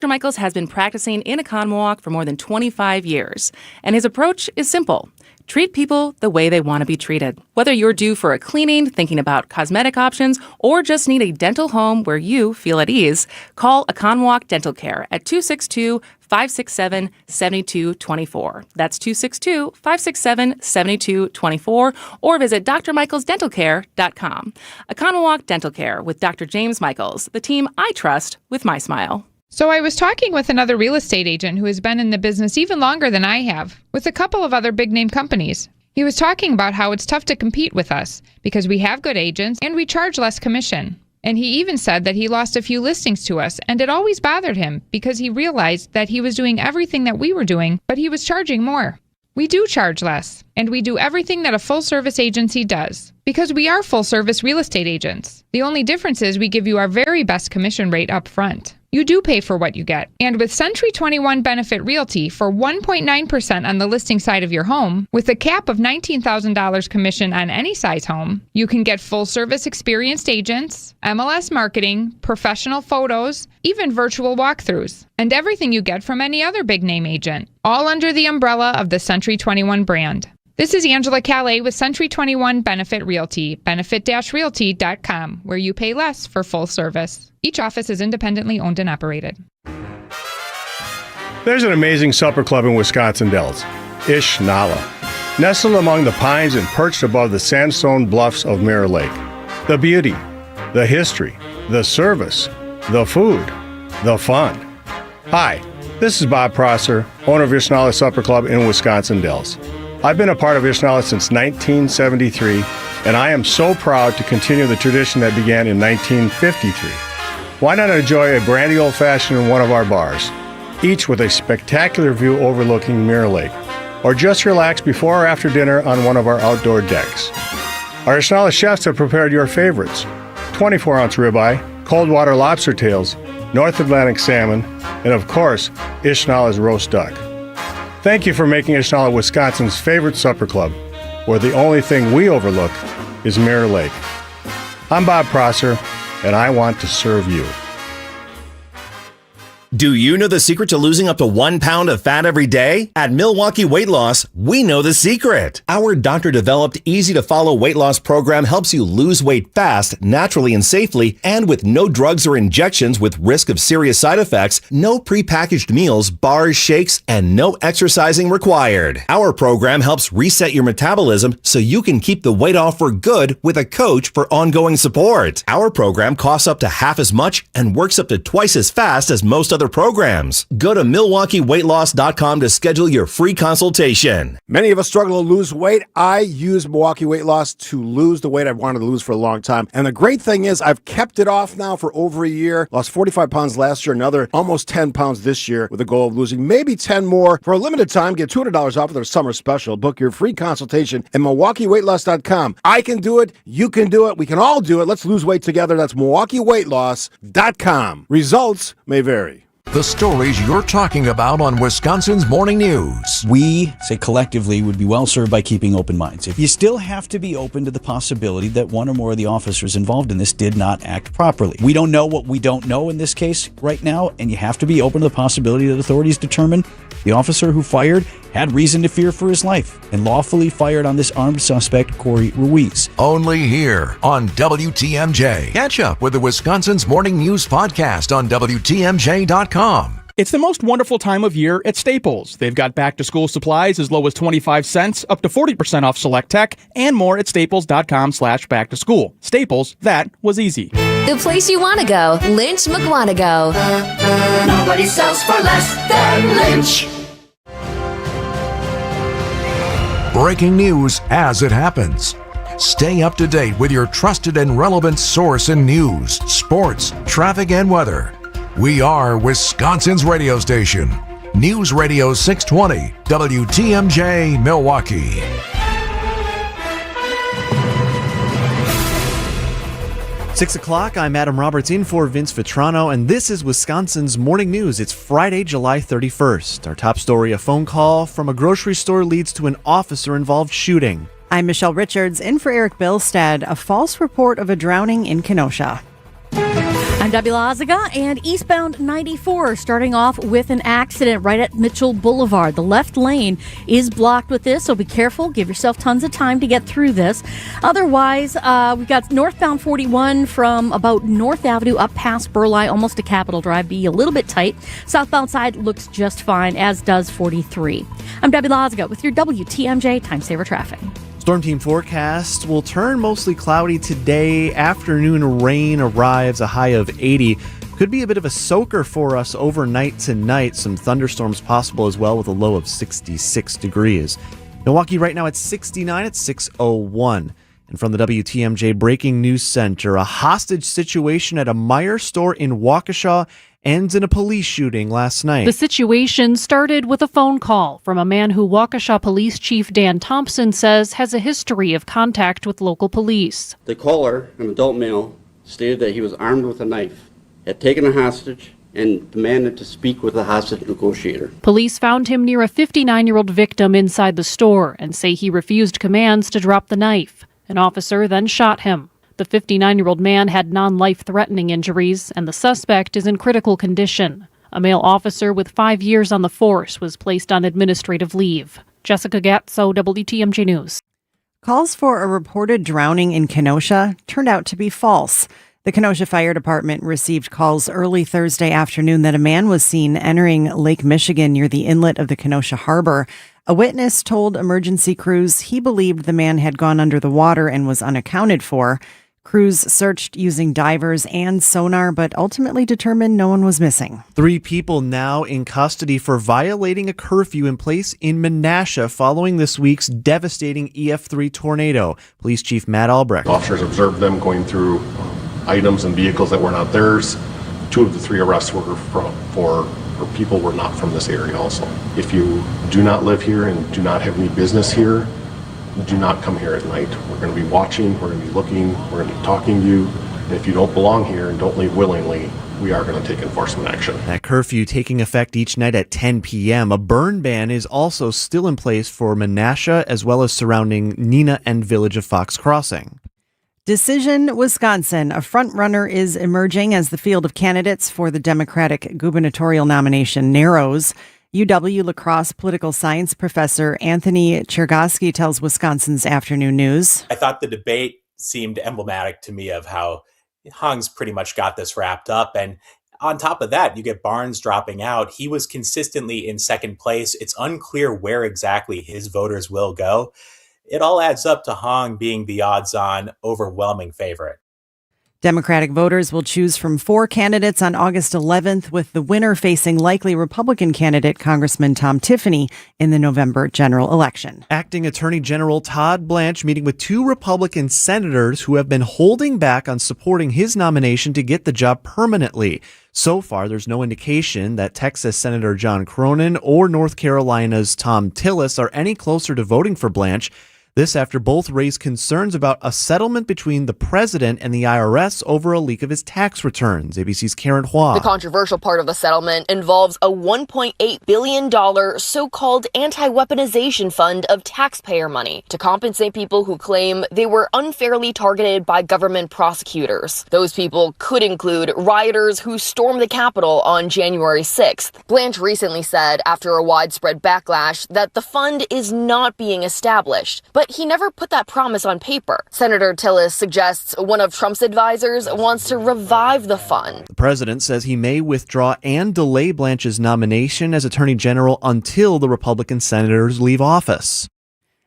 Michaels has been practicing in Oconomowoc for more than 25 years, and his approach is simple. Treat people the way they want to be treated. Whether you're due for a cleaning, thinking about cosmetic options, or just need a dental home where you feel at ease, call Oconomowoc Dental Care at 262-567-7224. That's 262-567-7224, or visit drmichaelsdentalcare.com. Oconomowoc Dental Care with Dr. James Michaels, the team I trust with my smile. So I was talking with another real estate agent who has been in the business even longer than I have, with a couple of other big-name companies. He was talking about how it's tough to compete with us because we have good agents and we charge less commission. And he even said that he lost a few listings to us, and it always bothered him because he realized that he was doing everything that we were doing, but he was charging more. We do charge less, and we do everything that a full-service agency does, because we are full-service real estate agents. The only difference is we give you our very best commission rate up front. You do pay for what you get. And with Century 21 Benefit Realty for 1.9% on the listing side of your home, with a cap of $19,000 commission on any size home, you can get full-service experienced agents, MLS marketing, professional photos, even virtual walkthroughs, and everything you get from any other big-name agent, all under the umbrella of the Century 21 brand. This is Angela Calais with Century 21 Benefit Realty, benefit-realty.com, where you pay less for full service. Each office is independently owned and operated. There's an amazing supper club in Wisconsin Dells, Ish Nala, nestled among the pines and perched above the sandstone bluffs of Mirror Lake. The beauty, the history, the service, the food, the fun. Hi, this is Bob Prosser, owner of Ish Nala Supper Club in Wisconsin Dells. I've been a part of Ish Nala since 1973, and I am so proud to continue the tradition that began in 1953. Why not enjoy a brandy old-fashioned in one of our bars, each with a spectacular view overlooking Mirror Lake, or just relax before or after dinner on one of our outdoor decks. Our Ish Nala chefs have prepared your favorites: 24-ounce ribeye, cold water lobster tails, North Atlantic salmon, and of course, Ish Nala's roast duck. Thank you for making Ish Nala Wisconsin's favorite supper club, where the only thing we overlook is Mirror Lake. I'm Bob Prosser, and I want to serve you. Do you know the secret to losing up to 1 pound of fat every day? At Milwaukee Weight Loss, we know the secret. Our doctor-developed, easy-to-follow weight loss program helps you lose weight fast, naturally and safely, and with no drugs or injections with risk of serious side effects, no prepackaged meals, bars, shakes, and no exercising required. Our program helps reset your metabolism so you can keep the weight off for good with a coach for ongoing support. Our program costs up to half as much and works up to twice as fast as most other programs. Go to MilwaukeeWeightLoss.com to schedule your free consultation. Many of us struggle to lose weight. I use Milwaukee Weight Loss to lose the weight I've wanted to lose for a long time. And the great thing is I've kept it off now for over a year. Lost 45 pounds last year, another almost 10 pounds this year with the goal of losing maybe 10 more. For a limited time, get $200 off of their summer special. Book your free consultation at MilwaukeeWeightLoss.com. I can do it. You can do it. We can all do it. Let's lose weight together. That's MilwaukeeWeightLoss.com. Results may vary. The stories you're talking about on Wisconsin's Morning News. We, say collectively, would be well served by keeping open minds. If you still have to be open to the possibility that one or more of the officers involved in this did not act properly. We don't know what we don't know in this case right now, and you have to be open to the possibility that authorities determine the officer who fired had reason to fear for his life and lawfully fired on this armed suspect, Corey Ruiz. Only here on WTMJ. Catch up with the Wisconsin's Morning News podcast on WTMJ.com. It's the most wonderful time of year at Staples. They've got back-to-school supplies as low as 25 cents, up to 40% off select tech, and more at staples.com/back-to-school. Staples, that was easy. The place you want to go, Lynch McWanago. Nobody sells for less than Lynch. Breaking news as it happens. Stay up to date with your trusted and relevant source in news, sports, traffic, and weather. We are Wisconsin's radio station. News Radio 620, WTMJ, Milwaukee. Six o'clock, I'm Adam Roberts in for Vince Vitrano, and this is Wisconsin's Morning News. It's Friday, July 31st. Our top story, a phone call from a grocery store leads to an officer-involved shooting. I'm Michelle Richards, in for Eric Bilstead. A false report of a drowning in Kenosha. I'm Debbie Lazaga, and eastbound 94 starting off with an accident right at Mitchell Boulevard. The left lane is blocked with this, so be careful. Give yourself tons of time to get through this. Otherwise, we've got northbound 41 from about North Avenue up past Burleigh, almost to Capitol Drive. Be a little bit tight. Southbound side looks just fine, as does 43. I'm Debbie Lazaga with your WTMJ Time Saver Traffic. Storm team forecast will turn mostly cloudy today. Afternoon rain arrives, a high of 80. Could be a bit of a soaker for us overnight tonight. Some thunderstorms possible as well with a low of 66 degrees. Milwaukee right now at 69 at 6:01. And from the WTMJ Breaking News Center, a hostage situation at a Meijer store in Waukesha ends in a police shooting last night. The situation started with a phone call from a man who Waukesha Police Chief Dan Thompson says has a history of contact with local police. The caller, an adult male, stated that he was armed with a knife, had taken a hostage, and demanded to speak with the hostage negotiator. Police found him near a 59-year-old victim inside the store and say he refused commands to drop the knife. An officer then shot him. The 59-year-old man had non-life-threatening injuries, and the suspect is in critical condition. A male officer with 5 years on the force was placed on administrative leave. Jessica Gatso, WTMJ News. Calls for a reported drowning in Kenosha turned out to be false. The Kenosha Fire Department received calls early Thursday afternoon that a man was seen entering Lake Michigan near the inlet of the Kenosha Harbor. A witness told emergency crews he believed the man had gone under the water and was unaccounted for. Crews searched using divers and sonar, but ultimately determined no one was missing. 3 people now in custody for violating a curfew in place in Menasha following this week's devastating EF3 tornado. Police Chief Matt Albrecht. Officers observed them going through items and vehicles that were not theirs. 2 of the 3 arrests were for people were not from this area also. If you do not live here and do not have any business here, do not come here at night. We're going to be watching, we're going to be looking, we're going to be talking to you. And if you don't belong here and don't leave willingly, we are going to take enforcement action. That curfew taking effect each night at 10 p.m. A burn ban is also still in place for Menasha as well as surrounding Neenah and Village of Fox Crossing. Decision, Wisconsin. A front-runner is emerging as the field of candidates for the Democratic gubernatorial nomination narrows. UW La Crosse political science professor Anthony Chergosky tells Wisconsin's Afternoon News. I thought the debate seemed emblematic to me of how Hung's pretty much got this wrapped up. And on top of that, you get Barnes dropping out. He was consistently in second place. It's unclear where exactly his voters will go. It all adds up to Hung being the odds-on overwhelming favorite. Democratic voters will choose from 4 candidates on August 11th, with the winner facing likely Republican candidate Congressman Tom Tiffany in the November general election. Acting Attorney General Todd Blanche meeting with 2 Republican senators who have been holding back on supporting his nomination to get the job permanently. So far, there's no indication that Texas Senator John Cronin or North Carolina's Tom Tillis are any closer to voting for Blanche. This after both raised concerns about a settlement between the president and the IRS over a leak of his tax returns. ABC's Karen Hua. The controversial part of the settlement involves a $1.8 billion so-called anti-weaponization fund of taxpayer money to compensate people who claim they were unfairly targeted by government prosecutors. Those people could include rioters who stormed the Capitol on January 6th. Blanche recently said, after a widespread backlash, that the fund is not being established. But he never put that promise on paper. Senator Tillis suggests one of Trump's advisors wants to revive the fund. The president says he may withdraw and delay Blanche's nomination as Attorney General until the Republican senators leave office.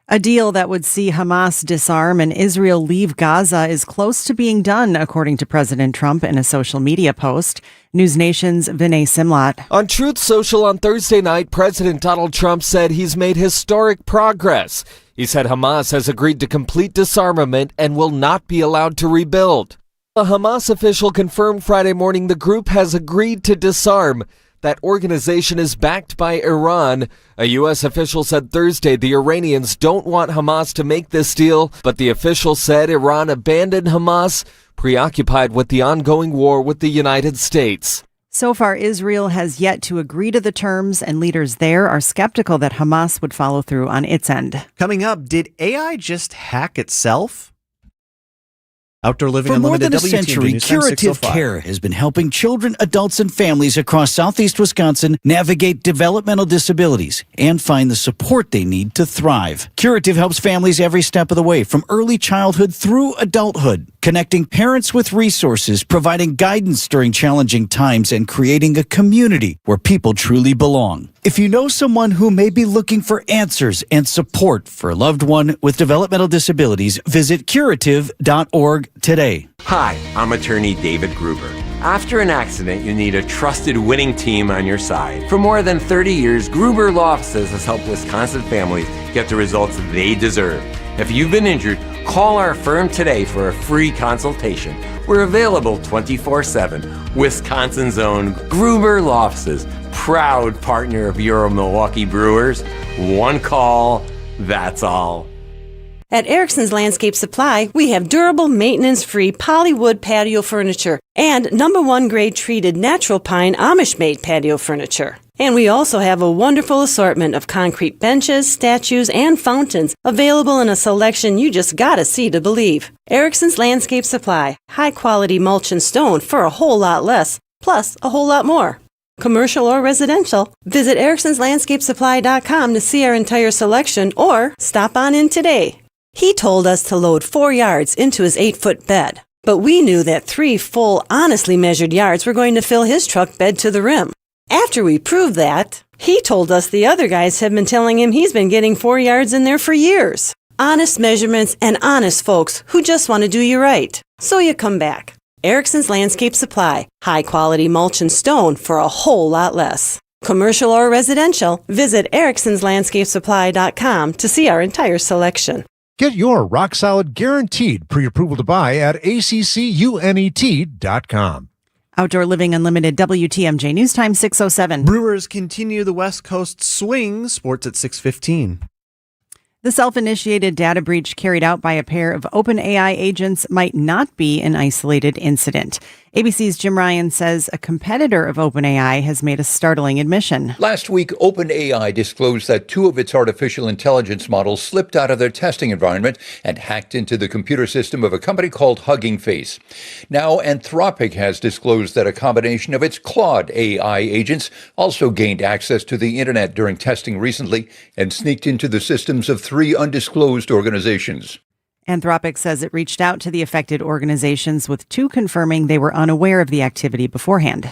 A deal that would see Hamas disarm and Israel leave Gaza is close to being done, according to President Trump in a social media post. News Nation's Vinay Simlat. On Truth Social on Thursday night, President Donald Trump said he's made historic progress. He said Hamas has agreed to complete disarmament and will not be allowed to rebuild. A Hamas official confirmed Friday morning the group has agreed to disarm. That organization is backed by Iran. A U.S. official said Thursday the Iranians don't want Hamas to make this deal, but the official said Iran abandoned Hamas, preoccupied with the ongoing war with the United States. So far, Israel has yet to agree to the terms, and leaders there are skeptical that Hamas would follow through on its end. Coming up, did AI just hack itself? Outdoor Living For more Unlimited, than a WTMJ century, News Time Curative 605. Care has been helping children, adults, and families across southeast Wisconsin navigate developmental disabilities and find the support they need to thrive. Curative helps families every step of the way, from early childhood through adulthood, connecting parents with resources, providing guidance during challenging times, and creating a community where people truly belong. If you know someone who may be looking for answers and support for a loved one with developmental disabilities, visit curative.org today. Hi, I'm attorney David Gruber. After an accident, you need a trusted winning team on your side. For more than 30 years, Gruber Law Offices has helped Wisconsin families get the results they deserve. If you've been injured, call our firm today for a free consultation. We're available 24/7. Wisconsin's own Gruber Law Offices, proud partner of your Milwaukee Brewers. One call, that's all. At Erickson's Landscape Supply, we have durable, maintenance-free polywood patio furniture and #1 grade treated natural pine Amish-made patio furniture. And we also have a wonderful assortment of concrete benches, statues, and fountains available in a selection you just gotta see to believe. Erickson's Landscape Supply, high-quality mulch and stone for a whole lot less, plus a whole lot more. Commercial or residential, visit ericksonslandscapesupply.com to see our entire selection or stop on in today. He told us to load 4 yards into his 8-foot bed, but we knew that 3 full, honestly measured yards were going to fill his truck bed to the rim. After we proved that, he told us the other guys have been telling him he's been getting 4 yards in there for years. Honest measurements and honest folks who just want to do you right. So you come back. Erickson's Landscape Supply, high-quality mulch and stone for a whole lot less. Commercial or residential, visit ericksonslandscapesupply.com to see our entire selection. Get your rock-solid guaranteed pre-approval to buy at accunet.com. Outdoor Living Unlimited, WTMJ News Time 6:07. Brewers continue the West Coast swing. Sports at 6:15. The self-initiated data breach carried out by a pair of OpenAI agents might not be an isolated incident. ABC's Jim Ryan says a competitor of OpenAI has made a startling admission. Last week, OpenAI disclosed that 2 of its artificial intelligence models slipped out of their testing environment and hacked into the computer system of a company called Hugging Face. Now, Anthropic has disclosed that a combination of its Claude AI agents also gained access to the internet during testing recently and sneaked into the systems of 3 undisclosed organizations. Anthropic says it reached out to the affected organizations, with 2 confirming they were unaware of the activity beforehand.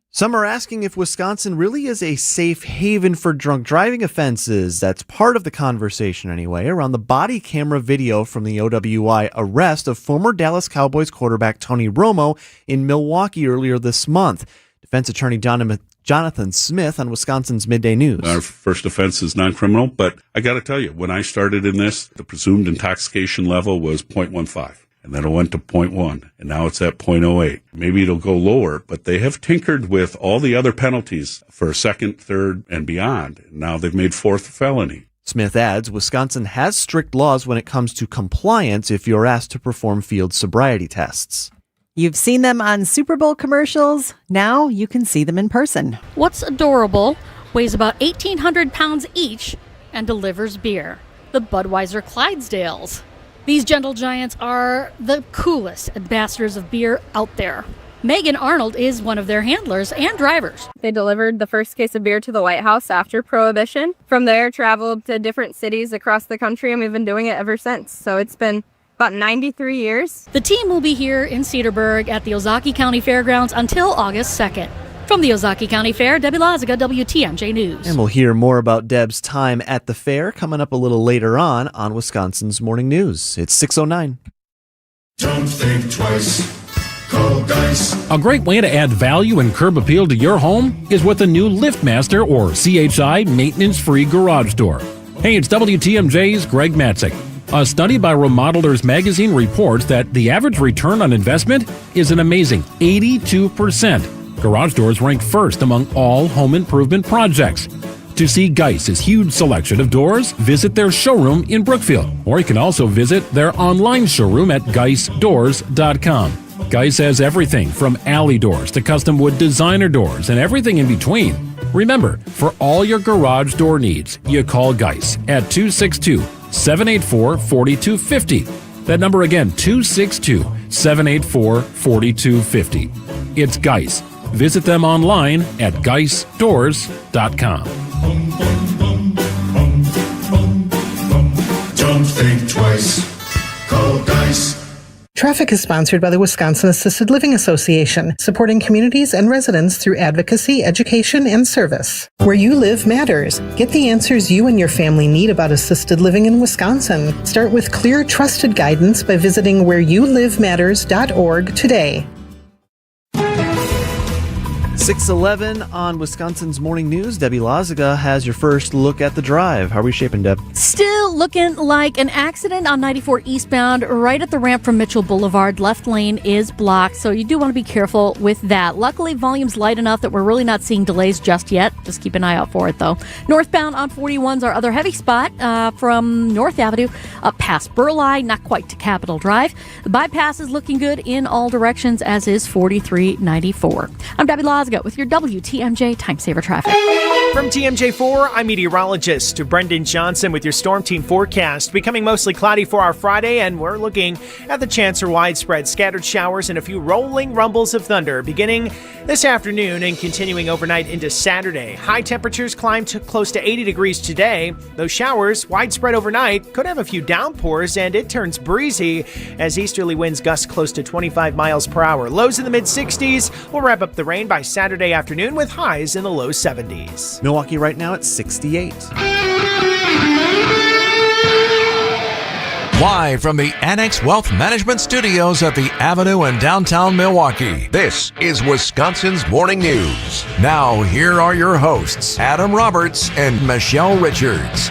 Some are asking if Wisconsin really is a safe haven for drunk driving offenses. That's part of the conversation anyway, around the body camera video from the OWI arrest of former Dallas Cowboys quarterback Tony Romo in Milwaukee earlier this month. Defense attorney Jonathan Smith on Wisconsin's Midday News. Our first offense is non-criminal, but I got to tell you, when I started in this, the presumed intoxication level was 0.15, and then it went to 0.1, and now it's at 0.08. Maybe it'll go lower, but they have tinkered with all the other penalties for second, third, and beyond. Now they've made 4th felony. Smith adds Wisconsin has strict laws when it comes to compliance if you're asked to perform field sobriety tests. You've seen them on Super Bowl commercials. Now you can see them in person. What's adorable, weighs about 1,800 pounds each, and delivers beer. The Budweiser Clydesdales. These gentle giants are the coolest ambassadors of beer out there. Megan Arnold is one of their handlers and drivers. They delivered the first case of beer to the White House after Prohibition. From there, traveled to different cities across the country, and we've been doing it ever since. So it's been about 93 years. The team will be here in Cedarburg at the Ozaukee County Fairgrounds until August 2nd. From the Ozaukee County Fair, Debbie Laziga, WTMJ News. And we'll hear more about Deb's time at the fair coming up a little later on Wisconsin's Morning News. It's 6:09. Don't think twice. Call Geis. A great way to add value and curb appeal to your home is with a new LiftMaster or CHI maintenance-free garage door. Hey, it's WTMJ's Greg Matzik. A study by Remodelers Magazine reports that the average return on investment is an amazing 82%. Garage doors rank first among all home improvement projects. To see Geis's huge selection of doors, visit their showroom in Brookfield, or you can also visit their online showroom at geisdoors.com. Geis has everything from alley doors to custom wood designer doors and everything in between. Remember, for all your garage door needs, you call Geis at 262-784-4250. That number again, 262 784-4250. It's Geis. Visit them online at geisstores.com. Don't think twice. Call Dice. Traffic is sponsored by the Wisconsin Assisted Living Association, supporting communities and residents through advocacy, education, and service. Where you live matters. Get the answers you and your family need about assisted living in Wisconsin. Start with clear, trusted guidance by visiting whereyouLiveMatters.org today. 6:11 on Wisconsin's Morning News. Debbie Lazaga has your first look at the drive. How are we shaping, Deb? Still looking like an accident on 94 eastbound right at the ramp from Mitchell Boulevard. Left lane is blocked, so you do want to be careful with that. Luckily, volume's light enough that we're really not seeing delays just yet. Just keep an eye out for it, though. Northbound on 41's our other heavy spot from North Avenue up past Burleigh, not quite to Capitol Drive. The bypass is looking good in all directions, as is 4394. I'm Debbie Lazaga with your WTMJ Time Saver Traffic. From TMJ4, I'm meteorologist Brendan Johnson with your Storm Team forecast. Becoming mostly cloudy for our Friday, and we're looking at the chance for widespread scattered showers and a few rolling rumbles of thunder beginning this afternoon and continuing overnight into Saturday. High temperatures climb to close to 80 degrees today. Those showers, widespread overnight, could have a few downpours, and it turns breezy as easterly winds gust close to 25 miles per hour. Lows in the mid-60s. We'll wrap up the rain by Saturday afternoon with highs in the low 70s. Milwaukee right now at 68. Live from the Annex Wealth Management Studios at the Avenue in downtown Milwaukee, this is Wisconsin's Morning News. Now, here are your hosts, Adam Roberts and Michelle Richards.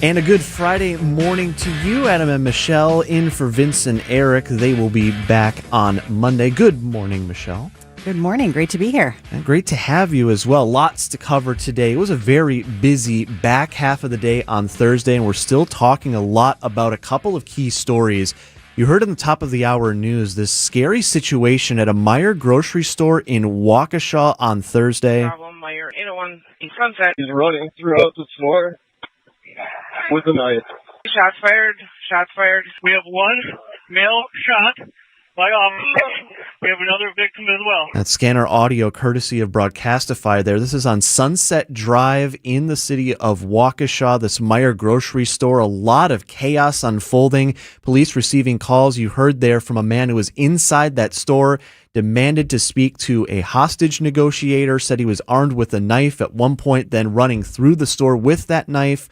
And a good Friday morning to you, Adam and Michelle, in for Vince and Eric. They will be back on Monday. Good morning, Michelle. Good morning. Great to be here. And great to have you as well. Lots to cover today. It was a very busy back half of the day on Thursday, and we're still talking a lot about a couple of key stories. You heard in the top of the hour news this scary situation at a Meijer grocery store in Waukesha on Thursday. Meijer 801 in Sunset is running throughout the floor with a knife. Shots fired. Shots fired. We have one male shot by officer. We have another victim as well. That scanner audio courtesy of Broadcastify there. This is on Sunset Drive in the city of Waukesha, this Meijer grocery store. A lot of chaos unfolding. Police receiving calls you heard there from a man who was inside that store, demanded to speak to a hostage negotiator, said he was armed with a knife at one point, then running through the store with that knife.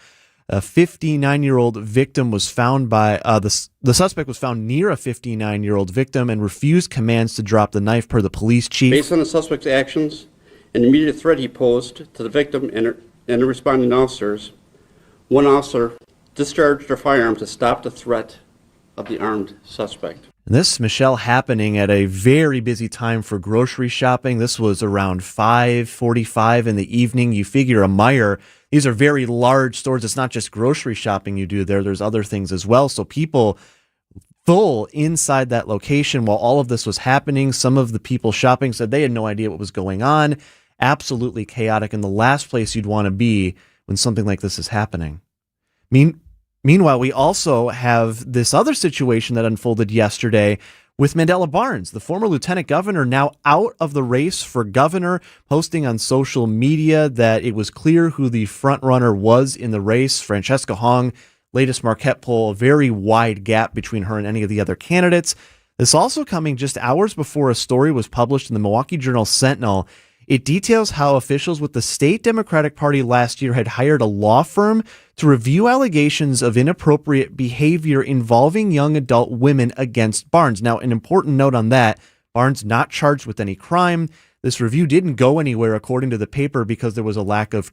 A 59-year-old victim was found by the suspect was found near a 59-year-old victim and refused commands to drop the knife per the police chief. Based on the suspect's actions and immediate threat he posed to the victim and the responding officers, one officer discharged their firearm to stop the threat of the armed suspect. And this, Michelle, happening at a very busy time for grocery shopping. This was around 5:45 in the evening. You figure a Meijer, these are very large stores. It's not just grocery shopping you do there. There's other things as well. So people full inside that location while all of this was happening. Some of the people shopping said they had no idea what was going on. Absolutely chaotic, and the last place you'd want to be when something like this is happening. Meanwhile, we also have this other situation that unfolded yesterday with Mandela Barnes, the former lieutenant governor, now out of the race for governor, posting on social media that it was clear who the front runner was in the race. Francesca Hong, latest Marquette poll, a very wide gap between her and any of the other candidates. This also coming just hours before a story was published in the Milwaukee Journal-Sentinel. It details how officials with the state Democratic Party last year had hired a law firm to review allegations of inappropriate behavior involving young adult women against Barnes. Now, an important note on that, Barnes not charged with any crime. This review didn't go anywhere, according to the paper, because there was a lack of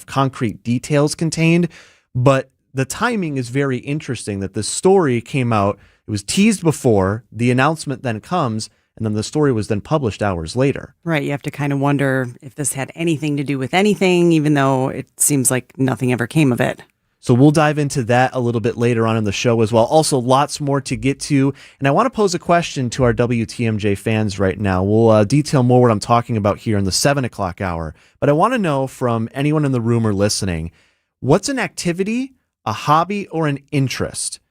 concrete details contained. But the timing is very interesting that the story came out. It was teased before, the announcement then comes, and then the story was then published hours later. Right. You have to kind of wonder if this had anything to do with anything, even though it seems like nothing ever came of it. So we'll dive into that a little bit later on in the show as well. Also, lots more to get to. And I want to pose a question to our WTMJ fans right now. We'll detail more what I'm talking about here in the 7 o'clock hour. But I want to know from anyone in the room or listening, what's an activity, a hobby, or an interest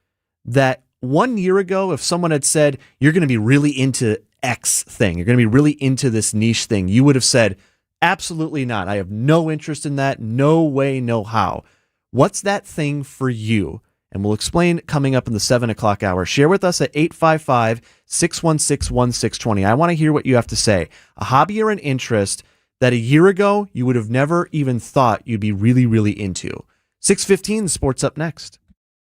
that 1 year ago, if someone had said, you're going to be really into X thing, you're going to be really into this niche thing, you would have said, absolutely not. I have no interest in that. No way, no how. What's that thing for you? And we'll explain coming up in the 7 o'clock hour. Share with us at 855-616-1620. I want to hear what you have to say. A hobby or an interest that a year ago you would have never even thought you'd be really, really into. 6:15, sports up next.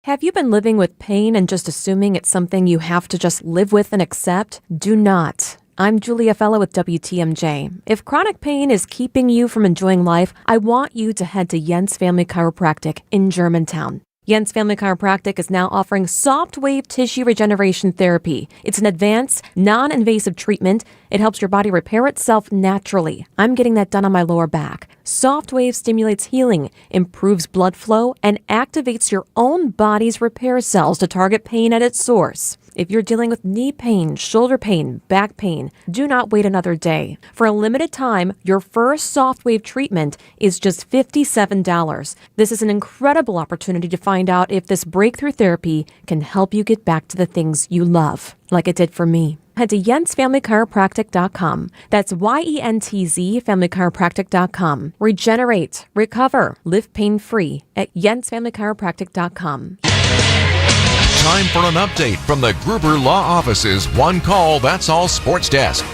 Have you been living with pain and just assuming it's something you have to just live with and accept? Do not. I'm Julia Fellow with WTMJ. If chronic pain is keeping you from enjoying life, I want you to head to Jens Family Chiropractic in Germantown. Jens Family Chiropractic is now offering soft wave tissue regeneration therapy. It's an advanced, non-invasive treatment. It helps your body repair itself naturally. I'm getting that done on my lower back. Soft wave stimulates healing, improves blood flow, and activates your own body's repair cells to target pain at its source. If you're dealing with knee pain, shoulder pain, back pain, do not wait another day. For a limited time, your first soft wave treatment is just $57. This is an incredible opportunity to find out if this breakthrough therapy can help you get back to the things you love, like it did for me. Head to jensfamilychiropractic.com. That's YENTZ familychiropractic.com. Regenerate, recover, live pain-free at jensfamilychiropractic.com. Time for an update from the Gruber Law Office's One Call, That's All Sports Desk.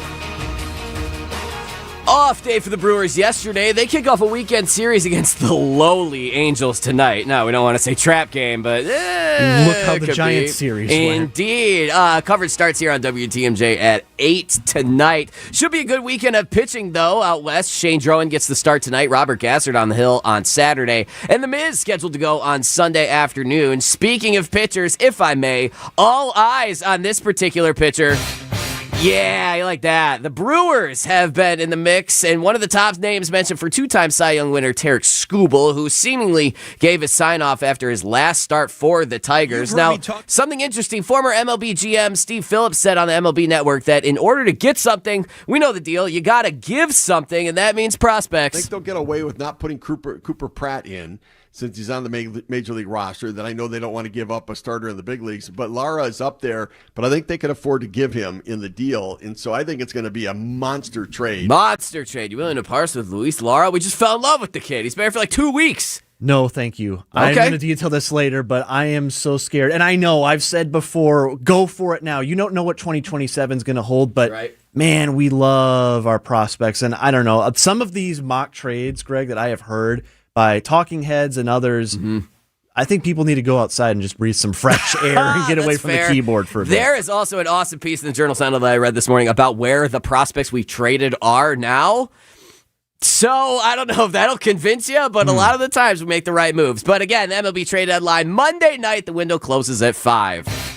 Off day for the Brewers yesterday. They kick off a weekend series against the lowly Angels tonight. Now, we don't want to say trap game, but look how the Giants series went. Indeed. Coverage starts here on WTMJ at 8 tonight. Should be a good weekend of pitching, though, out west. Shane Drowan gets the start tonight. Robert Gassard on the hill on Saturday. And The Miz scheduled to go on Sunday afternoon. Speaking of pitchers, if I may, all eyes on this particular pitcher. Yeah, I like that. The Brewers have been in the mix, and one of the top names mentioned for two-time Cy Young winner Tarek Skubal, who seemingly gave his sign-off after his last start for the Tigers. Now, something interesting, former MLB GM Steve Phillips said on the MLB Network that in order to get something, we know the deal, you got to give something, and that means prospects. I think they'll get away with not putting Cooper Pratt in, since he's on the major league roster, that I know they don't want to give up a starter in the big leagues. But Lara is up there, but I think they can afford to give him in the deal. And so I think it's going to be a monster trade. Monster trade. You willing to parse with Luis Lara? We just fell in love with the kid. He's been here for like 2 weeks. No, thank you. Okay. I'm going to detail this later, but I am so scared. And I know I've said before, go for it now. You don't know what 2027 is going to hold, but man, we love our prospects. And I don't know, some of these mock trades, Greg, that I have heard by talking heads and others, I think people need to go outside and just breathe some fresh air and get away from the keyboard for a bit. There is also an awesome piece in the Journal Sentinel that I read this morning about where the prospects we traded are now. So I don't know if that'll convince you, but a lot of the times we make the right moves. But again, the MLB trade deadline, Monday night, the window closes at 5.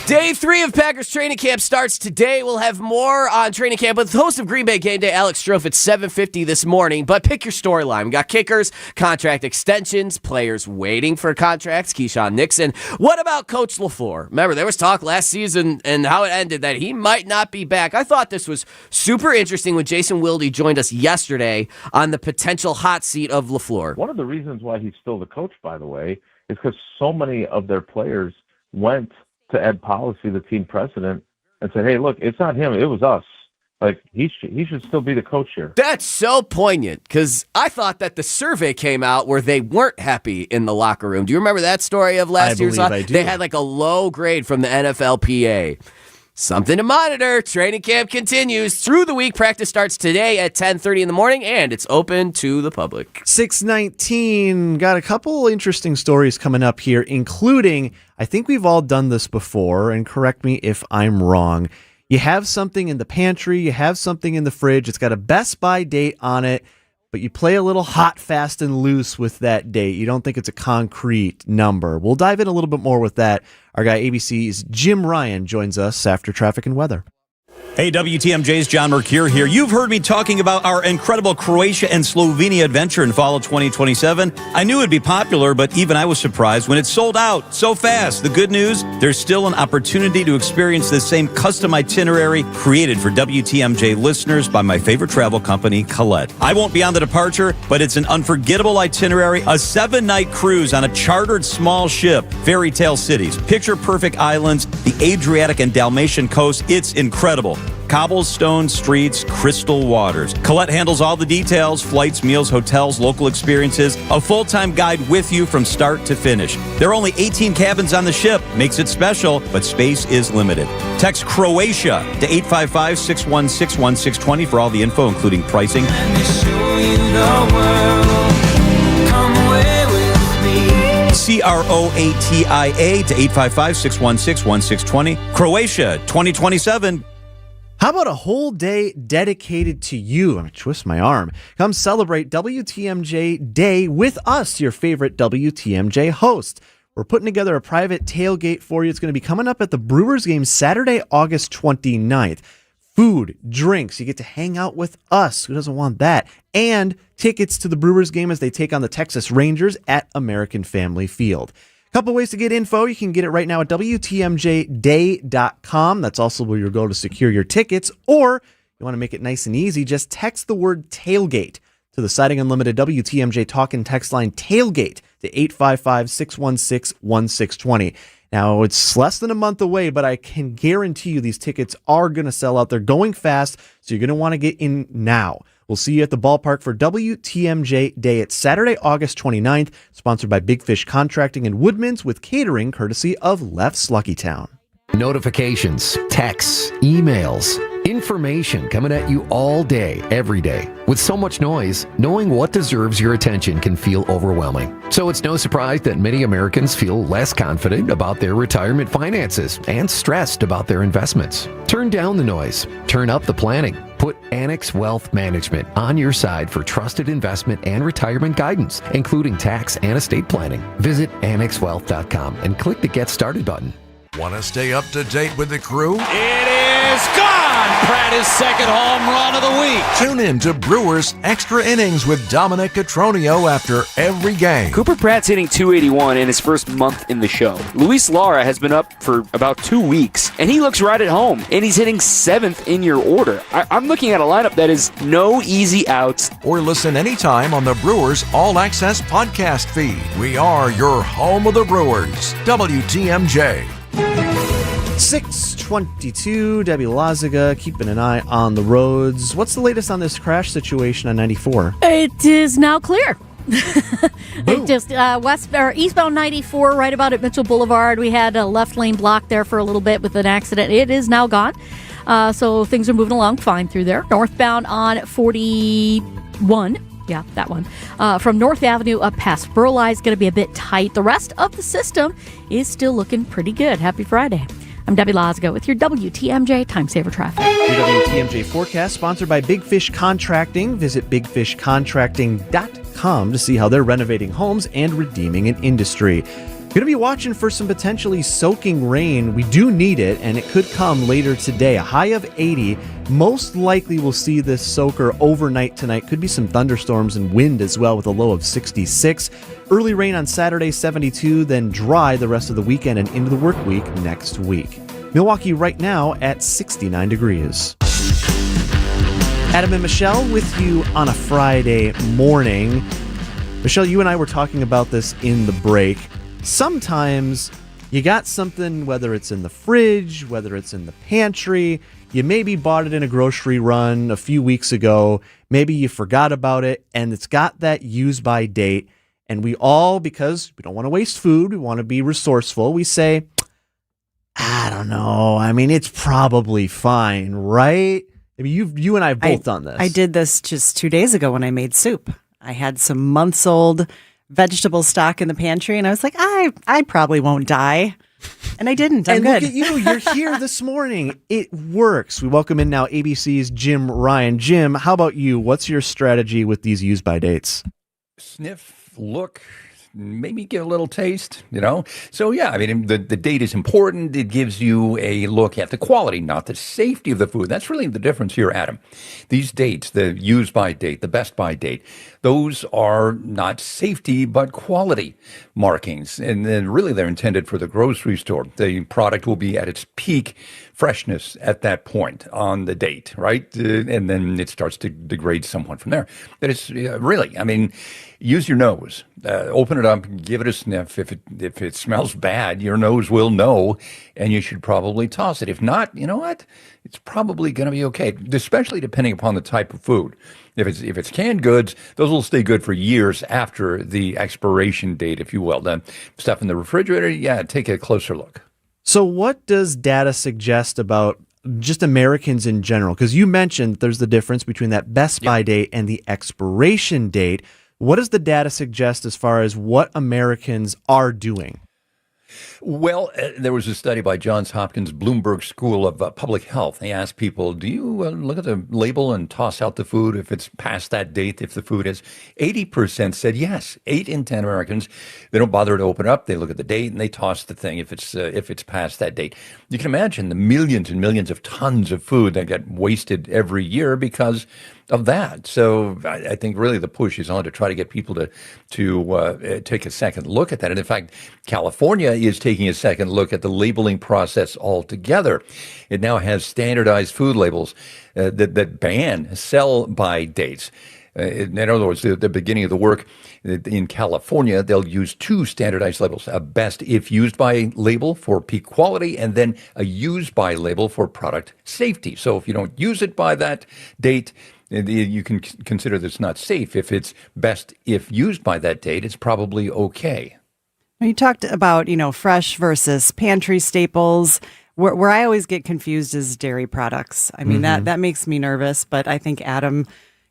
Day 3 of Packers training camp starts today. We'll have more on training camp with the host of Green Bay Game Day, Alex Strofe, at 7:50 this morning. But pick your storyline. We got kickers, contract extensions, players waiting for contracts, Keyshawn Nixon. What about Coach LaFleur? Remember, there was talk last season and how it ended that he might not be back. I thought this was super interesting when Jason Wilde joined us yesterday on the potential hot seat of LaFleur. One of the reasons why he's still the coach, by the way, is because so many of their players went to Ed Policy, the team president, and said, hey, look, it's not him, it was us. Like, he should still be the coach here. That's so poignant, because I thought that the survey came out where they weren't happy in the locker room. Do you remember that story of last year's? I do. They had like a low grade from the NFLPA. Something to monitor. Training camp continues through the week. Practice starts today at 10:30 in the morning, and it's open to the public. 6:19. Got a couple interesting stories coming up here, including, I think we've all done this before, and correct me if I'm wrong. You have something in the pantry, you have something in the fridge, it's got a Best By date on it, but you play a little hot, fast, and loose with that date. You don't think it's a concrete number. We'll dive in a little bit more with that. Our guy ABC's Jim Ryan joins us after traffic and weather. Hey, WTMJ's John Mercure here. You've heard me talking about our incredible Croatia and Slovenia adventure in fall of 2027. I knew it'd be popular, but even I was surprised when it sold out so fast. The good news, there's still an opportunity to experience this same custom itinerary created for WTMJ listeners by my favorite travel company, Colette. I won't be on the departure, but it's an unforgettable itinerary, a 7-night cruise on a chartered small ship, fairy tale cities, picture-perfect islands, the Adriatic and Dalmatian coast. It's incredible. Cobblestone streets, crystal waters. Colette handles all the details, flights, meals, hotels, local experiences, a full-time guide with you from start to finish. There are only 18 cabins on the ship. Makes it special, but space is limited. Text Croatia to 855-616-1620 for all the info, including pricing. Let me show you the world. Come away with me. CROATIA to 855-616-1620. Croatia 2027. How about a whole day dedicated to you? I'm going to twist my arm. Come celebrate WTMJ Day with us, your favorite WTMJ host. We're putting together a private tailgate for you. It's going to be coming up at the Brewers game Saturday, August 29th. Food, drinks, you get to hang out with us. Who doesn't want that? And tickets to the Brewers game as they take on the Texas Rangers at American Family Field. Couple ways to get info. You can get it right now at WTMJday.com. That's also where you'll go to secure your tickets. Or you want to make it nice and easy, just text the word tailgate to the Siding Unlimited WTMJ talk and text line tailgate to 855-616-1620. Now, it's less than a month away, but I can guarantee you these tickets are going to sell out. They're going fast, so you're going to want to get in now. We'll see you at the ballpark for WTMJ Day. It's Saturday, August 29th, sponsored by Big Fish Contracting and Woodman's with catering courtesy of Leff's Lucky Town. Notifications, texts, emails, information coming at you all day, every day. With so much noise, knowing what deserves your attention can feel overwhelming. So it's no surprise that many Americans feel less confident about their retirement finances and stressed about their investments. Turn down the noise. Turn up the planning. Put Annex Wealth Management on your side for trusted investment and retirement guidance, including tax and estate planning. Visit AnnexWealth.com and click the Get Started button. Want to stay up to date with the crew? It is gone! Pratt, his second home run of the week. Tune in to Brewers Extra Innings with Dominic Cotroneo after every game. Cooper Pratt's hitting .281 in his first month in the show. Luis Lara has been up for about 2 weeks, and he looks right at home, and he's hitting 7th in your order. I'm looking at a lineup that is no easy outs. Or listen anytime on the Brewers All Access podcast feed. We are your home of the Brewers, WTMJ. 622, Debbie Lazaga, keeping an eye on the roads. What's the latest on this crash situation on 94? It is now clear. It just eastbound 94, right about at Mitchell Boulevard. We had a left lane blocked there for a little bit with an accident. It is now gone. So things are moving along fine through there. Northbound on 41. Yeah, that one. From North Avenue up past Burleigh is going to be a bit tight. The rest of the system is still looking pretty good. Happy Friday. I'm Debbie Lazaga with your WTMJ Time Saver Traffic. Your WTMJ forecast sponsored by Big Fish Contracting. Visit bigfishcontracting.com to see how they're renovating homes and redeeming an industry. Going to be watching for some potentially soaking rain. We do need it, and it could come later today. A high of 80. Most likely we'll see this soaker overnight tonight. Could be some thunderstorms and wind as well with a low of 66. Early rain on Saturday, 72, then dry the rest of the weekend and into the work week next week. Milwaukee right now at 69 degrees. Adam and Michelle with you on a Friday morning. Michelle, you and I were talking about this in the break. Sometimes you got something, whether it's in the fridge, whether it's in the pantry, you maybe bought it in a grocery run a few weeks ago, maybe you forgot about it, and it's got that use by date. And we all, because we don't want to waste food, we want to be resourceful, we say, I don't know, I mean, it's probably fine, right? I mean, you and I have both done this. I did this just 2 days ago when I made soup. I had some months old vegetable stock in the pantry, and I was like, I probably won't die. And I didn't. I'm good. Look at you. You're here this morning. It works. We welcome in now ABC's Jim Ryan. Jim, how about you? What's your strategy with these use-by dates? Sniff, look, maybe get a little taste, So, yeah, I mean, the date is important. It gives you a look at the quality, not the safety of the food. That's really the difference here, Adam. These dates, the use by date, the best by date, those are not safety, but quality markings. And then really they're intended for the grocery store. The product will be at its peak freshness at that point on the date, right? And then it starts to degrade somewhat from there. But it's really, I mean, use your nose. Open it up, give it a sniff. If it smells bad, your nose will know, and you should probably toss it. If not, you know what? It's probably going to be okay, especially depending upon the type of food. If it's canned goods, those will stay good for years after the expiration date, if you will. The stuff in the refrigerator, yeah, take a closer look. So what does data suggest about just Americans in general? Because you mentioned there's the difference between that best by date and the expiration date. What does the data suggest as far as what Americans are doing? Well, there was a study by Johns Hopkins Bloomberg School of Public Health. They asked people, do you look at the label and toss out the food if it's past that date, if the food is? 80% said yes. 8 in 10 Americans, they don't bother to open up. They look at the date and they toss the thing if it's past that date. You can imagine the millions and millions of tons of food that get wasted every year because of that. So I think really the push is on to try to get people to take a second look at that. And in fact, California is taking a second look at the labeling process altogether. It now has standardized food labels that ban sell-by dates. In other words, the beginning of the work in California, they'll use 2 standardized labels, a best if used by label for peak quality, and then a used by label for product safety. So if you don't use it by that date, you can consider that it's not safe. If it's best if used by that date, it's probably okay. You talked about, fresh versus pantry staples. Where I always get confused is dairy products. I mean, that makes me nervous, but I think, Adam,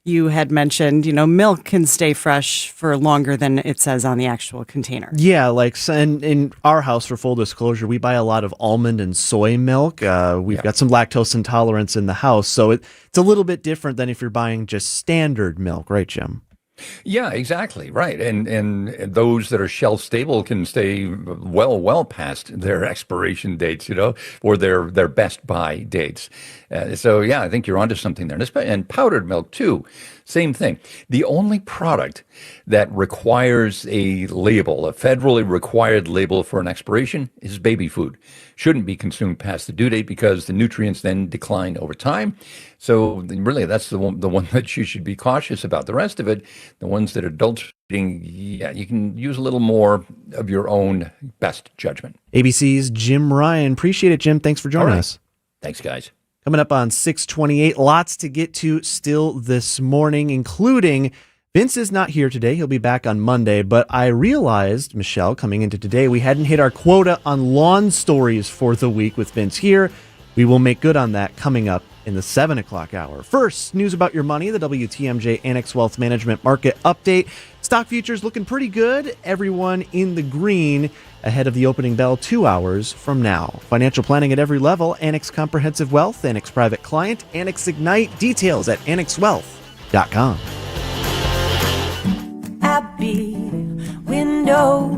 you had mentioned, milk can stay fresh for longer than it says on the actual container. Yeah, in our house, for full disclosure, we buy a lot of almond and soy milk. We've got some lactose intolerance in the house, so it's a little bit different than if you're buying just standard milk, right, Jim? Yeah, exactly. Right. And those that are shelf stable can stay well past their expiration dates, or their best buy dates. So, yeah, I think you're onto something there. And powdered milk, too. Same thing. The only product that requires a label, a federally required label for an expiration, is baby food. Shouldn't be consumed past the due date because the nutrients then decline over time. So really, that's the one that you should be cautious about. The rest of it, the ones that are adults eating, yeah, you can use a little more of your own best judgment. ABC's Jim Ryan. Appreciate it, Jim. Thanks for joining us. Thanks, guys. Coming up on 628, lots to get to still this morning, including Vince is not here today. He'll be back on Monday, but I realized, Michelle, coming into today, we hadn't hit our quota on lawn stories for the week with Vince here. We will make good on that coming up in the 7 o'clock hour. First, news about your money, the WTMJ Annex Wealth Management Market Update. Stock futures looking pretty good. Everyone in the green ahead of the opening bell 2 hours from now. Financial planning at every level. Annex Comprehensive Wealth, Annex Private Client, Annex Ignite. Details at annexwealth.com.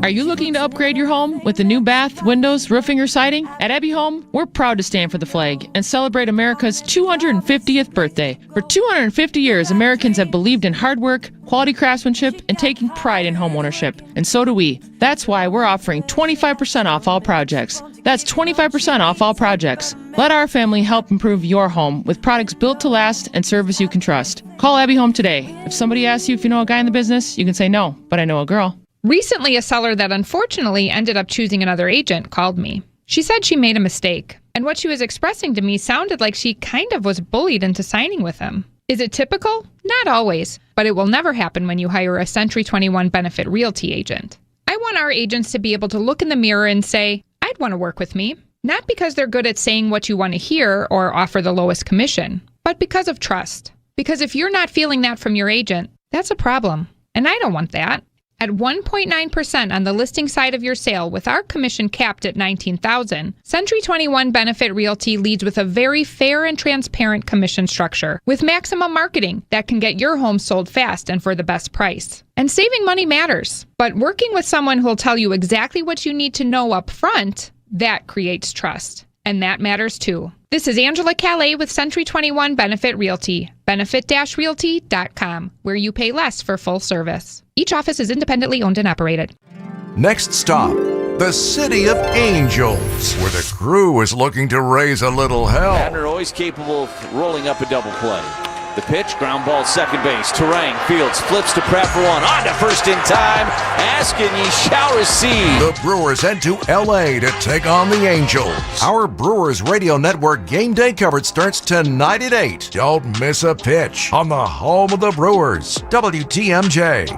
Are you looking to upgrade your home with a new bath, windows, roofing, or siding? At Abbey Home, we're proud to stand for the flag and celebrate America's 250th birthday. For 250 years, Americans have believed in hard work, quality craftsmanship, and taking pride in homeownership. And so do we. That's why we're offering 25% off all projects. That's 25% off all projects. Let our family help improve your home with products built to last and service you can trust. Call Abbey Home today. If somebody asks you if you know a guy in the business, you can say no, but I know a girl. Recently, a seller that unfortunately ended up choosing another agent called me. She said she made a mistake, and what she was expressing to me sounded like she kind of was bullied into signing with him. Is it typical? Not always, but it will never happen when you hire a Century 21 Benefit Realty agent. I want our agents to be able to look in the mirror and say, I'd want to work with me. Not because they're good at saying what you want to hear or offer the lowest commission, but because of trust. Because if you're not feeling that from your agent, that's a problem, and I don't want that. At 1.9% on the listing side of your sale with our commission capped at $19,000, Century 21 Benefit Realty leads with a very fair and transparent commission structure with maximum marketing that can get your home sold fast and for the best price. And saving money matters, but working with someone who'll tell you exactly what you need to know up front, that creates trust. And that matters too. This is Angela Calais with Century 21 Benefit Realty, benefit-realty.com, where you pay less for full service. Each office is independently owned and operated. Next stop, the City of Angels, where the crew is looking to raise a little hell. Abner always capable of rolling up a double play. The pitch, ground ball, second base. Terang, Fields, flips to Pratt for one. On to first in time. Ask and ye shall receive. The Brewers head to L.A. to take on the Angels. Our Brewers Radio Network game day coverage starts tonight at 8. Don't miss a pitch on the home of the Brewers, WTMJ.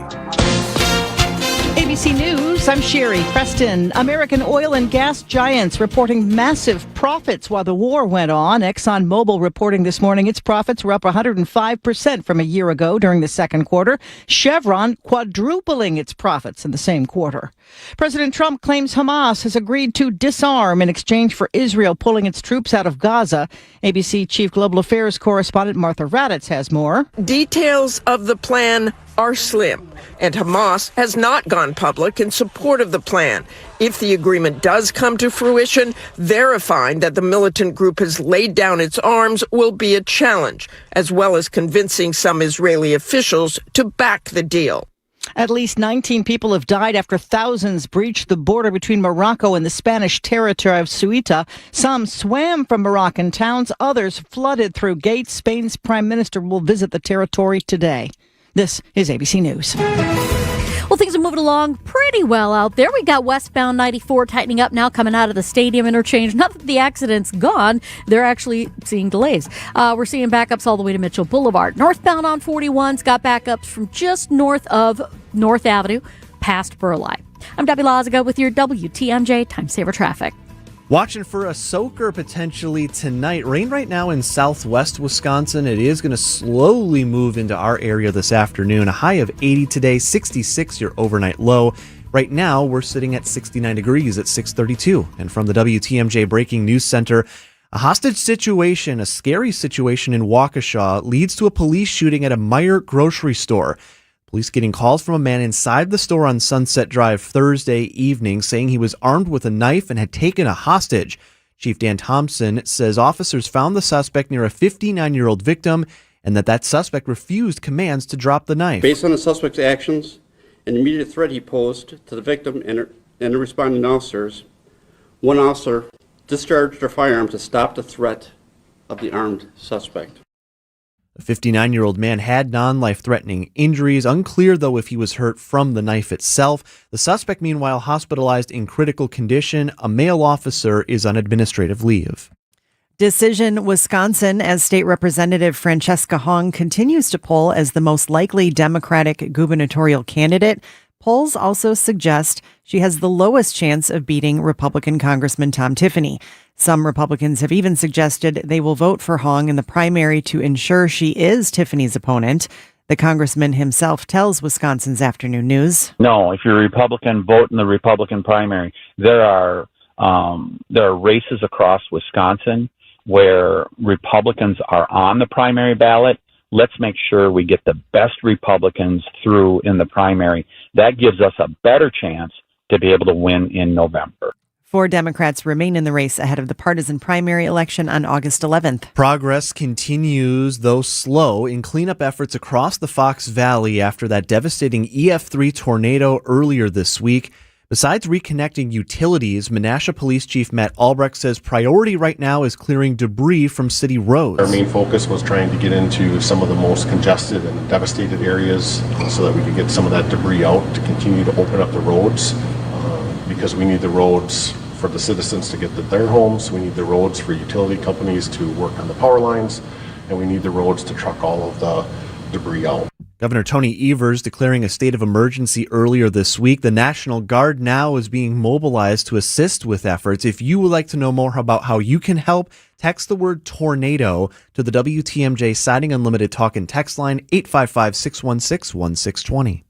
ABC News, I'm Sherry Preston. American oil and gas giants reporting massive profits while the war went on. ExxonMobil reporting this morning its profits were up 105% from a year ago during the second quarter. Chevron quadrupling its profits in the same quarter. President Trump claims Hamas has agreed to disarm in exchange for Israel pulling its troops out of Gaza. ABC Chief Global Affairs correspondent Martha Raddatz has more. Details of the plan are slim, and Hamas has not gone public in support of the plan. If the agreement does come to fruition, verifying that the militant group has laid down its arms will be a challenge, as well as convincing some Israeli officials to back the deal. At least 19 people have died after thousands breached the border between Morocco and the Spanish territory of Ceuta. Some swam from Moroccan towns, others flooded through gates. Spain's prime minister will visit the territory today. This is ABC News. Well, things are moving along pretty well out there. We got westbound 94 tightening up now coming out of the stadium interchange. Not that the accident's gone. They're actually seeing delays. We're seeing backups all the way to Mitchell Boulevard. Northbound on 41's got backups from just north of North Avenue past Burleigh. I'm Debbie Lazaga with your WTMJ Time Saver Traffic. Watching for a soaker potentially tonight. Rain right now in southwest Wisconsin. It is going to slowly move into our area this afternoon. A high of 80 today, 66 your overnight low. Right now, we're sitting at 69 degrees at 6:32. And from the WTMJ Breaking News Center, a hostage situation, a scary situation in Waukesha leads to a police shooting at a Meijer grocery store. Police getting calls from a man inside the store on Sunset Drive Thursday evening saying he was armed with a knife and had taken a hostage. Chief Dan Thompson says officers found the suspect near a 59-year-old victim and that suspect refused commands to drop the knife. Based on the suspect's actions and immediate threat he posed to the victim and the responding officers, one officer discharged their firearm to stop the threat of the armed suspect. The 59-year-old man had non-life-threatening injuries. Unclear, though, if he was hurt from the knife itself. The suspect, meanwhile, hospitalized in critical condition. A male officer is on administrative leave. Decision, Wisconsin, as State Representative Francesca Hong continues to poll as the most likely Democratic gubernatorial candidate. Polls also suggest she has the lowest chance of beating Republican Congressman Tom Tiffany. Some Republicans have even suggested they will vote for Hong in the primary to ensure she is Tiffany's opponent. The congressman himself tells Wisconsin's Afternoon News. No, if you're a Republican, vote in the Republican primary. There are races across Wisconsin where Republicans are on the primary ballot. Let's make sure we get the best Republicans through in the primary. That gives us a better chance to be able to win in November. 4 Democrats remain in the race ahead of the partisan primary election on August 11th. Progress continues, though slow, in cleanup efforts across the Fox Valley after that devastating EF3 tornado earlier this week. Besides reconnecting utilities, Menasha Police Chief Matt Albrecht says priority right now is clearing debris from city roads. Our main focus was trying to get into some of the most congested and devastated areas so that we could get some of that debris out to continue to open up the roads because we need the roads for the citizens to get to their homes, we need the roads for utility companies to work on the power lines, and we need the roads to truck all of the debris out. Governor Tony Evers declaring a state of emergency earlier this week. The National Guard now is being mobilized to assist with efforts. If you would like to know more about how you can help, text the word tornado to the WTMJ Siding Unlimited talk and text line 855-616-1620.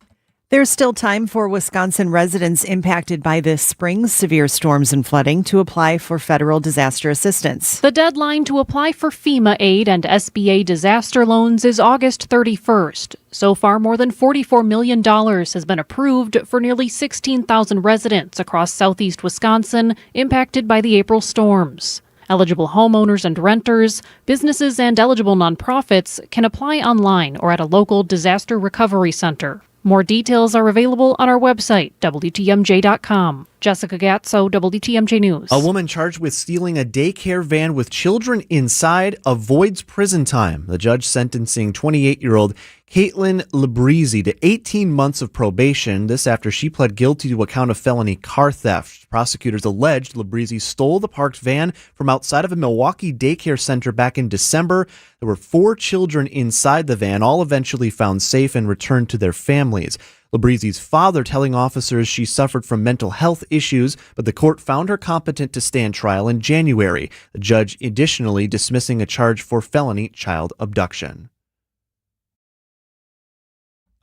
There's still time for Wisconsin residents impacted by this spring's severe storms and flooding to apply for federal disaster assistance. The deadline to apply for FEMA aid and SBA disaster loans is August 31st. So far, more than $44 million has been approved for nearly 16,000 residents across southeast Wisconsin impacted by the April storms. Eligible homeowners and renters, businesses, and eligible nonprofits can apply online or at a local disaster recovery center. More details are available on our website, WTMJ.com. Jessica Gatso, WTMJ News. A woman charged with stealing a daycare van with children inside avoids prison time. The judge sentencing 28-year-old Caitlin Labreezy to 18 months of probation. This after she pled guilty to a count of felony car theft. Prosecutors alleged Labreezy stole the parked van from outside of a Milwaukee daycare center back in December. There were 4 children inside the van, all eventually found safe and returned to their families. Labreezy's father telling officers she suffered from mental health issues, but the court found her competent to stand trial in January. The judge additionally dismissing a charge for felony child abduction.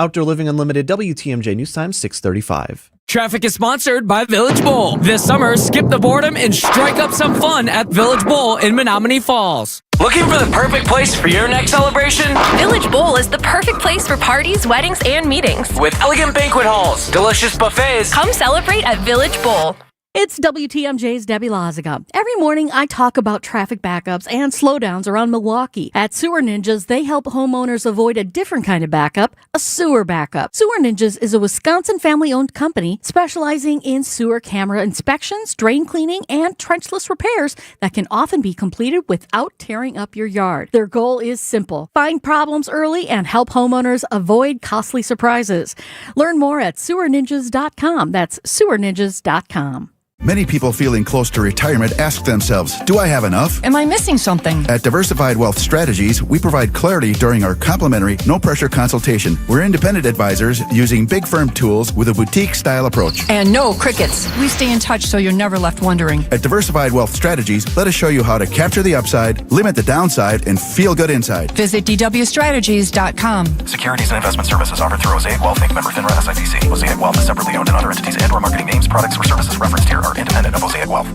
Outdoor Living Unlimited, WTMJ News Time, 6:35. Traffic is sponsored by Village Bowl. This summer, skip the boredom and strike up some fun at Village Bowl in Menominee Falls. Looking for the perfect place for your next celebration? Village Bowl is the perfect place for parties, weddings, and meetings. With elegant banquet halls, delicious buffets. Come celebrate at Village Bowl. It's WTMJ's Debbie Loziga. Every morning, I talk about traffic backups and slowdowns around Milwaukee. At Sewer Ninjas, they help homeowners avoid a different kind of backup, a sewer backup. Sewer Ninjas is a Wisconsin family-owned company specializing in sewer camera inspections, drain cleaning, and trenchless repairs that can often be completed without tearing up your yard. Their goal is simple: find problems early and help homeowners avoid costly surprises. Learn more at sewerninjas.com. That's sewerninjas.com. Many people feeling close to retirement ask themselves, do I have enough? Am I missing something? At Diversified Wealth Strategies, we provide clarity during our complimentary, no-pressure consultation. We're independent advisors using big firm tools with a boutique-style approach. And no crickets. We stay in touch so you're never left wondering. At Diversified Wealth Strategies, let us show you how to capture the upside, limit the downside, and feel good inside. Visit dwstrategies.com. Securities and investment services offered through Mosaic Wealth Inc. Member FINRA SIPC. Mosaic Wealth is separately owned, and other entities and/or marketing names, products, or services referenced here are independent of Mosaic Wealth.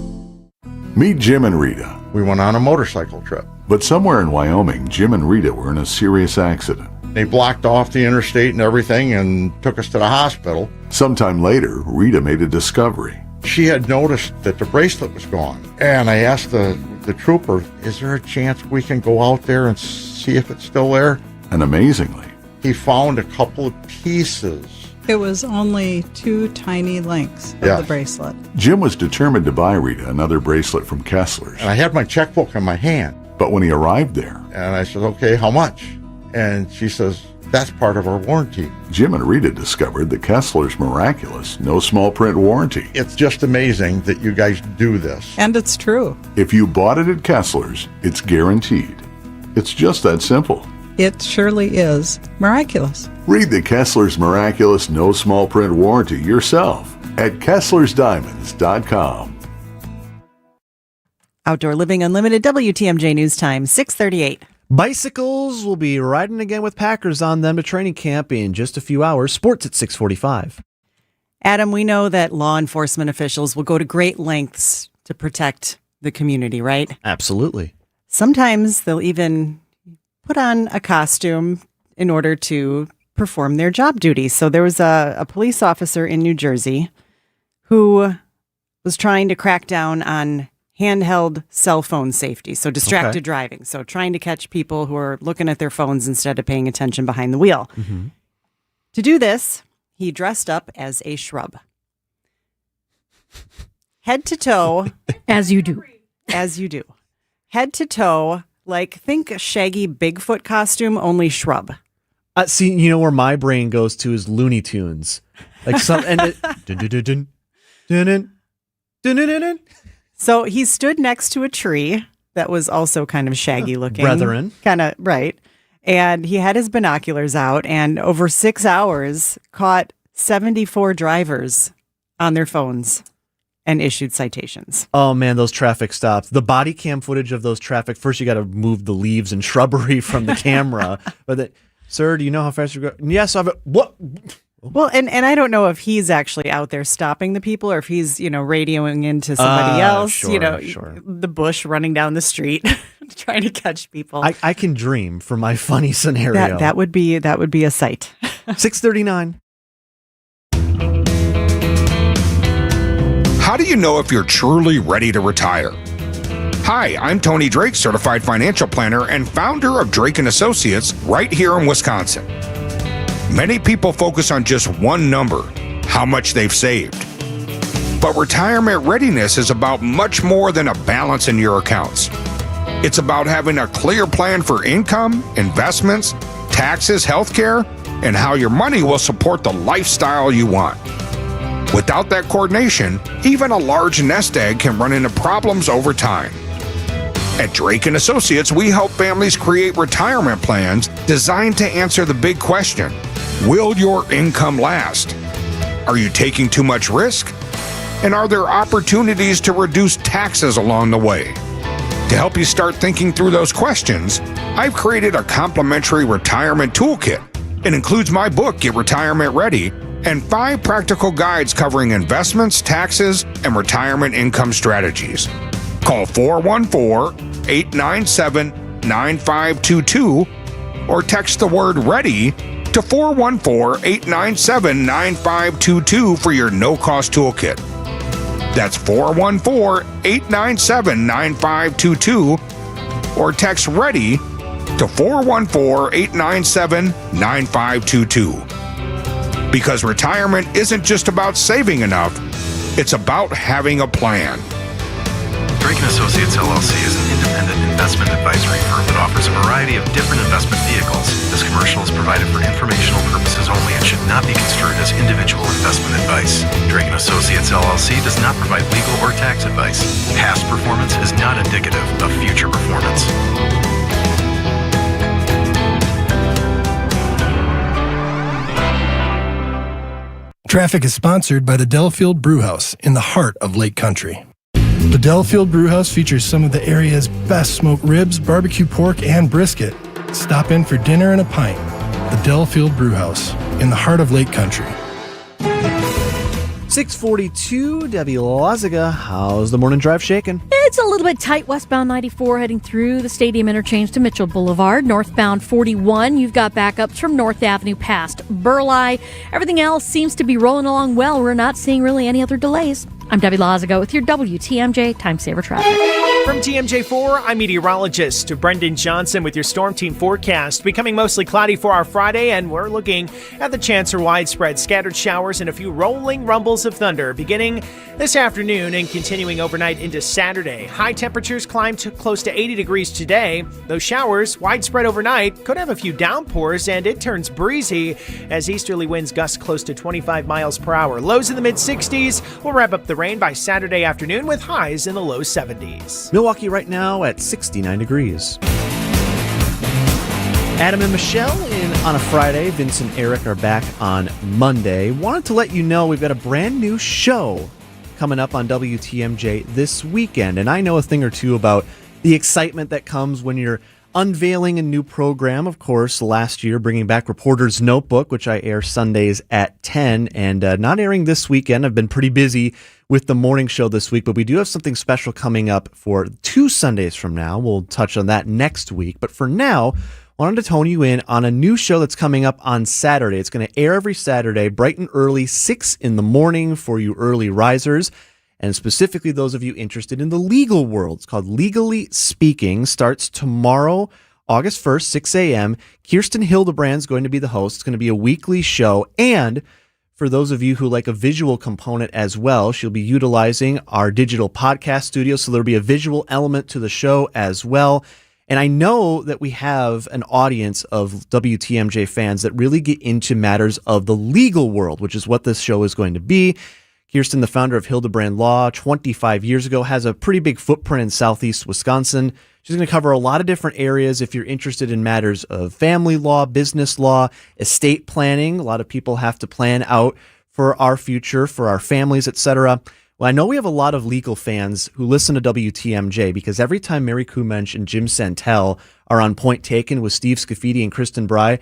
Meet Jim and Rita. We went on a motorcycle trip. But somewhere in Wyoming, Jim and Rita were in a serious accident. They blocked off the interstate and everything and took us to the hospital. Sometime later, Rita made a discovery. She had noticed that the bracelet was gone. And I asked the trooper, is there a chance we can go out there and see if it's still there? And amazingly, he found a couple of pieces. It was only 2 tiny links of the bracelet. Jim was determined to buy Rita another bracelet from Kessler's. And I had my checkbook in my hand. But when he arrived there, and I said, okay, how much? And she says, that's part of our warranty. Jim and Rita discovered the Kessler's miraculous no small print warranty. It's just amazing that you guys do this. And it's true. If you bought it at Kessler's, it's guaranteed. It's just that simple. It surely is miraculous. Read the Kessler's Miraculous No Small Print Warranty yourself at Kessler'sDiamonds.com. Outdoor Living Unlimited, WTMJ News Time, 6:38. Bicycles will be riding again with Packers on them to training camp in just a few hours. Sports at 6:45. Adam, we know that law enforcement officials will go to great lengths to protect the community, right? Absolutely. Sometimes they'll even put on a costume in order to perform their job duties. So there was a police officer in New Jersey who was trying to crack down on handheld cell phone safety, so distracted driving. So trying to catch people who are looking at their phones instead of paying attention behind the wheel. Mm-hmm. To do this, he dressed up as a shrub. Head to toe. As you do. As you do. Head to toe, like think a shaggy Bigfoot costume, only shrub. See, you know where my brain goes to is Looney Tunes. Like some and it, dun, dun, dun, dun, dun, dun, dun, dun, dun. So he stood next to a tree that was also kind of shaggy looking. Brethren. Kind of, right. And he had his binoculars out and over 6 hours caught 74 drivers on their phones and issued citations. Oh man, those traffic stops. The body cam footage of those traffic. First, you got to move the leaves and shrubbery from the camera. But sir, do you know how fast you're going? Yes, I've. What? Well, and I don't know if he's actually out there stopping the people or if he's, radioing into somebody else, Sure. the bush running down the street trying to catch people. I can dream for my funny scenario. That would be a sight. 6:39. How do you know if you're truly ready to retire? Hi, I'm Tony Drake, certified financial planner and founder of Drake & Associates right here in Wisconsin. Many people focus on just one number, how much they've saved. But retirement readiness is about much more than a balance in your accounts. It's about having a clear plan for income, investments, taxes, healthcare, and how your money will support the lifestyle you want. Without that coordination, even a large nest egg can run into problems over time. At Drake & Associates, we help families create retirement plans designed to answer the big question, will your income last? Are you taking too much risk? And are there opportunities to reduce taxes along the way? To help you start thinking through those questions, I've created a complimentary retirement toolkit. It includes my book, Get Retirement Ready, and 5 practical guides covering investments, taxes, and retirement income strategies. Call 414-897-9522 or text the word READY to 414-897-9522 for your no-cost toolkit. That's 414-897-9522 or text READY to 414-897-9522. Because retirement isn't just about saving enough, it's about having a plan. Drake & Associates LLC is an independent investment advisory firm that offers a variety of different investment vehicles. This commercial is provided for informational purposes only and should not be construed as individual investment advice. Drake & Associates LLC does not provide legal or tax advice. Past performance is not indicative of future performance. Traffic is sponsored by the Delafield Brewhouse in the heart of Lake Country. The Delafield Brewhouse features some of the area's best smoked ribs, barbecue pork, and brisket. Stop in for dinner and a pint. The Delafield Brewhouse in the heart of Lake Country. 6:42, Debbie Lazaga. How's the morning drive shaking? It's a little bit tight westbound 94 heading through the Stadium Interchange to Mitchell Boulevard. Northbound 41, you've got backups from North Avenue past Burleigh. Everything else seems to be rolling along well. We're not seeing really any other delays. I'm Debbie Lazaga with your WTMJ Time Saver Traffic. From TMJ4, I'm meteorologist Brendan Johnson with your Storm Team forecast. Becoming mostly cloudy for our Friday, and we're looking at the chance for widespread scattered showers and a few rolling rumbles of thunder beginning this afternoon and continuing overnight into Saturday. High temperatures climb to close to 80 degrees today. Those showers, widespread overnight, could have a few downpours, and it turns breezy as easterly winds gust close to 25 miles per hour. Lows in the mid-60s. We'll wrap up the rain by Saturday afternoon with highs in the low 70s. Milwaukee right now at 69 degrees. Adam and Michelle in on a Friday. Vince and Eric are back on Monday. Wanted to let you know we've got a brand new show coming up on WTMJ this weekend. And I know a thing or two about the excitement that comes when you're unveiling a new program. Of course, last year bringing back Reporter's Notebook, which I air Sundays at 10, and not airing this weekend. I've been pretty busy with the morning show this week, but we do have something special coming up for 2 Sundays from now. We'll touch on that next week. But for now, wanted to tone you in on a new show that's coming up on Saturday. It's going to air every Saturday, bright and early, 6 in the morning for you early risers, and specifically those of you interested in the legal world. It's called Legally Speaking. Starts tomorrow, August 1st, 6 a.m. Kirsten Hildebrand's going to be the host. It's going to be a weekly show, and for those of you who like a visual component as well, she'll be utilizing our digital podcast studio, so there'll be a visual element to the show as well. And I know that we have an audience of WTMJ fans that really get into matters of the legal world, which is what this show is going to be. Kirsten, the founder of Hildebrand Law 25 years ago, has a pretty big footprint in southeast Wisconsin. She's going to cover a lot of different areas if you're interested in matters of family law, business law, estate planning. A lot of people have to plan out for our future, for our families, etc. Well, I know we have a lot of legal fans who listen to WTMJ because every time Mary Kumensch and Jim Santel are on Point Taken with Steve Scafidi and Kristen Bry,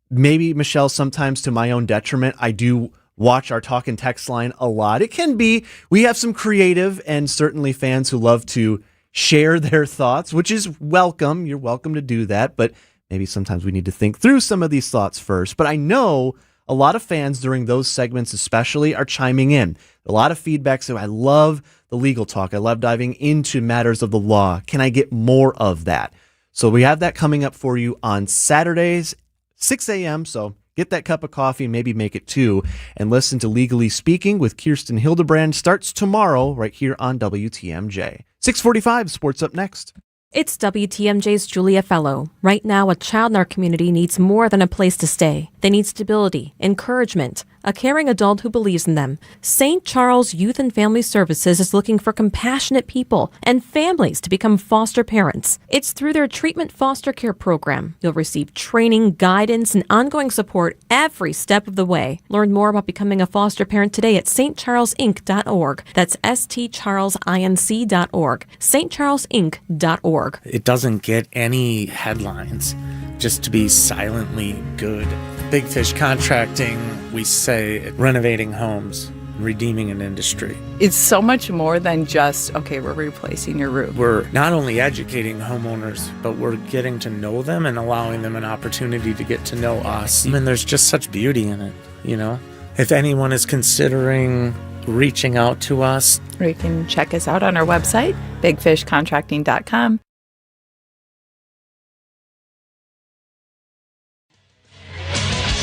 maybe, Michelle, sometimes to my own detriment, I do watch our talk and text line a lot. It can be, we have some creative and certainly fans who love to share their thoughts, which is welcome. You're welcome to do that, but maybe sometimes we need to think through some of these thoughts first. But I know a lot of fans during those segments especially are chiming in. A lot of feedback. So I love the legal talk. I love diving into matters of the law. Can I get more of that? So we have that coming up for you on Saturdays, 6 a.m. So get that cup of coffee, maybe make it 2, and listen to Legally Speaking with Kirsten Hildebrand. Starts tomorrow right here on WTMJ. 6:45, sports up next. It's WTMJ's Julia Fellow. Right now, a child in our community needs more than a place to stay. They need stability, encouragement, a caring adult who believes in them. St. Charles Youth and Family Services is looking for compassionate people and families to become foster parents. It's through their treatment foster care program. You'll receive training, guidance, and ongoing support every step of the way. Learn more about becoming a foster parent today at stcharlesinc.org. That's stcharlesinc.org. stcharlesinc.org. It doesn't get any headlines just to be silently good. Big Fish Contracting, we say renovating homes, redeeming an industry. It's so much more than just, okay, we're replacing your roof. We're not only educating homeowners, but we're getting to know them and allowing them an opportunity to get to know us. And there's just such beauty in it, you know? If anyone is considering reaching out to us, or you can check us out on our website, bigfishcontracting.com.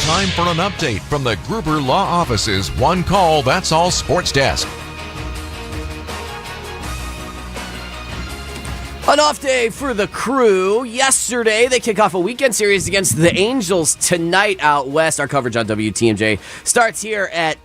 Time for an update from the Gruber Law Office's One Call, That's All Sports Desk. An off day for the Crew. Yesterday, they kick off a weekend series against the Angels tonight out west. Our coverage on WTMJ starts here at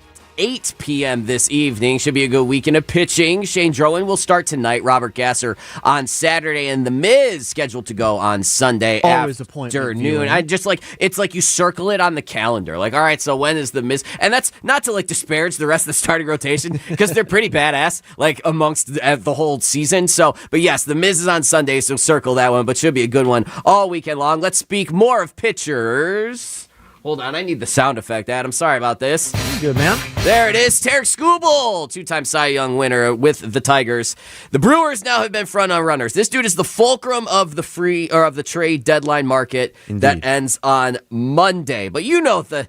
8 p.m. this evening. Should be a good weekend of pitching. Shane Drowan will start tonight. Robert Gasser on Saturday, and The Miz scheduled to go on Sunday Always appointment afternoon. viewing. I just it's like you circle it on the calendar. Like, all right, so when is The Miz? And that's not to disparage the rest of the starting rotation because they're pretty badass amongst the whole season. So, but yes, The Miz is on Sunday, so circle that one. But should be a good one all weekend long. Let's speak more of pitchers. Hold on, I need the sound effect, Adam. Sorry about this. Good, man. There it is. Tarek Skubal, 2-time Cy Young winner with the Tigers. The Brewers now have been front on runners. This dude is the fulcrum of the trade deadline market. Indeed. That ends on Monday. But you know the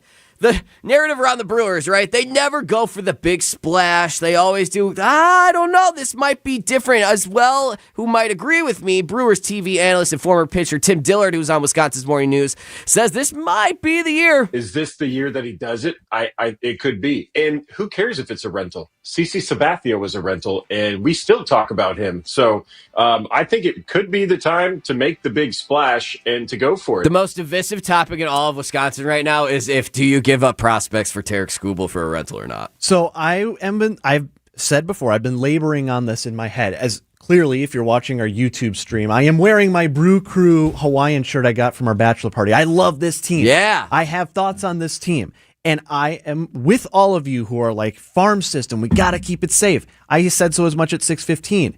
narrative around the Brewers, right? They never go for the big splash. They always do, I don't know, this might be different as well. Who might agree with me? Brewers TV analyst and former pitcher Tim Dillard, who's on Wisconsin's Morning News, says this might be the year. Is this the year that he does it? It could be. And who cares if it's a rental? CC Sabathia was a rental, and we still talk about him. So I think it could be the time to make the big splash and to go for it. The most divisive topic in all of Wisconsin right now is do you give up prospects for Tarek Skubal for a rental or not? So I've said before, I've been laboring on this in my head. As clearly, if you're watching our YouTube stream, I am wearing my Brew Crew Hawaiian shirt I got from our bachelor party. I love this team. Yeah. I have thoughts on this team. And I am with all of you who are like, farm system, we got to keep it safe. I said so as much at 6:15.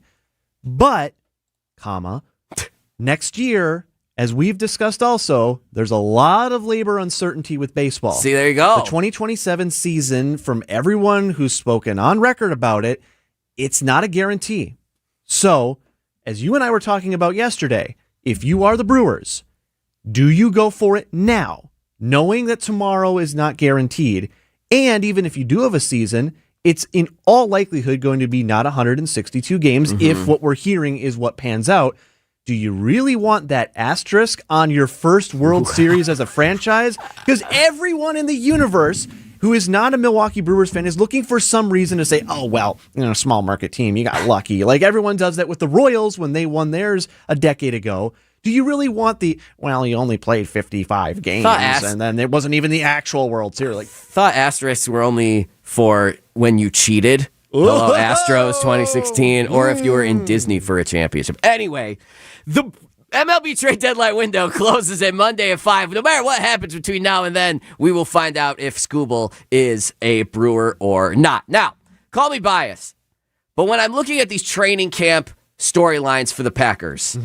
But, next year, as we've discussed also, there's a lot of labor uncertainty with baseball. See, there you go. The 2027 season, from everyone who's spoken on record about it, it's not a guarantee. So, as you and I were talking about yesterday, if you are the Brewers, do you go for it now, knowing that tomorrow is not guaranteed? And even if you do have a season, it's in all likelihood going to be not 162 games if what we're hearing is what pans out. Do you really want that asterisk on your first World Series as a franchise? Because everyone in the universe who is not a Milwaukee Brewers fan is looking for some reason to say, oh, well, small market team, you got lucky. Like everyone does that with the Royals when they won theirs a decade ago. Do you really want you only played 55 games and then it wasn't even the actual World Series? Thought asterisks were only for when you cheated. Hello, Astros 2016, or if you were in Disney for a championship. Anyway, the MLB trade deadline window closes at Monday at 5. No matter what happens between now and then, we will find out if Skubal is a Brewer or not. Now, call me biased, but when I'm looking at these training camp storylines for the Packers,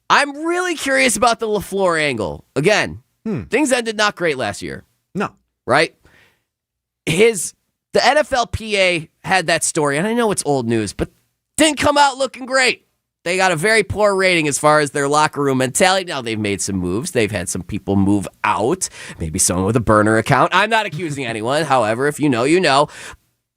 I'm really curious about the LaFleur angle. Again, Things ended not great last year. No. Right? The NFLPA had that story, and I know it's old news, but didn't come out looking great. They got a very poor rating as far as their locker room mentality. Now, they've made some moves. They've had some people move out, maybe someone with a burner account. I'm not accusing anyone. However, if you know, you know.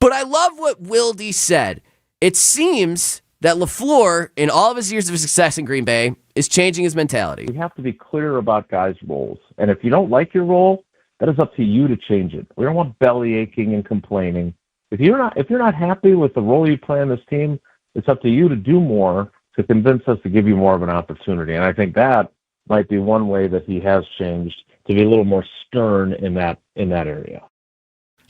But I love what Wilde said. It seems that LaFleur, in all of his years of success in Green Bay, is changing his mentality. We have to be clear about guys' roles. And if you don't like your role, that is up to you to change it. We don't want belly aching and complaining. If you're not happy with the role you play on this team, it's up to you to do more to convince us to give you more of an opportunity. And I think that might be one way that he has changed, to be a little more stern in that area.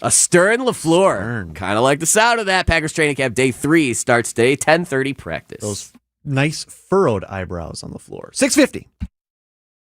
A stern LaFleur. Kind of like the sound of that. Packers training camp day 3 starts today, 10:30 practice. Those nice furrowed eyebrows on the floor. 650.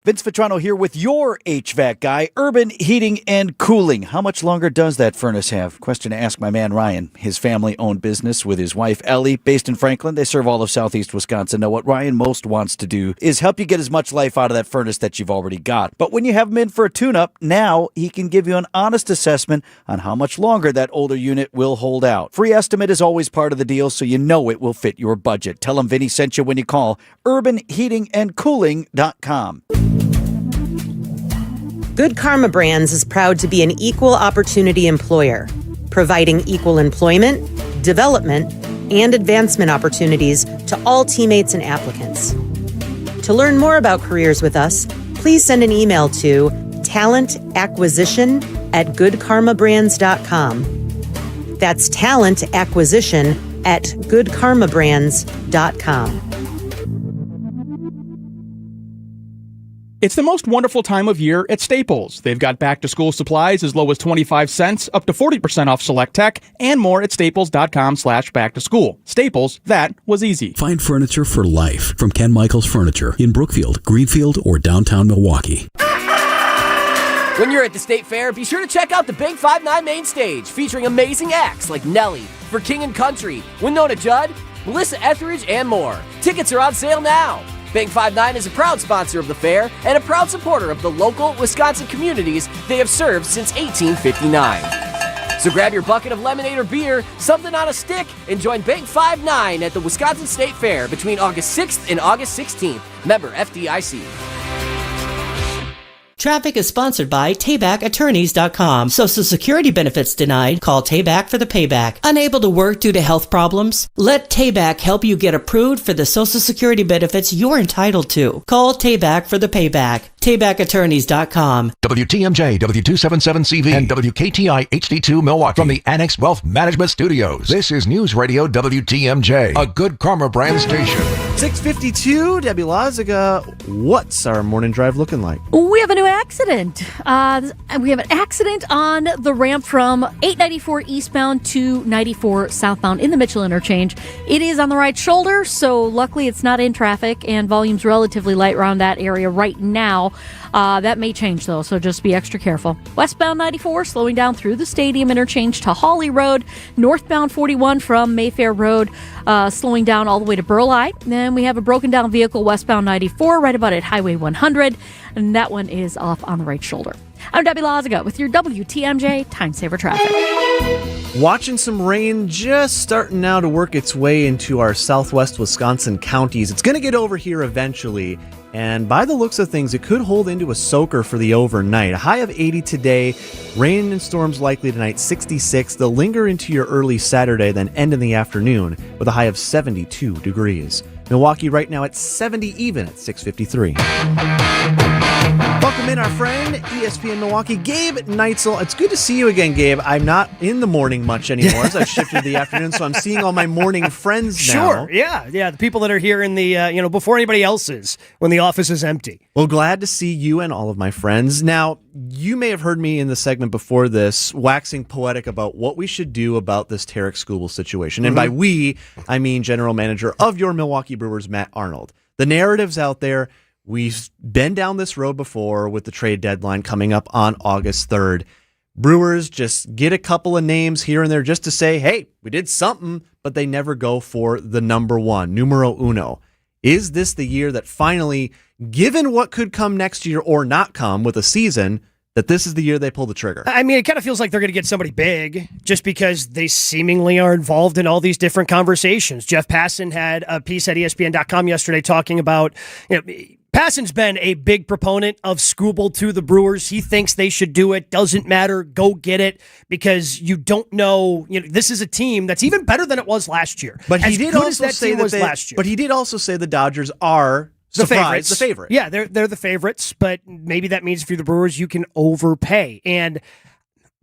Vince Vitrano here with your HVAC guy, Urban Heating and Cooling. How much longer does that furnace have? Question to ask my man Ryan. His family-owned business with his wife Ellie, based in Franklin. They serve all of southeast Wisconsin. Now, what Ryan most wants to do is help you get as much life out of that furnace that you've already got. But when you have him in for a tune-up, now he can give you an honest assessment on how much longer that older unit will hold out. Free estimate is always part of the deal, so you know it will fit your budget. Tell him Vinny sent you when you call urbanheatingandcooling.com. Good Karma Brands is proud to be an equal opportunity employer, providing equal employment, development, and advancement opportunities to all teammates and applicants. To learn more about careers with us, please send an email to talentacquisition@goodkarmabrands.com. That's talentacquisition@goodkarmabrands.com. It's the most wonderful time of year at Staples. They've got back-to-school supplies as low as 25 cents, up to 40% off select tech, and more at staples.com/back-to-school. Staples, that was easy. Find furniture for life from Ken Michaels Furniture in Brookfield, Greenfield, or downtown Milwaukee. When you're at the State Fair, be sure to check out the Big 5-9 main stage, featuring amazing acts like Nelly, For King and Country, Winona Judd, Melissa Etheridge, and more. Tickets are on sale now. Big 5-9 is a proud sponsor of the fair and a proud supporter of the local Wisconsin communities they have served since 1859. So grab your bucket of lemonade or beer, something on a stick, and join Big 5-9 at the Wisconsin State Fair between August 6th and August 16th. Member FDIC. Traffic is sponsored by TaybackAttorneys.com. Social Security benefits denied? Call Tayback for the payback. Unable to work due to health problems? Let Tayback help you get approved for the Social Security benefits you're entitled to. Call Tayback for the payback. TaybackAttorneys.com. WTMJ, W277CV, and WKTI HD2 Milwaukee from the Annex Wealth Management Studios. This is News Radio WTMJ, a Good Karma brand station. 652, Debbie Lazaga. What's our morning drive looking like? We have a new accident. We have an accident on the ramp from 894 eastbound to 94 southbound in the Mitchell interchange. It is on the right shoulder, so luckily it's not in traffic, and volume's relatively light around that area right now. That may change, though, so just be extra careful. Westbound 94, slowing down through the Stadium interchange to Hawley Road. Northbound 41 from Mayfair Road, slowing down all the way to Burleigh. Then we have a broken down vehicle westbound 94 right about at Highway 100, and that one is off on the right shoulder. I'm Debbie Lazaga with your WTMJ Time Saver Traffic. Watching some rain just starting now to work its way into our southwest Wisconsin counties. It's going to get over here eventually, and by the looks of things, it could hold into a soaker for the overnight. A high of 80 today, rain and storms likely tonight, 66. They'll linger into your early Saturday, then end in the afternoon with a high of 72 degrees. Milwaukee right now at 70 even at 6:53. Welcome in our friend, ESPN Milwaukee, Gabe Neitzel. It's good to see you again, Gabe. I'm not in the morning much anymore as I've shifted to the afternoon, so I'm seeing all my morning friends now. Sure, yeah, the people that are here in the, before anybody else is, when the office is empty. Well, glad to see you and all of my friends. Now, you may have heard me in the segment before this waxing poetic about what we should do about this Tarek Skubal situation. And by we, I mean General Manager of your Milwaukee Brewers, Matt Arnold. The narrative's out there. We've been down this road before with the trade deadline coming up on August 3rd. Brewers just get a couple of names here and there just to say, hey, we did something, but they never go for the number one, numero uno. Is this the year that finally given what could come next year or not come with a season, that this is the year they pull the trigger. I mean, it kind of feels like they're going to get somebody big just because they seemingly are involved in all these different conversations. Jeff Passan had a piece at ESPN.com yesterday talking about, Passan's been a big proponent of Skubal to the Brewers. He thinks they should do it. Doesn't matter. Go get it, because you don't know. This is a team that's even better than it was last year. But he did also say that last year. But he did also say the Dodgers are the favorite. Yeah, they're the favorites, but maybe that means if you're the Brewers, you can overpay. And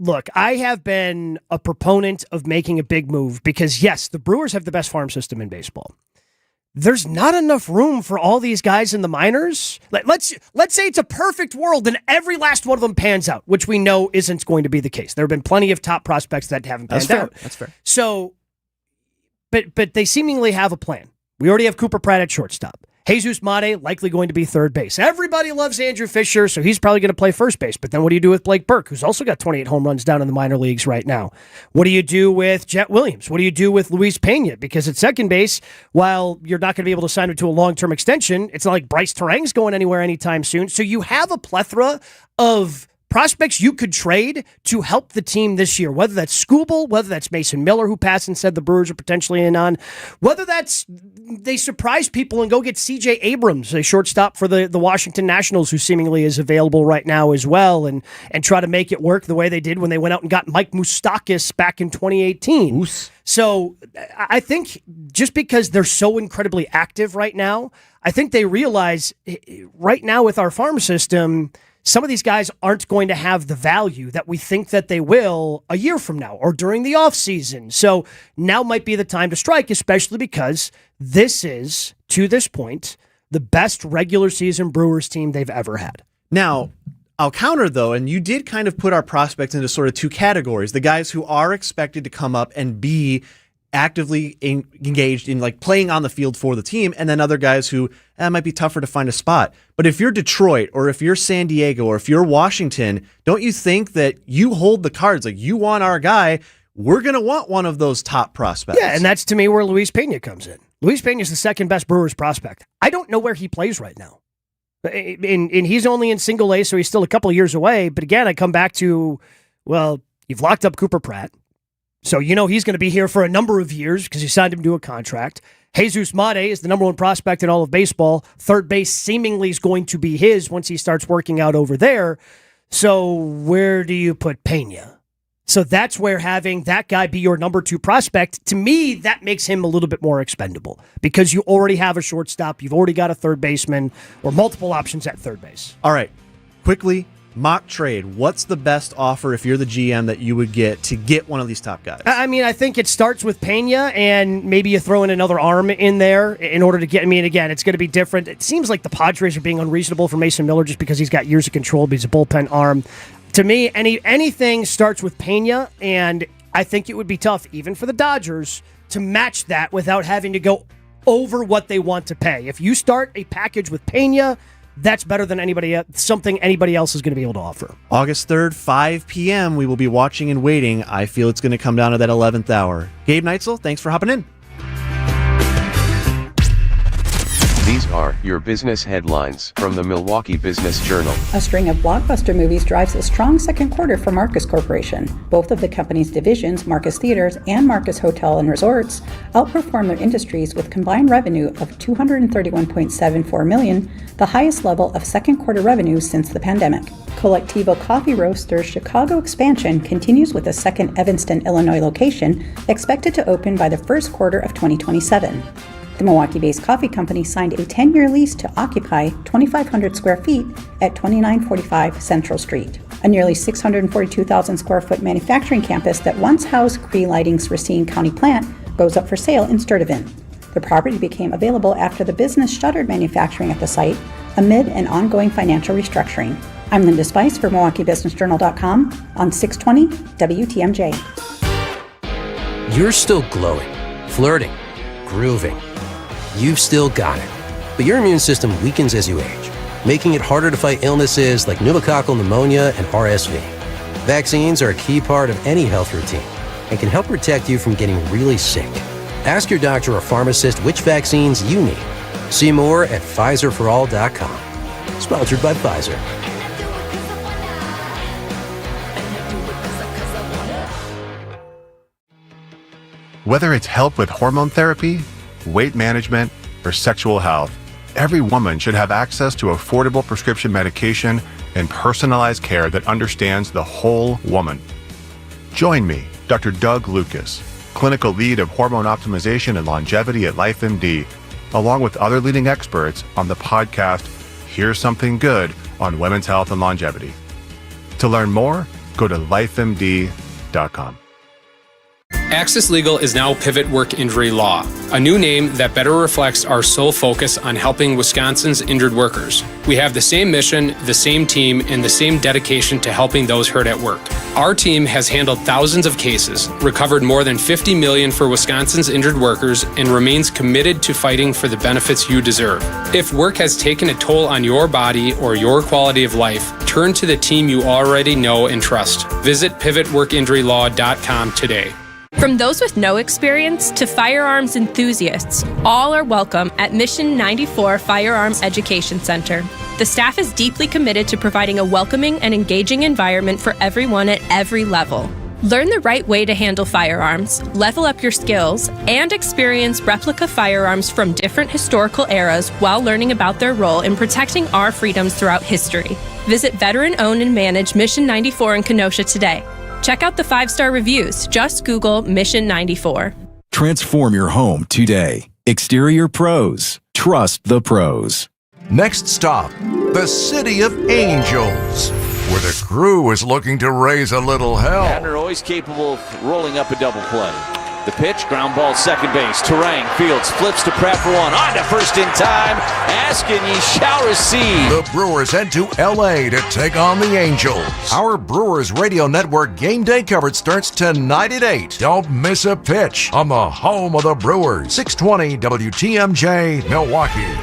look, I have been a proponent of making a big move because, yes, the Brewers have the best farm system in baseball. There's not enough room for all these guys in the minors. Let's say it's a perfect world and every last one of them pans out, which we know isn't going to be the case. There have been plenty of top prospects that haven't panned out. That's fair. So, but they seemingly have a plan. We already have Cooper Pratt at shortstop. Jesus Mate likely going to be third base. Everybody loves Andrew Fisher, so he's probably going to play first base. But then what do you do with Blake Burke, who's also got 28 home runs down in the minor leagues right now? What do you do with Jet Williams? What do you do with Luis Pena? Because at second base, while you're not going to be able to sign him to a long-term extension, it's not like Bryce Terang's going anywhere anytime soon. So you have a plethora of prospects you could trade to help the team this year, whether that's Skubal, whether that's Mason Miller, who Passan said the Brewers are potentially in on, whether that's they surprise people and go get C.J. Abrams, a shortstop for the Washington Nationals, who seemingly is available right now as well, and try to make it work the way they did when they went out and got Mike Moustakas back in 2018. Oos. So I think just because they're so incredibly active right now, I think they realize right now with our farm system, some of these guys aren't going to have the value that we think that they will a year from now or during the offseason. So now might be the time to strike, especially because this is, to this point, the best regular season Brewers team they've ever had. Now, I'll counter, though, and you did kind of put our prospects into sort of two categories. The guys who are expected to come up and be actively engaged in like playing on the field for the team, and then other guys who might be tougher to find a spot. But if you're Detroit or if you're San Diego or if you're Washington, don't you think that you hold the cards? Like, you want our guy, we're going to want one of those top prospects. Yeah, and that's to me where Luis Pena comes in. Luis Pena is the second best Brewers prospect. I don't know where he plays right now. And he's only in single A, so he's still a couple of years away. But again, I come back to, well, you've locked up Cooper Pratt. So you know he's going to be here for a number of years because you signed him to a contract. Jesus Mate is the number one prospect in all of baseball. Third base seemingly is going to be his once he starts working out over there. So where do you put Pena? So that's where having that guy be your number two prospect, to me, that makes him a little bit more expendable because you already have a shortstop, you've already got a third baseman, or multiple options at third base. All right, quickly, mock trade. What's the best offer if you're the GM that you would get to get one of these top guys? I mean, I think it starts with Pena, and maybe you throw in another arm in there in order to get. I mean, again, it's going to be different. It seems like the Padres are being unreasonable for Mason Miller just because he's got years of control, but he's a bullpen arm. To me, anything starts with Pena, and I think it would be tough, even for the Dodgers, to match that without having to go over what they want to pay. If you start a package with Pena, that's better than something anybody else is going to be able to offer. August 3rd, 5 p.m., we will be watching and waiting. I feel it's going to come down to that 11th hour. Gabe Neitzel, thanks for hopping in. These are your business headlines from the Milwaukee Business Journal. A string of blockbuster movies drives a strong second quarter for Marcus Corporation. Both of the company's divisions, Marcus Theaters and Marcus Hotel and Resorts, outperformed their industries with combined revenue of $231.74 million, the highest level of second quarter revenue since the pandemic. Collectivo Coffee Roasters' Chicago expansion continues with a second Evanston, Illinois location expected to open by the first quarter of 2027. The Milwaukee-based coffee company signed a 10-year lease to occupy 2,500 square feet at 2945 Central Street. A nearly 642,000 square foot manufacturing campus that once housed Cree Lighting's Racine County plant goes up for sale in Sturtevant. The property became available after the business shuttered manufacturing at the site amid an ongoing financial restructuring. I'm Linda Spice for MilwaukeeBusinessJournal.com on 620 WTMJ. You're still glowing, flirting, grooving. You've still got it. But your immune system weakens as you age, making it harder to fight illnesses like pneumococcal pneumonia and RSV. Vaccines are a key part of any health routine and can help protect you from getting really sick. Ask your doctor or pharmacist which vaccines you need See more at PfizerForAll.com. Sponsored by Pfizer. Whether it's help with hormone therapy, weight management, or sexual health, every woman should have access to affordable prescription medication and personalized care that understands the whole woman. Join me, Dr. Doug Lucas, clinical lead of hormone optimization and longevity at LifeMD, along with other leading experts on the podcast Here's Something Good on Women's Health and Longevity. To learn more, go to lifemd.com. Access Legal is now Pivot Work Injury Law, a new name that better reflects our sole focus on helping Wisconsin's injured workers. We have the same mission, the same team, and the same dedication to helping those hurt at work. Our team has handled thousands of cases, recovered more than $50 million for Wisconsin's injured workers, and remains committed to fighting for the benefits you deserve. If work has taken a toll on your body or your quality of life, turn to the team you already know and trust. Visit pivotworkinjurylaw.com today. From those with no experience to firearms enthusiasts, all are welcome at Mission 94 Firearms Education Center. The staff is deeply committed to providing a welcoming and engaging environment for everyone at every level. Learn the right way to handle firearms, level up your skills, and experience replica firearms from different historical eras while learning about their role in protecting our freedoms throughout history. Visit veteran-owned and managed Mission 94 in Kenosha today. Check out the 5-star reviews. Just Google Mission 94. Transform your home today. Exterior Pros. Trust the pros. Next stop, the City of Angels, where the crew is looking to raise a little hell. And they're always capable of rolling up a double play. The pitch, ground ball, second base. Terang, Fields, flips to Pratt for one. On to first in time. Ask and ye shall receive. The Brewers head to L.A. to take on the Angels. Our Brewers Radio Network game day coverage starts tonight at 8. Don't miss a pitch on the home of the Brewers. 620 WTMJ, Milwaukee.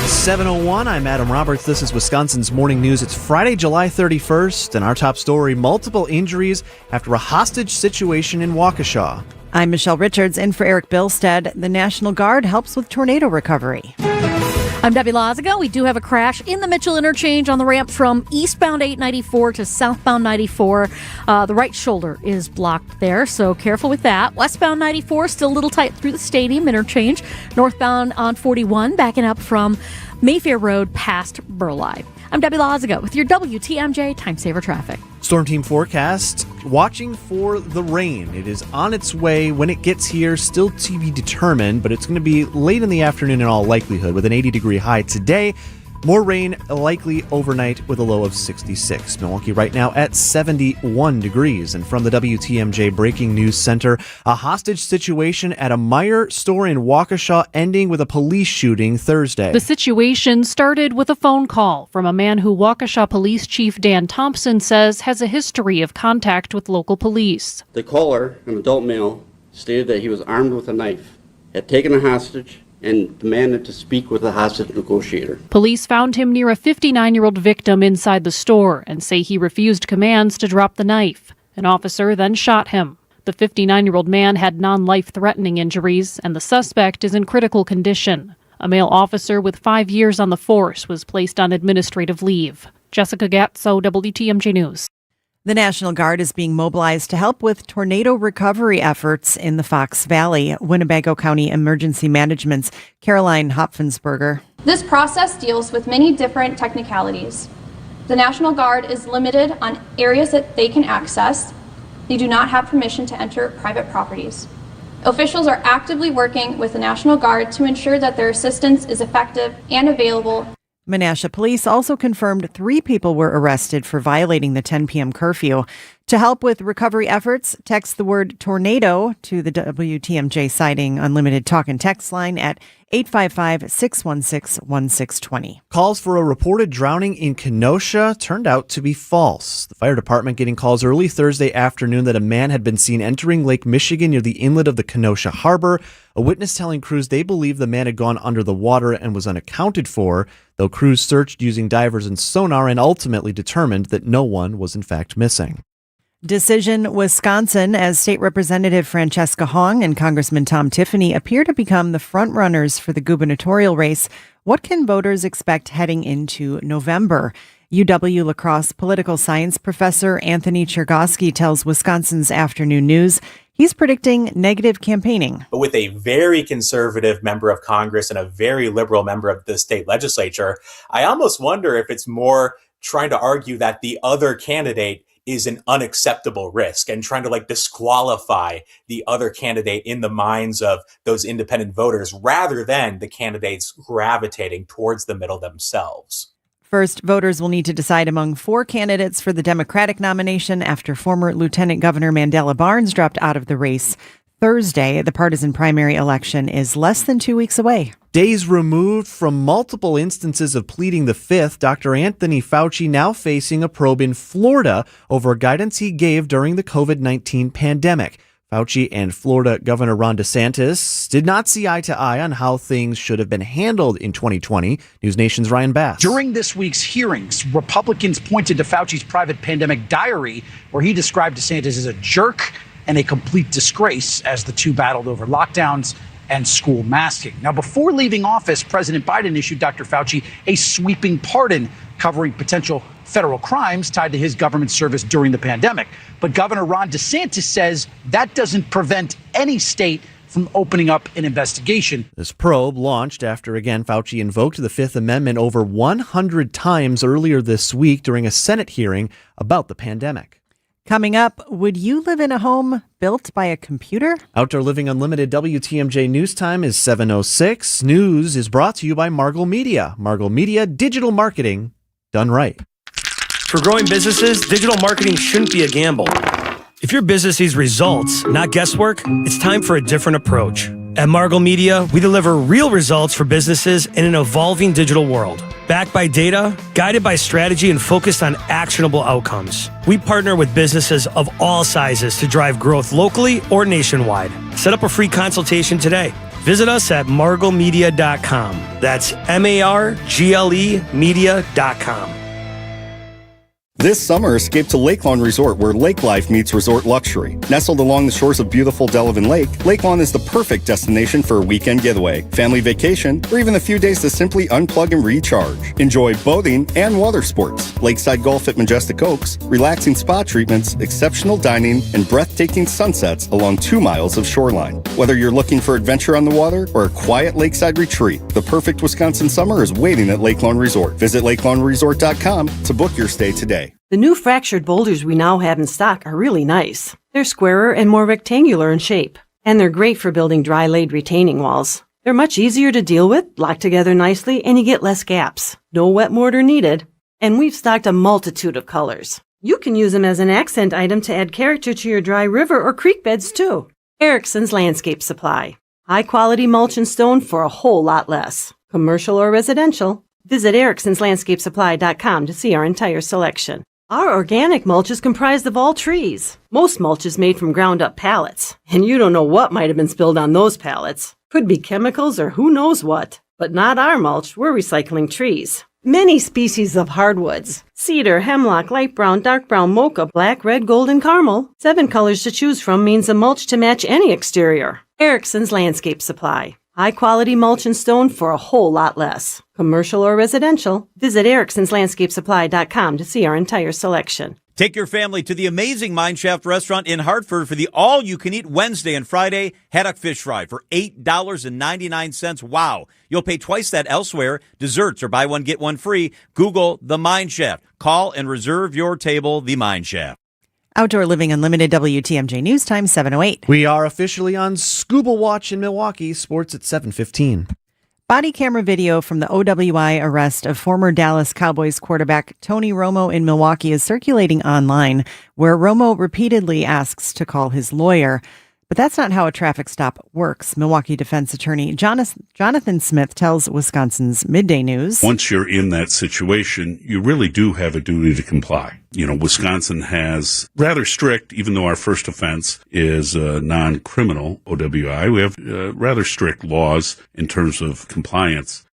7:01, I'm Adam Roberts. This is Wisconsin's Morning News. It's Friday, July 31st, and our top story, multiple injuries after a hostage situation in Waukesha. I'm Michelle Richards, in for Eric Bilstead. The National Guard helps with tornado recovery. I'm Debbie Loziga. We do have a crash in the Mitchell interchange on the ramp from eastbound 894 to southbound 94. The right shoulder is blocked there, so careful with that. Westbound 94 still a little tight through the stadium interchange. Northbound on 41 backing up from Mayfair Road past Burleigh. I'm Debbie Loziga with your WTMJ Time Saver Traffic. Storm team forecast, watching for the rain. It is on its way. When it gets here, still to be determined, but it's going to be late in the afternoon in all likelihood with an 80-degree high today. More rain likely overnight with a low of 66. Milwaukee right now at 71 degrees. And from the WTMJ Breaking News Center, a hostage situation at a Meijer store in Waukesha ending with a police shooting Thursday. The situation started with a phone call from a man who Waukesha Police Chief Dan Thompson says has a history of contact with local police. The caller, an adult male, stated that he was armed with a knife, had taken a hostage, and demanded to speak with a hostage negotiator. Police found him near a 59-year-old victim inside the store and say he refused commands to drop the knife. An officer then shot him. The 59-year-old man had non-life-threatening injuries, and the suspect is in critical condition. A male officer with 5 years on the force was placed on administrative leave. Jessica Gatso, WTMJ News. The National Guard is being mobilized to help with tornado recovery efforts in the Fox Valley. Winnebago County Emergency Management's Caroline Hopfensberger. This process deals with many different technicalities. The National Guard is limited on areas that they can access. They do not have permission to enter private properties. Officials are actively working with the National Guard to ensure that their assistance is effective and available. Menasha police also confirmed 3 people were arrested for violating the 10 p.m. curfew. To help with recovery efforts, text the word tornado to the WTMJ Sighting Unlimited talk and text line at 855-616-1620. Calls for a reported drowning in Kenosha turned out to be false. The fire department getting calls early Thursday afternoon that a man had been seen entering Lake Michigan near the inlet of the Kenosha Harbor. A witness telling crews they believe the man had gone under the water and was unaccounted for, though crews searched using divers and sonar and ultimately determined that no one was in fact missing. Decision Wisconsin, as State Representative Francesca Hong and Congressman Tom Tiffany appear to become the frontrunners for the gubernatorial race. What can voters expect heading into November? UW La Crosse political science professor Anthony Chergosky tells Wisconsin's Afternoon News he's predicting negative campaigning. But with a very conservative member of Congress and a very liberal member of the state legislature, I almost wonder if it's more trying to argue that the other candidate is an unacceptable risk and trying to disqualify the other candidate in the minds of those independent voters rather than the candidates gravitating towards the middle themselves. First, voters will need to decide among 4 candidates for the Democratic nomination after former Lieutenant Governor Mandela Barnes dropped out of the race Thursday. The partisan primary election is less than 2 weeks away. Days removed from multiple instances of pleading the fifth, Dr. Anthony Fauci now facing a probe in Florida over guidance he gave during the COVID-19 pandemic. Fauci and Florida Governor Ron DeSantis did not see eye to eye on how things should have been handled in 2020. News Nation's Ryan Bass. During this week's hearings, Republicans pointed to Fauci's private pandemic diary, where he described DeSantis as a jerk and a complete disgrace as the two battled over lockdowns and school masking. Now, before leaving office, President Biden issued Dr. Fauci a sweeping pardon covering potential federal crimes tied to his government service during the pandemic. But Governor Ron DeSantis says that doesn't prevent any state from opening up an investigation. This probe launched after, again, Fauci invoked the Fifth Amendment over 100 times earlier this week during a Senate hearing about the pandemic. Coming up, would you live in a home built by a computer? Outdoor Living Unlimited WTMJ News Time is 7:06. News is brought to you by Margol Media. Margol Media, digital marketing done right. For growing businesses, digital marketing shouldn't be a gamble. If your business needs results, not guesswork, it's time for a different approach. At Margol Media, we deliver real results for businesses in an evolving digital world. Backed by data, guided by strategy, and focused on actionable outcomes. We partner with businesses of all sizes to drive growth locally or nationwide. Set up a free consultation today. Visit us at margolmedia.com. That's MARGLE media.com. This summer, escape to Lakelon Resort, where lake life meets resort luxury. Nestled along the shores of beautiful Delavan Lake, Lakelon is the perfect destination for a weekend getaway, family vacation, or even a few days to simply unplug and recharge. Enjoy boating and water sports, lakeside golf at Majestic Oaks, relaxing spa treatments, exceptional dining, and breathtaking sunsets along 2 miles of shoreline. Whether you're looking for adventure on the water or a quiet lakeside retreat, the perfect Wisconsin summer is waiting at Lakelon Resort. Visit lakelonresort.com to book your stay today. The new fractured boulders we now have in stock are really nice. They're squarer and more rectangular in shape, and they're great for building dry-laid retaining walls. They're much easier to deal with, lock together nicely, and you get less gaps. No wet mortar needed. And we've stocked a multitude of colors. You can use them as an accent item to add character to your dry river or creek beds, too. Erickson's Landscape Supply. High-quality mulch and stone for a whole lot less. Commercial or residential. Visit ericksonslandscapesupply.com to see our entire selection. Our organic mulch is comprised of all trees. Most mulch is made from ground-up pallets, and you don't know what might have been spilled on those pallets. Could be chemicals or who knows what. But not our mulch, we're recycling trees. Many species of hardwoods. Cedar, hemlock, light brown, dark brown, mocha, black, red, gold, and caramel. 7 colors to choose from means a mulch to match any exterior. Erickson's Landscape Supply. High-quality mulch and stone for a whole lot less. Commercial or residential. Visit ericksonslandscapesupply.com to see our entire selection. Take your family to the amazing Mineshaft restaurant in Hartford for the all-you-can-eat Wednesday and Friday haddock fish fry for $8.99. Wow. You'll pay twice that elsewhere. Desserts or buy one, get one free. Google The Mineshaft. Call and reserve your table, The Mineshaft. Outdoor Living Unlimited WTMJ News Time 7:08. We are officially on Scuba Watch in Milwaukee. Sports at 7:15. Body camera video from the OWI arrest of former Dallas Cowboys quarterback Tony Romo in Milwaukee is circulating online, where Romo repeatedly asks to call his lawyer. But that's not how a traffic stop works. Milwaukee defense attorney Jonathan Smith tells Wisconsin's Midday News. Once you're in that situation, you really do have a duty to comply. You know, Wisconsin has rather strict, even though our first offense is non-criminal OWI, we have rather strict laws in terms of compliance.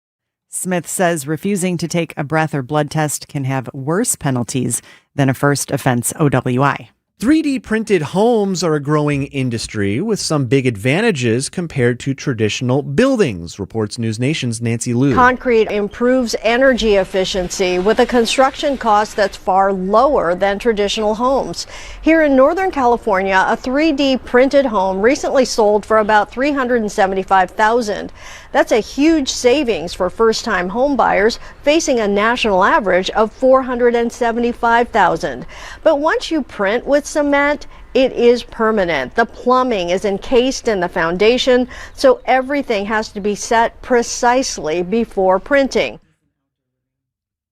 Smith says refusing to take a breath or blood test can have worse penalties than a first offense OWI. 3D printed homes are a growing industry with some big advantages compared to traditional buildings, reports News Nation's Nancy Liu. Concrete improves energy efficiency with a construction cost that's far lower than traditional homes. Here in Northern California, a 3D printed home recently sold for about $375,000. That's a huge savings for first-time home buyers facing a national average of $475,000. But once you print with cement, it is permanent. The plumbing is encased in the foundation, so everything has to be set precisely before printing.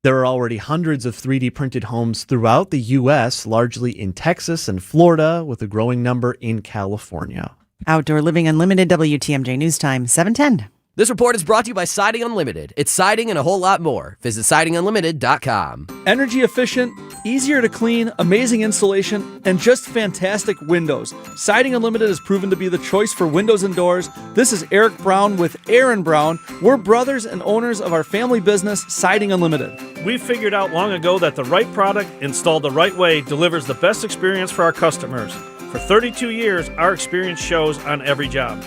There are already hundreds of 3D printed homes throughout the U.S., largely in Texas and Florida, with a growing number in California. Outdoor Living Unlimited, WTMJ News Time, 7:10. This report is brought to you by Siding Unlimited. It's siding and a whole lot more. Visit sidingunlimited.com. Energy efficient, easier to clean, amazing insulation, and just fantastic windows. Siding Unlimited has proven to be the choice for windows and doors. This is Eric Brown with Aaron Brown. We're brothers and owners of our family business, Siding Unlimited. We figured out long ago that the right product, installed the right way, delivers the best experience for our customers. For 32 years, our experience shows on every job.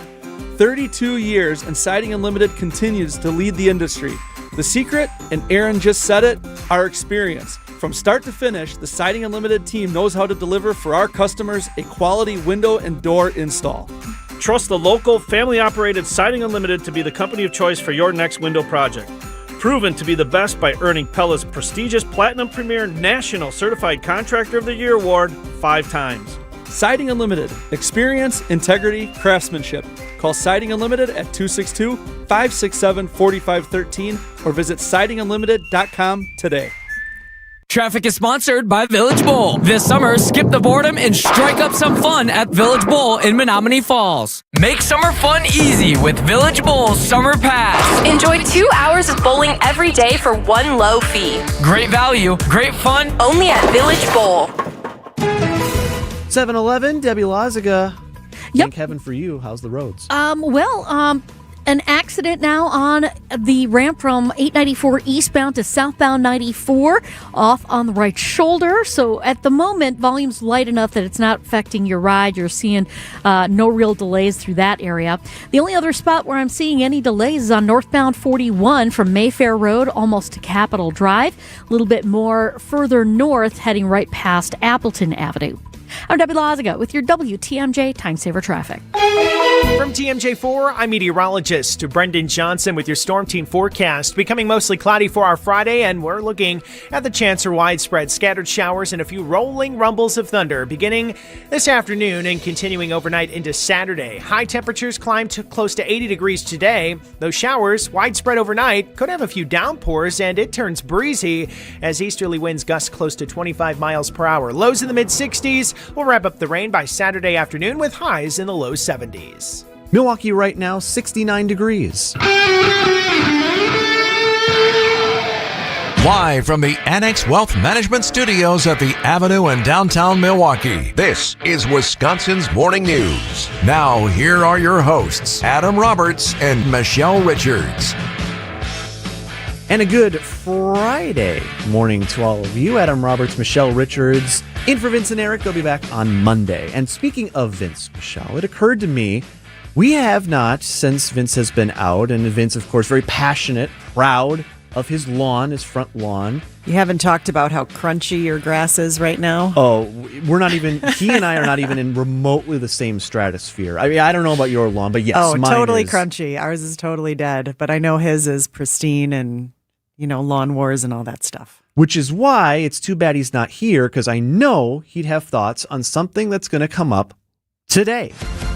32 years, and Siding Unlimited continues to lead the industry. The secret, and Aaron just said it, our experience. From start to finish, the Siding Unlimited team knows how to deliver for our customers a quality window and door install. Trust the local, family-operated Siding Unlimited to be the company of choice for your next window project. Proven to be the best by earning Pella's prestigious Platinum Premier National Certified Contractor of the Year award 5 times. Siding Unlimited. Experience, integrity, craftsmanship. Call Siding Unlimited at 262-567-4513 or visit sidingunlimited.com today. Traffic is sponsored by Village Bowl. This summer, skip the boredom and strike up some fun at Village Bowl in Menominee Falls. Make summer fun easy with Village Bowl's Summer Pass. Enjoy 2 hours of bowling every day for one low fee. Great value, great fun. Only at Village Bowl. 7-Eleven, Debbie Loziga. Thank heaven for you. How's the roads? An accident now on the ramp from 894 eastbound to southbound 94 off on the right shoulder. So at the moment, volume's light enough that it's not affecting your ride. You're seeing no real delays through that area. The only other spot where I'm seeing any delays is on northbound 41 from Mayfair Road almost to Capitol Drive. A little bit more further north, heading right past Appleton Avenue. I'm Debbie Loziga with your WTMJ Time Saver Traffic. From TMJ4, I'm meteorologist Brendan Johnson with your Storm Team forecast. Becoming mostly cloudy for our Friday, and we're looking at the chance for widespread scattered showers and a few rolling rumbles of thunder beginning this afternoon and continuing overnight into Saturday. High temperatures climb to close to 80 degrees today. Those showers, widespread overnight, could have a few downpours, and it turns breezy as easterly winds gust close to 25 miles per hour. Lows in the mid-60s. We'll wrap up the rain by Saturday afternoon with highs in the low 70s. Milwaukee right now, 69 degrees. Live from the Annex Wealth Management Studios at the Avenue in downtown Milwaukee, this is Wisconsin's Morning News. Now, here are your hosts, Adam Roberts and Michelle Richards. And a good Friday morning to all of you. Adam Roberts, Michelle Richards. In for Vince and Eric, they'll be back on Monday. And speaking of Vince, Michelle, it occurred to me, we have not, since Vince has been out, and Vince, of course, very passionate, proud of his lawn, his front lawn. You haven't talked about how crunchy your grass is right now? Oh, we're not even, he and I are not even in remotely the same stratosphere. I mean, I don't know about your lawn, but yes, mine totally is. Crunchy. Ours is totally dead, but I know his is pristine and, lawn wars and all that stuff. Which is why it's too bad he's not here, because I know he'd have thoughts on something that's going to come up today.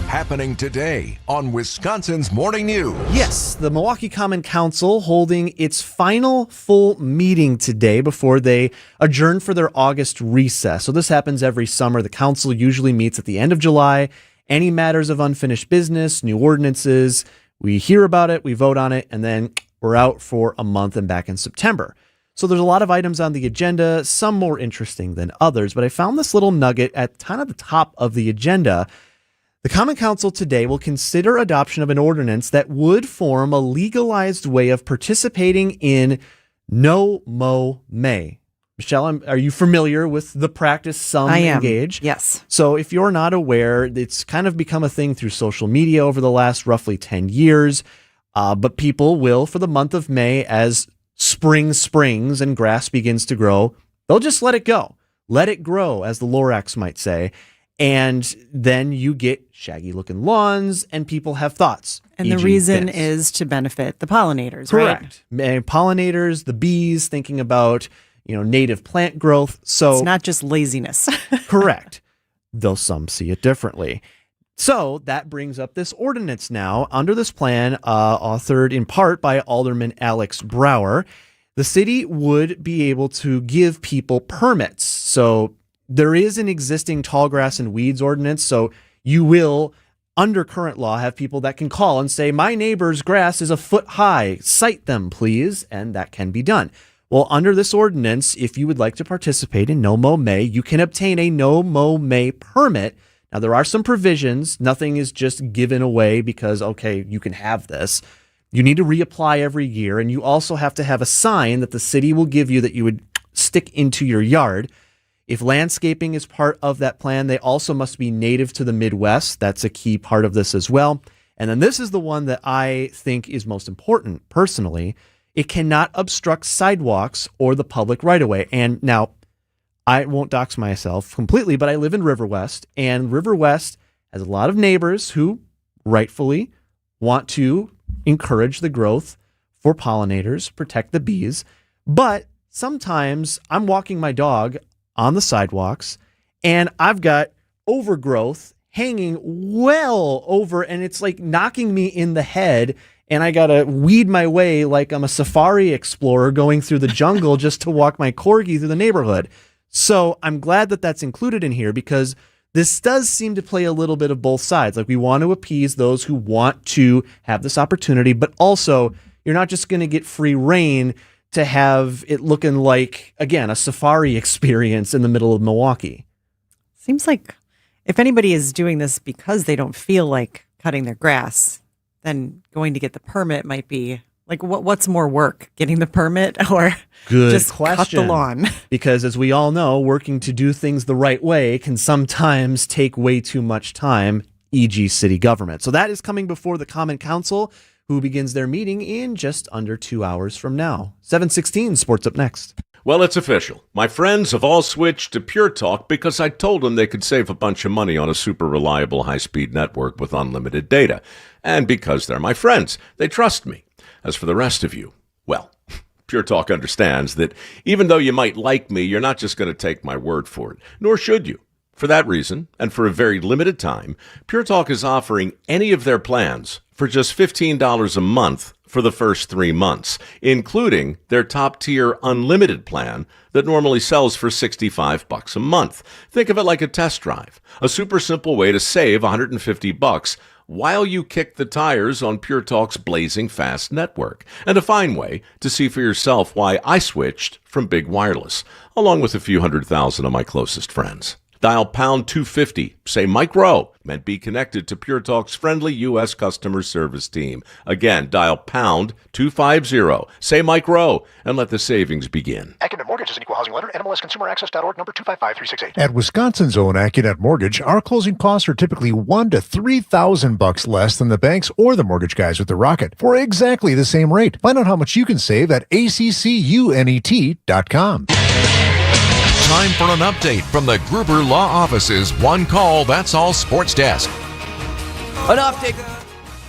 Happening today on Wisconsin's Morning News. Yes, the Milwaukee Common Council holding its final full meeting today before they adjourn for their August recess. So this happens every summer. The council usually meets at the end of July. Any matters of unfinished business, new ordinances, we hear about it, we vote on it, and then we're out for a month and back in September. So there's a lot of items on the agenda, some more interesting than others, but I found this little nugget at kind of the top of the agenda. The Common Council today will consider adoption of an ordinance that would form a legalized way of participating in No Mow May. Michelle, are you familiar with the practice some I am. engage? Yes. So if you're not aware, it's kind of become a thing through social media over the last roughly 10 years. But people will, for the month of May, as spring springs and grass begins to grow, they'll just let it go. Let it grow, as the Lorax might say. And then you get shaggy looking lawns and people have thoughts. And the reason is to benefit the pollinators, right? Correct. Pollinators, the bees, thinking about, native plant growth. So it's not just laziness. Correct. Though some see it differently. So that brings up this ordinance now. Under this plan, authored in part by Alderman Alex Brower, the city would be able to give people permits. So there is an existing tall grass and weeds ordinance. So you will, under current law, have people that can call and say, my neighbor's grass is a foot high. Cite them, please. And that can be done. Well, under this ordinance, if you would like to participate in No Mow May, you can obtain a No Mow May permit. Now, there are some provisions. Nothing is just given away because, okay, you can have this. You need to reapply every year, and you also have to have a sign that the city will give you that you would stick into your yard. If landscaping is part of that plan, they also must be native to the Midwest. That's a key part of this as well. And then this is the one that I think is most important, personally. It cannot obstruct sidewalks or the public right-of-way. And now, I won't dox myself completely, but I live in River West, and River West has a lot of neighbors who rightfully want to encourage the growth for pollinators, protect the bees. But sometimes I'm walking my dog on the sidewalks, and I've got overgrowth hanging well over, and it's like knocking me in the head. And I got to weed my way like I'm a safari explorer going through the jungle just to walk my corgi through the neighborhood. So I'm glad that that's included in here because this does seem to play a little bit of both sides. Like we want to appease those who want to have this opportunity, but also you're not just going to get free reign to have it looking like, again, a safari experience in the middle of Milwaukee. Seems like if anybody is doing this because they don't feel like cutting their grass, then going to get the permit might be like, what's more work, getting the permit or just cut the lawn? Because as we all know, working to do things the right way can sometimes take way too much time, e.g. city government. So that is coming before the Common Council, who begins their meeting in just under 2 hours from now. 7:16 Sports up next. Well, it's official. My friends have all switched to Pure Talk because I told them they could save a bunch of money on a super reliable high-speed network with unlimited data. And because they're my friends, they trust me. As for the rest of you, well, Pure Talk understands that even though you might like me, you're not just going to take my word for it, nor should you. For that reason, and for a very limited time, Pure Talk is offering any of their plans for just $15 a month for the first 3 months, including their top-tier unlimited plan that normally sells for $65 a month. Think of it like a test drive, a super simple way to save $150 while you kick the tires on Pure Talk's blazing fast network, and a fine way to see for yourself why I switched from big wireless, along with a few 100,000 of my closest friends. Dial pound 250, say Mike Rowe, and be connected to Pure Talk's friendly U.S. customer service team. Again, dial pound 250, say Mike Rowe, and let the savings begin. Accident Mortgage is an equal housing lender. NMLSconsumeraccess.org, number 255368. At Wisconsin's own AccuNet Mortgage, our closing costs are typically $1,000 to $3,000 less than the banks or the mortgage guys with the Rocket for exactly the same rate. Find out how much you can save at accunet.com. Time for an update from the Gruber Law Office's One Call, That's All Sports Desk.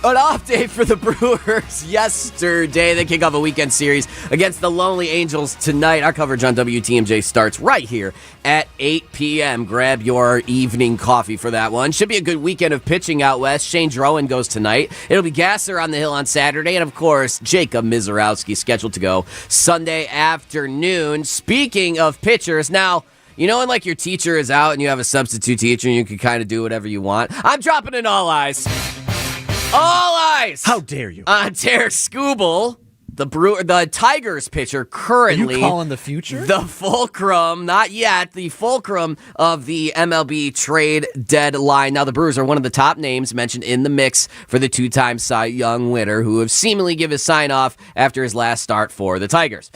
An update for the Brewers yesterday. They kick off a weekend series against the Lonely Angels tonight. Our coverage on WTMJ starts right here at 8 p.m. Grab your evening coffee for that one. Should be a good weekend of pitching out west. Shane Drowan goes tonight. It'll be Gasser on the hill on Saturday. And, of course, Jacob Mizorowski scheduled to go Sunday afternoon. Speaking of pitchers, now, you know when, like, your teacher is out and you have a substitute teacher and you can kind of do whatever you want? I'm dropping in all eyes. All eyes! How dare you? On Tarek Skubal, the Tigers pitcher currently. Are you calling the future? The fulcrum, not yet, the fulcrum of the MLB trade deadline. Now, the Brewers are one of the top names mentioned in the mix for the two-time Cy Young winner, who have seemingly given his sign-off after his last start for the Tigers.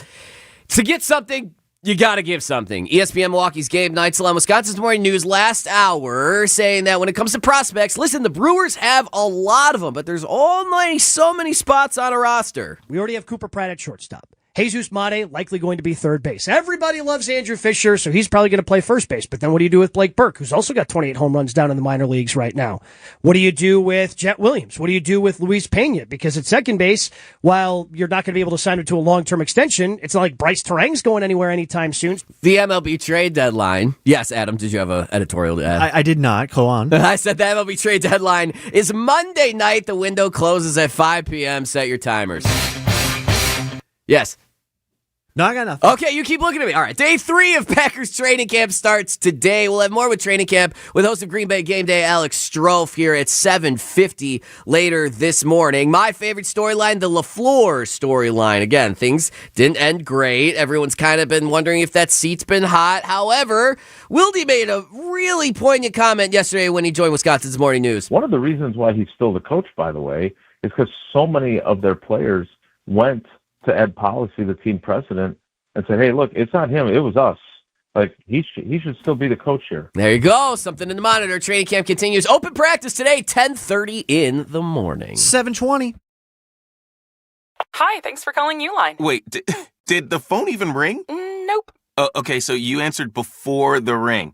To get something You got to give something. ESPN Milwaukee's Gabe Neitzel on Wisconsin's Morning News last hour saying that when it comes to prospects, listen, the Brewers have a lot of them, but there's only so many spots on a roster. We already have Cooper Pratt at shortstop. Jesus Mate likely going to be third base. Everybody loves Andrew Fisher, so he's probably going to play first base. But then what do you do with Blake Burke, who's also got 28 home runs down in the minor leagues right now? What do you do with Jet Williams? What do you do with Luis Pena? Because at second base, while you're not going to be able to sign him to a long-term extension, it's not like Bryce Terang's going anywhere anytime soon. The MLB trade deadline. Yes, Adam, did you have an editorial to add? I did not. Go on. I said the MLB trade deadline is Monday night. The window closes at 5 p.m. Set your timers. Yes. No, I got nothing. Okay, you keep looking at me. All right, day 3 of Packers training camp starts today. We'll have more with training camp with host of Green Bay Game Day, Alex Strofe, here at 7:50 later this morning. My favorite storyline, the LaFleur storyline. Again, things didn't end great. Everyone's kind of been wondering if that seat's been hot. However, Wildy made a really poignant comment yesterday when he joined Wisconsin's Morning News. One of the reasons why he's still the coach, by the way, is because so many of their players went to Ed Policy, the team president, and said, hey, look, it's not him, it was us. Like, he should still be the coach here. There you go. Something in the monitor. Training camp continues. Open practice today, 10:30 in the morning. 7:20. Hi, thanks for calling Uline. Wait, did the phone even ring? Nope. Okay, so you answered before the ring.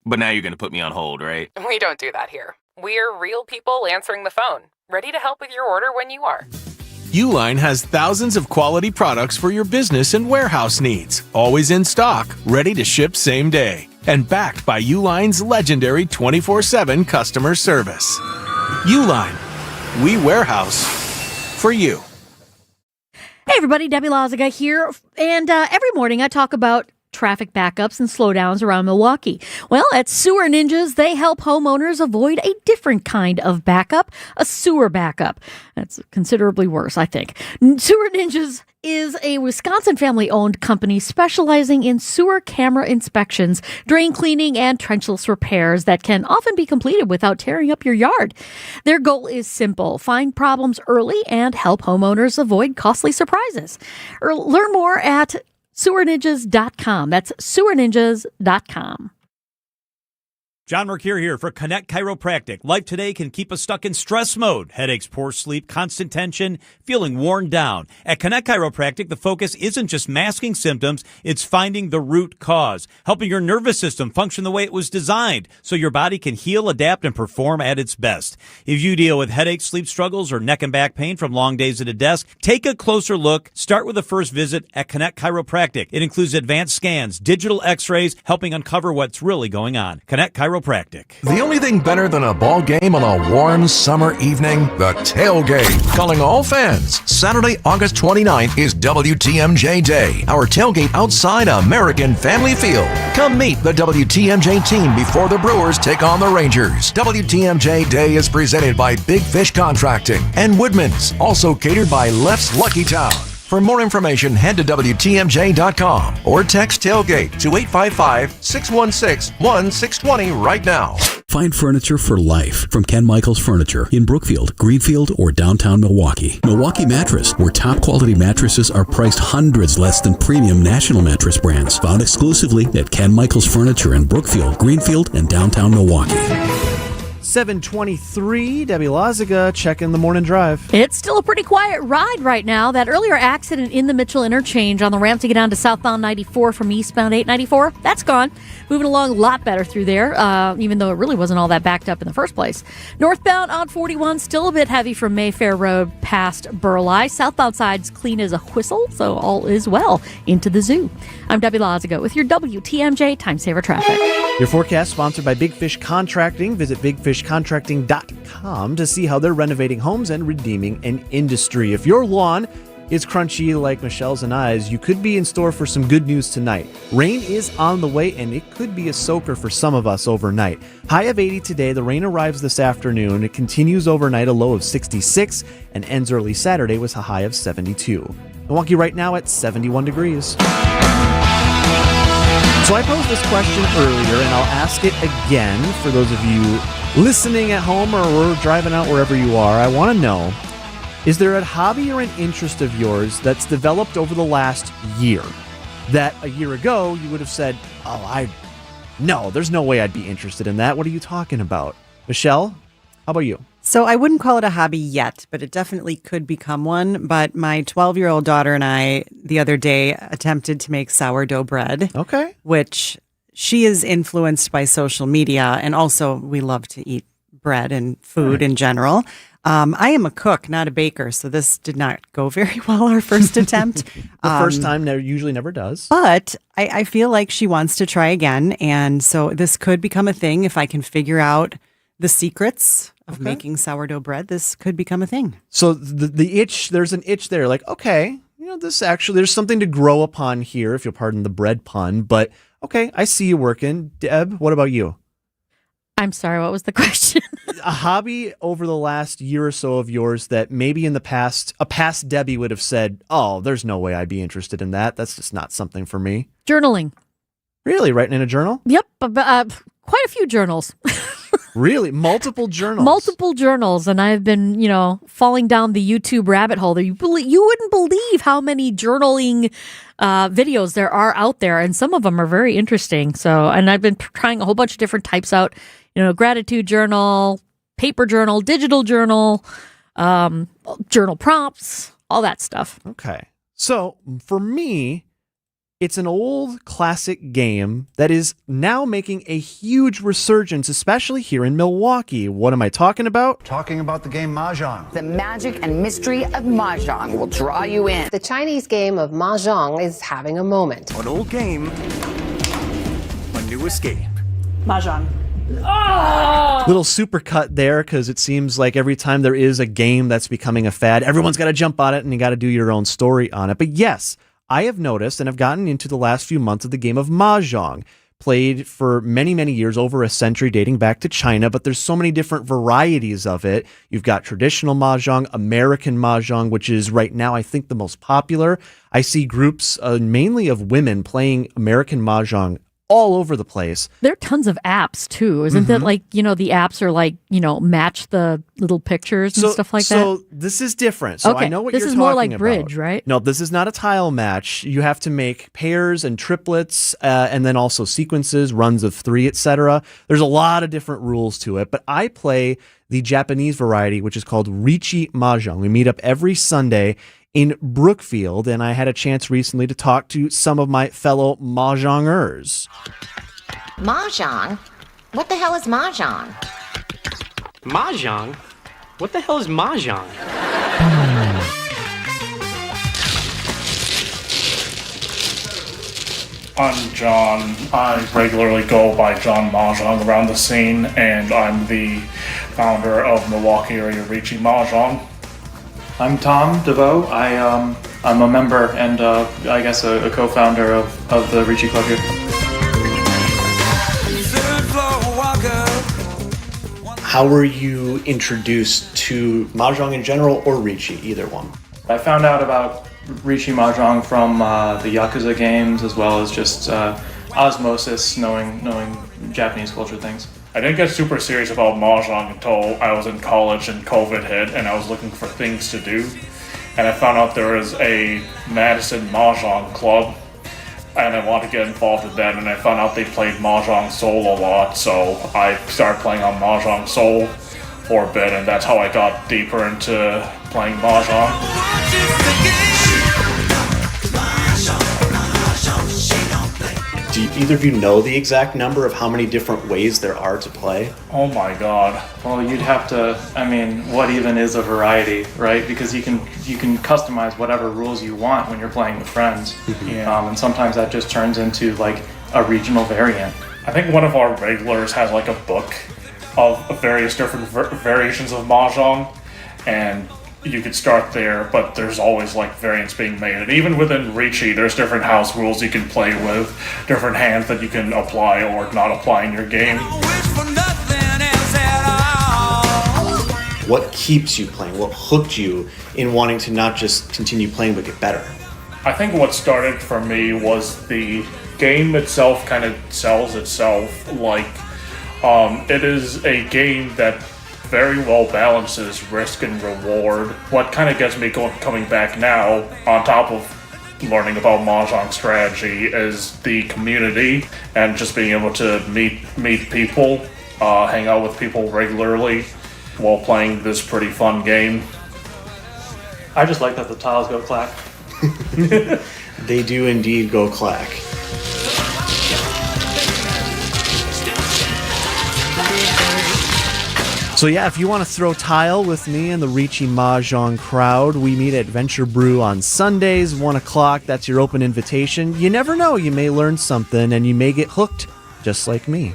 But now you're going to put me on hold, right? We don't do that here. We're real people answering the phone, ready to help with your order when you are. Uline has thousands of quality products for your business and warehouse needs, always in stock, ready to ship same day, and backed by Uline's legendary 24/7 customer service. Uline, we warehouse for you. Hey everybody, Debbie Loziga here, and every morning I talk about traffic backups and slowdowns around Milwaukee. Well, at Sewer Ninjas, they help homeowners avoid a different kind of backup, a sewer backup. That's considerably worse, I think. Sewer Ninjas is a Wisconsin family-owned company specializing in sewer camera inspections, drain cleaning, and trenchless repairs that can often be completed without tearing up your yard. Their goal is simple: find problems early and help homeowners avoid costly surprises. Learn more at sewerninjas.com. That's sewerninjas.com. John Mercure here for Connect Chiropractic. Life today can keep us stuck in stress mode. Headaches, poor sleep, constant tension, feeling worn down. At Connect Chiropractic, the focus isn't just masking symptoms, it's finding the root cause, helping your nervous system function the way it was designed so your body can heal, adapt, and perform at its best. If you deal with headaches, sleep struggles, or neck and back pain from long days at a desk, take a closer look. Start with a first visit at Connect Chiropractic. It includes advanced scans, digital x-rays, helping uncover what's really going on. Connect Chiropractic. The only thing better than a ball game on a warm summer evening? The tailgate. Calling all fans. Saturday, August 29th is WTMJ Day. Our tailgate outside American Family Field. Come meet the WTMJ team before the Brewers take on the Rangers. WTMJ Day is presented by Big Fish Contracting and Woodman's, also catered by Left's Lucky Town. For more information, head to WTMJ.com or text tailgate to 855-616-1620 right now. Find furniture for life from Ken Michaels Furniture in Brookfield, Greenfield, or downtown Milwaukee. Milwaukee Mattress, where top quality mattresses are priced hundreds less than premium national mattress brands. Found exclusively at Ken Michaels Furniture in Brookfield, Greenfield, and downtown Milwaukee. 7:23, Debbie Loziga checking the morning drive. It's still a pretty quiet ride right now. That earlier accident in the Mitchell interchange on the ramp to get down to southbound 94 from eastbound 894, that's gone. Moving along a lot better through there, even though it really wasn't all that backed up in the first place. Northbound on 41, still a bit heavy from Mayfair Road past Burleigh. Southbound side's clean as a whistle, so all is well into the zoo. I'm Debbie Loziga with your WTMJ Time Saver Traffic. Your forecast sponsored by Big Fish Contracting. Visit bigfishcontracting.com to see how they're renovating homes and redeeming an industry. If your lawn is crunchy like Michelle's and I's, you could be in store for some good news tonight. Rain is on the way, and it could be a soaker for some of us overnight. High of 80 today. The rain arrives this afternoon. It continues overnight, a low of 66, and ends early Saturday with a high of 72. Milwaukee right now at 71 degrees. So I posed this question earlier, and I'll ask it again for those of you listening at home or driving out wherever you are. I want to know, is there a hobby or an interest of yours that's developed over the last year? that a year ago you would have said, no, there's no way I'd be interested in that. What are you talking about? Michelle, how about you? So I wouldn't call it a hobby yet, but it definitely could become one. But my 12-year-old daughter and I, the other day, attempted to make sourdough bread. Okay. Which she is influenced by social media. And also, we love to eat bread and food in general. I am a cook, not a baker. So this did not go very well, our first attempt. First time usually never does. But I feel like she wants to try again. And so this could become a thing if I can figure out the secrets of making sourdough bread. This could become a thing. So the itch, there's an itch there. Like, okay, this actually, there's something to grow upon here, if you'll pardon the bread pun. But okay, I see you working. Deb, what about you? I'm sorry, what was the question? A hobby over the last year or so of yours that maybe in the past, a past Debbie would have said, oh, there's no way I'd be interested in that. That's just not something for me. Journaling. Really? Writing in a journal? Yep. Quite a few journals. Really? Multiple journals? Multiple journals. And I've been, falling down the YouTube rabbit hole. You wouldn't believe how many journaling videos there are out there. And some of them are very interesting. And I've been trying a whole bunch of different types out. Gratitude journal, paper journal, digital journal, journal prompts, all that stuff. Okay. So for me, it's an old classic game that is now making a huge resurgence, especially here in Milwaukee. What am I talking about? Talking about the game Mahjong. The magic and mystery of Mahjong will draw you in. The Chinese game of Mahjong is having a moment. An old game, a new escape. Mahjong. Little supercut there, because it seems like every time there is a game that's becoming a fad, everyone's got to jump on it and you got to do your own story on it. But yes, I have noticed and have gotten into the last few months of the game of Mahjong, played for many, many years, over a century, dating back to China, but there's so many different varieties of it. You've got traditional Mahjong, American Mahjong, which is right now, I think, the most popular. I see groups mainly of women playing American Mahjong all over the place. There are tons of apps too. Isn't that like, the apps are like, match the little pictures and stuff like that? So this is different. So okay. I know what you're talking about. This is more like about. bridge, right? No, this is not a tile match. You have to make pairs and triplets and then also sequences, runs of 3, etc. There's a lot of different rules to it, but I play the Japanese variety, which is called Riichi Mahjong. We meet up every Sunday in Brookfield, and I had a chance recently to talk to some of my fellow Mahjongers. Mahjong? What the hell is Mahjong? Mahjong? What the hell is Mahjong? I'm John. I regularly go by John Mahjong around the scene, and I'm the founder of Milwaukee area Riichi Mahjong. I'm Tom DeVoe. I'm a member and I guess a co-founder of the Riichi Club here. How were you introduced to Mahjong in general or Riichi, either one? I found out about Riichi Mahjong from the Yakuza games, as well as just osmosis, knowing Japanese culture things. I didn't get super serious about Mahjong until I was in college and COVID hit, and I was looking for things to do. And I found out there was a Madison Mahjong club, and I wanted to get involved with that, and I found out they played Mahjong Soul a lot, so I started playing on Mahjong Soul for a bit, and that's how I got deeper into playing Mahjong. Do either of you know the exact number of how many different ways there are to play? Oh my god. Well, you'd have to, what even is a variety, right? Because you can customize whatever rules you want when you're playing with friends. And sometimes that just turns into like a regional variant. I think one of our regulars has like a book of various different variations of Mahjong, and you could start there, but there's always like variants being made. And even within Riichi, there's different house rules you can play with, different hands that you can apply or not apply in your game. What keeps you playing? What hooked you in wanting to not just continue playing but get better? I think what started for me was the game itself kind of sells itself. Like, it is a game that very well balances risk and reward. What kind of gets me coming back now, on top of learning about Mahjong strategy is the community and just being able to meet people, hang out with people regularly while playing this pretty fun game. I just like that the tiles go clack. They do indeed go clack. So yeah, if you want to throw tile with me and the Ricci Mahjong crowd, we meet at Venture Brew on Sundays, 1 o'clock. That's your open invitation. You never know, you may learn something and you may get hooked, just like me.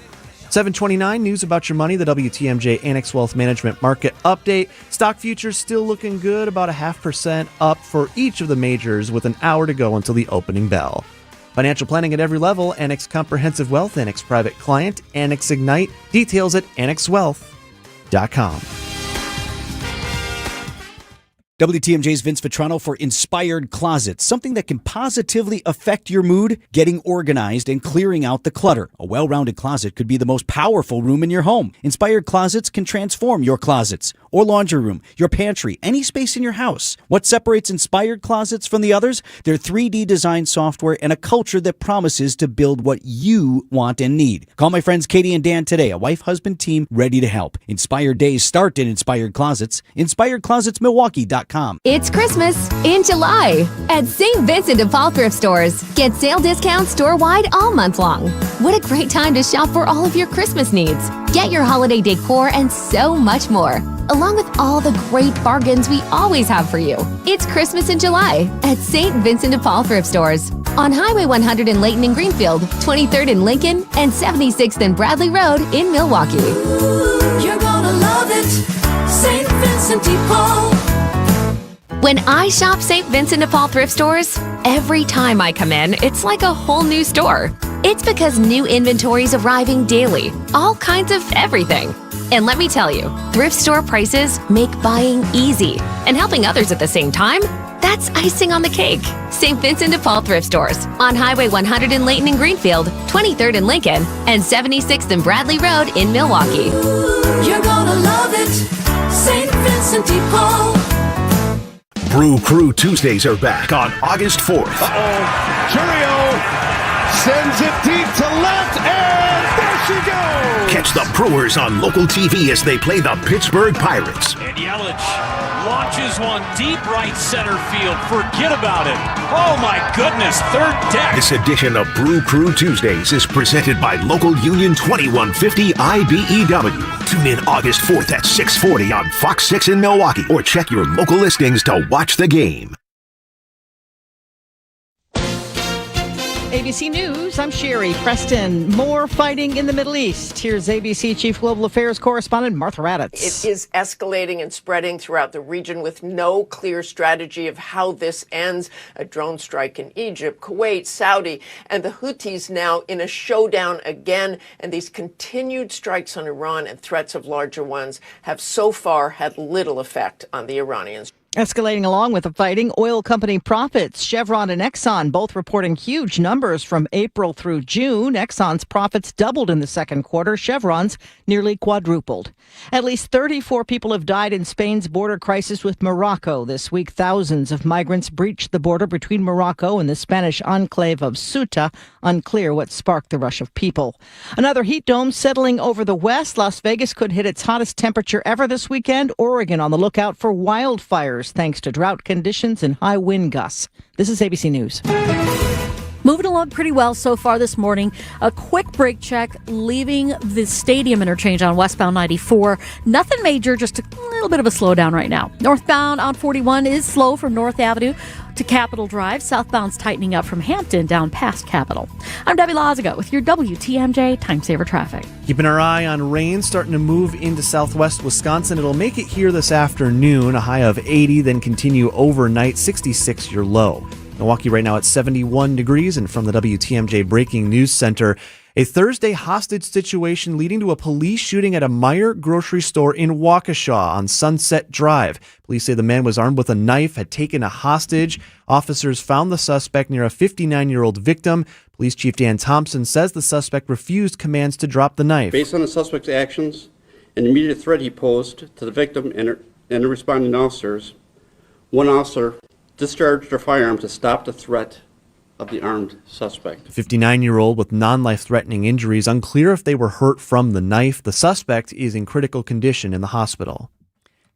729, news about your money, the WTMJ Annex Wealth Management Market Update. Stock futures still looking good, about 0.5% up for each of the majors with an hour to go until the opening bell. Financial planning at every level, Annex Comprehensive Wealth, Annex Private Client, Annex Ignite. Details at annexwealth.com. WTMJ's Vince Vitrano for Inspired Closets, something that can positively affect your mood, getting organized and clearing out the clutter. A well-rounded closet could be the most powerful room in your home. Inspired Closets can transform your closets or laundry room, your pantry, any space in your house. What separates Inspired Closets from the others? Their 3D design software and a culture that promises to build what you want and need. Call my friends Katie and Dan today, a wife-husband team ready to help. Inspired days start in Inspired Closets. InspiredClosetsMilwaukee.com. It's Christmas in July at St. Vincent de Paul thrift stores. Get sale discounts store-wide all month long. What a great time to shop for all of your Christmas needs. Get your holiday decor and so much more, along with all the great bargains we always have for you. It's Christmas in July at St. Vincent de Paul thrift stores on Highway 100 in Layton and Greenfield, 23rd in Lincoln, and 76th and Bradley Road in Milwaukee. You're gonna love it, St. Vincent de Paul. When I shop St. Vincent de Paul thrift stores, every time I come in, it's like a whole new store. It's because new inventory's arriving daily, all kinds of everything. And let me tell you, thrift store prices make buying easy, and helping others at the same time, that's icing on the cake. St. Vincent de Paul thrift stores on Highway 100 in Layton and Greenfield, 23rd in Lincoln, and 76th and Bradley Road in Milwaukee. You're gonna love it, St. Vincent de Paul. Brew Crew Tuesdays are back on August 4th. Churio sends it deep to left, and there she goes! Catch the Brewers on local TV as they play the Pittsburgh Pirates. And Yelich launches one deep right center field. Forget about it. Oh my goodness, third deck. This edition of Brew Crew Tuesdays is presented by Local Union 2150 IBEW. Tune in August 4th at 6:40 on Fox 6 in Milwaukee, or check your local listings to watch the game. ABC News, I'm Sherry Preston. More fighting in the Middle East. Here's ABC Chief Global Affairs Correspondent Martha Raddatz. It is escalating and spreading throughout the region with no clear strategy of how this ends. A drone strike in Egypt, Kuwait, Saudi, and the Houthis now in a showdown again. And these continued strikes on Iran and threats of larger ones have so far had little effect on the Iranians. Escalating along with the fighting, oil company profits. Chevron and Exxon both reporting huge numbers from April through June. Exxon's profits doubled in the second quarter. Chevron's nearly quadrupled. At least 34 people have died in Spain's border crisis with Morocco. This week, thousands of migrants breached the border between Morocco and the Spanish enclave of Ceuta. Unclear what sparked the rush of people. Another heat dome settling over the west. Las Vegas could hit its hottest temperature ever this weekend. Oregon on the lookout for wildfires, thanks to drought conditions and high wind gusts. This is ABC News. Moving along pretty well so far this morning. A quick brake check leaving the stadium interchange on westbound 94. Nothing major, just a little bit of a slowdown right now. Northbound on 41 is slow from North Avenue to Capitol Drive. Southbound's tightening up from Hampton down past Capitol. I'm Debbie Lazaga with your WTMJ Time Saver Traffic. Keeping our eye on rain starting to move into southwest Wisconsin. It'll make it here this afternoon, a high of 80, then continue overnight, 66 your low. Milwaukee right now at 71 degrees, and from the WTMJ Breaking News Center, a Thursday hostage situation leading to a police shooting at a Meijer grocery store in Waukesha on Sunset Drive. Police say the man was armed with a knife, had taken a hostage. Officers found the suspect near a 59-year-old victim. Police Chief Dan Thompson says the suspect refused commands to drop the knife. Based on the suspect's actions and the immediate threat he posed to the victim and the responding officers, one officer discharged their firearms to stop the threat of the armed suspect. 59-year-old with non-life-threatening injuries, unclear if they were hurt from the knife. The suspect is in critical condition in the hospital.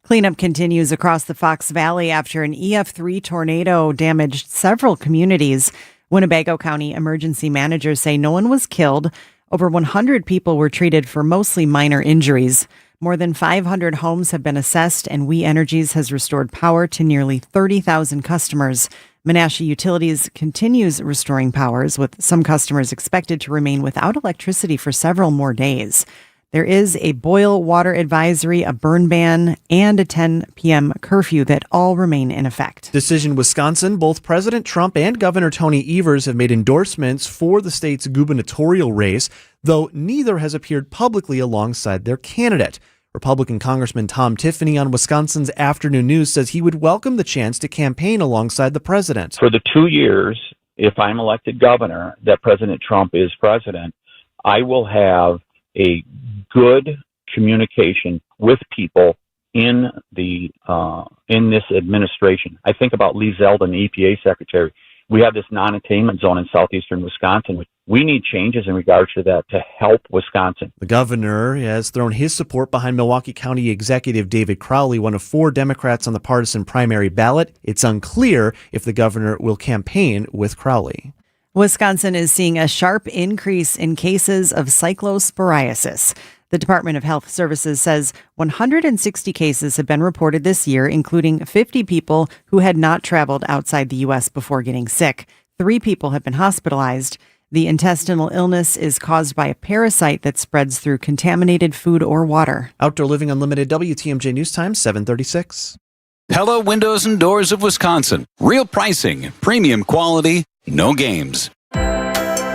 Cleanup continues across the Fox Valley after an EF3 tornado damaged several communities. Winnebago County emergency managers say no one was killed. Over 100 people were treated for mostly minor injuries. More than 500 homes have been assessed, and We Energies has restored power to nearly 30,000 customers. Menasha Utilities continues restoring powers, with some customers expected to remain without electricity for several more days. There is a boil water advisory, a burn ban, and a 10 p.m. curfew that all remain in effect. Decision Wisconsin. Both President Trump and Governor Tony Evers have made endorsements for the state's gubernatorial race, though neither has appeared publicly alongside their candidate. Republican Congressman Tom Tiffany on Wisconsin's Afternoon News says he would welcome the chance to campaign alongside the president. For the 2 years, if I'm elected governor, that President Trump is president, I will have a good communication with people in this administration. I think about Lee Zeldin, the EPA secretary. We have this non-attainment zone in southeastern Wisconsin. We need changes in regards to that to help Wisconsin. The governor has thrown his support behind Milwaukee County Executive David Crowley, one of 4 Democrats on the partisan primary ballot. It's unclear if the governor will campaign with Crowley. Wisconsin is seeing a sharp increase in cases of cyclosporiasis. The Department of Health Services says 160 cases have been reported this year, including 50 people who had not traveled outside the U.S. before getting sick. 3 people have been hospitalized. The intestinal illness is caused by a parasite that spreads through contaminated food or water. Outdoor Living Unlimited, WTMJ News Time, 7:36. Pella Windows and Doors of Wisconsin. Real pricing, premium quality, no games.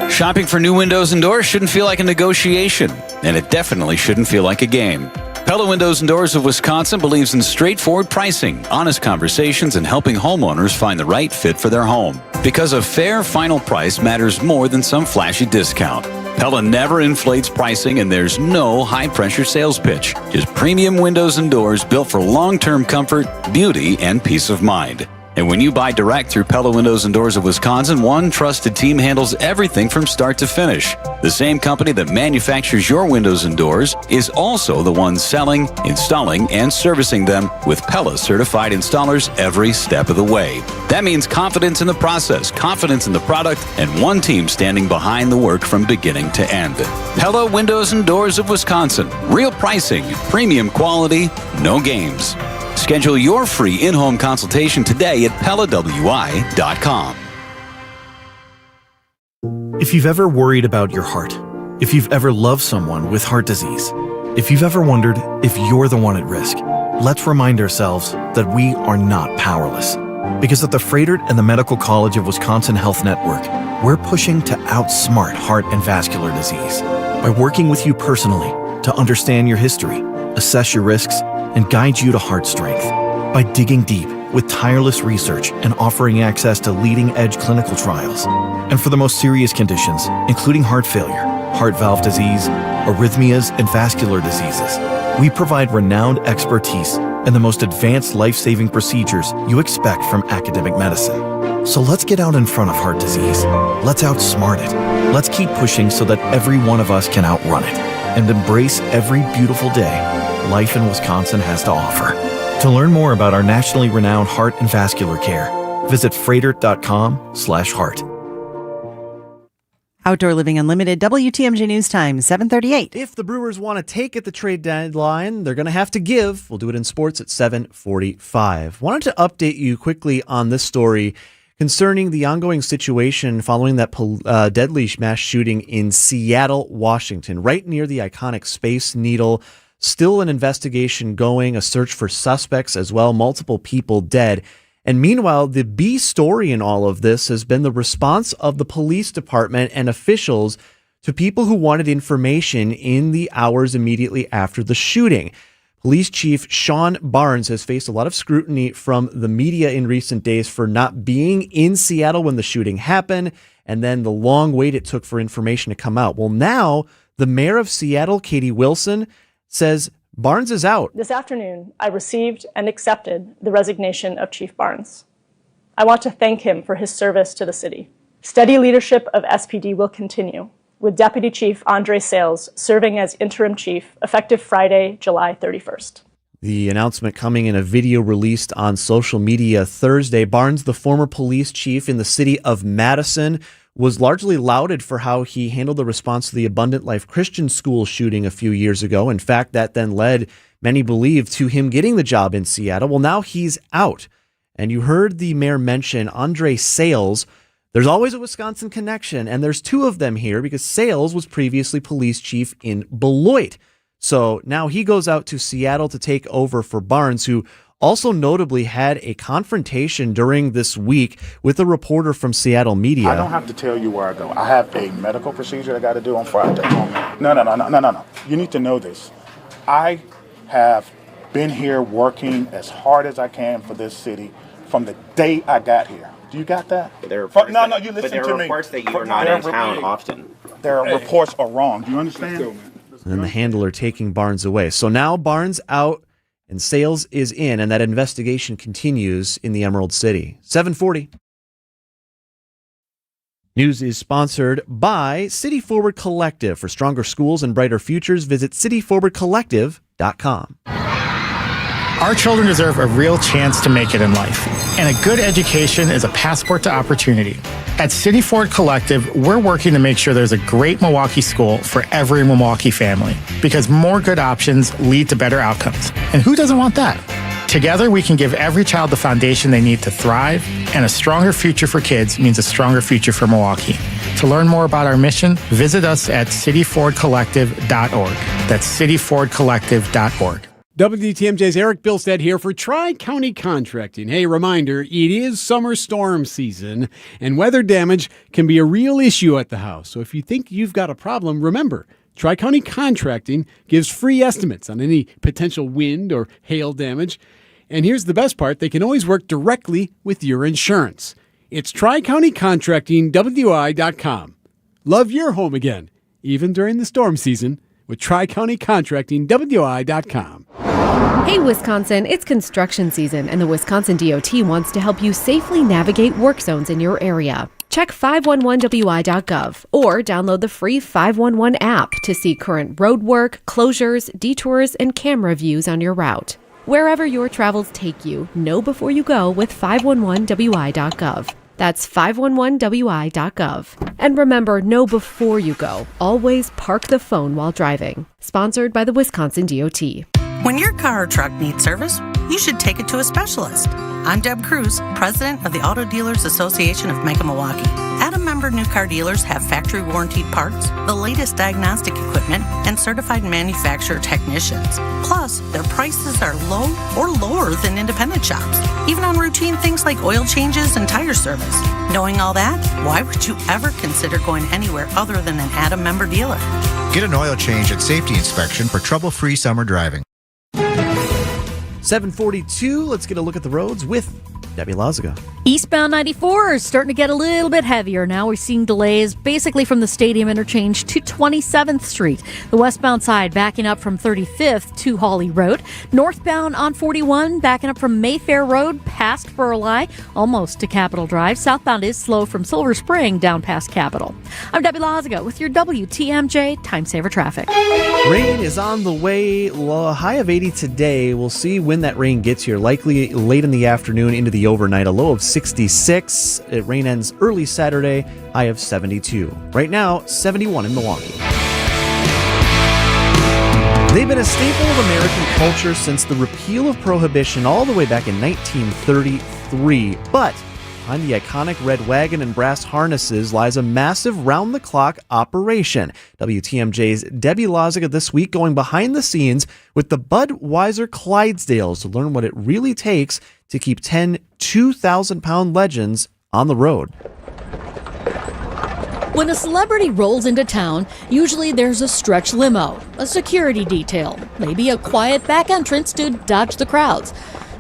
Shopping for new windows and doors shouldn't feel like a negotiation, and it definitely shouldn't feel like a game. Pella Windows and Doors of Wisconsin believes in straightforward pricing, honest conversations, and helping homeowners find the right fit for their home. Because a fair final price matters more than some flashy discount. Pella never inflates pricing, and there's no high-pressure sales pitch. Just premium windows and doors built for long-term comfort, beauty, and peace of mind. And when you buy direct through Pella Windows and Doors of Wisconsin, one trusted team handles everything from start to finish. The same company that manufactures your windows and doors is also the one selling, installing, and servicing them with Pella certified installers every step of the way. That means confidence in the process, confidence in the product, and one team standing behind the work from beginning to end. Pella Windows and Doors of Wisconsin. Real pricing, premium quality, no games. Schedule your free in-home consultation today at PellaWI.com. If you've ever worried about your heart, if you've ever loved someone with heart disease, if you've ever wondered if you're the one at risk, let's remind ourselves that we are not powerless. Because at the Froedtert and the Medical College of Wisconsin Health Network, we're pushing to outsmart heart and vascular disease by working with you personally to understand your history, assess your risks, and guide you to heart strength. By digging deep with tireless research and offering access to leading-edge clinical trials. And for the most serious conditions, including heart failure, heart valve disease, arrhythmias, and vascular diseases, we provide renowned expertise and the most advanced life-saving procedures you expect from academic medicine. So let's get out in front of heart disease. Let's outsmart it. Let's keep pushing so that every one of us can outrun it and embrace every beautiful day life in Wisconsin has to offer. To learn more about our nationally renowned heart and vascular care, visit Froedtert.com/heart. Outdoor Living Unlimited, WTMJ News Time, 7:38. If the Brewers want to take at the trade deadline, they're going to have to give. We'll do it in sports at 7:45. Wanted to update you quickly on this story concerning the ongoing situation following that deadly mass shooting in Seattle, Washington, right near the iconic Space Needle. Still an investigation going, a search for suspects as well, multiple people dead. And meanwhile, the B story in all of this has been the response of the police department and officials to people who wanted information in the hours immediately after the shooting. Police Chief Sean Barnes has faced a lot of scrutiny from the media in recent days for not being in Seattle when the shooting happened, and then the long wait it took for information to come out. Well, now the mayor of Seattle, Katie Wilson, says Barnes is out. This afternoon, I received and accepted the resignation of Chief Barnes. I want to thank him for his service to the city. Steady leadership of SPD will continue, with Deputy Chief Andre Sales serving as interim chief effective Friday, July 31st. The announcement coming in a video released on social media Thursday. Barnes, the former police chief in the city of Madison, was largely lauded for how he handled the response to the Abundant Life Christian School shooting a few years ago. In fact, that then led, many believe, to him getting the job in Seattle. Well, now he's out. And you heard the mayor mention Andre Sales. There's always a Wisconsin connection, and there's two of them here because Sales was previously police chief in Beloit. So now he goes out to Seattle to take over for Barnes, who also notably had a confrontation during this week with a reporter from Seattle media. I don't have to tell you where I go. I have a medical procedure I got to do on Friday. No. You need to know this. I have been here working as hard as I can for this city from the day I got here. Do you got that? But there are reports you listen to me. But there are reports that you are not in town often. Their reports are wrong. Do you understand? And the handler taking Barnes away. So now Barnes out and Sales is in, and that investigation continues in the Emerald City. 740. News is sponsored by City Forward Collective. For stronger schools and brighter futures, visit cityforwardcollective.com. Our children deserve a real chance to make it in life, and a good education is a passport to opportunity. At City Forward Collective, we're working to make sure there's a great Milwaukee school for every Milwaukee family, because more good options lead to better outcomes. And who doesn't want that? Together, we can give every child the foundation they need to thrive, and a stronger future for kids means a stronger future for Milwaukee. To learn more about our mission, visit us at cityforwardcollective.org. That's cityforwardcollective.org. WTMJ's Eric Bilstead here for Tri-County Contracting. Hey, reminder, it is summer storm season, and weather damage can be a real issue at the house. So if you think you've got a problem, remember, Tri-County Contracting gives free estimates on any potential wind or hail damage. And here's the best part, they can always work directly with your insurance. It's TriCountyContractingWI.com. Love your home again, even during the storm season, with TriCountyContractingWI.com. Hey, Wisconsin, it's construction season, and the Wisconsin DOT wants to help you safely navigate work zones in your area. Check 511wi.gov or download the free 511 app to see current road work, closures, detours, and camera views on your route. Wherever your travels take you, know before you go with 511wi.gov. That's 511wi.gov. And remember, know before you go. Always park the phone while driving. Sponsored by the Wisconsin DOT. When your car or truck needs service, you should take it to a specialist. I'm Deb Cruz, president of the Auto Dealers Association of Mega Milwaukee. Adam member new car dealers have factory warranted parts, the latest diagnostic equipment, and certified manufacturer technicians. Plus, their prices are low or lower than independent shops, even on routine things like oil changes and tire service. Knowing all that, why would you ever consider going anywhere other than an Adam member dealer? Get an oil change and safety inspection for trouble-free summer driving. 742, let's get a look at the roads with Debbie Lazaga. Eastbound 94 is starting to get a little bit heavier now. We're seeing delays basically from the Stadium interchange to 27th Street. The westbound side backing up from 35th to Hawley Road. Northbound on 41 backing up from Mayfair Road past Burleigh, almost to Capitol Drive. Southbound is slow from Silver Spring down past Capitol. I'm Debbie Lazaga with your WTMJ Time Saver Traffic. Rain is on the way. High of 80 today. We'll see when that rain gets here. Likely late in the afternoon into the overnight. A low of 66. Rain ends early Saturday. High of 72. Right now, 71 in Milwaukee. They've been a staple of American culture since the repeal of Prohibition all the way back in 1933. But behind the iconic red wagon and brass harnesses lies a massive round-the-clock operation. WTMJ's Debbie Lazaga this week going behind the scenes with the Budweiser Clydesdales to learn what it really takes to keep 10 2,000-pound legends on the road. When a celebrity rolls into town, usually there's a stretch limo, a security detail, maybe a quiet back entrance to dodge the crowds.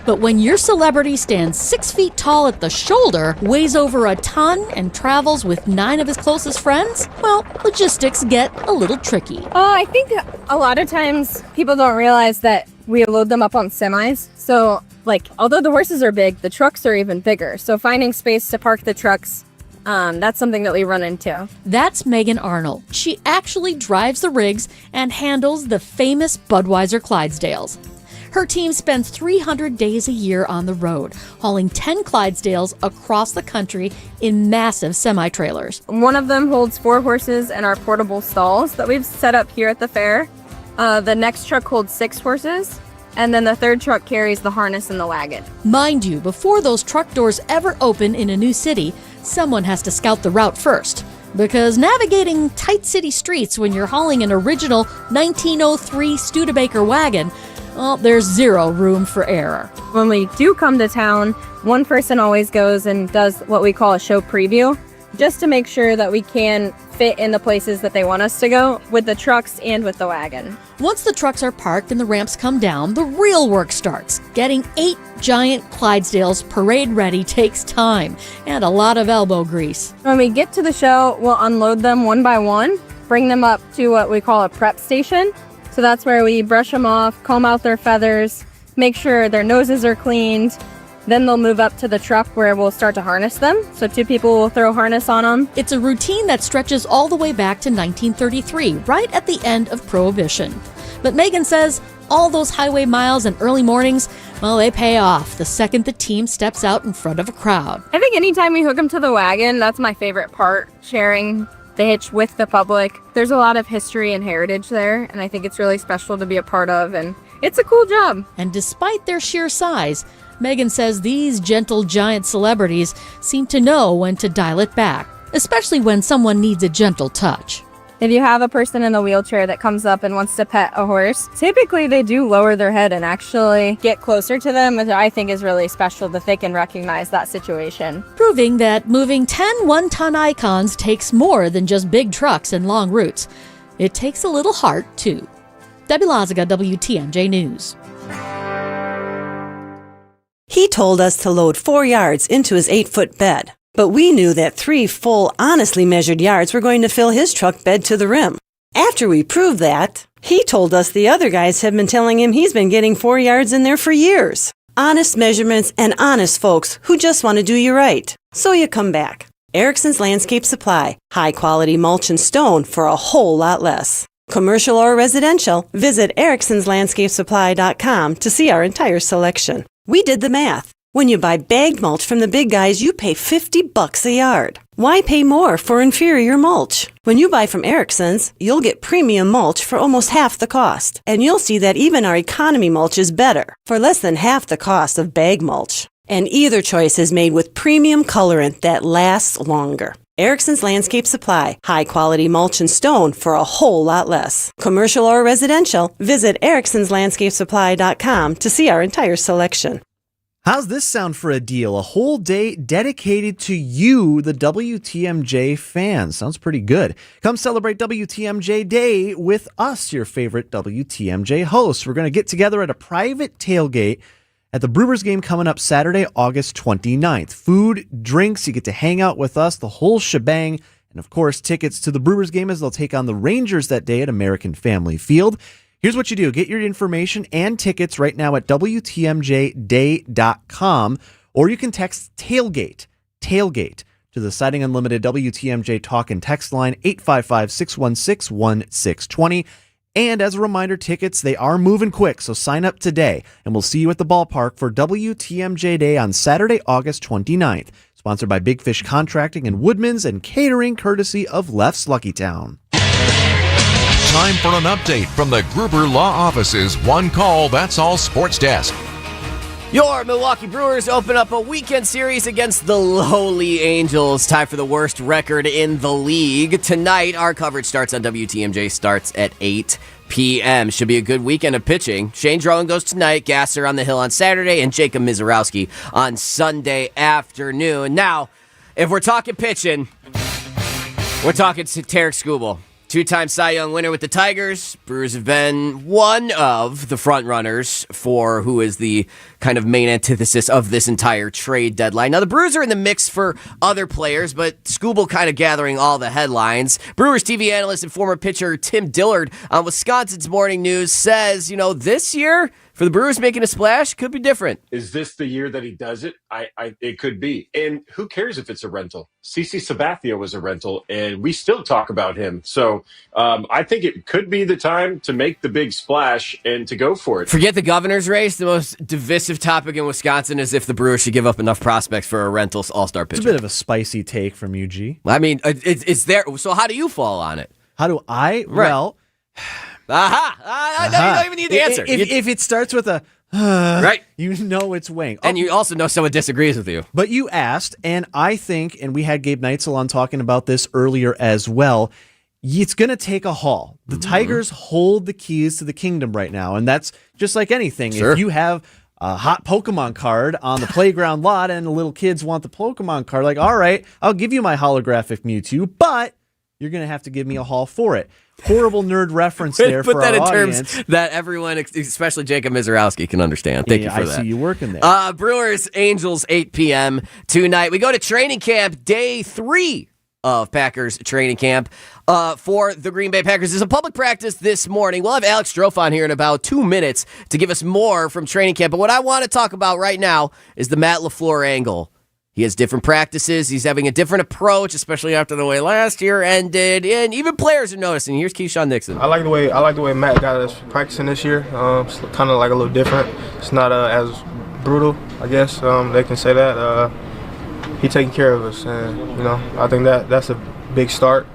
But when your celebrity stands 6 feet tall at the shoulder, weighs over a ton, and travels with 9 of his closest friends, well, logistics get a little tricky. I think a lot of times people don't realize that we load them up on semis. So Like, although the horses are big, the trucks are even bigger. So finding space to park the trucks, that's something that we run into. That's Megan Arnold. She actually drives the rigs and handles the famous Budweiser Clydesdales. Her team spends 300 days a year on the road, hauling 10 Clydesdales across the country in massive semi-trailers. One of them holds 4 horses and our portable stalls that we've set up here at the fair. The next truck holds 6 horses. And then the third truck carries the harness and the wagon. Mind you, before those truck doors ever open in a new city, someone has to scout the route first. Because navigating tight city streets when you're hauling an original 1903 Studebaker wagon, well, there's zero room for error. When we do come to town, one person always goes and does what we call a show preview, just to make sure that we can fit in the places that they want us to go with the trucks and with the wagon. Once the trucks are parked and the ramps come down, the real work starts. Getting 8 giant Clydesdales parade ready takes time and a lot of elbow grease. When we get to the show, we'll unload them one by one, bring them up to what we call a prep station. So that's where we brush them off, comb out their feathers, make sure their noses are cleaned. Then they'll move up to the truck where we'll start to harness them. So 2 people will throw harness on them. It's a routine that stretches all the way back to 1933, right at the end of Prohibition. But Megan says all those highway miles and early mornings, well, they pay off the second the team steps out in front of a crowd. I think anytime we hook them to the wagon, that's my favorite part, sharing the hitch with the public. There's a lot of history and heritage there, and I think it's really special to be a part of, and it's a cool job. And despite their sheer size, Megan says these gentle giant celebrities seem to know when to dial it back, especially when someone needs a gentle touch. If you have a person in a wheelchair that comes up and wants to pet a horse, typically they do lower their head and actually get closer to them, which I think is really special that they can recognize that situation. Proving that moving 10 one-ton icons takes more than just big trucks and long routes. It takes a little heart, too. Debbie Lazaga, WTMJ News. He told us to load 4 yards into his 8-foot bed, but we knew that 3 full, honestly measured yards were going to fill his truck bed to the rim. After we proved that, he told us the other guys have been telling him he's been getting 4 yards in there for years. Honest measurements and honest folks who just want to do you right. So you come back. Erickson's Landscape Supply. High quality mulch and stone for a whole lot less. Commercial or residential, visit ericksonslandscapesupply.com to see our entire selection. We did the math. When you buy bagged mulch from the big guys, you pay $50 a yard. Why pay more for inferior mulch? When you buy from Erickson's, you'll get premium mulch for almost half the cost. And you'll see that even our economy mulch is better, for less than half the cost of bag mulch. And either choice is made with premium colorant that lasts longer. Erickson's Landscape Supply. High quality mulch and stone for a whole lot less. Commercial or residential, visit ericksonslandscapesupply.com to see our entire selection. How's this sound for a deal? A whole day dedicated to you, the WTMJ fans. Sounds pretty good. Come celebrate WTMJ Day with us, your favorite WTMJ hosts. We're going to get together at a private tailgate at the Brewers game coming up Saturday, August 29th. Food, drinks, you get to hang out with us, the whole shebang. And of course, tickets to the Brewers game as they'll take on the Rangers that day at American Family Field. Here's what you do. Get your information and tickets right now at WTMJday.com, or you can text tailgate to the Siding Unlimited WTMJ talk and text line 855-616-1620. And as a reminder, tickets, they are moving quick, so sign up today, and we'll see you at the ballpark for WTMJ Day on Saturday, August 29th. Sponsored by Big Fish Contracting and Woodman's and catering courtesy of Leff's Lucky Town. Time for an update from the Gruber Law Office's One Call, That's All Sports Desk. Your Milwaukee Brewers open up a weekend series against the lowly Angels, tied for the worst record in the league. Tonight, our coverage starts on WTMJ, starts at 8 p.m. Should be a good weekend of pitching. Shane Drowan goes tonight, Gasser on the hill on Saturday, and Jacob Mizorowski on Sunday afternoon. Now, if we're talking pitching, we're talking Tarek Skubal. Two-time Cy Young winner with the Tigers. Brewers have been one of the front runners for who is the kind of main antithesis of this entire trade deadline. Now, the Brewers are in the mix for other players, but Scooble kind of gathering all the headlines. Brewers TV analyst and former pitcher Tim Dillard on Wisconsin's Morning News says, this year for the Brewers making a splash could be different. Is this the year that he does it? It could be. And who cares if it's a rental? CC Sabathia was a rental, and we still talk about him. So I think it could be the time to make the big splash and to go for it. Forget the governor's race. The most divisive topic in Wisconsin is if the Brewers should give up enough prospects for a rental all-star pitcher. It's a bit of a spicy take from UG. I mean, it's there. So how do you fall on it? How do I? Right. Well... Aha! No, you don't even need the answer. If it starts with a right, it's Wing. And you also know someone disagrees with you. But you asked, and I think, and we had Gabe Neitzel on talking about this earlier as well, it's going to take a haul. The Tigers hold the keys to the kingdom right now, and that's just like anything. Sure. If you have a hot Pokemon card on the playground lot and the little kids want the Pokemon card, like, all right, I'll give you my holographic Mewtwo, but you're going to have to give me a haul for it. Horrible nerd reference there for our audience. Put that in terms that everyone, especially Jacob Mizorowski, can understand. Thank you for that. I see you working there. Brewers, Angels, 8 p.m. tonight. We go to training camp, day 3 of Packers training camp for the Green Bay Packers. There's a public practice this morning. We'll have Alex Strofe on here in about 2 minutes to give us more from training camp. But what I want to talk about right now is the Matt LaFleur angle. He has different practices. He's having a different approach, especially after the way last year ended. And even players are noticing. Here's Keyshawn Nixon. I like the way Matt got us practicing this year. It's kind of like a little different. It's not as brutal, I guess. They can say that. He's taking care of us, and I think that's a big start.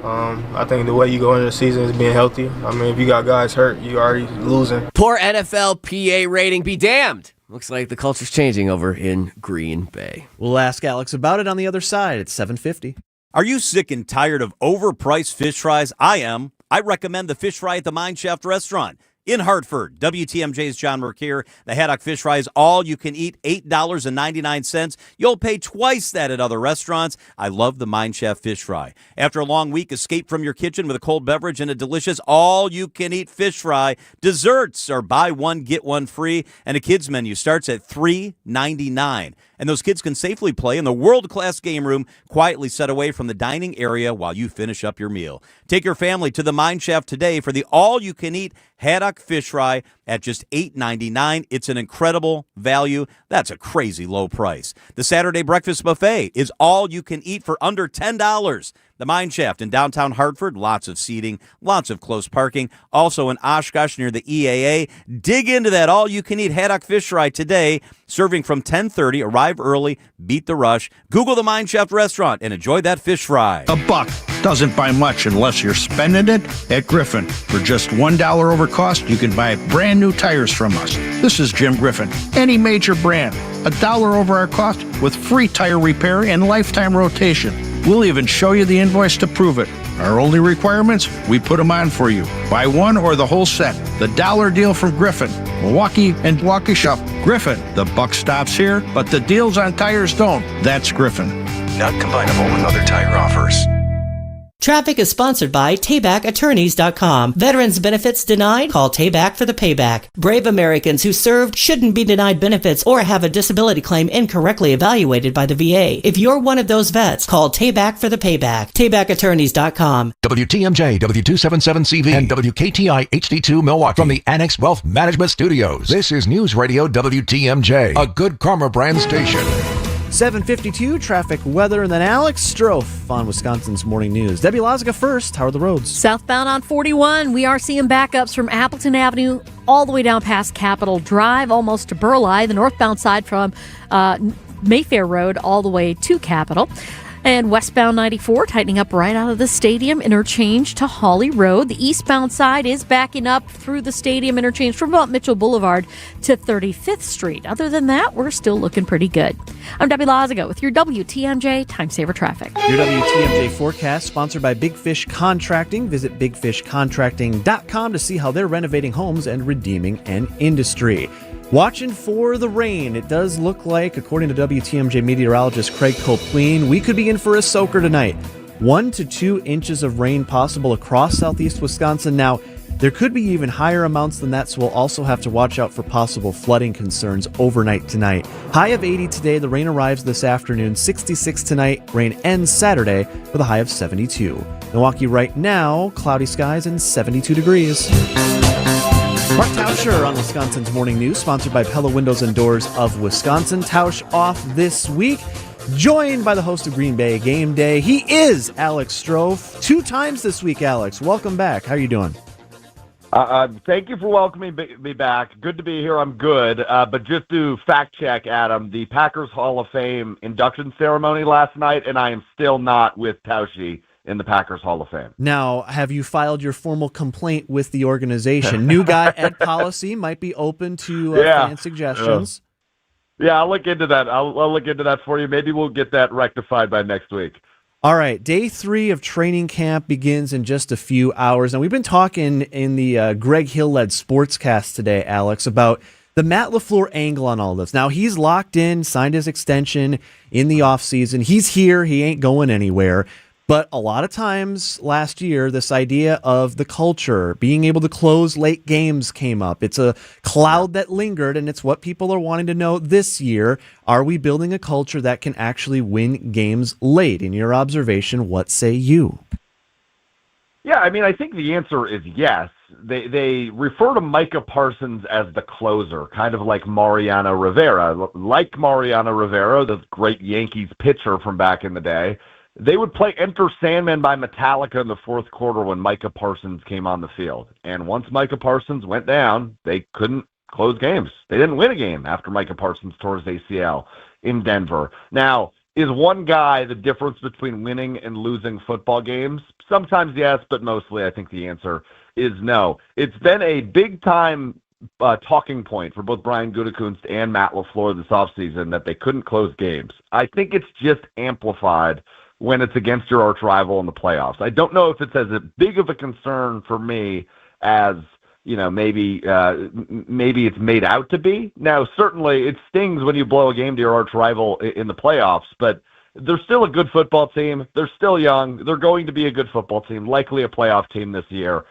I think the way you go into the season is being healthy. I mean, if you got guys hurt, you're already losing. Poor NFL PA rating be damned. Looks like the culture's changing over in Green Bay. We'll ask Alex about it on the other side at 7:50. Are you sick and tired of overpriced fish fries? I am. I recommend the fish fry at the Mine Shaft restaurant in Hartford. WTMJ's John Mercure. The haddock fish fry is all you can eat, $8.99. You'll pay twice that at other restaurants. I love the Mine Shaft fish fry. After a long week, escape from your kitchen with a cold beverage and a delicious all-you-can-eat fish fry. Desserts are buy one, get one free, and a kids menu starts at $3.99. And those kids can safely play in the world-class game room, quietly set away from the dining area while you finish up your meal. Take your family to the Mine Shaft today for the all-you-can-eat haddock fish fry at just $8.99. It's an incredible value. That's a crazy low price. The Saturday breakfast buffet is all you can eat for under $10. The Mine Shaft in downtown Hartford, lots of seating, lots of close parking. Also in Oshkosh near the EAA. Dig into that all-you-can-eat haddock fish fry today. Serving from 10:30. Arrive early, beat the rush. Google the Mine Shaft restaurant and enjoy that fish fry. $1 doesn't buy much unless you're spending it at Griffin. For just $1 over cost, you can buy brand new tires from us. This is Jim Griffin. Any major brand, $1 over our cost with free tire repair and lifetime rotation. We'll even show you the invoice to prove it. Our only requirements, we put them on for you. Buy one or the whole set. The dollar deal from Griffin. Milwaukee and Waukesha. Griffin. The buck stops here, but the deals on tires don't. That's Griffin. Not combinable with other tire offers. Traffic is sponsored by TaybackAttorneys.com. Veterans benefits denied? Call Tayback for the payback. Brave Americans who served shouldn't be denied benefits or have a disability claim incorrectly evaluated by the VA. If you're one of those vets, call Tayback for the payback. TaybackAttorneys.com. WTMJ, W277CV, and WKTI HD2 Milwaukee from the Annex Wealth Management Studios. This is News Radio WTMJ, a Good Karma brand station. 7:52, traffic, weather, and then Alex Strofe on Wisconsin's Morning News. Debbie Lozica first. How are the roads? Southbound on 41, we are seeing backups from Appleton Avenue all the way down past Capitol Drive, almost to Burleigh. The northbound side from Mayfair Road all the way to Capitol. And westbound 94 tightening up right out of the stadium interchange to Hawley Road. The eastbound side is backing up through the stadium interchange from about Mitchell Boulevard to 35th Street. Other than that, we're still looking pretty good. I'm Debbie Lozica with your WTMJ Time Saver Traffic. Your WTMJ forecast sponsored by Big Fish Contracting. Visit bigfishcontracting.com to see how they're renovating homes and redeeming an industry. Watching for the rain. It does look like, according to WTMJ meteorologist Craig Copleen, we could be in for a soaker tonight. 1 to 2 inches of rain possible across southeast Wisconsin. Now, there could be even higher amounts than that, so we'll also have to watch out for possible flooding concerns overnight tonight. High of 80 today. The rain arrives this afternoon. 66 tonight. Rain ends Saturday with a high of 72. Milwaukee right now, cloudy skies and 72 degrees. Mark Tauscher on Wisconsin's Morning News, sponsored by Pella Windows and Doors of Wisconsin. Tausch off this week, joined by the host of Green Bay Game Day. He is Alex Strofe. 2 times this week, Alex. Welcome back. How are you doing? Thank you for welcoming me back. Good to be here. I'm good. But just to fact check, Adam, the Packers Hall of Fame induction ceremony last night, and I am still not with Tauschi in the Packers Hall of Fame. Now, have you filed your formal complaint with the organization? New guy Ed Policy might be open to fan suggestions. Yeah, I'll look into that. I'll look into that for you. Maybe we'll get that rectified by next week. All right, day 3 of training camp begins in just a few hours. Now, we've been talking in the Greg Hill-led Sportscast today, Alex, about the Matt LaFleur angle on all this. Now, he's locked in, signed his extension in the offseason. He's here. He ain't going anywhere. But a lot of times last year, this idea of the culture, being able to close late games came up. It's a cloud that lingered, and it's what people are wanting to know this year. Are we building a culture that can actually win games late? In your observation, what say you? Yeah, I mean, I think the answer is yes. They refer to Micah Parsons as the closer, kind of like Mariano Rivera. Like Mariano Rivera, the great Yankees pitcher from back in the day, they would play Enter Sandman by Metallica in the fourth quarter when Micah Parsons came on the field. And once Micah Parsons went down, they couldn't close games. They didn't win a game after Micah Parsons tore his ACL in Denver. Now, is one guy the difference between winning and losing football games? Sometimes yes, but mostly I think the answer is no. It's been a big-time talking point for both Brian Gutekunst and Matt LaFleur this offseason that they couldn't close games. I think it's just amplified when it's against your arch rival in the playoffs. I don't know if it's as big of a concern for me as, maybe it's made out to be. Now, certainly it stings when you blow a game to your arch rival in the playoffs, but they're still a good football team. They're still young. They're going to be a good football team, likely a playoff team this year.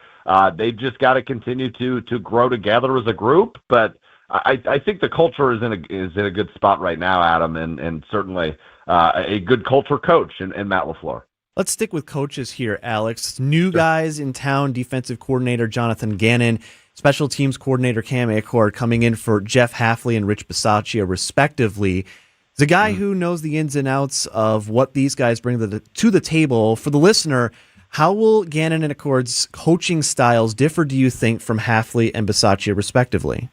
They've just got to continue to grow together as a group, but I think the culture is in a good spot right now, Adam, and certainly a good culture coach in Matt LaFleur. Let's stick with coaches here, Alex. New guys in town, defensive coordinator Jonathan Gannon, special teams coordinator Cam Achord coming in for Jeff Hafley and Rich Bisaccia, respectively. He's a guy who knows the ins and outs of what these guys bring to the table. For the listener, how will Gannon and Achord's coaching styles differ, do you think, from Hafley and Bisaccia, respectively?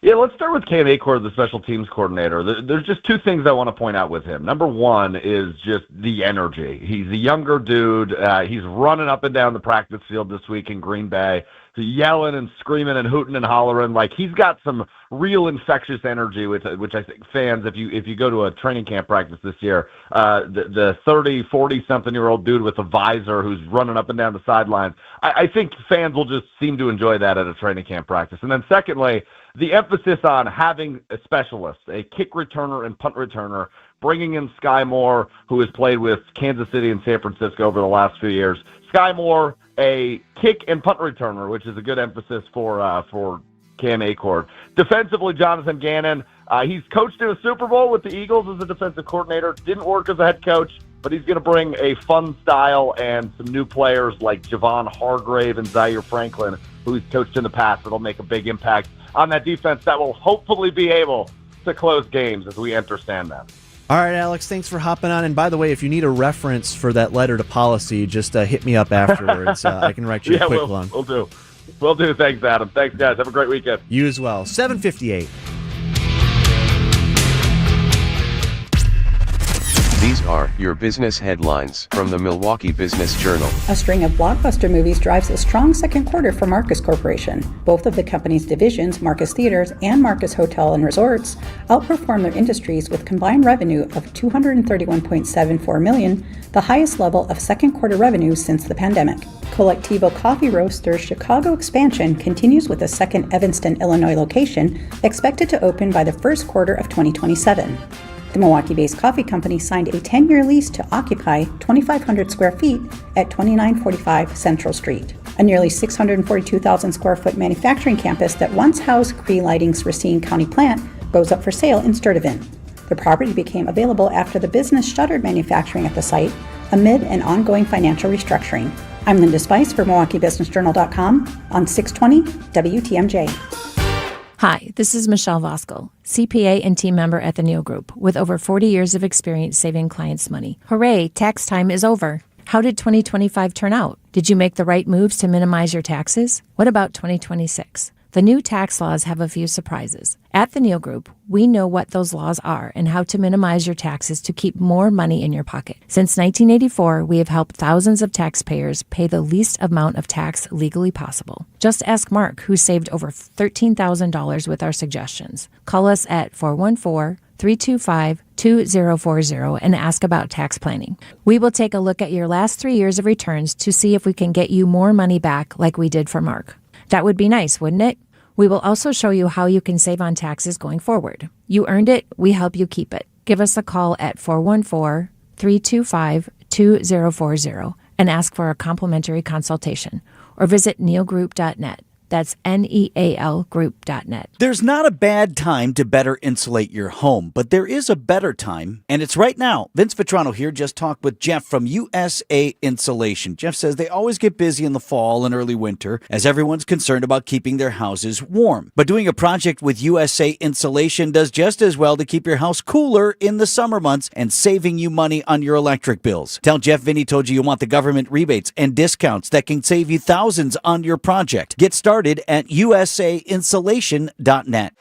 Yeah, let's start with Cam Achord, the special teams coordinator. There's just 2 things I want to point out with him. Number one is just the energy. He's a younger dude. He's running up and down the practice field this week in Green Bay, yelling and screaming and hooting and hollering. Like, he's got some real infectious energy, which I think fans, if you go to a training camp practice this year, the 30, 40-something-year-old dude with a visor who's running up and down the sidelines, I think fans will just seem to enjoy that at a training camp practice. And then secondly, the emphasis on having a specialist, a kick returner and punt returner, bringing in Sky Moore, who has played with Kansas City and San Francisco over the last few years. Sky Moore, a kick and punt returner, which is a good emphasis for Cam Achord. Defensively, Jonathan Gannon, he's coached in a Super Bowl with the Eagles as a defensive coordinator. Didn't work as a head coach, but he's going to bring a fun style and some new players like Javon Hargrave and Zaire Franklin, who he's coached in the past, that'll make a big impact on that defense that will hopefully be able to close games as we enter Sandman. All right, Alex, thanks for hopping on. And by the way, if you need a reference for that letter to policy, just hit me up afterwards. I can write you a quick one. We'll do. Will do. Thanks, Adam. Thanks, guys. Have a great weekend. You as well. 7:58. These are your business headlines from the Milwaukee Business Journal. A string of blockbuster movies drives a strong second quarter for Marcus Corporation. Both of the company's divisions, Marcus Theaters and Marcus Hotel and Resorts, outperformed their industries with combined revenue of $231.74 million, the highest level of second quarter revenue since the pandemic. Collectivo Coffee Roasters' Chicago expansion continues with a second Evanston, Illinois location expected to open by the first quarter of 2027. The Milwaukee-based coffee company signed a 10-year lease to occupy 2,500 square feet at 2945 Central Street. A nearly 642,000 square foot manufacturing campus that once housed Cree Lighting's Racine County plant goes up for sale in Sturtevant. The property became available after the business shuttered manufacturing at the site amid an ongoing financial restructuring. I'm Linda Spice for MilwaukeeBusinessJournal.com on 620 WTMJ. Hi, this is Michelle Voskel, CPA and team member at the Neal Group, with over 40 years of experience saving clients money. Hooray, tax time is over. How did 2025 turn out? Did you make the right moves to minimize your taxes? What about 2026? The new tax laws have a few surprises. At the Neal Group, we know what those laws are and how to minimize your taxes to keep more money in your pocket. Since 1984, we have helped thousands of taxpayers pay the least amount of tax legally possible. Just ask Mark, who saved over $13,000 with our suggestions. Call us at 414-325-2040 and ask about tax planning. We will take a look at your last 3 years of returns to see if we can get you more money back like we did for Mark. That would be nice, wouldn't it? We will also show you how you can save on taxes going forward. You earned it, we help you keep it. Give us a call at 414-325-2040 and ask for a complimentary consultation, or visit nealgroup.net. That's NEAL group.net. There's not a bad time to better insulate your home, but there is a better time, and it's right now. Vince Vitrano here just talked with Jeff from USA Insulation. Jeff says they always get busy in the fall and early winter as everyone's concerned about keeping their houses warm. But doing a project with USA Insulation does just as well to keep your house cooler in the summer months and saving you money on your electric bills. Tell Jeff Vinny told you want the government rebates and discounts that can save you thousands on your project. Get started at usainsulation.net.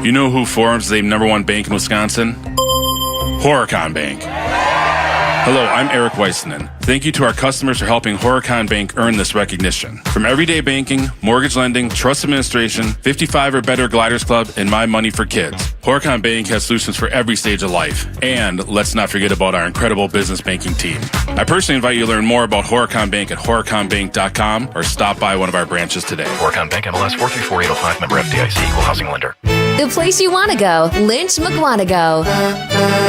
You know who Forbes is the #1 bank in Wisconsin? Horicon Bank. Hello, I'm Eric Weissman. Thank you to our customers for helping Horicon Bank earn this recognition. From everyday banking, mortgage lending, trust administration, 55 or better Gliders Club, and My Money for Kids, Horicon Bank has solutions for every stage of life. And let's not forget about our incredible business banking team. I personally invite you to learn more about Horicon Bank at horiconbank.com or stop by one of our branches today. Horicon Bank MLS 434805, member FDIC, equal housing lender. The place you want to go, Lynch McWanago.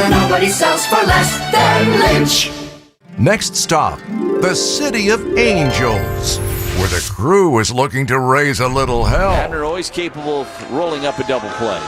Nobody sells for less than Lynch. Next stop, the City of Angels, where the crew is looking to raise a little hell. Abner always capable of rolling up a double play.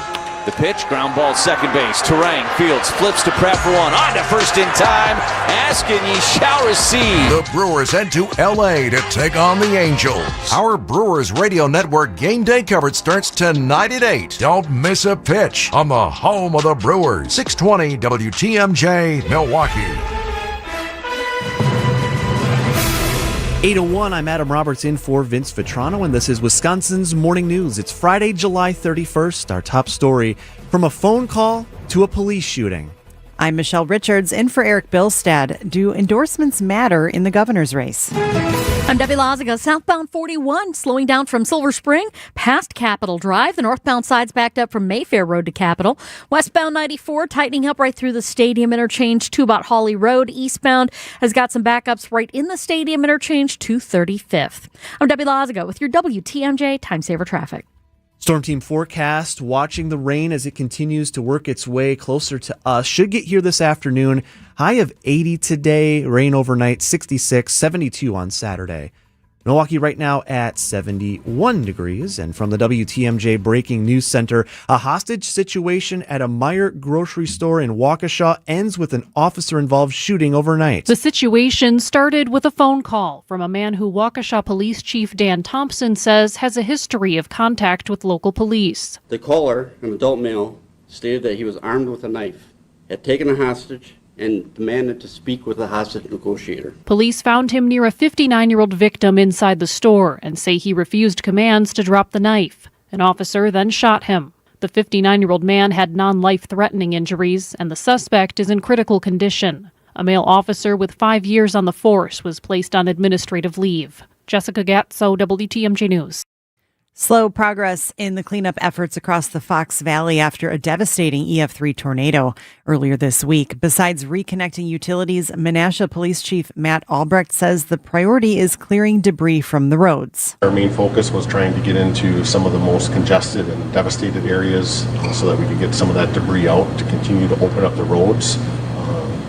The pitch, ground ball, second base. Terang, Fields, flips to Pratt for one. On to first in time. Ask and ye shall receive. The Brewers head to L.A. to take on the Angels. Our Brewers Radio Network game day coverage starts tonight at 8. Don't miss a pitch on the home of the Brewers. 620 WTMJ, Milwaukee. 8:01, I'm Adam Roberts in for Vince Vitrano, and this is Wisconsin's Morning News. It's Friday, July 31st. Our top story, from a phone call to a police shooting. I'm Michelle Richards in for Eric Bilstad. Do endorsements matter in the governor's race? I'm Debbie Laziga. Southbound 41 slowing down from Silver Spring past Capitol Drive. The northbound side's backed up from Mayfair Road to Capitol. Westbound 94 tightening up right through the Stadium interchange to about Hawley Road. Eastbound has got some backups right in the Stadium interchange to 35th. I'm Debbie Laziga with your WTMJ Time Saver Traffic. Storm team forecast, watching the rain as it continues to work its way closer to us. Should get here this afternoon. High of 80 today, rain overnight, 66, 72 on Saturday. Milwaukee right now at 71 degrees. And from the WTMJ Breaking News Center, a hostage situation at a Meijer grocery store in Waukesha ends with an officer-involved shooting overnight. The situation started with a phone call from a man who Waukesha Police Chief Dan Thompson says has a history of contact with local police. The caller, an adult male, stated that he was armed with a knife, had taken a hostage, and demanded to speak with the hostage negotiator. Police found him near a 59-year-old victim inside the store and say he refused commands to drop the knife. An officer then shot him. The 59-year-old man had non-life-threatening injuries, and the suspect is in critical condition. A male officer with 5 years on the force was placed on administrative leave. Jessica Gatso, WTMJ News. Slow progress in the cleanup efforts across the Fox Valley after a devastating EF3 tornado earlier this week. Besides reconnecting utilities, Menasha Police Chief Matt Albrecht says the priority is clearing debris from the roads. Our main focus was trying to get into some of the most congested and devastated areas so that we could get some of that debris out to continue to open up the roads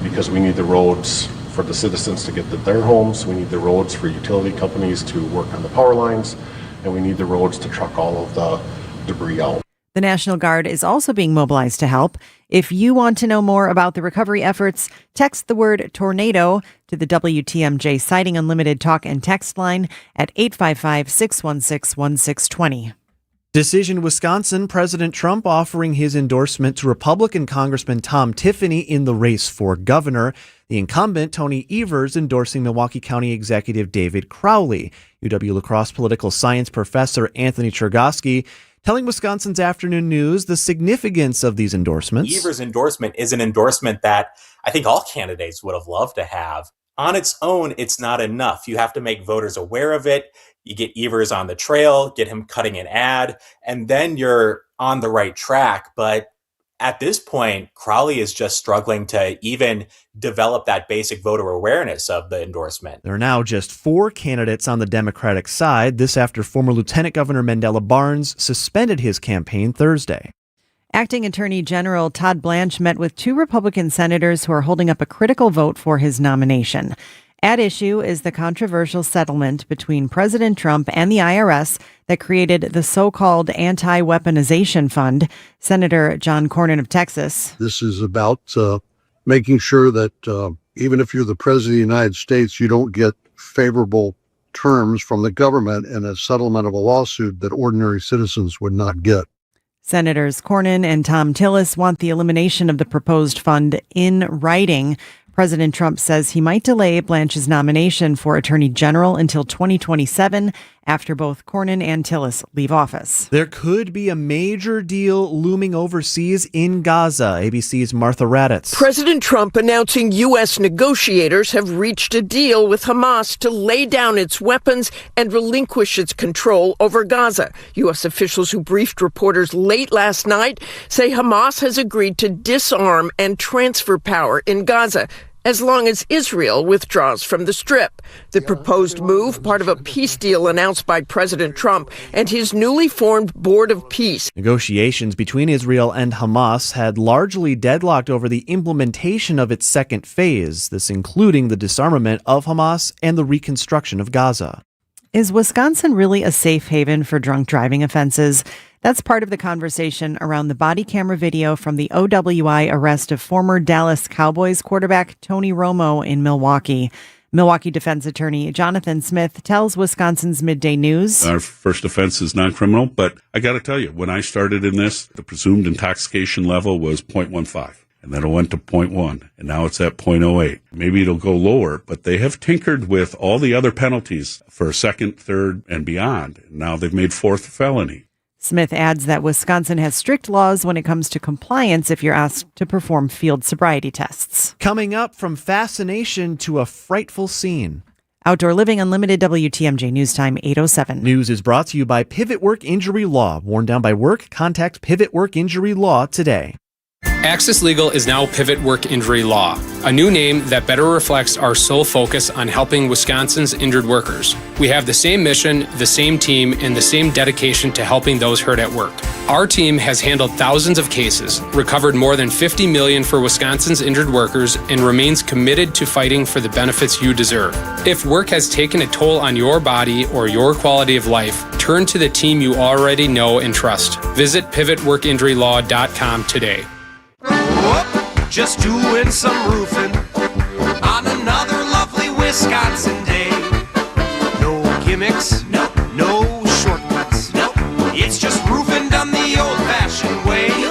because we need the roads for the citizens to get to their homes. We need the roads for utility companies to work on the power lines. And we need the roads to truck all of the debris out. The National Guard is also being mobilized to help. If you want to know more about the recovery efforts, text the word tornado to the WTMJ Sighting Unlimited talk and text line at 855-616-1620. Decision Wisconsin, President Trump offering his endorsement to Republican Congressman Tom Tiffany in the race for governor. The incumbent, Tony Evers, endorsing Milwaukee County Executive David Crowley. UW La Crosse political science professor Anthony Chergosky telling Wisconsin's Afternoon News the significance of these endorsements. Evers' endorsement is an endorsement that I think all candidates would have loved to have. On its own, it's not enough. You have to make voters aware of it. You get Evers on the trail, get him cutting an ad, and then you're on the right track. But at this point, Crowley is just struggling to even develop that basic voter awareness of the endorsement. There are now just 4 candidates on the Democratic side, this after former Lieutenant Governor Mandela Barnes suspended his campaign Thursday. Acting Attorney General Todd Blanche met with 2 Republican senators who are holding up a critical vote for his nomination. At issue is the controversial settlement between President Trump and the IRS that created the so-called anti-weaponization fund. Senator John Cornyn of Texas. This is about making sure that even if you're the president of the United States, you don't get favorable terms from the government in a settlement of a lawsuit that ordinary citizens would not get. Senators Cornyn and Tom Tillis want the elimination of the proposed fund in writing. President Trump says he might delay Blanche's nomination for Attorney General until 2027 after both Cornyn and Tillis leave office. There could be a major deal looming overseas in Gaza. ABC's Martha Raddatz. President Trump announcing U.S. negotiators have reached a deal with Hamas to lay down its weapons and relinquish its control over Gaza. U.S. officials who briefed reporters late last night say Hamas has agreed to disarm and transfer power in Gaza as long as Israel withdraws from the Strip. The proposed move, part of a peace deal announced by President Trump and his newly formed Board of Peace. Negotiations between Israel and Hamas had largely deadlocked over the implementation of its second phase, this including the disarmament of Hamas and the reconstruction of Gaza. Is Wisconsin really a safe haven for drunk driving offenses? That's part of the conversation around the body camera video from the OWI arrest of former Dallas Cowboys quarterback Tony Romo in Milwaukee. Milwaukee defense attorney Jonathan Smith tells Wisconsin's Midday News. Our first offense is non-criminal, but I got to tell you, when I started in this, the presumed intoxication level was 0.15. And then it went to 0.1, and now it's at 0.08. Maybe it'll go lower, but they have tinkered with all the other penalties for second, third, and beyond. Now they've made fourth felony. Smith adds that Wisconsin has strict laws when it comes to compliance if you're asked to perform field sobriety tests. Coming up, from fascination to a frightful scene. Outdoor Living Unlimited, WTMJ News Time 8:07. News is brought to you by Pivot Work Injury Law. Worn down by work? Contact Pivot Work Injury Law today. Access Legal is now Pivot Work Injury Law, a new name that better reflects our sole focus on helping Wisconsin's injured workers. We have the same mission, the same team, and the same dedication to helping those hurt at work. Our team has handled thousands of cases, recovered more than $50 million for Wisconsin's injured workers, and remains committed to fighting for the benefits you deserve. If work has taken a toll on your body or your quality of life, turn to the team you already know and trust. Visit pivotworkinjurylaw.com today. Just doing some roofing on another lovely Wisconsin day. No gimmicks, no shortcuts, it's just roofing done the old-fashioned way. Do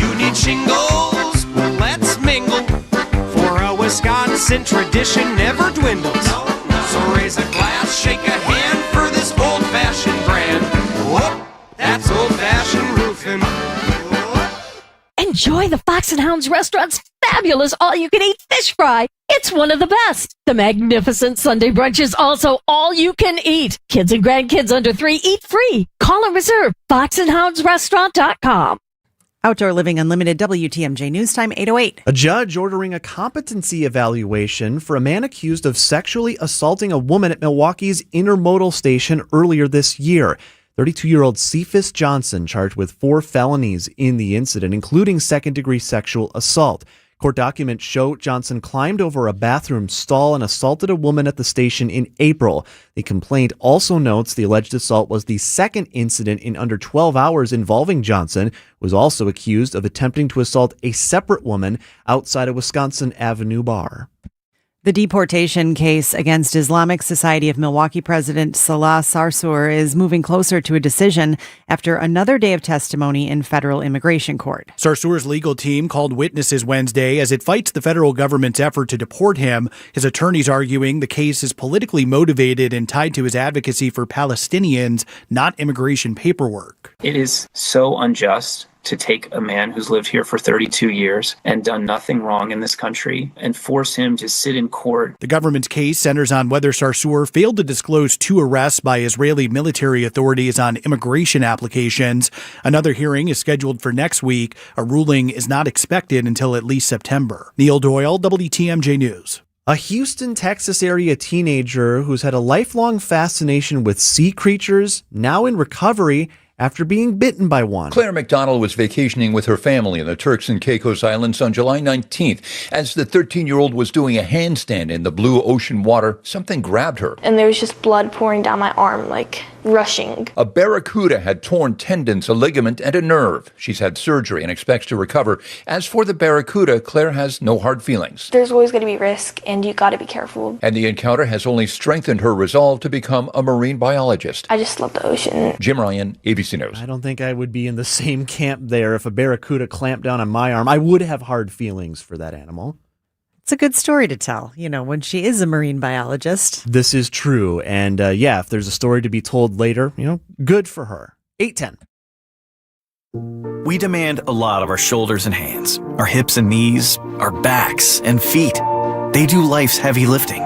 you need shingles? Well, let's mingle, for a Wisconsin tradition never dwindles. So raise a glass, shake a hand for this old-fashioned brand. Whoop, that's old-fashioned roofing. Enjoy the Fox and Hounds restaurant's fabulous all-you-can-eat fish fry. It's one of the best. The magnificent Sunday brunch is also all-you-can-eat. Kids and grandkids under 3 eat free. Call and reserve. foxandhoundsrestaurant.com. Outdoor Living Unlimited, WTMJ News Time, 8:08. A judge ordering a competency evaluation for a man accused of sexually assaulting a woman at Milwaukee's intermodal station earlier this year. 32-year-old Cephas Johnson charged with 4 felonies in the incident, including second-degree sexual assault. Court documents show Johnson climbed over a bathroom stall and assaulted a woman at the station in April. The complaint also notes the alleged assault was the second incident in under 12 hours involving Johnson, who was also accused of attempting to assault a separate woman outside a Wisconsin Avenue bar. The deportation case against Islamic Society of Milwaukee President Salah Sarsour is moving closer to a decision after another day of testimony in federal immigration court. Sarsour's legal team called witnesses Wednesday as it fights the federal government's effort to deport him. His attorneys arguing the case is politically motivated and tied to his advocacy for Palestinians, not immigration paperwork. It is so unjust to take a man who's lived here for 32 years and done nothing wrong in this country and force him to sit in court. The government's case centers on whether Sarsour failed to disclose 2 arrests by Israeli military authorities on immigration applications. Another hearing is scheduled for next week. A ruling is not expected until at least September. Neil Doyle, WTMJ News. A Houston, Texas area teenager who's had a lifelong fascination with sea creatures, now in recovery after being bitten by one. Claire McDonald was vacationing with her family in the Turks and Caicos Islands on July 19th. As the 13-year-old was doing a handstand in the blue ocean water, something grabbed her. And there was just blood pouring down my arm, like rushing. A barracuda had torn tendons, a ligament, and a nerve. She's had surgery and expects to recover. As for the barracuda, Claire has no hard feelings. There's always going to be risk, and you got to be careful. And the encounter has only strengthened her resolve to become a marine biologist. I just love the ocean. Jim Ryan, ABC News. I don't think I would be in the same camp there. If a barracuda clamped down on my arm, I would have hard feelings for that animal. It's a good story to tell, when she is a marine biologist. This is true. And if there's a story to be told later, good for her. 8:10. We demand a lot of our shoulders and hands, our hips and knees, our backs and feet. They do life's heavy lifting.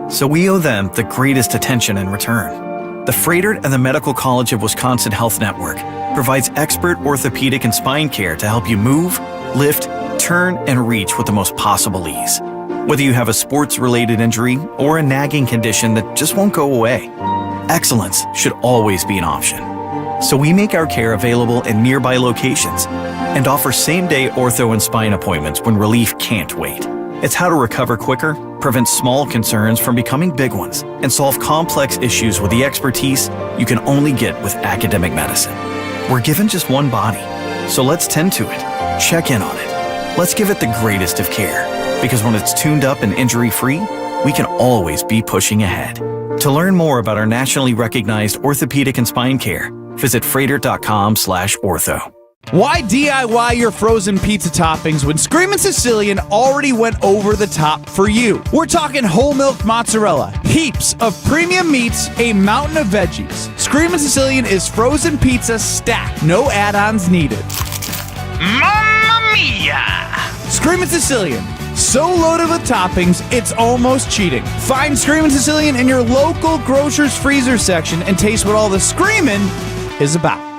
So we owe them the greatest attention in return. The Freighter and the Medical College of Wisconsin Health Network provides expert orthopedic and spine care to help you move, lift, turn, and reach with the most possible ease. Whether you have a sports-related injury or a nagging condition that just won't go away, excellence should always be an option. So we make our care available in nearby locations and offer same-day ortho and spine appointments when relief can't wait. It's how to recover quicker, prevent small concerns from becoming big ones, and solve complex issues with the expertise you can only get with academic medicine. We're given just one body, so let's tend to it, check in on it. Let's give it the greatest of care, because when it's tuned up and injury-free, we can always be pushing ahead. To learn more about our nationally recognized orthopedic and spine care, visit freighter.com/ortho. Why DIY your frozen pizza toppings when Screamin' Sicilian already went over the top for you? We're talking whole milk mozzarella, heaps of premium meats, a mountain of veggies. Screamin' Sicilian is frozen pizza stacked, no add-ons needed. Mamma mia! Screamin' Sicilian, so loaded with toppings, it's almost cheating. Find Screamin' Sicilian in your local grocer's freezer section and taste what all the screamin' is about.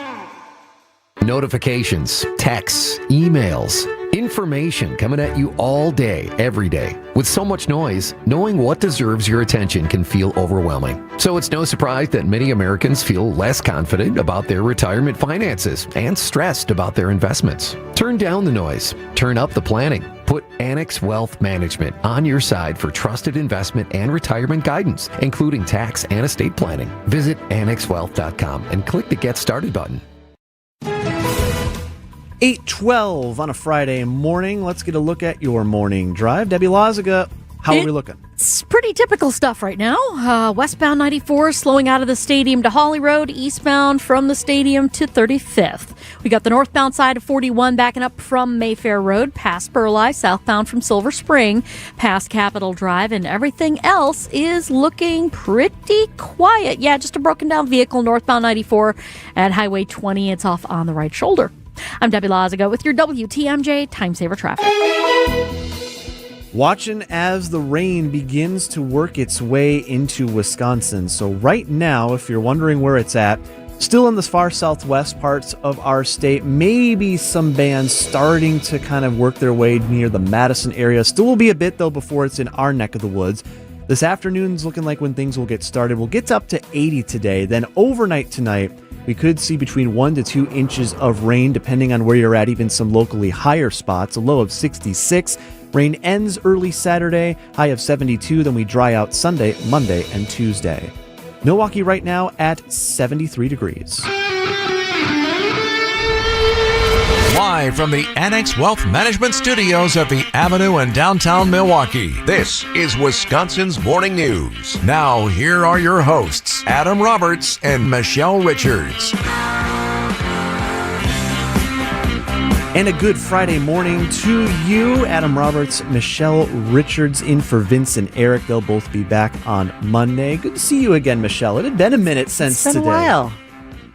Notifications, texts, emails, information coming at you all day, every day. With so much noise, knowing what deserves your attention can feel overwhelming. So it's no surprise that many Americans feel less confident about their retirement finances and stressed about their investments. Turn down the noise. Turn up the planning. Put Annex Wealth Management on your side for trusted investment and retirement guidance, including tax and estate planning. Visit annexwealth.com and click the Get Started button. 8:12 on a Friday morning. Let's get a look at your morning drive. Debbie Loziga, how are we looking? It's pretty typical stuff right now. Westbound 94 slowing out of the stadium to Holly Road, eastbound from the stadium to 35th. We got the northbound side of 41 backing up from Mayfair Road past Burleigh, southbound from Silver Spring past Capitol Drive, and everything else is looking pretty quiet. Yeah, just a broken down vehicle northbound 94 at Highway 20. It's off on the right shoulder. I'm Debbie Loziga with your WTMJ Time Saver Traffic. Watching as the rain begins to work its way into Wisconsin. So right now, if you're wondering where it's at, still in the far southwest parts of our state, maybe some bands starting to kind of work their way near the Madison area. Still will be a bit, though, before it's in our neck of the woods. This afternoon's looking like when things will get started. We'll get up to 80 today. Then overnight tonight, we could see between 1 to 2 inches of rain, depending on where you're at, even some locally higher spots. A low of 66. Rain ends early Saturday, high of 72. Then we dry out Sunday, Monday, and Tuesday. Milwaukee right now at 73 degrees. Live from the Annex Wealth Management Studios at the Avenue in downtown Milwaukee, this is Wisconsin's Morning News. Now, here are your hosts, Adam Roberts and Michelle Richards. And a good Friday morning to you. Adam Roberts, Michelle Richards in for Vince and Eric. They'll both be back on Monday. Good to see you again, Michelle. It had been a minute since It's been today. a while.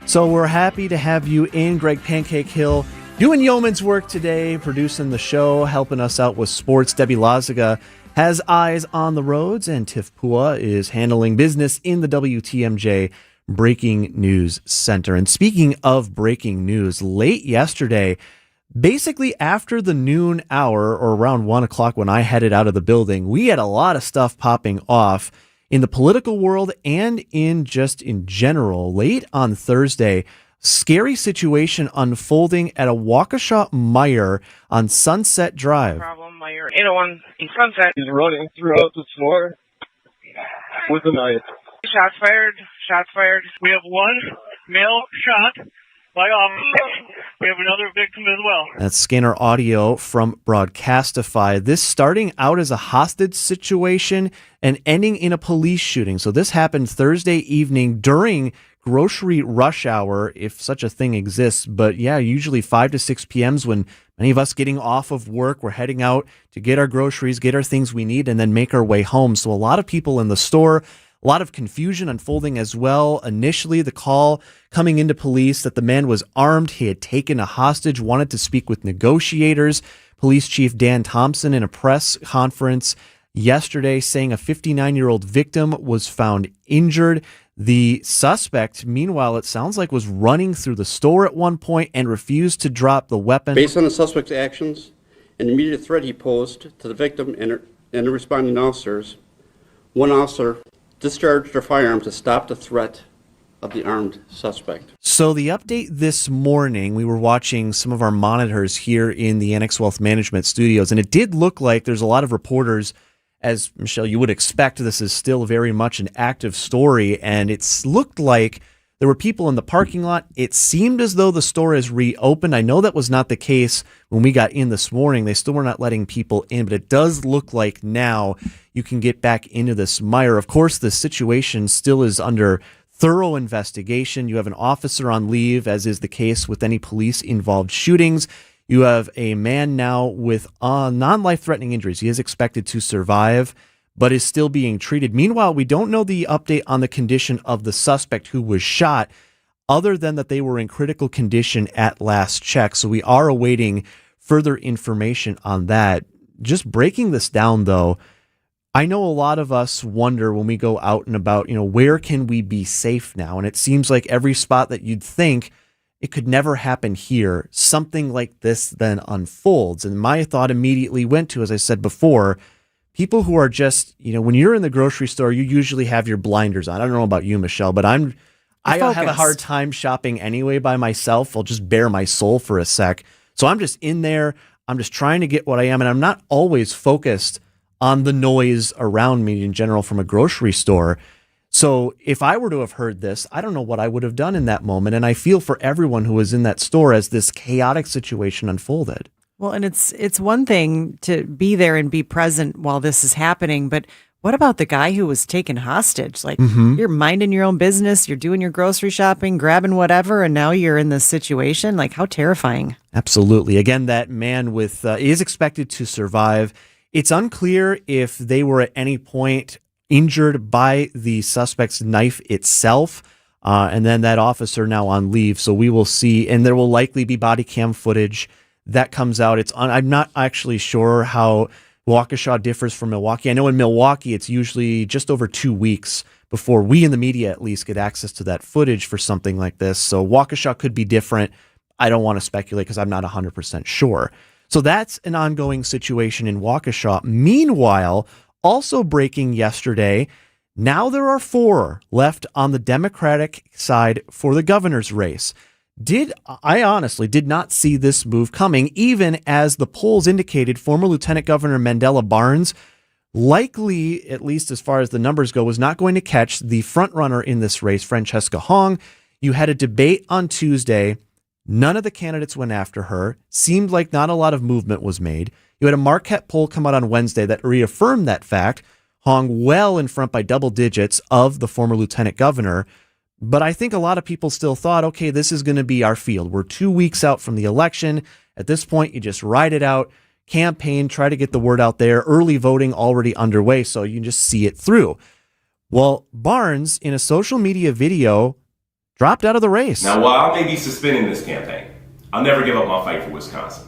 So we're happy to have you in. Greg Pancake Hill doing yeoman's work today, producing the show, helping us out with sports. Debbie Lazaga has eyes on the roads, and Tiff Pua is handling business in the WTMJ Breaking News Center. And speaking of breaking news, late yesterday, basically after the noon hour or around 1 o'clock when I headed out of the building, we had a lot of stuff popping off in the political world and in general. Late on Thursday, scary situation unfolding at a Waukesha Meijer on Sunset Drive. Meijer 801 in Sunset is running throughout the floor with a knife. Shots fired. We have one male shot by officer. We have another victim as well. That's scanner audio from Broadcastify. This starting out as a hostage situation and ending in a police shooting. So this happened Thursday evening during grocery rush hour, if such a thing exists. But yeah, usually 5 to 6 p.m. when many of us getting off of work, we're heading out to get our groceries, get our things we need, and then make our way home. So a lot of people in the store, a lot of confusion unfolding as well. Initially, the call coming into police that the man was armed. He had taken a hostage, wanted to speak with negotiators. Police Chief Dan Thompson in a press conference yesterday saying a 59-year-old victim was found injured. The suspect, meanwhile, it sounds like was running through the store at one point and refused to drop the weapon. Based on the suspect's actions and immediate threat he posed to the victim and the responding officers, one officer discharged their firearm to stop the threat of the armed suspect. So the update this morning, we were watching some of our monitors here in the Annex Wealth Management Studios, and it did look like there's a lot of reporters. As Michelle, you would expect, this is still very much an active story, and it looked like there were people in the parking lot. It seemed as though the store is reopened. I know that was not the case when we got in this morning. They still were not letting people in, but it does look like now you can get back into this Meijer. Of course, the situation still is under thorough investigation. You have an officer on leave, as is the case with any police-involved shootings. You have a man now with non-life-threatening injuries. He is expected to survive, but is still being treated. Meanwhile, we don't know the update on the condition of the suspect who was shot, other than that they were in critical condition at last check. So we are awaiting further information on that. Just breaking this down, though, I know a lot of us wonder when we go out and about, where can we be safe now? And it seems like every spot that you'd think it could never happen here, something like this then unfolds. And my thought immediately went to, as I said before, people who are just, when you're in the grocery store, you usually have your blinders on. I don't know about you, Michelle, but I have a hard time shopping anyway by myself. I'll just bare my soul for a sec. So I'm just in there. I'm just trying to get what I am. And I'm not always focused on the noise around me in general from a grocery store. So if I were to have heard this, I don't know what I would have done in that moment. And I feel for everyone who was in that store as this chaotic situation unfolded. Well, and it's one thing to be there and be present while this is happening, but what about the guy who was taken hostage? Like, you're minding your own business, you're doing your grocery shopping, grabbing whatever, and now you're in this situation? Like, how terrifying. Absolutely. Again, that man is expected to survive. It's unclear if they were at any point injured by the suspect's knife itself, and then that officer now on leave. So we will see, and there will likely be body cam footage that comes out. I'm not actually sure how Waukesha differs from Milwaukee. I know in Milwaukee, it's usually just over 2 weeks before we in the media at least get access to that footage for something like this. So Waukesha could be different. I don't want to speculate because I'm not 100% sure. So that's an ongoing situation in Waukesha. Meanwhile, also breaking yesterday, now there are 4 left on the Democratic side for the governor's race. I honestly did not see this move coming, even as the polls indicated former Lieutenant Governor Mandela Barnes, likely, at least as far as the numbers go, was not going to catch the frontrunner in this race, Francesca Hong. You had a debate on Tuesday. None of the candidates went after her. Seemed like not a lot of movement was made. You had a Marquette poll come out on Wednesday that reaffirmed that fact. Hong well in front by double digits of the former lieutenant governor. But I think a lot of people still thought, okay, this is going to be our field. We're 2 weeks out from the election. At this point, you just ride it out, campaign, try to get the word out there. Early voting already underway, so you can just see it through. Well, Barnes, in a social media video, dropped out of the race. Now, while I may be suspending this campaign, I'll never give up my fight for Wisconsin.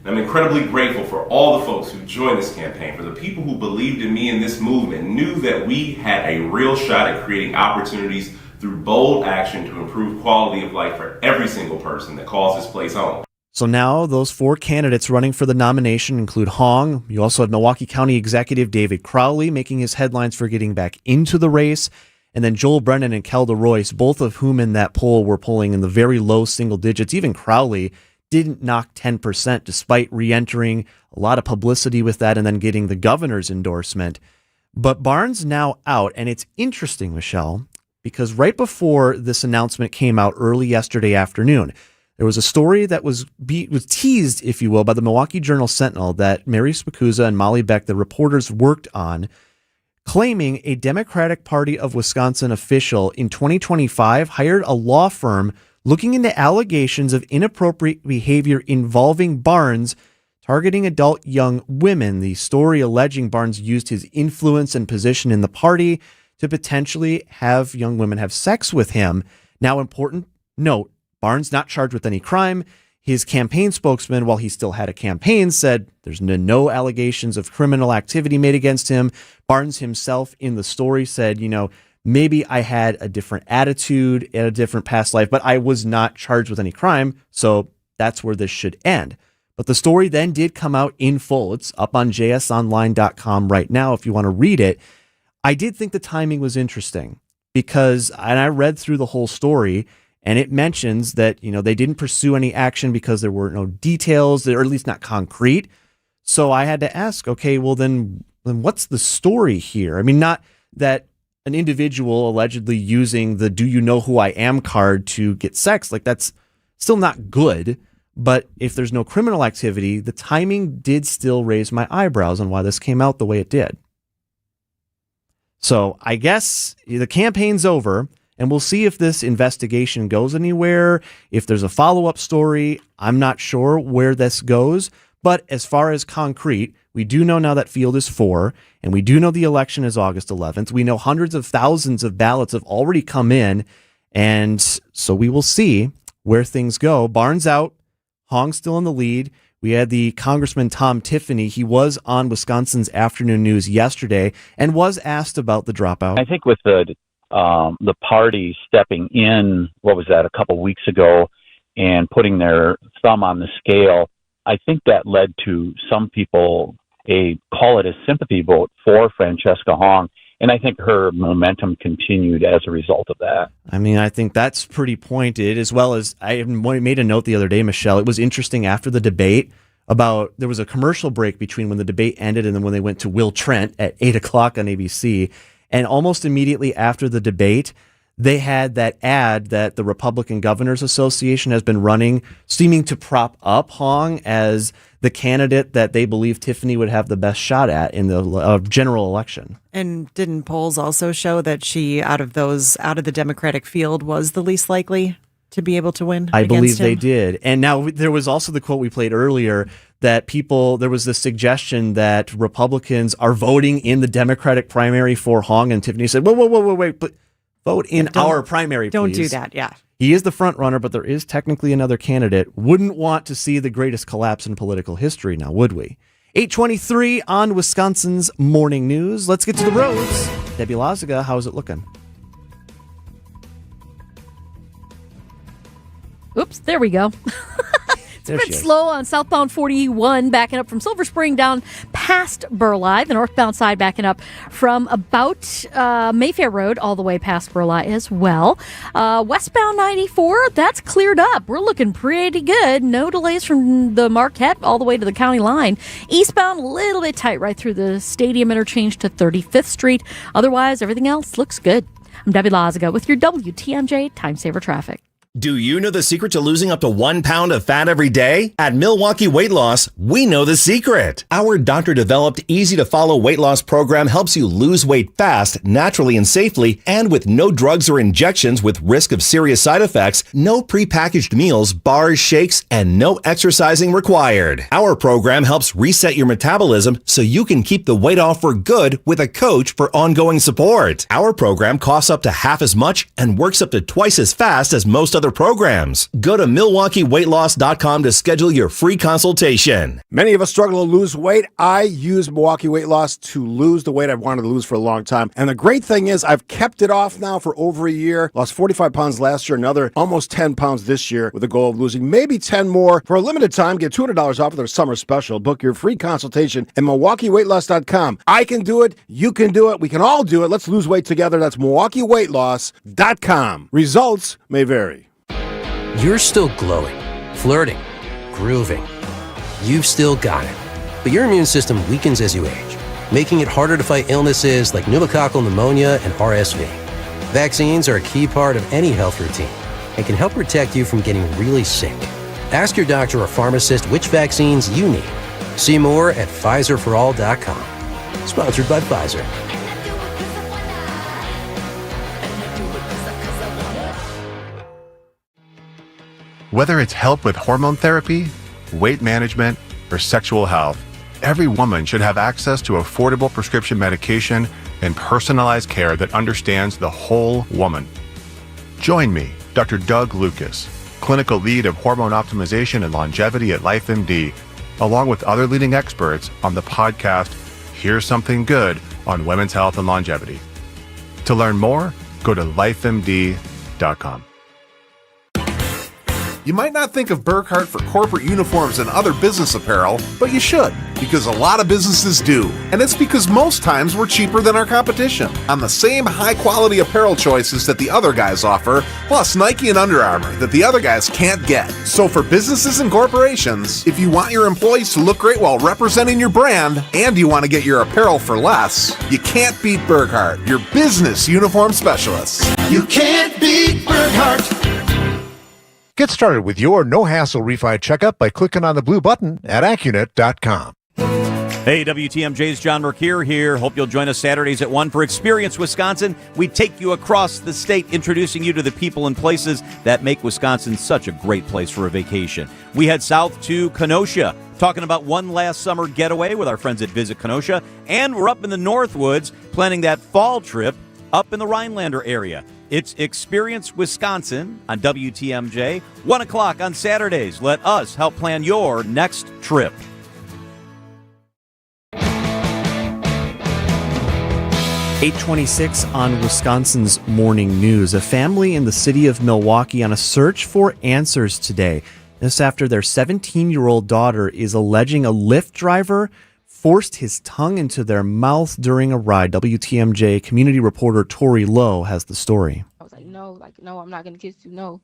And I'm incredibly grateful for all the folks who joined this campaign, for the people who believed in me and this movement, knew that we had a real shot at creating opportunities through bold action to improve quality of life for every single person that calls this place home. So now those 4 candidates running for the nomination include Hong. You also had Milwaukee County Executive David Crowley making his headlines for getting back into the race. And then Joel Brennan and Kelda Royce, both of whom in that poll were polling in the very low single digits. Even Crowley didn't knock 10% despite re-entering, a lot of publicity with that and then getting the governor's endorsement. But Barnes now out. And it's interesting, Michelle, because right before this announcement came out early yesterday afternoon, there was a story that was teased, if you will, by the Milwaukee Journal-Sentinel that Mary Spikuza and Molly Beck, the reporters, worked on, claiming a Democratic Party of Wisconsin official in 2025 hired a law firm looking into allegations of inappropriate behavior involving Barnes targeting adult young women. The story alleging Barnes used his influence and position in the party to potentially have young women have sex with him. Now, important note, Barnes not charged with any crime. His campaign spokesman, while he still had a campaign, said there's no allegations of criminal activity made against him. Barnes himself in the story said, maybe I had a different attitude in a different past life, but I was not charged with any crime. So that's where this should end. But the story then did come out in full. It's up on jsonline.com right now if you want to read it. I did think the timing was interesting because, and I read through the whole story, and it mentions that, they didn't pursue any action because there were no details, or at least not concrete. So I had to ask, okay, well then what's the story here? I mean, not that an individual allegedly using the "do you know who I am" card to get sex, like that's still not good. But if there's no criminal activity, the timing did still raise my eyebrows on why this came out the way it did. So I guess the campaign's over, and we'll see if this investigation goes anywhere, if there's a follow-up story. I'm not sure where this goes. But as far as concrete, we do know now that field is 4, and we do know the election is August 11th. We know hundreds of thousands of ballots have already come in, and so we will see where things go. Barnes out, Hong still in the lead. We had the Congressman Tom Tiffany. He was on Wisconsin's Afternoon News yesterday and was asked about the dropout. I think with the party stepping in, what was that, a couple weeks ago, and putting their thumb on the scale, I think that led to some people call it a sympathy vote for Francesca Hong. And I think her momentum continued as a result of that. I mean, I think that's pretty pointed, as well as I made a note the other day, Michelle. It was interesting after the debate there was a commercial break between when the debate ended and then when they went to Will Trent at 8 o'clock on ABC. And almost immediately after the debate, they had that ad that the Republican Governors Association has been running, seeming to prop up Hong as the candidate that they believe Tiffany would have the best shot at in the general election. And didn't polls also show that she, out of the Democratic field, was the least likely to be able to win? I believe him? They did. And now there was also the quote we played earlier that there was the suggestion that Republicans are voting in the Democratic primary for Hong, and Tiffany said, wait, but vote in our primary, please. Don't do that, yeah. He is the front runner, but there is technically another candidate. Wouldn't want to see the greatest collapse in political history now, would we? 8:23 on Wisconsin's Morning News. Let's get to the roads. Debbie Lazaga, how's it looking? Oops, there we go. It's a bit slow on southbound 41, backing up from Silver Spring down past Burleigh. The northbound side backing up from about Mayfair Road all the way past Burleigh as well. Westbound 94, that's cleared up. We're looking pretty good. No delays from the Marquette all the way to the county line. Eastbound, a little bit tight right through the Stadium interchange to 35th Street. Otherwise, everything else looks good. I'm Debbie Lazaga with your WTMJ Time Saver Traffic. Do you know the secret to losing up to 1 pound of fat every day? At Milwaukee Weight Loss, we know the secret. Our doctor-developed, easy-to-follow weight loss program helps you lose weight fast, naturally and safely, and with no drugs or injections with risk of serious side effects, no prepackaged meals, bars, shakes, and no exercising required. Our program helps reset your metabolism so you can keep the weight off for good with a coach for ongoing support. Our program costs up to half as much and works up to twice as fast as most other programs. Go to MilwaukeeWeightLoss.com to schedule your free consultation. Many of us struggle to lose weight. I use Milwaukee Weight Loss to lose the weight I've wanted to lose for a long time. And the great thing is I've kept it off now for over a year. Lost 45 pounds last year, another almost 10 pounds this year with the goal of losing maybe 10 more. For a limited time, get $200 off of their summer special. Book your free consultation at MilwaukeeWeightLoss.com. I can do it. You can do it. We can all do it. Let's lose weight together. That's MilwaukeeWeightLoss.com. Results may vary. You're still glowing, flirting, grooving. You've still got it. But your immune system weakens as you age, making it harder to fight illnesses like pneumococcal pneumonia and RSV. Vaccines are a key part of any health routine and can help protect you from getting really sick. Ask your doctor or pharmacist which vaccines you need. See more at PfizerForAll.com. Sponsored by Pfizer. Whether it's help with hormone therapy, weight management, or sexual health, every woman should have access to affordable prescription medication and personalized care that understands the whole woman. Join me, Dr. Doug Lucas, clinical lead of hormone optimization and longevity at LifeMD, along with other leading experts on the podcast, Here's Something Good on Women's Health and Longevity. To learn more, go to lifemd.com. You might not think of Burkhart for corporate uniforms and other business apparel, but you should, because a lot of businesses do. And it's because most times we're cheaper than our competition on the same high-quality apparel choices that the other guys offer, plus Nike and Under Armour that the other guys can't get. So for businesses and corporations, if you want your employees to look great while representing your brand, and you want to get your apparel for less, you can't beat Burkhart, your business uniform specialists. You can't beat Burkhart. Get started with your no-hassle refi checkup by clicking on the blue button at Accunet.com. Hey, WTMJ's John Mercure here. Hope you'll join us Saturdays at 1 for Experience Wisconsin. We take you across the state, introducing you to the people and places that make Wisconsin such a great place for a vacation. We head south to Kenosha, talking about one last summer getaway with our friends at Visit Kenosha. And we're up in the Northwoods, planning that fall trip up in the Rhinelander area. It's Experience Wisconsin on WTMJ, 1 o'clock on Saturdays. Let us help plan your next trip. 8:26 on Wisconsin's Morning News. A family in the city of Milwaukee on a search for answers today. This after their 17-year-old daughter is alleging a Lyft driver forced his tongue into their mouth during a ride. WTMJ community reporter Tori Lowe has the story. I was like, no, I'm not going to kiss you.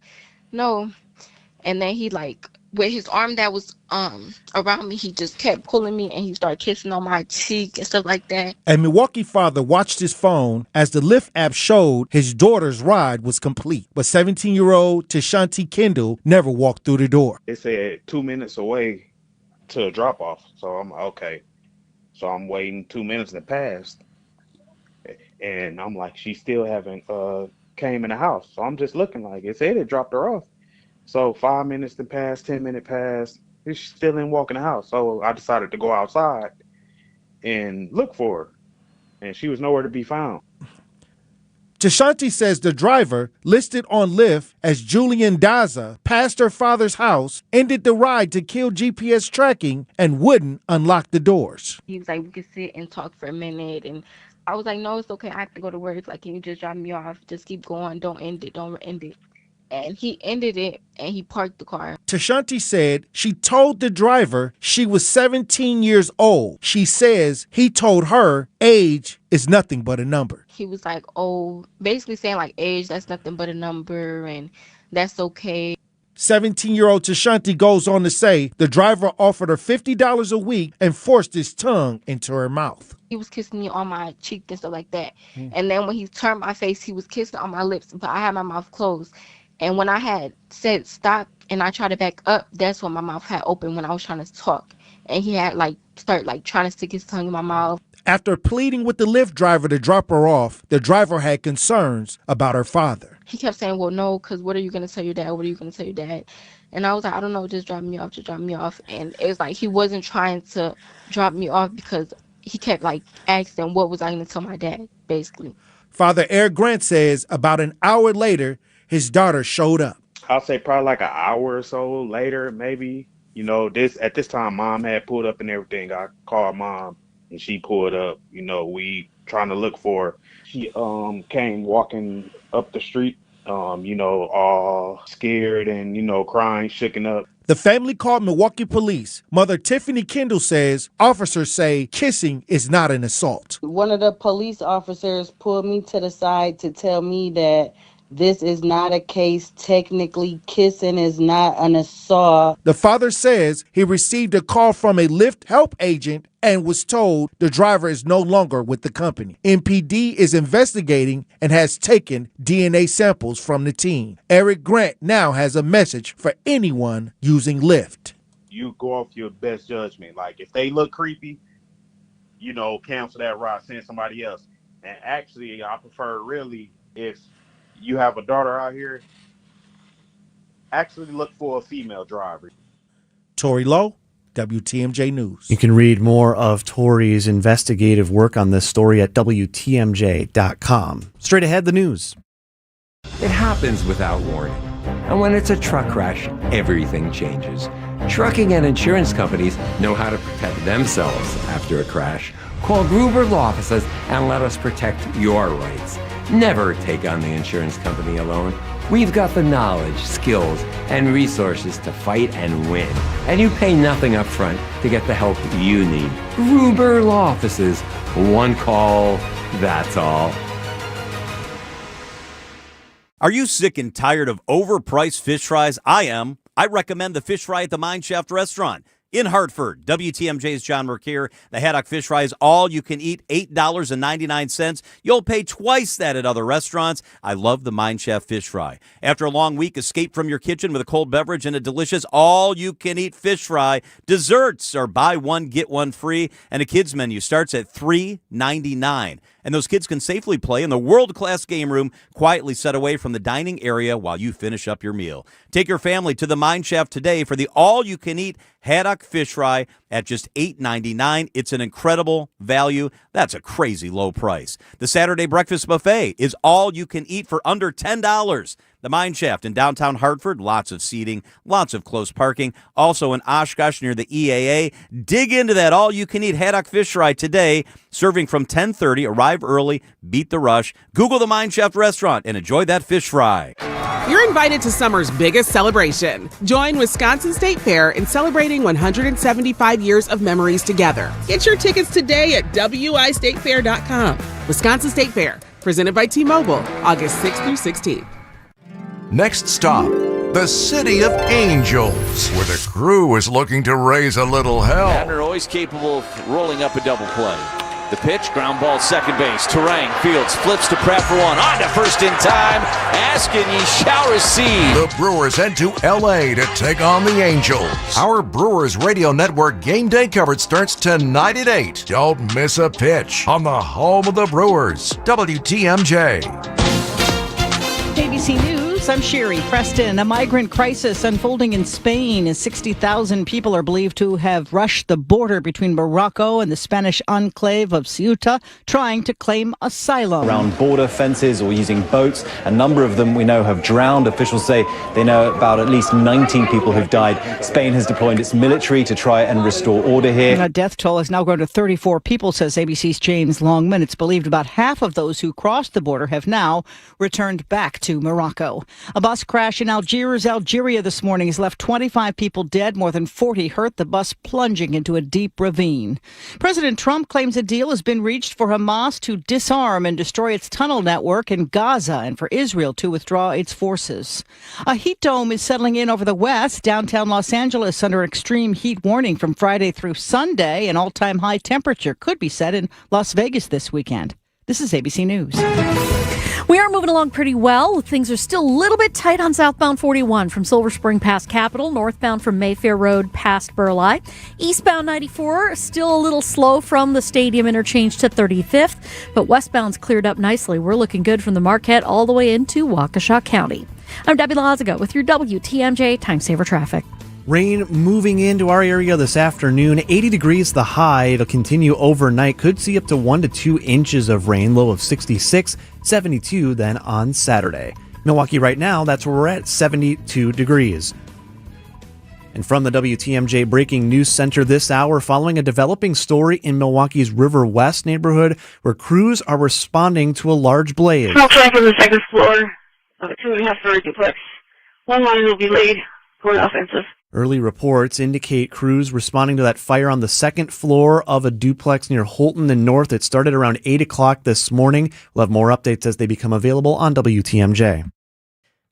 No. And then he with his arm that was around me, he just kept pulling me and he started kissing on my cheek and stuff like that. A Milwaukee father watched his phone as the Lyft app showed his daughter's ride was complete. But 17-year-old Tashanti Kendall never walked through the door. It said 2 minutes away to a drop off. So I'm okay. So I'm waiting 2 minutes that passed. And I'm like, she still haven't came in the house. So I'm just looking like it said it dropped her off. So 5 minutes to pass, 10 minutes passed. She's still in walking the house. So I decided to go outside and look for her. And she was nowhere to be found. Tashanti says the driver, listed on Lyft as Julian Daza, passed her father's house, ended the ride to kill GPS tracking, and wouldn't unlock the doors. He was like, we could sit and talk for a minute. And I was like, no, it's okay. I have to go to work. Like, can you just drop me off? Just keep going. Don't end it. Don't end it. And he ended it, and he parked the car. Tashanti said she told the driver she was 17 years old. She says he told her age is nothing but a number. He was like, oh, basically saying like age, that's nothing but a number, and that's okay. 17-year-old Tashanti goes on to say the driver offered her $50 a week and forced his tongue into her mouth. He was kissing me on my cheek and stuff like that. And then when he turned my face, he was kissing on my lips, but I had my mouth closed. And when I had said stop and I tried to back up, that's when my mouth had opened when I was trying to talk. And he had started trying to stick his tongue in my mouth. After pleading with the Lyft driver to drop her off, the driver had concerns about her father. He kept saying, well, no, because what are you going to tell your dad? What are you going to tell your dad? And I was like, I don't know, just drop me off, just drop me off. And it was like he wasn't trying to drop me off because he kept asking what was I going to tell my dad, basically. Father Eric Grant says about an hour later, his daughter showed up. I'll say probably like an hour or so later, maybe. At this time, Mom had pulled up and everything. I called Mom and she pulled up. We trying to look for her. She came walking up the street, all scared and, crying, shooken up. The family called Milwaukee police. Mother Tiffany Kendall says officers say kissing is not an assault. One of the police officers pulled me to the side to tell me that this is not a case. Technically, kissing is not an assault. The father says he received a call from a Lyft help agent and was told the driver is no longer with the company. MPD is investigating and has taken DNA samples from the teen. Eric Grant now has a message for anyone using Lyft. You go off your best judgment. Like, if they look creepy, cancel that ride, send somebody else. And actually, I prefer really if you have a daughter out here, actually look for a female driver. Tori Lowe, WTMJ News. You can read more of Tori's investigative work on this story at WTMJ.com. Straight ahead, the news. It happens without warning. And when it's a truck crash, everything changes. Trucking and insurance companies know how to protect themselves after a crash. Call Gruber Law Offices and let us protect your rights. Never take on the insurance company alone. We've got the knowledge, skills, and resources to fight and win. And you pay nothing up front to get the help you need. Gruber Law Offices. One call, that's all. Are you sick and tired of overpriced fish fries? I am. I recommend the fish fry at the Mine Shaft restaurant in Hartford. WTMJ's John Mercure. The haddock fish fry is all you can eat, $8.99. You'll pay twice that at other restaurants. I love the Mine Shaft fish fry. After a long week, escape from your kitchen with a cold beverage and a delicious all-you-can-eat fish fry. Desserts are buy one, get one free, and a kids menu starts at $3.99. And those kids can safely play in the world-class game room, quietly set away from the dining area while you finish up your meal. Take your family to the Mine Shaft today for the all-you-can-eat haddock fish fry at just $8.99. It's an incredible value. That's a crazy low price. The Saturday breakfast buffet is all you can eat for under $10. The Mine Shaft in downtown Hartford, lots of seating, lots of close parking. Also in Oshkosh near the EAA. Dig into that all-you-can-eat haddock fish fry today. Serving from 10:30. Arrive early, beat the rush. Google the Mine Shaft restaurant and enjoy that fish fry. You're invited to summer's biggest celebration. Join Wisconsin State Fair in celebrating 175 years of memories together. Get your tickets today at wistatefair.com. Wisconsin State Fair, presented by T-Mobile, August 6th through 16th. Next stop, the City of Angels, where the crew is looking to raise a little hell. Abner always capable of rolling up a double play. The pitch, ground ball, second base. Terang, Fields, flips to Pratt for one. On to first in time. Ask and ye shall receive. The Brewers head to L.A. to take on the Angels. Our Brewers Radio Network game day coverage starts tonight at 8. Don't miss a pitch on the home of the Brewers, WTMJ. ABC News. News, I'm Sherry Preston. A migrant crisis unfolding in Spain as 60,000 people are believed to have rushed the border between Morocco and the Spanish enclave of Ceuta, trying to claim asylum. Around border fences or using boats. A number of them we know have drowned. Officials say they know about at least 19 people who've died. Spain has deployed its military to try and restore order here. The death toll has now grown to 34 people, says ABC's James Longman. It's believed about half of those who crossed the border have now returned back to Morocco. A bus crash in Algiers, Algeria this morning has left 25 people dead, more than 40 hurt, the bus plunging into a deep ravine. President Trump claims a deal has been reached for Hamas to disarm and destroy its tunnel network in Gaza and for Israel to withdraw its forces. A heat dome is settling in over the west. Downtown Los Angeles under extreme heat warning from Friday through Sunday. An all-time high temperature could be set in Las Vegas this weekend. This is ABC News. We are moving along pretty well. Things are still a little bit tight on southbound 41 from Silver Spring past Capitol, northbound from Mayfair Road past Burleigh. Eastbound 94 still a little slow from the Stadium interchange to 35th, but westbound's cleared up nicely. We're looking good from the Marquette all the way into Waukesha County. I'm Debbie Lazaga with your WTMJ Time Saver Traffic. Rain moving into our area this afternoon. 80 degrees the high. It'll continue overnight. Could see up to 1 to 2 inches of rain. Low of 66, 72 then on Saturday. Milwaukee right now, that's where we're at, 72 degrees. And from the WTMJ Breaking News Center this hour, following a developing story in Milwaukee's River West neighborhood where crews are responding to a large blaze. Small track on the second floor of a 2.5-story duplex. One line will be laid for an offensive. Early reports indicate crews responding to that fire on the second floor of a duplex near Holton and North. It started around 8 o'clock this morning. We'll have more updates as they become available on WTMJ.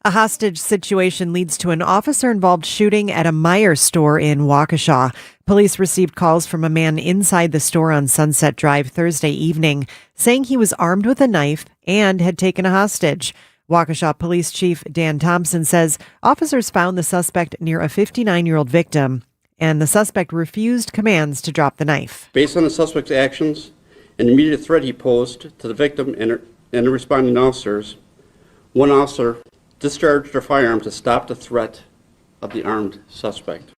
A hostage situation leads to an officer-involved shooting at a Meijer store in Waukesha. Police received calls from a man inside the store on Sunset Drive Thursday evening, saying he was armed with a knife and had taken a hostage. Waukesha Police Chief Dan Thompson says officers found the suspect near a 59-year-old victim, and the suspect refused commands to drop the knife. Based on the suspect's actions and immediate threat he posed to the victim and the responding officers, one officer discharged a firearm to stop the threat of the armed suspect.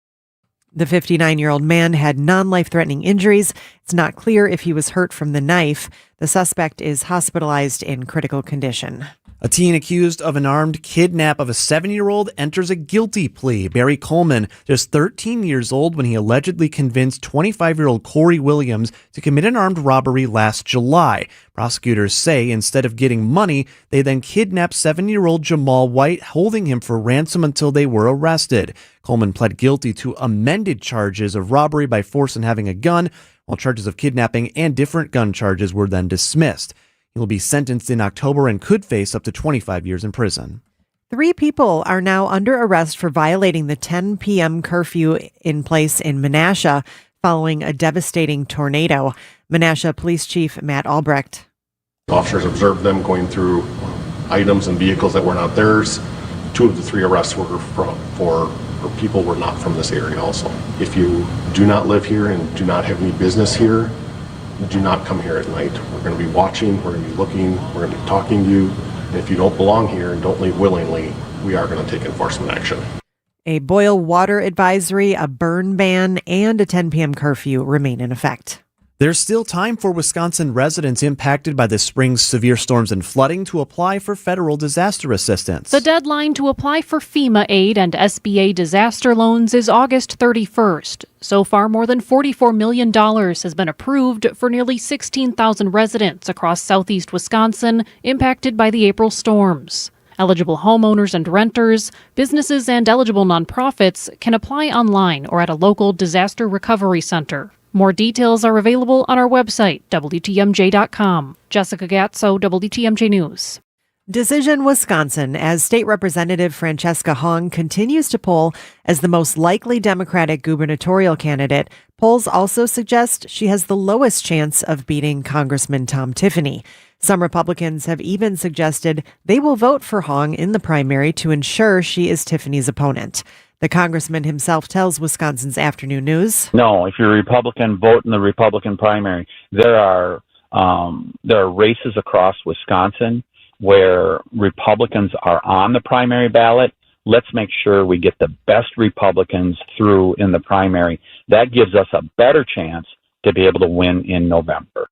The 59-year-old man had non-life-threatening injuries. It's not clear if he was hurt from the knife. The suspect is hospitalized in critical condition. A teen accused of an armed kidnap of a 7-year-old enters a guilty plea. Barry Coleman, just 13 years old when he allegedly convinced 25-year-old Corey Williams to commit an armed robbery last July. Prosecutors say instead of getting money, they then kidnapped 7-year-old Jamal White, holding him for ransom until they were arrested. Coleman pled guilty to amended charges of robbery by force and having a gun, while charges of kidnapping and different gun charges were then dismissed. He will be sentenced in October and could face up to 25 years in prison. 3 people are now under arrest for violating the 10 p.m. curfew in place in Menasha following a devastating tornado. Menasha Police Chief Matt Albrecht. Officers observed them going through items and vehicles that were not theirs. 2 of the 3 arrests were for people were not from this area also. If you do not live here and do not have any business here, do not come here at night. We're going to be watching, we're going to be looking, we're going to be talking to you. And if you don't belong here and don't leave willingly, we are going to take enforcement action. A boil water advisory, a burn ban, and a 10 p.m. curfew remain in effect. There's still time for Wisconsin residents impacted by this spring's severe storms and flooding to apply for federal disaster assistance. The deadline to apply for FEMA aid and SBA disaster loans is August 31st. So far, more than $44 million has been approved for nearly 16,000 residents across southeast Wisconsin impacted by the April storms. Eligible homeowners and renters, businesses, and eligible nonprofits can apply online or at a local disaster recovery center. More details are available on our website, WTMJ.com. Jessica Gatso, WTMJ News. Decision Wisconsin, as State Representative Francesca Hong continues to poll as the most likely Democratic gubernatorial candidate, polls also suggest she has the lowest chance of beating Congressman Tom Tiffany. Some Republicans have even suggested they will vote for Hong in the primary to ensure she is Tiffany's opponent. The congressman himself tells Wisconsin's Afternoon News. No, if you're a Republican, vote in the Republican primary. There are races across Wisconsin, where Republicans are on the primary ballot. Let's make sure we get the best Republicans through in the primary. That gives us a better chance to be able to win in November.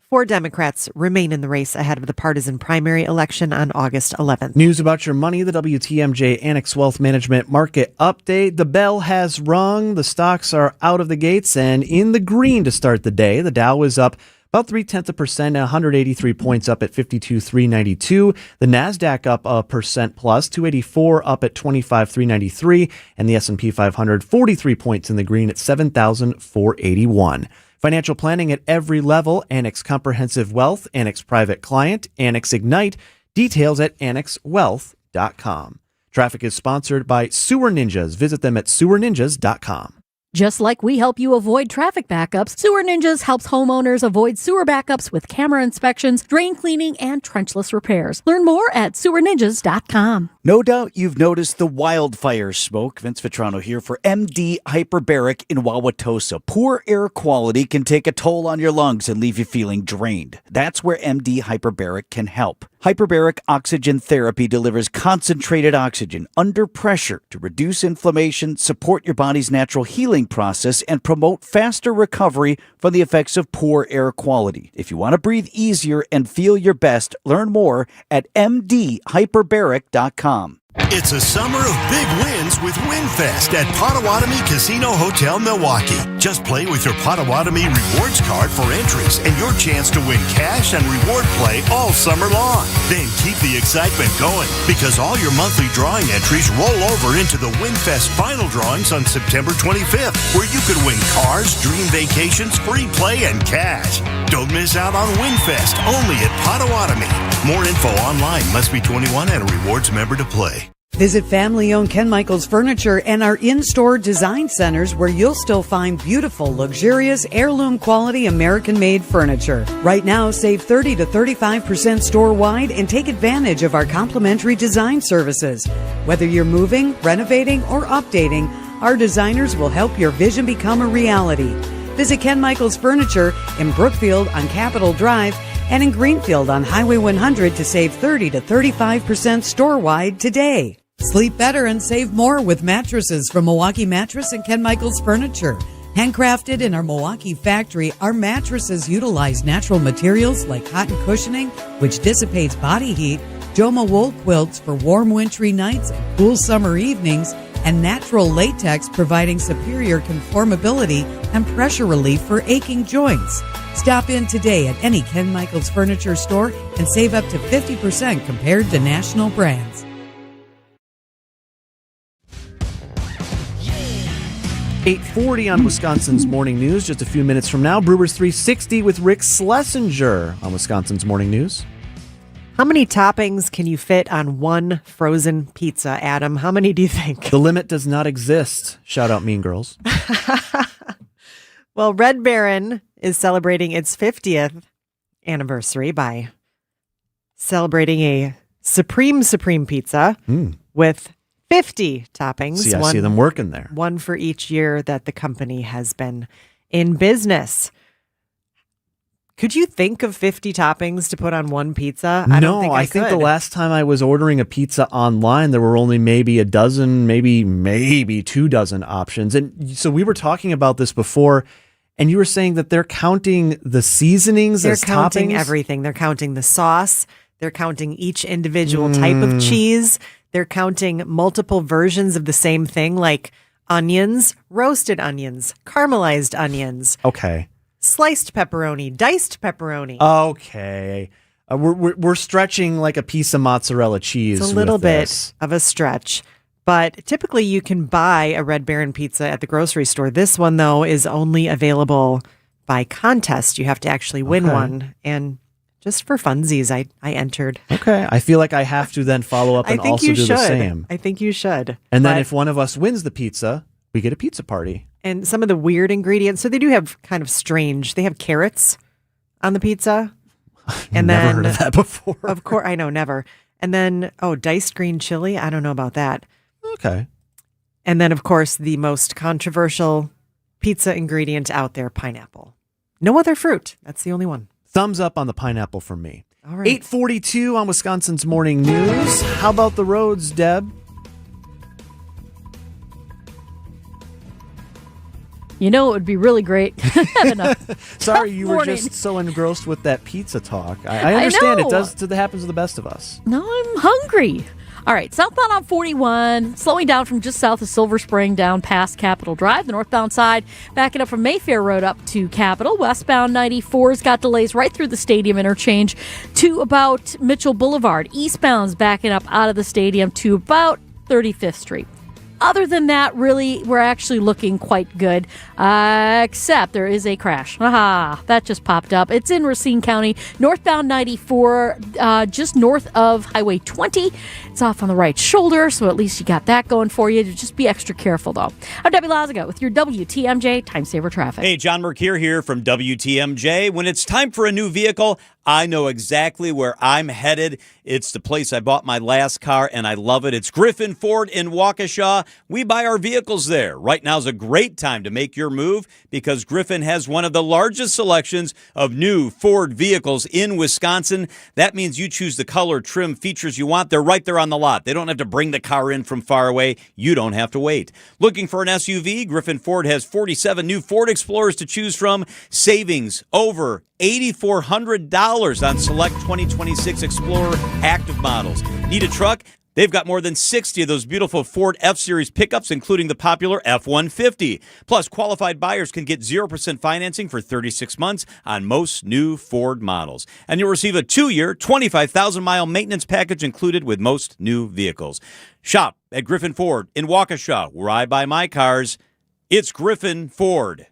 4 Democrats remain in the race ahead of the partisan primary election on August 11th. News about your money, the WTMJ Annex Wealth Management Market Update. The bell has rung. The stocks are out of the gates and in the green to start the day. The Dow is up about 0.3%, 183 points up at 52,392. The NASDAQ up 1% plus, 284 up at 25,393. And the S&P 500, 43 points in the green at 7,481. Financial planning at every level. Annex Comprehensive Wealth, Annex Private Client, Annex Ignite. Details at annexwealth.com. Traffic is sponsored by Sewer Ninjas. Visit them at sewerninjas.com. Just like we help you avoid traffic backups, Sewer Ninjas helps homeowners avoid sewer backups with camera inspections, drain cleaning, and trenchless repairs. Learn more at sewerninjas.com. No doubt you've noticed the wildfire smoke. Vince Vitrano here for MD Hyperbaric in Wauwatosa. Poor air quality can take a toll on your lungs and leave you feeling drained. That's where MD Hyperbaric can help. Hyperbaric Oxygen Therapy delivers concentrated oxygen under pressure to reduce inflammation, support your body's natural healing process, and promote faster recovery from the effects of poor air quality. If you want to breathe easier and feel your best, learn more at mdhyperbaric.com. It's a summer of big wins with WinFest at Potawatomi Casino Hotel, Milwaukee. Just play with your Potawatomi Rewards card for entries and your chance to win cash and reward play all summer long. Then keep the excitement going because all your monthly drawing entries roll over into the WinFest final drawings on September 25th, where you could win cars, dream vacations, free play, and cash. Don't miss out on WinFest, only at Potawatomi. More info online. Must be 21 and a rewards member to play. Visit family-owned Ken Michaels Furniture and our in-store design centers where you'll still find beautiful, luxurious, heirloom quality American-made furniture. Right now, save 30 to 35% store-wide and take advantage of our complimentary design services. Whether you're moving, renovating, or updating, our designers will help your vision become a reality. Visit Ken Michaels Furniture in Brookfield on Capitol Drive and in Greenfield on Highway 100 to save 30 to 35% store-wide today. Sleep better and save more with mattresses from Milwaukee Mattress and Ken Michaels Furniture. Handcrafted in our Milwaukee factory, our mattresses utilize natural materials like cotton cushioning, which dissipates body heat, Joma wool quilts for warm wintry nights and cool summer evenings, and natural latex providing superior conformability and pressure relief for aching joints. Stop in today at any Ken Michaels Furniture store and save up to 50% compared to national brands. 8:40 on Wisconsin's Morning News. Just a few minutes from now, Brewers 360 with Rick Schlesinger on Wisconsin's Morning News. How many toppings can you fit on one frozen pizza, Adam? How many do you think? The limit does not exist. Shout out Mean Girls. Well, Red Baron is celebrating its 50th anniversary by celebrating a Supreme Pizza with 50 toppings. See, I see them working there. One for each year that the company has been in business. Could you think of 50 toppings to put on one pizza? I don't think I think the last time I was ordering a pizza online, there were only maybe a dozen, maybe 2 dozen options. And so we were talking about this before, and you were saying that they're counting the seasonings as toppings? They're counting everything. They're counting the sauce. They're counting each individual type of cheese. They're counting multiple versions of the same thing, like onions, roasted onions, caramelized onions. Okay. Sliced pepperoni, diced pepperoni. Okay. We're stretching like a piece of mozzarella cheese. It's a little bit this. of a stretch. But typically you can buy a Red Baron pizza at the grocery store. This one, though, is only available by contest. You have to actually win one. And just for funsies, I entered. Okay. I feel like I have to then follow up and also do the same. I think you should. And then if one of us wins the pizza, we get a pizza party. And some of the weird ingredients. So they do have kind of strange. They have carrots on the pizza. And never heard of that before. Of course. I know, never. And then, diced green chili. I don't know about that. Okay. And then, of course, the most controversial pizza ingredient out there, pineapple. No other fruit. That's the only one. Thumbs up on the pineapple for me. All right. 8:42 on Wisconsin's Morning News. How about the roads, Deb? You know, it would be really great having a Sorry, you were morning. just so engrossed with that pizza talk. I understand know. it does. It happens to the best of us. No, I'm hungry. All right, southbound on 41, slowing down from just south of Silver Spring down past Capitol Drive. The northbound side, backing up from Mayfair Road up to Capitol. Westbound 94's got delays right through the stadium interchange to about Mitchell Boulevard. Eastbound's backing up out of the stadium to about 35th Street. Other than that, really, we're actually looking quite good, except there is a crash. Aha, that just popped up. It's in Racine County, northbound 94, just north of Highway 20. It's off on the right shoulder, so at least you got that going for you. Just be extra careful, though. I'm Debbie Lazaga with your WTMJ Time Saver Traffic. Hey, John Mercure here from WTMJ. When it's time for a new vehicle, I know exactly where I'm headed. It's the place I bought my last car, and I love it. It's Griffin Ford in Waukesha. We buy our vehicles there. Right now is a great time to make your move because Griffin has one of the largest selections of new Ford vehicles in Wisconsin. That means you choose the color, trim, features you want. They're right there on the lot. They don't have to bring the car in from far away. You don't have to wait. Looking for an SUV? Griffin Ford has 47 new Ford Explorers to choose from. Savings over $8,400 on select 2026 Explorer active models. Need a truck? They've got more than 60 of those beautiful Ford F-Series pickups, including the popular F-150. Plus, qualified buyers can get 0% financing for 36 months on most new Ford models. And you'll receive a 2-year, 25,000-mile maintenance package included with most new vehicles. Shop at Griffin Ford in Waukesha, where I buy my cars. It's Griffin Ford.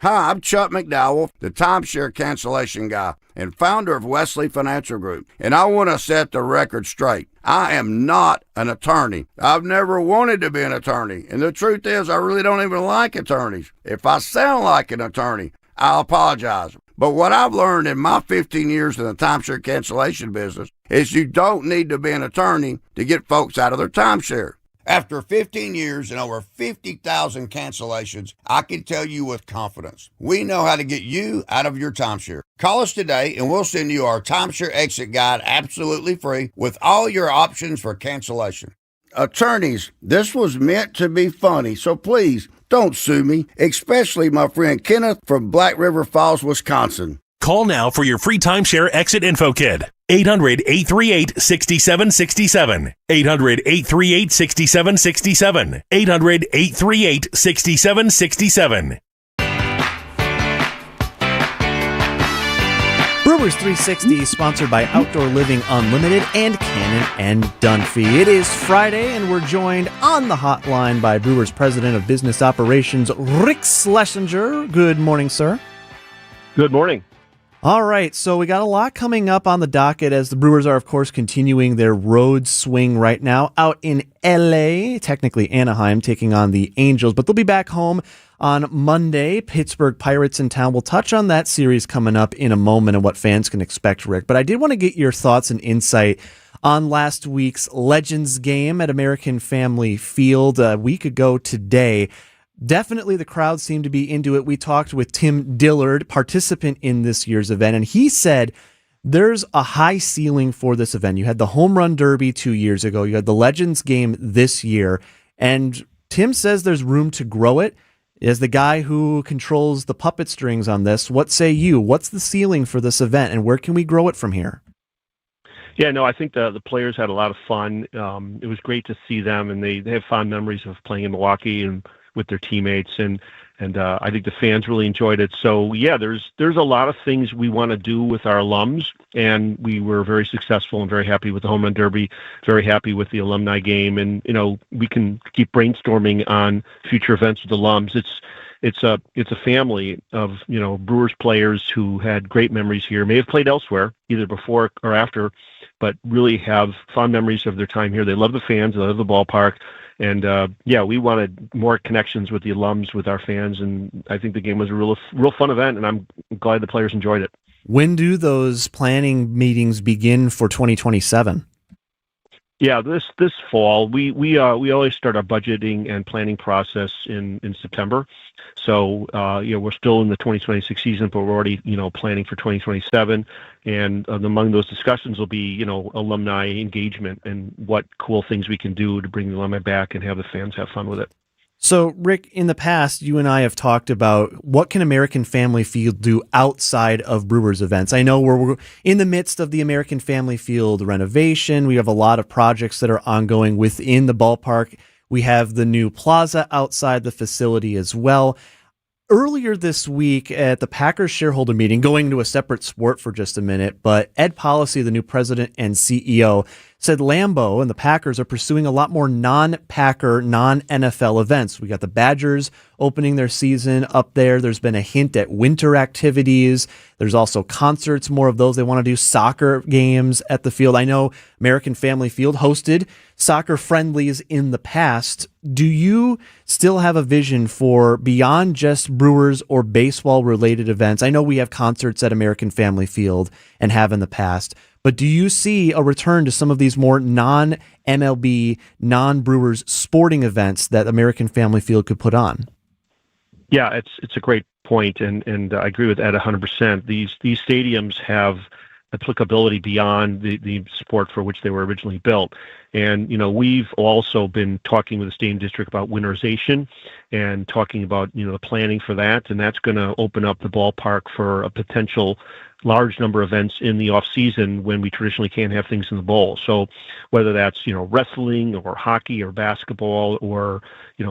Hi, I'm Chuck McDowell, the timeshare cancellation guy and founder of Wesley Financial Group, and I want to set the record straight. I am not an attorney. I've never wanted to be an attorney, and the truth is I really don't even like attorneys. If I sound like an attorney, I'll apologize. But what I've learned in my 15 years in the timeshare cancellation business is you don't need to be an attorney to get folks out of their timeshare. After 15 years and over 50,000 cancellations, I can tell you with confidence, we know how to get you out of your timeshare. Call us today and we'll send you our timeshare exit guide absolutely free with all your options for cancellation. Attorneys, this was meant to be funny, so please don't sue me, especially my friend Kenneth from Black River Falls, Wisconsin. Call now for your free timeshare exit info kit. 800-838-6767. 800-838-6767. 800-838-6767. Brewers 360, sponsored by Outdoor Living Unlimited and Cannon and Dunphy. It is Friday, and we're joined on the hotline by Brewers President of Business Operations, Rick Schlesinger. Good morning, sir. Good morning. All right, so we got a lot coming up on the docket as the Brewers are, of course, continuing their road swing right now out in L.A., technically Anaheim, taking on the Angels, but they'll be back home on Monday. Pittsburgh Pirates in town. We'll touch on that series coming up in a moment and what fans can expect, Rick, but I did want to get your thoughts and insight on last week's Legends game at American Family Field a week ago today. Definitely the crowd seemed to be into it. We talked with Tim Dillard, participant in this year's event, and he said there's a high ceiling for this event. You had the Home Run Derby 2 years ago. You had the Legends game this year, and Tim says there's room to grow it. As the guy who controls the puppet strings on this, what say you? What's the ceiling for this event, and where can we grow it from here? Yeah, no, I think the players had a lot of fun. It was great to see them, and they have fond memories of playing in Milwaukee and with their teammates, and I think the fans really enjoyed it. So yeah, there's a lot of things we want to do with our alums, and we were very successful and very happy with the Home Run Derby, very happy with the alumni game, and we can keep brainstorming on future events with alums. It's a family of Brewers players who had great memories here, may have played elsewhere either before or after, but really have fond memories of their time here. They love the fans, they love the ballpark. And we wanted more connections with the alums, with our fans, and I think the game was a real fun event, and I'm glad the players enjoyed it. When do those planning meetings begin for 2027? Yeah, this fall we always start our budgeting and planning process in September. So we're still in the 2026 season, but we're already planning for 2027. And among those discussions will be alumni engagement and what cool things we can do to bring the alumni back and have the fans have fun with it. So, Rick, in the past, you and I have talked about what can American Family Field do outside of Brewers events. I know we're in the midst of the American Family Field renovation. We have a lot of projects that are ongoing within the ballpark. We have the new plaza outside the facility as well. Earlier this week at the Packers shareholder meeting, going to a separate sport for just a minute, but Ed Policy, the new president and CEO, said Lambeau and the Packers are pursuing a lot more non-Packer, non-NFL events. We got the Badgers opening their season up there. There's been a hint at winter activities. There's also concerts, more of those. They want to do soccer games at the field. I know American Family Field hosted soccer friendlies in the past. Do you still have a vision for beyond just Brewers or baseball related events? I know we have concerts at American Family Field and have in the past, but do you see a return to some of these more non-MLB, non-Brewers sporting events that American Family Field could put on? Yeah, it's a great point, and I agree with Ed 100%. These stadiums have applicability beyond the sport for which they were originally built. And, we've also been talking with the stadium district about winterization and talking about, the planning for that. And that's going to open up the ballpark for a potential large number of events in the off season when we traditionally can't have things in the bowl. So whether that's, wrestling or hockey or basketball or,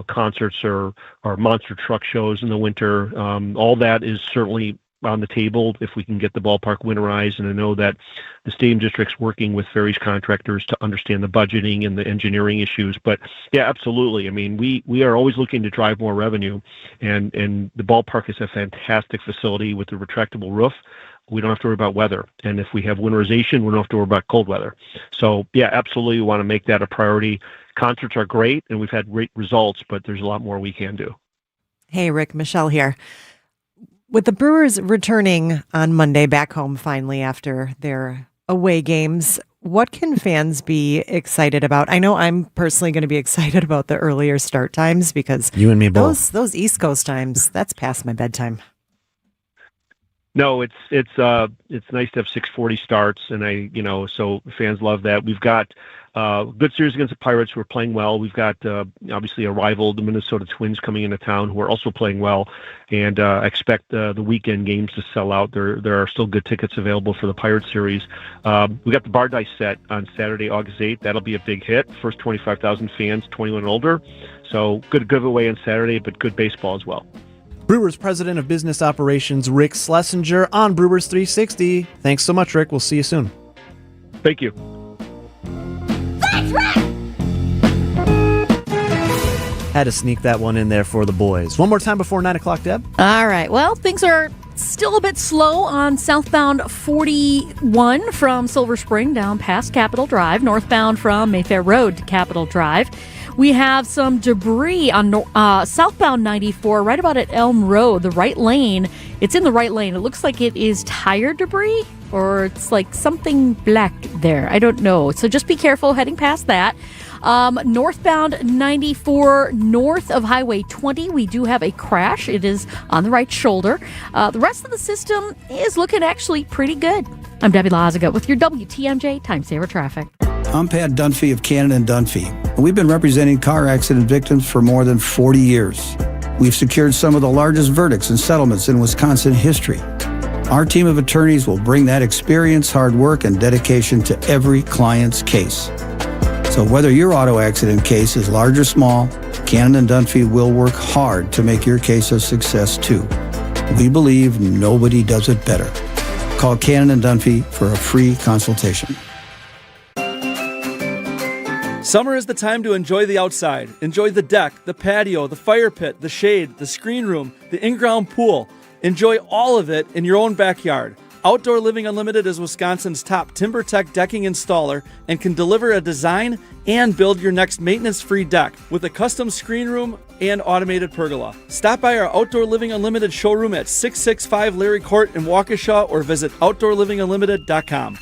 concerts or monster truck shows in the winter, all that is certainly on the table if we can get the ballpark winterized. And I know that the stadium district's working with various contractors to understand the budgeting and the engineering issues. But yeah, absolutely. I mean, we are always looking to drive more revenue, and the ballpark is a fantastic facility with a retractable roof. We don't have to worry about weather. And if we have winterization, we don't have to worry about cold weather. So yeah, absolutely. We want to make that a priority. Concerts are great and we've had great results, but there's a lot more we can do. Hey, Rick, Michelle here. With the Brewers returning on Monday back home finally after their away games, what can fans be excited about? I know I'm personally going to be excited about the earlier start times because you and me both. Those East Coast times, that's past my bedtime. No, it's nice to have 6:40 starts, and so fans love that. We've got good series against the Pirates who are playing well. We've got obviously a rival, the Minnesota Twins, coming into town who are also playing well, and I expect the weekend games to sell out. There are still good tickets available for the Pirates series. We got the Bar Dice set on Saturday, August 8th. That'll be a big hit. First 25,000 fans, 21 and older. So good giveaway on Saturday, but good baseball as well. Brewers President of Business Operations, Rick Schlesinger, on Brewers 360. Thanks so much, Rick. We'll see you soon. Thank you. That's right! Had to sneak that one in there for the boys. One more time before 9 o'clock, Deb. All right. Well, things are still a bit slow on southbound 41 from Silver Spring down past Capitol Drive, northbound from Mayfair Road to Capitol Drive. We have some debris on southbound 94 right about at Elm Road, the right lane. It's in the right lane. It looks like it is tire debris or it's like something black there. I don't know. So just be careful heading past that. Northbound 94 north of Highway 20, we do have a crash. It is on the right shoulder. The rest of the system is looking actually pretty good. I'm Debbie Lazaga with your WTMJ Time Saver Traffic. I'm Pat Dunphy of Cannon & Dunphy. We've been representing car accident victims for more than 40 years. We've secured some of the largest verdicts and settlements in Wisconsin history. Our team of attorneys will bring that experience, hard work, and dedication to every client's case. So whether your auto accident case is large or small, Cannon & Dunphy will work hard to make your case a success too. We believe nobody does it better. Call Cannon & Dunphy for a free consultation. Summer is the time to enjoy the outside. Enjoy the deck, the patio, the fire pit, the shade, the screen room, the in-ground pool. Enjoy all of it in your own backyard. Outdoor Living Unlimited is Wisconsin's top TimberTech decking installer and can deliver a design and build your next maintenance-free deck with a custom screen room and automated pergola. Stop by our Outdoor Living Unlimited showroom at 665 Larry Court in Waukesha or visit OutdoorLivingUnlimited.com.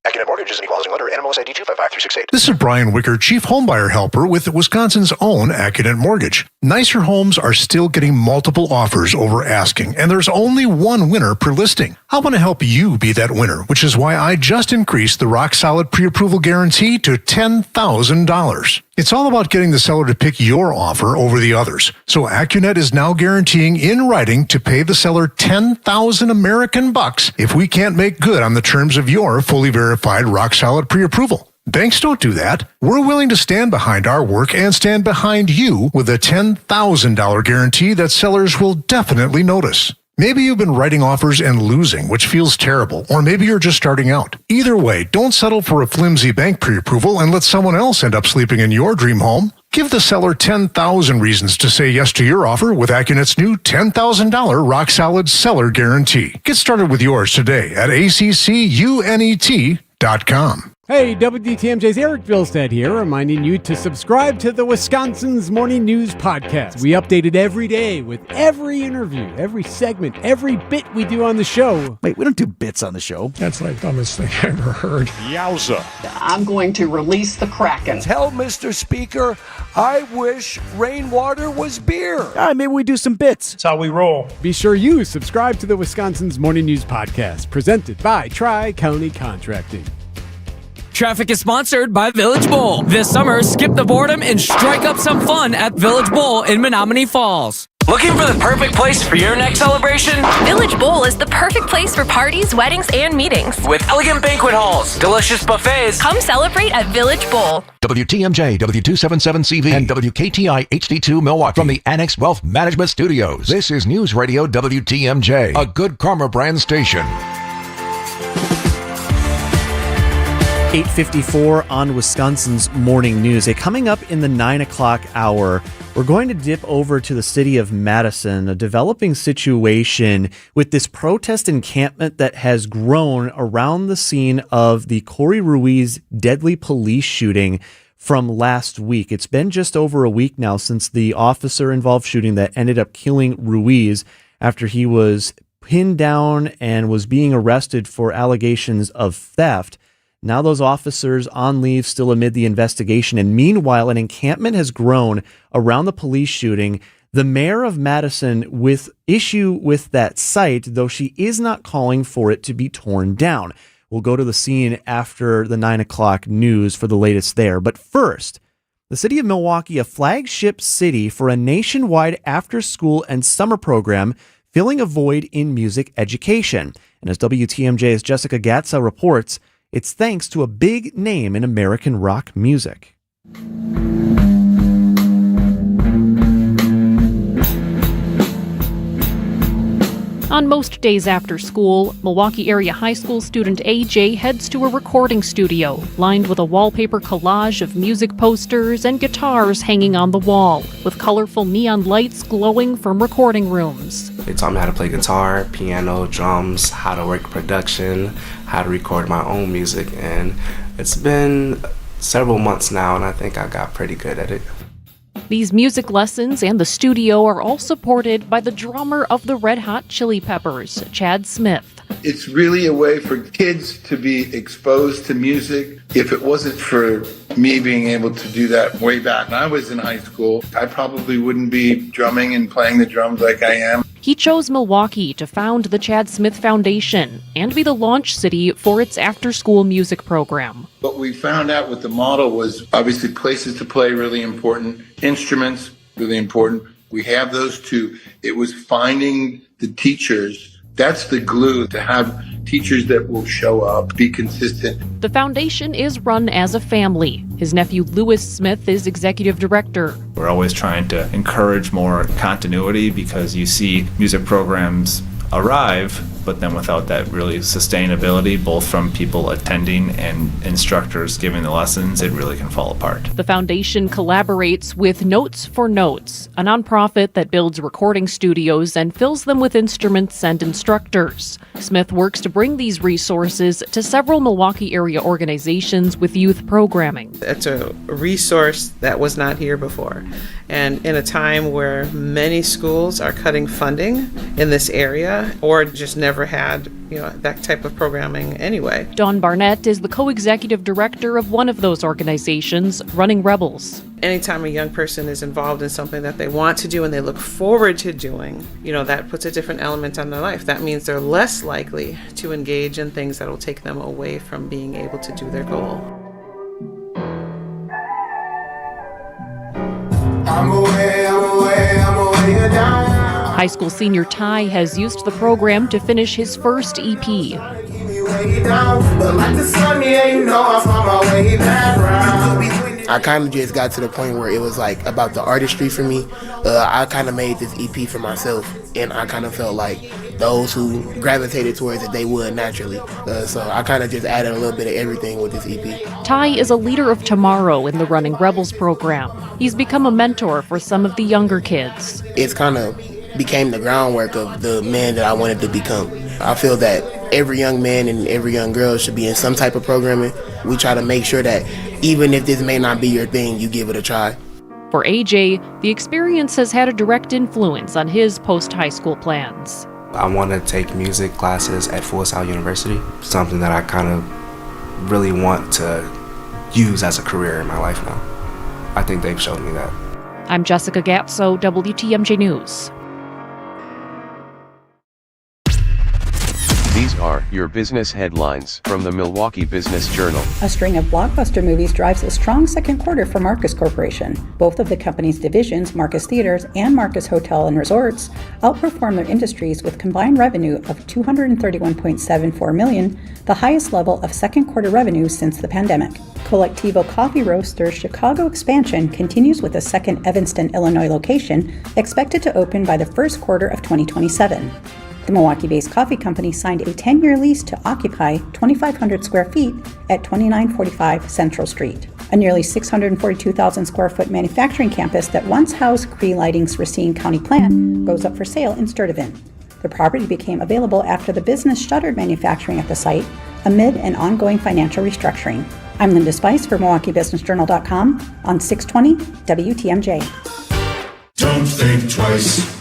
Accident Mortgage is an equal housing lender. NMLS ID 888-255-5368. This is Brian Wicker, Chief Homebuyer Helper with Wisconsin's own Accident Mortgage. Nicer homes are still getting multiple offers over asking, and there's only one winner per listing. I want to help you be that winner, which is why I just increased the rock-solid pre-approval guarantee to $10,000. It's all about getting the seller to pick your offer over the others. So AccuNet is now guaranteeing in writing to pay the seller 10,000 American bucks if we can't make good on the terms of your fully verified rock-solid pre-approval. Banks don't do that. We're willing to stand behind our work and stand behind you with a $10,000 guarantee that sellers will definitely notice. Maybe you've been writing offers and losing, which feels terrible, or maybe you're just starting out. Either way, don't settle for a flimsy bank pre-approval and let someone else end up sleeping in your dream home. Give the seller 10,000 reasons to say yes to your offer with AccuNet's new $10,000 rock-solid seller guarantee. Get started with yours today at accunet.com. Hey, WTMJ's Eric Vilstead here, reminding you to subscribe to the Wisconsin's Morning News Podcast. We update it every day with every interview, every segment, every bit we do on the show. Wait, we don't do bits on the show. That's like the dumbest thing I ever heard. Yowza. I'm going to release the Kraken. Tell Mr. Speaker, I wish rainwater was beer. Maybe we do some bits. That's how we roll. Be sure you subscribe to the Wisconsin's Morning News Podcast, presented by Tri-County Contracting. Traffic is sponsored by Village Bowl. This summer, skip the boredom and strike up some fun at Village Bowl in Menominee Falls. Looking for the perfect place for your next celebration? Village Bowl is the perfect place for parties, weddings, and meetings. With elegant banquet halls, delicious buffets. Come celebrate at Village Bowl. WTMJ, W277CV, and WKTI HD2 Milwaukee from the Annex Wealth Management Studios. This is News Radio WTMJ, a Good Karma brand station. 8:54 on Wisconsin's Morning News. Coming up in the 9 o'clock hour, we're going to dip over to the city of Madison, a developing situation with this protest encampment that has grown around the scene of the Corey Ruiz deadly police shooting from last week. It's been just over a week now since the officer-involved shooting that ended up killing Ruiz after he was pinned down and was being arrested for allegations of theft. Now those officers on leave still amid the investigation. And meanwhile, an encampment has grown around the police shooting. The mayor of Madison with issue with that site, though she is not calling for it to be torn down. We'll go to the scene after the 9 o'clock news for the latest there. But first, the city of Milwaukee, a flagship city for a nationwide after-school and summer program filling a void in music education. And as WTMJ's Jessica Gatza reports, it's thanks to a big name in American rock music. On most days after school, Milwaukee area high school student AJ heads to a recording studio lined with a wallpaper collage of music posters and guitars hanging on the wall, with colorful neon lights glowing from recording rooms. They taught me how to play guitar, piano, drums, how to work production, how to record my own music, and it's been several months now, and I think I got pretty good at it. These music lessons and the studio are all supported by the drummer of the Red Hot Chili Peppers, Chad Smith. It's really a way for kids to be exposed to music. If it wasn't for me being able to do that way back when I was in high school, I probably wouldn't be drumming and playing the drums like I am. He chose Milwaukee to found the Chad Smith Foundation and be the launch city for its after-school music program. What we found out with the model was obviously places to play, really important, instruments, really important. We have those two. It was finding the teachers. That's the glue, to have teachers that will show up, be consistent. The foundation is run as a family. His nephew Lewis Smith is executive director. We're always trying to encourage more continuity because you see music programs arrive, but then without that really sustainability, both from people attending and instructors giving the lessons, it really can fall apart. The foundation collaborates with Notes for Notes, a nonprofit that builds recording studios and fills them with instruments and instructors. Smith works to bring these resources to several Milwaukee area organizations with youth programming. It's a resource that was not here before. And in a time where many schools are cutting funding in this area or just never never had, that type of programming anyway. Dawn Barnett is the co-executive director of one of those organizations, Running Rebels. Anytime a young person is involved in something that they want to do and they look forward to doing, that puts a different element on their life. That means they're less likely to engage in things that will take them away from being able to do their goal. I'm away down. High school senior Ty has used the program to finish his first EP. I kind of just got to the point where it was like about the artistry for me. I kind of made this EP for myself, and I kind of felt like those who gravitated towards it, they would naturally. So I kind of just added a little bit of everything with this EP. Ty is a leader of tomorrow in the Running Rebels program. He's become a mentor for some of the younger kids. It's kind of became the groundwork of the man that I wanted to become. I feel that every young man and every young girl should be in some type of programming. We try to make sure that even if this may not be your thing, you give it a try. For AJ, the experience has had a direct influence on his post-high school plans. I want to take music classes at Full Sail University, something that I kind of really want to use as a career in my life now. I think they've shown me that. I'm Jessica Gatso, WTMJ News. These are your business headlines from the Milwaukee Business Journal. A string of blockbuster movies drives a strong second quarter for Marcus Corporation. Both of the company's divisions, Marcus Theaters and Marcus Hotel and Resorts, outperformed their industries with combined revenue of $231.74 million, the highest level of second quarter revenue since the pandemic. Collectivo Coffee Roasters' Chicago expansion continues with a second Evanston, Illinois location expected to open by the first quarter of 2027. The Milwaukee-based coffee company signed a 10-year lease to occupy 2,500 square feet at 2945 Central Street. A nearly 642,000 square foot manufacturing campus that once housed Cree Lighting's Racine County plant goes up for sale in Sturtevant. The property became available after the business shuttered manufacturing at the site amid an ongoing financial restructuring. I'm Linda Spice for MilwaukeeBusinessJournal.com on 620 WTMJ. Don't think twice.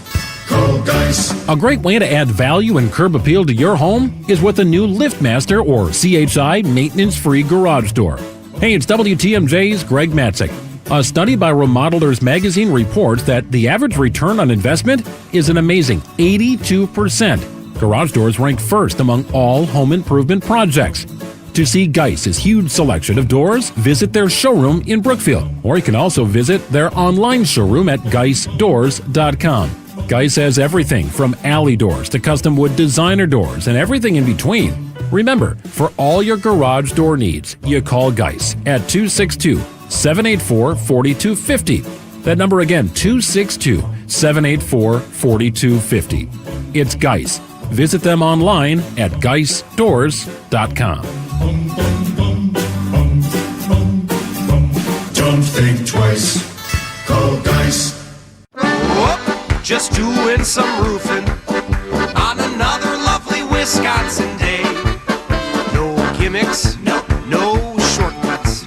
Call Dice. A great way to add value and curb appeal to your home is with a new LiftMaster or CHI maintenance-free garage door. Hey, it's WTMJ's Greg Matzik. A study by Remodelers Magazine reports that the average return on investment is an amazing 82%. Garage doors ranked first among all home improvement projects. To see Geiss's huge selection of doors, visit their showroom in Brookfield, or you can also visit their online showroom at geissdoors.com. Geiss has everything from alley doors to custom wood designer doors and everything in between. Remember, for all your garage door needs, you call Geiss at 262-784-4250. That number again, 262-784-4250. It's Geiss. Visit them online at geissdoors.com. Don't think twice. Call Dice. Just doing some roofing on another lovely Wisconsin day. No gimmicks, no shortcuts,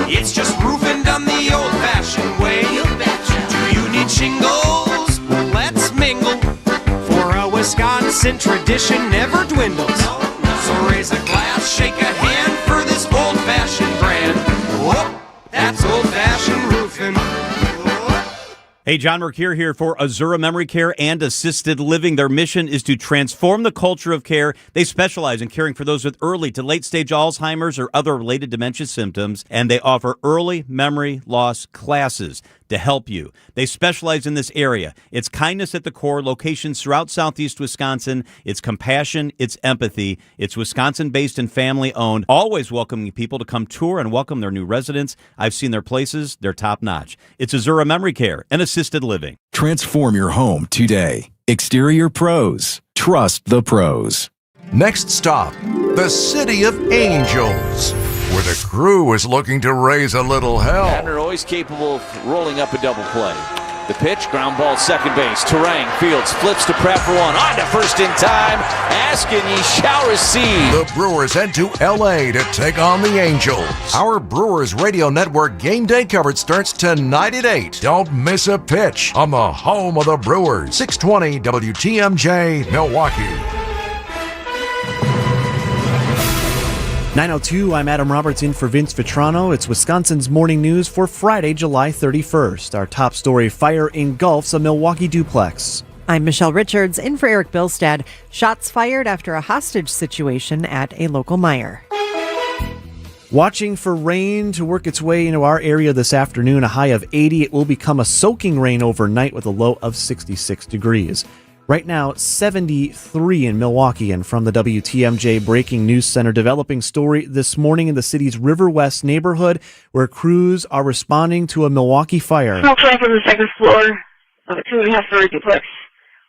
it's just roofing done the old-fashioned way. Do you need shingles? Let's mingle, for a Wisconsin tradition never dwindles. So raise a glass, shake a hand for this old-fashioned brand. Whoop, that's old-fashioned roofing. Hey, John Mercure here for Azura Memory Care and Assisted Living. Their mission is to transform the culture of care. They specialize in caring for those with early to late-stage Alzheimer's or other related dementia symptoms, and they offer early memory loss classes to help you. They specialize in this area. It's kindness at the core, locations throughout southeast Wisconsin. It's compassion, it's empathy. It's Wisconsin-based and family-owned, always welcoming people to come tour and welcome their new residents. I've seen their places. They're top-notch. It's Azura Memory Care and Assisted Living. Transform your home today. Exterior Pros. Trust the pros. Next stop, the City of Angels, where the crew is looking to raise a little hell. Abner always capable of rolling up a double play. The pitch, ground ball, second base. Terang, Fields, flips to Pratt for one. On to first in time. Ask and ye shall receive. The Brewers head to L.A. to take on the Angels. Our Brewers Radio Network game day coverage starts tonight at 8. Don't miss a pitch on the home of the Brewers. 620 WTMJ, Milwaukee. 9:02, I'm Adam Roberts in for Vince Vitrano. It's Wisconsin's morning news for Friday, July 31st. Our top story, fire engulfs a Milwaukee duplex. I'm Michelle Richards in for Eric Bilstad. Shots fired after a hostage situation at a local Meijer. Watching for rain to work its way into our area this afternoon, a high of 80. It will become a soaking rain overnight with a low of 66 degrees. Right now, 73 in Milwaukee, and from the WTMJ Breaking News Center, developing story this morning in the city's River West neighborhood, where crews are responding to a Milwaukee fire. Smoke coming from the second floor of a 2.5-story duplex.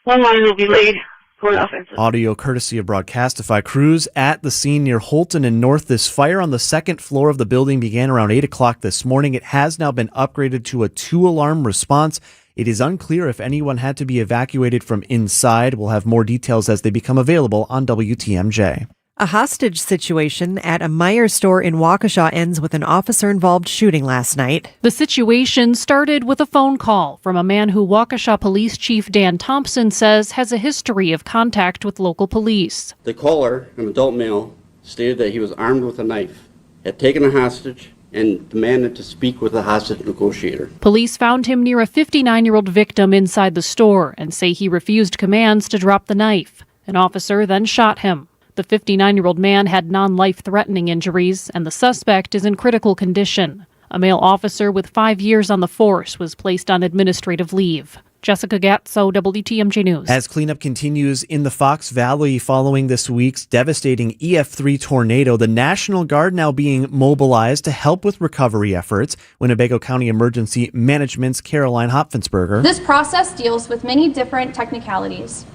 One line will be laid for an offensive. Audio courtesy of Broadcastify. Crews at the scene near Holton and North. This fire on the second floor of the building began around 8 o'clock this morning. It has now been upgraded to a 2-alarm response. It is unclear if anyone had to be evacuated from inside. We'll have more details as they become available on WTMJ. A hostage situation at a Meijer store in Waukesha ends with an officer-involved shooting last night. The situation started with a phone call from a man who Waukesha Police Chief Dan Thompson says has a history of contact with local police. The caller, an adult male, stated that he was armed with a knife, had taken a hostage, and demanded to speak with the hostage negotiator. Police found him near a 59-year-old victim inside the store and say he refused commands to drop the knife. An officer then shot him. The 59-year-old man had non-life-threatening injuries, and the suspect is in critical condition. A male officer with 5 years on the force was placed on administrative leave. Jessica Gatso, WTMJ News. As cleanup continues in the Fox Valley following this week's devastating EF3 tornado, the National Guard now being mobilized to help with recovery efforts. Winnebago County Emergency Management's Caroline Hopfensberger. This process deals with many different technicalities.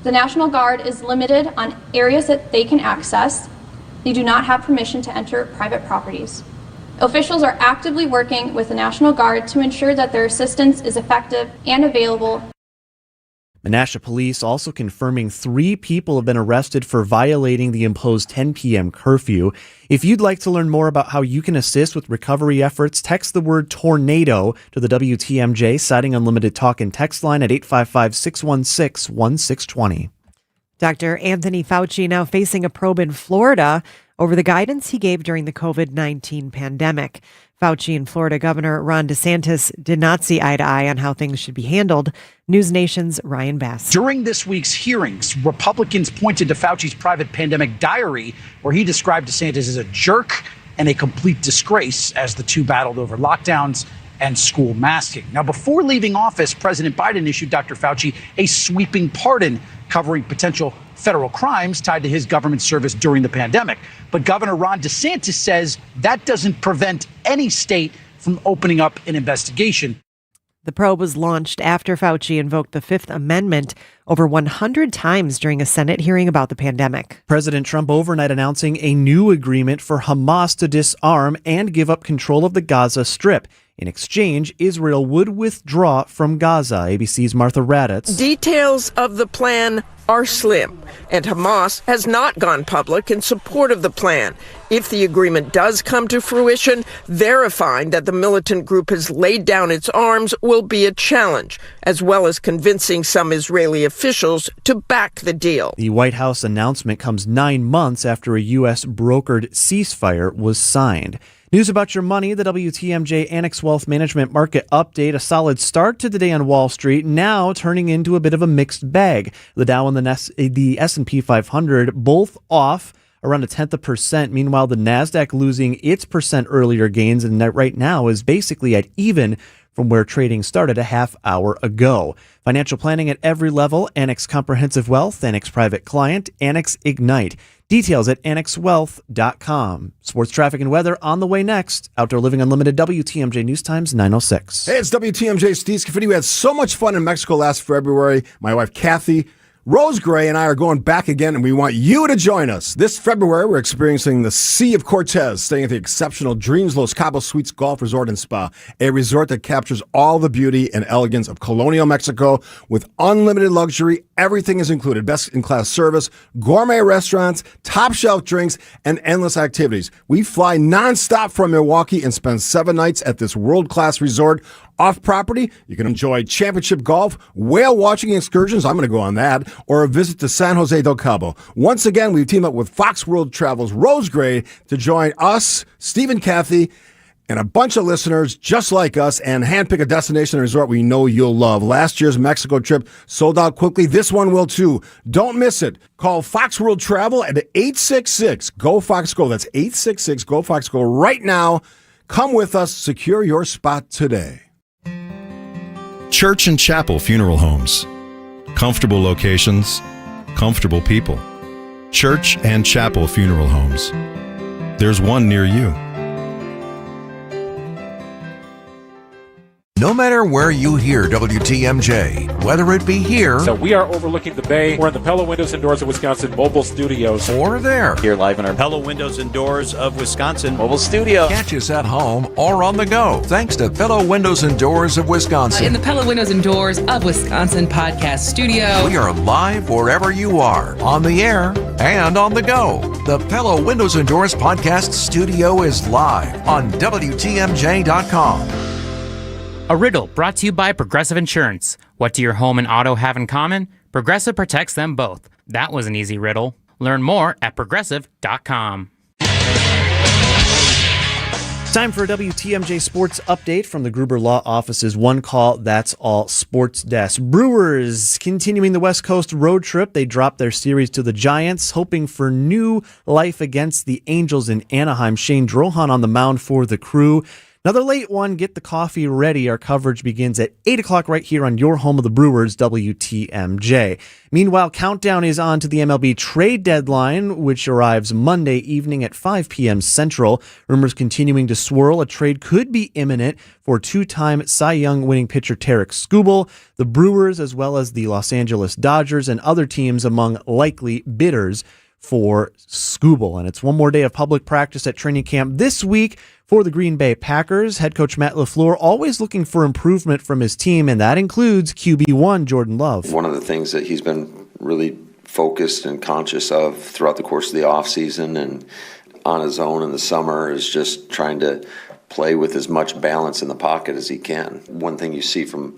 The National Guard is limited on areas that they can access. They do not have permission to enter private properties. Officials are actively working with the National Guard to ensure that their assistance is effective and available. Menasha Police also confirming 3 people have been arrested for violating the imposed 10 p.m. curfew. If you'd like to learn more about how you can assist with recovery efforts, text the word tornado to the WTMJ Siding Unlimited talk and text line at 855-616-1620. Dr. Anthony Fauci now facing a probe in Florida over the guidance he gave during the COVID-19 pandemic. Fauci and Florida Governor Ron DeSantis did not see eye to eye on how things should be handled. News Nation's Ryan Bass. During this week's hearings, Republicans pointed to Fauci's private pandemic diary, where he described DeSantis as a jerk and a complete disgrace as the two battled over lockdowns and school masking. Now, before leaving office, President Biden issued Dr. Fauci a sweeping pardon covering potential federal crimes tied to his government service during the pandemic. But Governor Ron DeSantis says that doesn't prevent any state from opening up an investigation. The probe was launched after Fauci invoked the Fifth Amendment over 100 times during a Senate hearing about the pandemic. President Trump overnight announcing a new agreement for Hamas to disarm and give up control of the Gaza Strip. In exchange, Israel would withdraw from Gaza. ABC's Martha Raddatz. Details of the plan are slim, and Hamas has not gone public in support of the plan. If the agreement does come to fruition, verifying that the militant group has laid down its arms will be a challenge, as well as convincing some Israeli officials to back the deal. The White House announcement comes 9 months after a U.S. brokered ceasefire was signed. News about your money, the WTMJ Annex Wealth Management Market Update. A solid start to the day on Wall Street, now turning into a bit of a mixed bag. The Dow and the S&P 500 both off around 0.1%. Meanwhile, the NASDAQ losing its percent earlier gains, and that right now is basically at even from where trading started a half hour ago. Financial planning at every level, Annex Comprehensive Wealth, Annex Private Client, Annex Ignite. Details at annexwealth.com. Sports, traffic, and weather on the way next. Outdoor Living Unlimited, WTMJ News Times 906. Hey, it's WTMJ Steve Scafidi. We had so much fun in Mexico last February. My wife, Kathy Rose Gray, and I are going back again, and we want you to join us. This February, we're experiencing the Sea of Cortez, staying at the exceptional Dreams Los Cabos Suites Golf Resort and Spa, a resort that captures all the beauty and elegance of colonial Mexico with unlimited luxury. Everything is included. Best-in-class service, gourmet restaurants, top-shelf drinks, and endless activities. We fly nonstop from Milwaukee and spend 7 nights at this world-class resort. Off property, you can enjoy championship golf, whale watching excursions, I'm going to go on that, or a visit to San Jose del Cabo. Once again, we've teamed up with Fox World Travel's Rose Gray to join us, Steve and Kathy, and a bunch of listeners just like us, and handpick a destination and resort we know you'll love. Last year's Mexico trip sold out quickly. This one will too. Don't miss it. Call Fox World Travel at 866-GO-FOX-GO. That's 866-GO-FOX-GO right now. Come with us. Secure your spot today. Church and Chapel Funeral Homes. Comfortable locations, comfortable people. Church and Chapel Funeral Homes. There's one near you. No matter where you hear WTMJ, whether it be here, So we are overlooking the bay. We're in the Pella Windows and Doors of Wisconsin mobile studios. or there, Here live in our Pella Windows and Doors of Wisconsin Mobile studio. catch us at home or on the go. Thanks to Fellow Windows and Doors of In Wisconsin. the Pella Windows and Doors of Wisconsin podcast studio. We are live wherever you are, on the air and on the go. The Fellow Windows and Doors podcast studio is live on WTMJ.com. A riddle brought to you by Progressive Insurance. What do your home and auto have in common? Progressive protects them both. That was an easy riddle. Learn more at progressive.com. Time for a WTMJ Sports Update from the Gruber Law Office's One Call, That's All Sports Desk. Brewers continuing the West Coast road trip. They dropped their series to the Giants, hoping for new life against the Angels in Anaheim. Shane Drohan on the mound for the Crew. Another late one. Get the coffee ready. Our coverage begins at 8 o'clock right here on your home of the Brewers, WTMJ. Meanwhile, countdown is on to the MLB trade deadline, which arrives Monday evening at 5 p.m. Central. Rumors continuing to swirl. A trade could be imminent for two-time Cy Young winning pitcher Tarek Skubal. The Brewers, as well as the Los Angeles Dodgers and other teams among likely bidders for Skubal. And it's one more day of public practice at training camp this week for the Green Bay Packers. Head coach Matt LaFleur always looking for improvement from his team, and that includes QB1 Jordan Love. One of the things that he's been really focused and conscious of throughout the course of the offseason and on his own in the summer is just trying to play with as much balance in the pocket as he can. One thing you see from,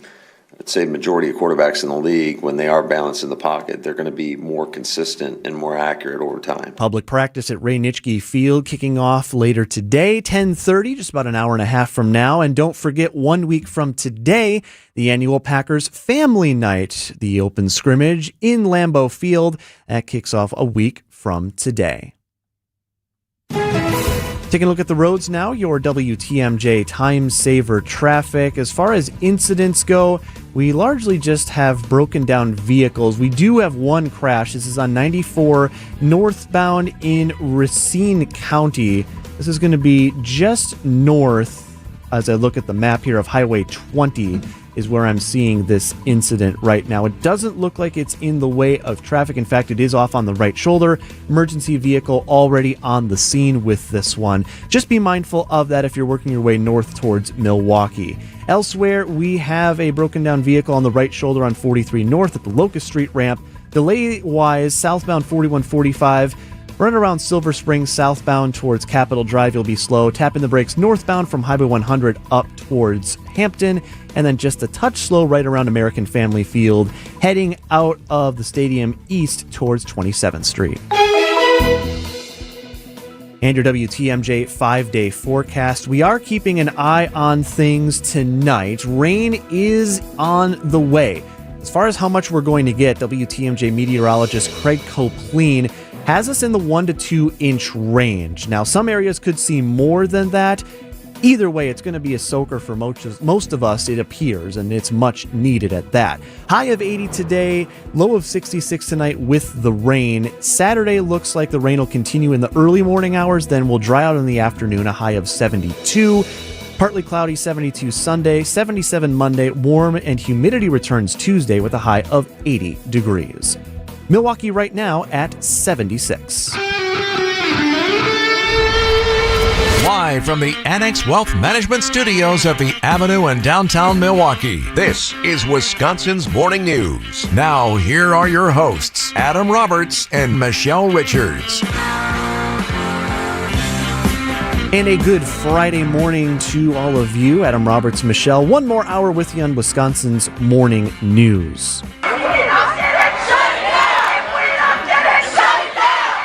let's say, majority of quarterbacks in the league, when they are balanced in the pocket, they're going to be more consistent and more accurate over time. Public practice at Ray Nitschke Field kicking off later today, 10:30, just about an hour and a half from now. And don't forget, 1 week from today, the annual Packers Family Night, the open scrimmage in Lambeau Field. That kicks off a week from today. Taking a look at the roads now, your WTMJ Time Saver traffic. As far as incidents go, we largely just have broken down vehicles. We do have one crash. This is on 94 northbound in Racine County. This is going to be just north, as I look at the map here, of Highway 20 is where I'm seeing this incident right now. It doesn't look like it's in the way of traffic. In fact, it is off on the right shoulder. Emergency vehicle already on the scene with this one. Just be mindful of that if you're working your way north towards Milwaukee. Elsewhere, we have a broken down vehicle on the right shoulder on 43 North at the Locust Street ramp. Delay-wise, southbound 4145, run around Silver Springs southbound towards Capitol Drive, you'll be slow. Tapping the brakes northbound from Highway 100 up towards Hampton, and then just a touch slow right around American Family Field, heading out of the stadium east towards 27th Street. And your WTMJ 5-day forecast. We are keeping an eye on things tonight. Rain is on the way. As far as how much we're going to get, WTMJ meteorologist Craig Copleen has us in the 1 to 2 inch range. Now, some areas could see more than that. Either way, it's going to be a soaker for most of us, it appears, and it's much needed at that. High of 80 today, low of 66 tonight with the rain. Saturday looks like the rain will continue in the early morning hours, then will dry out in the afternoon, a high of 72. Partly cloudy, 72 Sunday, 77 Monday, warm and humidity returns Tuesday with a high of 80 degrees. Milwaukee right now at 76. Live from the Annex Wealth Management Studios at the Avenue in downtown Milwaukee, this is Wisconsin's Morning News. Now, here are your hosts, Adam Roberts and Michelle Richards. And a good Friday morning to all of you. Adam Roberts, Michelle. One more hour with you on Wisconsin's Morning News.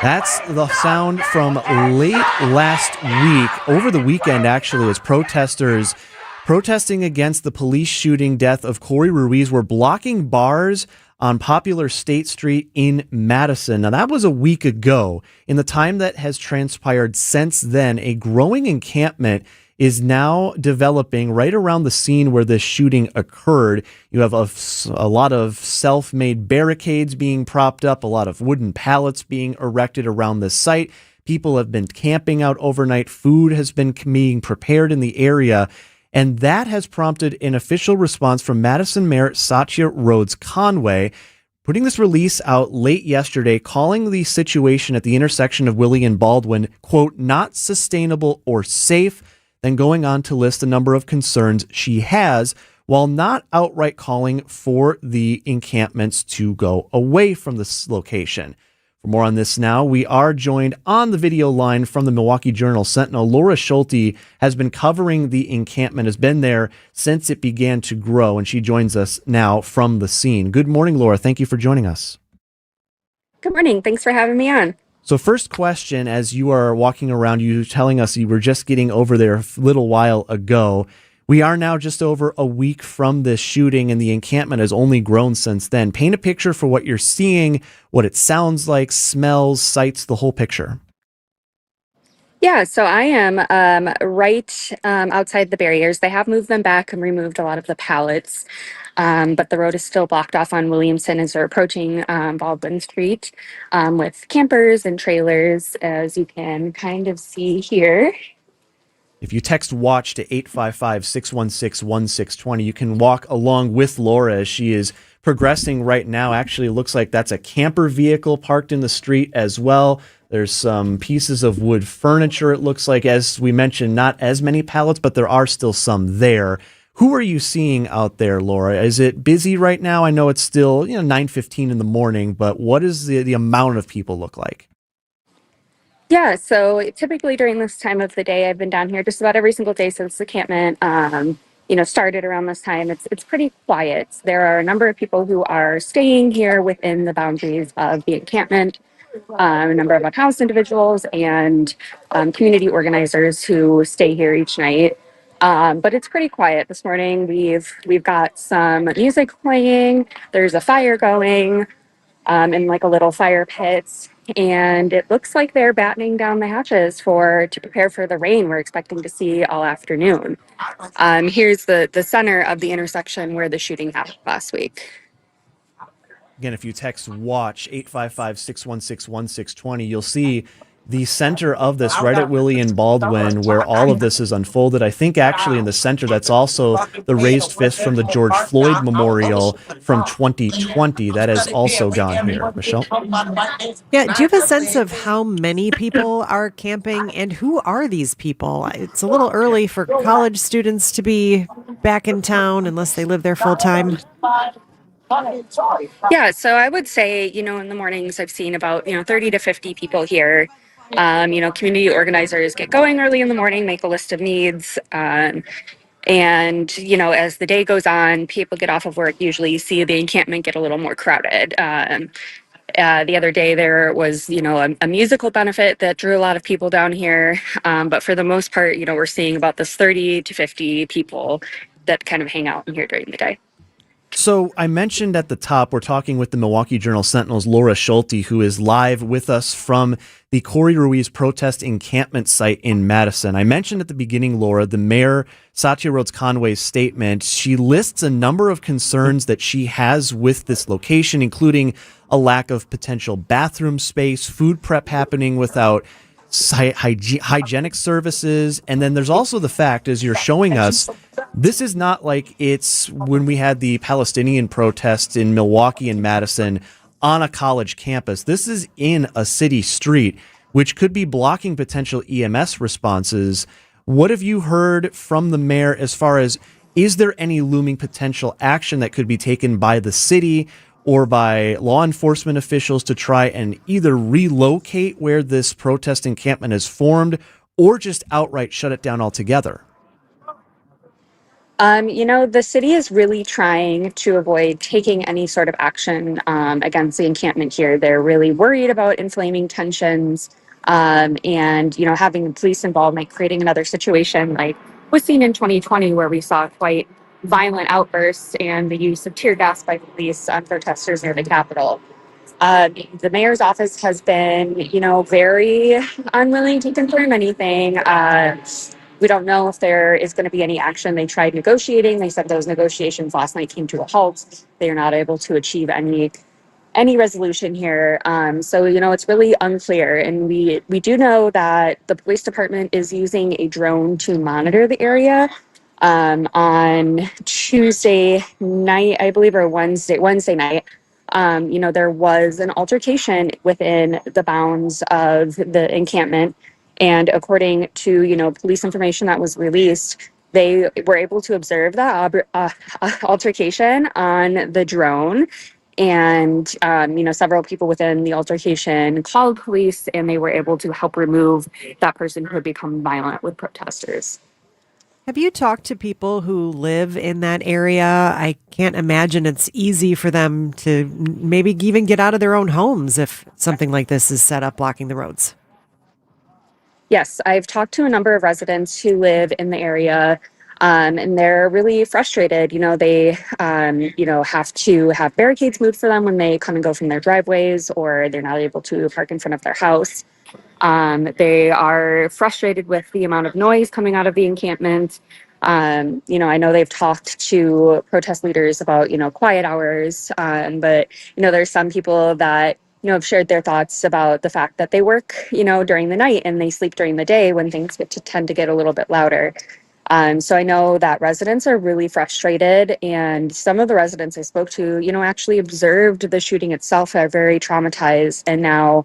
That's the sound from late last week, over the weekend actually, as protesters protesting against the police shooting death of Corey Ruiz were blocking bars on popular State Street in Madison. Now, that was a week ago. In the time that has transpired since then, a growing encampment is now developing right around the scene where this shooting occurred. You have a lot of self-made barricades being propped up, a lot of wooden pallets being erected around this site. People have been camping out overnight. Food has been being prepared in the area. And that has prompted an official response from Madison Mayor Satya Rhodes Conway, putting this release out late yesterday, calling the situation at the intersection of Willie and Baldwin, quote, not sustainable or safe, then going on to list a number of concerns she has, while not outright calling for the encampments to go away from this location. For more on this now, we are joined on the video line from the Milwaukee Journal-Sentinel. Laura Schulte has been covering the encampment, has been there since it began to grow, and she joins us now from the scene. Good morning, Laura. Thank you for joining us. Good morning. Thanks for having me on. So first question, as you are walking around, you telling us you were just getting over there a little while ago. We are now just over a week from this shooting, and the encampment has only grown since then. Paint a picture for what you're seeing, what it sounds like, smells, sights, the whole picture. Yeah, so I am right outside the barriers. They have moved them back and removed a lot of the pallets, but the road is still blocked off on Williamson as they're approaching Baldwin Street with campers and trailers, as you can kind of see here. If you text WATCH to 855-616-1620, you can walk along with Laura as she is progressing right now. Actually, it looks like that's a camper vehicle parked in the street as well. There's some pieces of wood furniture, it looks like. As we mentioned, not as many pallets, but there are still some there. Who are you seeing out there, Laura? Is it busy right now? I know it's still 9:15 in the morning, but what does the amount of people look like? Yeah, so typically during this time of the day, I've been down here just about every single day since the encampment, started around this time. It's pretty quiet. There are a number of people who are staying here within the boundaries of the encampment, a number of unhoused individuals and community organizers who stay here each night. But it's pretty quiet this morning. We've got some music playing. There's a fire going in like a little fire pit. And it looks like they're battening down the hatches to prepare for the rain we're expecting to see all afternoon. Here's the center of the intersection where the shooting happened last week. Again, if you text WATCH 855-616-1620, you'll see the center of this right at Willie and Baldwin, where all of this is unfolded. I think actually in the center, that's also the raised fist from the George Floyd Memorial from 2020. That has also gone here. Michelle? Yeah, do you have a sense of how many people are camping and who are these people? It's a little early for college students to be back in town unless they live there full time. Yeah, so I would say, in the mornings I've seen about, 30 to 50 people here. Community organizers get going early in the morning, make a list of needs. And, as the day goes on, people get off of work. Usually you see the encampment get a little more crowded. The other day there was, a musical benefit that drew a lot of people down here. But for the most part, we're seeing about this 30 to 50 people that kind of hang out in here during the day. So I mentioned at the top, we're talking with the Milwaukee Journal-Sentinel's Laura Schulte, who is live with us from the Corey Ruiz protest encampment site in Madison. I mentioned at the beginning, Laura, the mayor, Satya Rhodes Conway's statement. She lists a number of concerns that she has with this location, including a lack of potential bathroom space, food prep happening without hygienic services. And then there's also the fact, as you're showing us, this is not like it's when we had the Palestinian protests in Milwaukee and Madison on a college campus. This is in a city street, which could be blocking potential EMS responses. What have you heard from the mayor as far as, is there any looming potential action that could be taken by the city or by law enforcement officials to try and either relocate where this protest encampment is formed or just outright shut it down altogether? The city is really trying to avoid taking any sort of action against the encampment here. They're really worried about inflaming tensions and, having the police involved, like creating another situation like was seen in 2020, where we saw quite violent outbursts and the use of tear gas by police on protesters near the Capitol. The mayor's office has been, very unwilling to confirm anything. We don't know if there is going to be any action. They tried negotiating. They said those negotiations last night came to a halt. They are not able to achieve any resolution here. So it's really unclear. And we do know that the police department is using a drone to monitor the area. On Tuesday night, I believe, or Wednesday night, there was an altercation within the bounds of the encampment. And according to, police information that was released, they were able to observe that altercation on the drone. And, several people within the altercation called police, and they were able to help remove that person who had become violent with protesters. Have you talked to people who live in that area? I can't imagine it's easy for them to maybe even get out of their own homes if something like this is set up blocking the roads. Yes, I've talked to a number of residents who live in the area, and they're really frustrated. They, have to have barricades moved for them when they come and go from their driveways, or they're not able to park in front of their house. They are frustrated with the amount of noise coming out of the encampment. I know they've talked to protest leaders about, quiet hours, but, there's some people that have shared their thoughts about the fact that they work, during the night and they sleep during the day when things tend to get a little bit louder. So I know that residents are really frustrated, and some of the residents I spoke to, actually observed the shooting itself, are very traumatized. And now,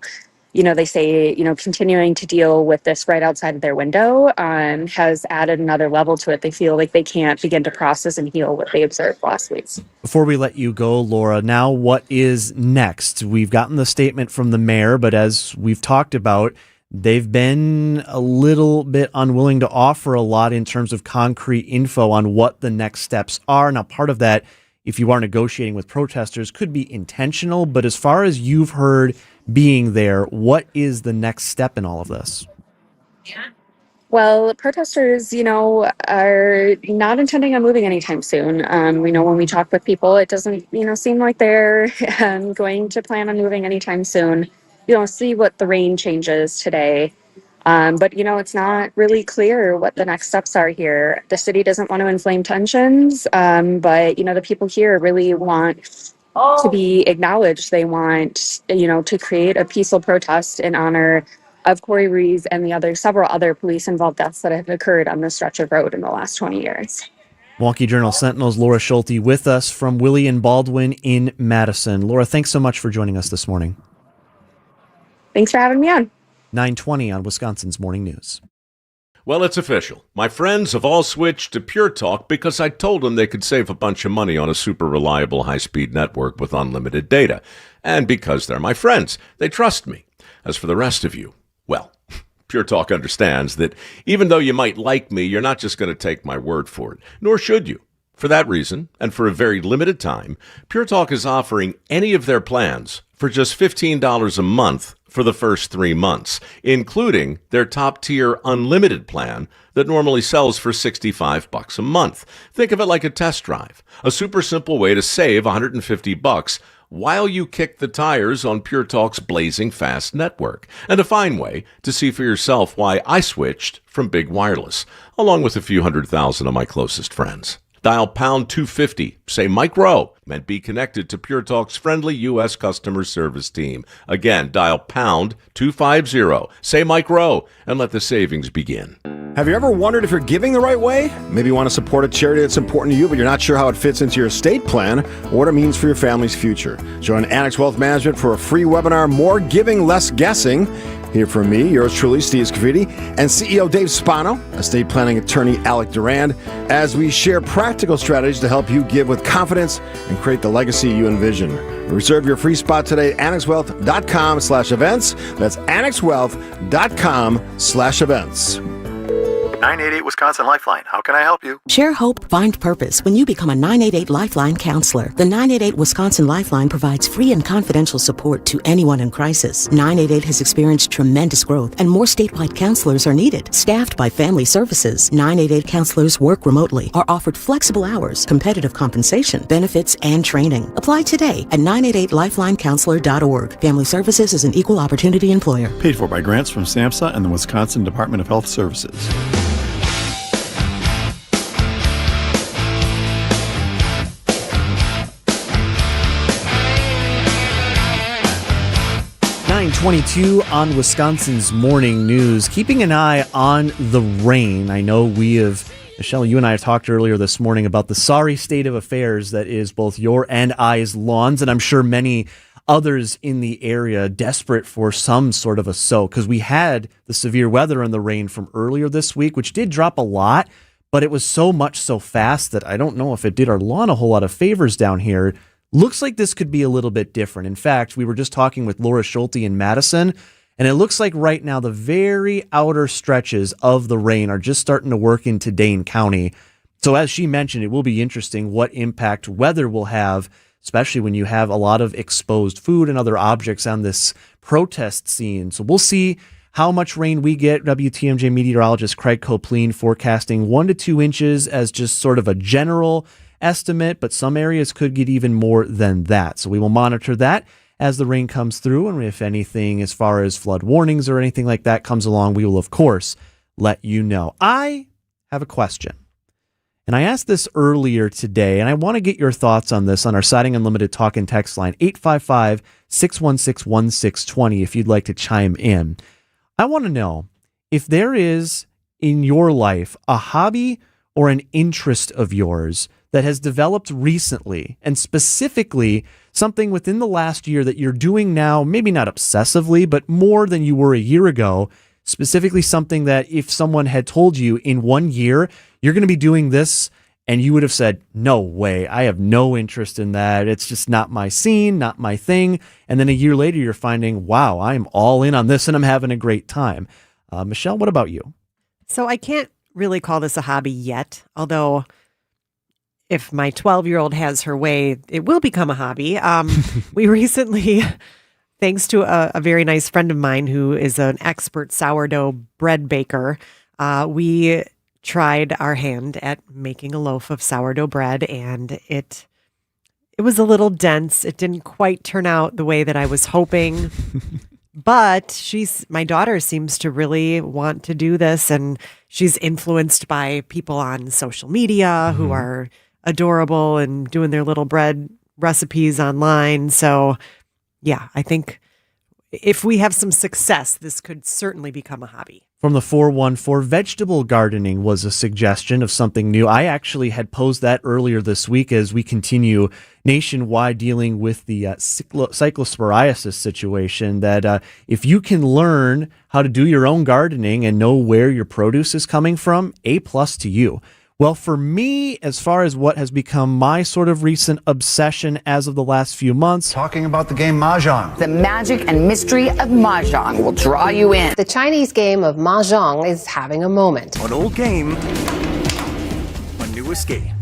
they say, continuing to deal with this right outside of their window has added another level to it. They feel like they can't begin to process and heal what they observed last week. Before we let you go, Laura, now what is next? We've gotten the statement from the mayor, but as we've talked about, they've been a little bit unwilling to offer a lot in terms of concrete info on what the next steps are. Now, part of that, if you are negotiating with protesters, could be intentional, but as far as you've heard being there, what is the next step in all of this? Well, protesters, are not intending on moving anytime soon. We know when we talk with people, it doesn't, seem like they're going to plan on moving anytime soon. See what the rain changes today. But, it's not really clear what the next steps are here. The city doesn't want to inflame tensions, but, the people here really want to be acknowledged. They want, to create a peaceful protest in honor of Corey Rees and several other police-involved deaths that have occurred on this stretch of road in the last 20 years. Milwaukee Journal-Sentinel's Laura Schulte with us from Willie and Baldwin in Madison. Laura, thanks so much for joining us this morning. Thanks for having me on. 9:20 on Wisconsin's Morning News. Well, it's official. My friends have all switched to Pure Talk because I told them they could save a bunch of money on a super reliable high-speed network with unlimited data. And because they're my friends, they trust me. As for the rest of you, well, Pure Talk understands that even though you might like me, you're not just going to take my word for it, nor should you. For that reason, and for a very limited time, Pure Talk is offering any of their plans for just $15 a month for the first 3 months, including their top-tier unlimited plan that normally sells for $65 a month. Think of it like a test drive, a super simple way to save $150 while you kick the tires on Pure Talk's blazing fast network, and a fine way to see for yourself why I switched from Big Wireless, along with a few 100,000 of my closest friends. Dial pound 250, say Mike Rowe, and be connected to Pure Talk's friendly U.S. customer service team. Again, dial pound 250, say Mike Rowe, and let the savings begin. Have you ever wondered if you're giving the right way? Maybe you want to support a charity that's important to you, but you're not sure how it fits into your estate plan or what it means for your family's future. Join Annex Wealth Management for a free webinar, More Giving, Less Guessing. Hear from me, yours truly, Steve Scavidi, and CEO Dave Spano, estate planning attorney Alec Durand, as we share practical strategies to help you give with confidence and create the legacy you envision. Reserve your free spot today at annexwealth.com/events. That's annexwealth.com/events. 988 Wisconsin Lifeline. How can I help you? Share hope, find purpose when you become a 988 Lifeline counselor. The 988 Wisconsin Lifeline provides free and confidential support to anyone in crisis. 988 has experienced tremendous growth, and more statewide counselors are needed. Staffed by Family Services, 988 counselors work remotely, are offered flexible hours, competitive compensation, benefits, and training. Apply today at 988lifelinecounselor.org. Family Services is an equal opportunity employer. Paid for by grants from SAMHSA and the Wisconsin Department of Health Services. .22 on Wisconsin's Morning News. Keeping an eye on the rain. I know Michelle, you and I have talked earlier this morning about the sorry state of affairs that is both your and I's lawns, and I'm sure many others in the area desperate for some sort of a soak, because we had the severe weather and the rain from earlier this week, which did drop a lot, but it was so much so fast that I don't know if it did our lawn a whole lot of favors down here. Looks like this could be a little bit different. In fact, we were just talking with Laura Schulte in Madison, and it looks like right now the very outer stretches of the rain are just starting to work into Dane County. So as she mentioned, it will be interesting what impact weather will have, especially when you have a lot of exposed food and other objects on this protest scene. So we'll see how much rain we get. WTMJ meteorologist Craig Copleen forecasting 1 to 2 inches as just sort of a general estimate, but some areas could get even more than that. So we will monitor that as the rain comes through, and if anything as far as flood warnings or anything like that comes along, we will of course let you know. I have a question, and I asked this earlier today, and I want to get your thoughts on this on our Siding Unlimited talk and text line 855-616-1620 if you'd like to chime in. I want to know if there is in your life a hobby or an interest of yours that has developed recently, and specifically something within the last year that you're doing now, maybe not obsessively, but more than you were a year ago, specifically something that if someone had told you in 1 year, you're going to be doing this, and you would have said, no way, I have no interest in that. It's just not my scene, not my thing. And then a year later, you're finding, wow, I'm all in on this and I'm having a great time. Michelle, what about you? So I can't really call this a hobby yet, although if my 12-year-old has her way, it will become a hobby. We recently, thanks to a very nice friend of mine who is an expert sourdough bread baker, we tried our hand at making a loaf of sourdough bread, and it was a little dense. It didn't quite turn out the way that I was hoping. But my daughter seems to really want to do this, and she's influenced by people on social media who are adorable and doing their little bread recipes online. So yeah, I think if we have some success, this could certainly become a hobby. From the 414, vegetable gardening was a suggestion of something new. I actually had posed that earlier this week as we continue nationwide dealing with the cyclosporiasis situation, that if you can learn how to do your own gardening and know where your produce is coming from, A+ to you. Well, for me, as far as what has become my sort of recent obsession as of the last few months, talking about the game Mahjong. The magic and mystery of Mahjong will draw you in. The Chinese game of Mahjong is having a moment. An old game, a new escape.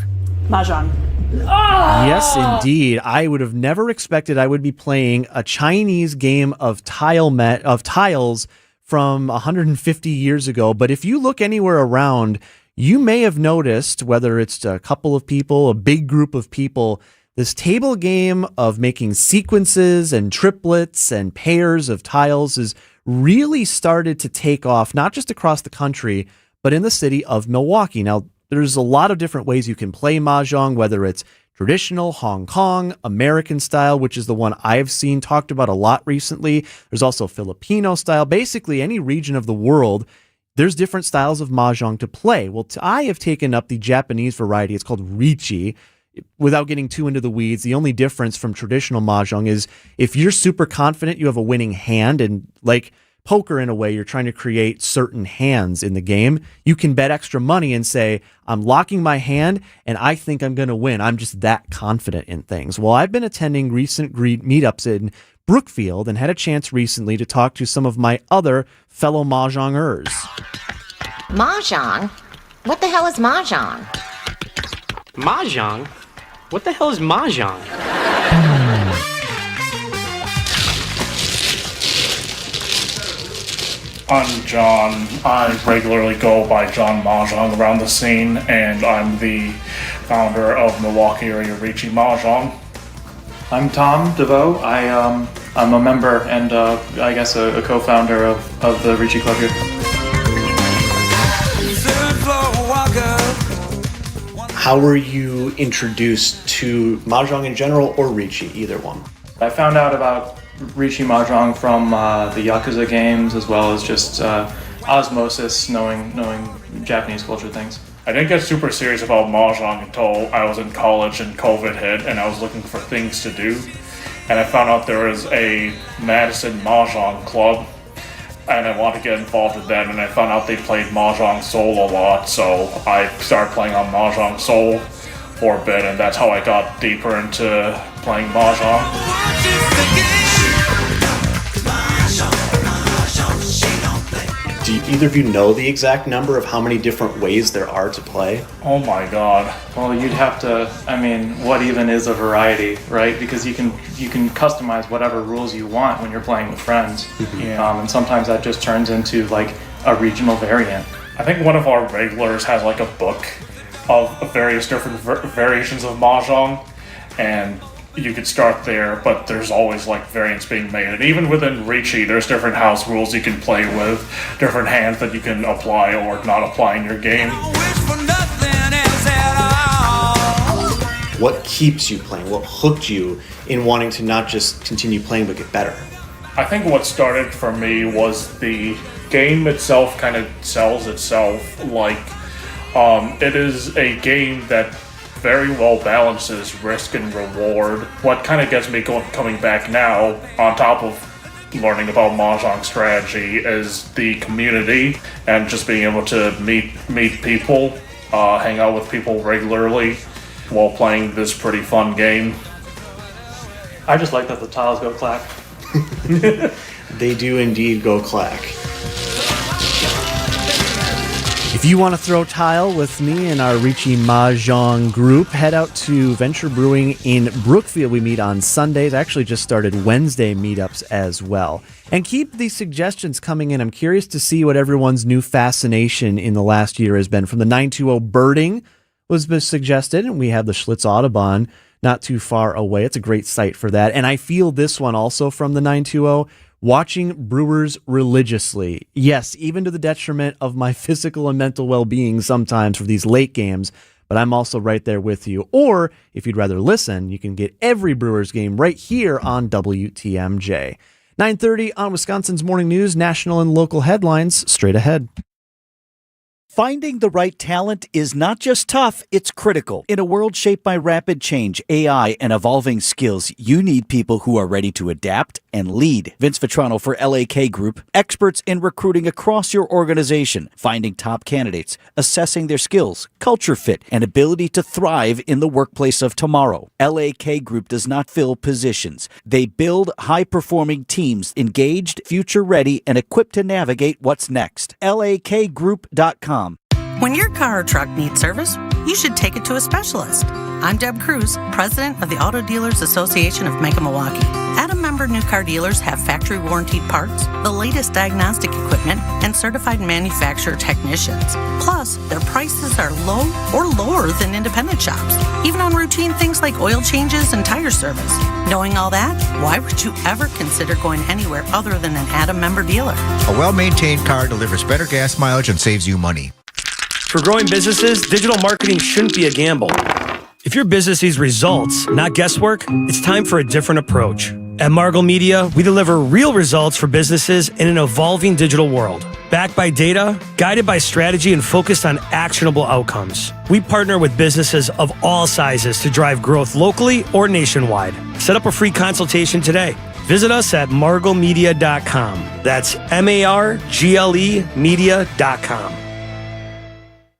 Mahjong. Yes, indeed. I would have never expected I would be playing a Chinese game of tiles from 150 years ago. But if you look anywhere around, you may have noticed, whether it's a couple of people, a big group of people, this table game of making sequences and triplets and pairs of tiles has really started to take off, not just across the country, but in the city of Milwaukee. Now, there's a lot of different ways you can play Mahjong, whether it's traditional, Hong Kong, American style, which is the one I've seen talked about a lot recently. There's also Filipino style. Basically, any region of the world, there's different styles of Mahjong to play. Well, I have taken up the Japanese variety. It's called Riichi. Without getting too into the weeds, the only difference from traditional Mahjong is if you're super confident you have a winning hand, and like poker in a way. You're trying to create certain hands in the game. You can bet extra money and say, I'm locking my hand and I think I'm going to win. I'm just that confident in things. Well, I've been attending recent meetups in Brookfield and had a chance recently to talk to some of my other fellow mahjongers. Mahjong? What the hell is mahjong? Mahjong? What the hell is mahjong? I'm John. I regularly go by John Mahjong around the scene, and I'm the founder of Milwaukee area Ricci Mahjong. I'm Tom DeVoe. I'm a member and I guess a co-founder of the Ricci Club here. How were you introduced to Mahjong in general or Ricci, either one? I found out about Ricci Mahjong from the Yakuza games, as well as just osmosis, knowing Japanese culture things. I didn't get super serious about Mahjong until I was in college and COVID hit and I was looking for things to do. And I found out there was a Madison Mahjong club and I wanted to get involved with them, and I found out they played Mahjong Soul a lot, so I started playing on Mahjong Soul for a bit, and that's how I got deeper into playing Mahjong. Do either of you know the exact number of how many different ways there are to play? Oh my god. Well, you'd have to, what even is a variety, right? Because you can customize whatever rules you want when you're playing with friends. Yeah. And sometimes that just turns into like a regional variant. I think one of our regulars has like a book of various different variations of Mahjong, and you could start there, but there's always like variants being made. And even within Ricci, there's different house rules you can play with, different hands that you can apply or not apply in your game. What keeps you playing? What hooked you in wanting to not just continue playing but get better? I think what started for me was the game itself kind of sells itself. Like, it is a game that very well balances risk and reward. What kind of gets me coming back now, on top of learning about Mahjong strategy, is the community and just being able to meet people, hang out with people regularly while playing this pretty fun game. I just like that the tiles go clack. They do indeed go clack. If you want to throw tile with me and our Ricci Mahjong group, head out to Venture Brewing in Brookfield. We meet on Sundays. I actually just started Wednesday meetups as well. And keep these suggestions coming in. I'm curious to see what everyone's new fascination in the last year has been. From the 920 birding was suggested, and we have the Schlitz Audubon not too far away. It's a great site for that. And I feel this one also from the 920. Watching Brewers religiously. Yes, even to the detriment of my physical and mental well-being sometimes for these late games, but I'm also right there with you. Or, if you'd rather listen, you can get every Brewers game right here on WTMJ. 9:30 on Wisconsin's Morning News, national and local headlines, straight ahead. Finding the right talent is not just tough, it's critical. In a world shaped by rapid change, AI, and evolving skills, you need people who are ready to adapt and lead. Vince Vitrano for LAK Group, experts in recruiting across your organization, finding top candidates, assessing their skills, culture fit, and ability to thrive in the workplace of tomorrow. LAK Group does not fill positions. They build high-performing teams, engaged, future-ready, and equipped to navigate what's next. LAKgroup.com. When your car or truck needs service, you should take it to a specialist. I'm Deb Cruz, president of the Auto Dealers Association of Macon, Milwaukee. Adam member new car dealers have factory warranted parts, the latest diagnostic equipment, and certified manufacturer technicians. Plus, their prices are low or lower than independent shops, even on routine things like oil changes and tire service. Knowing all that, why would you ever consider going anywhere other than an Adam member dealer? A well-maintained car delivers better gas mileage and saves you money. For growing businesses, digital marketing shouldn't be a gamble. If your business needs results, not guesswork, it's time for a different approach. At Margle Media, we deliver real results for businesses in an evolving digital world. Backed by data, guided by strategy, and focused on actionable outcomes. We partner with businesses of all sizes to drive growth locally or nationwide. Set up a free consultation today. Visit us at marglemedia.com. That's MARGLE media.com.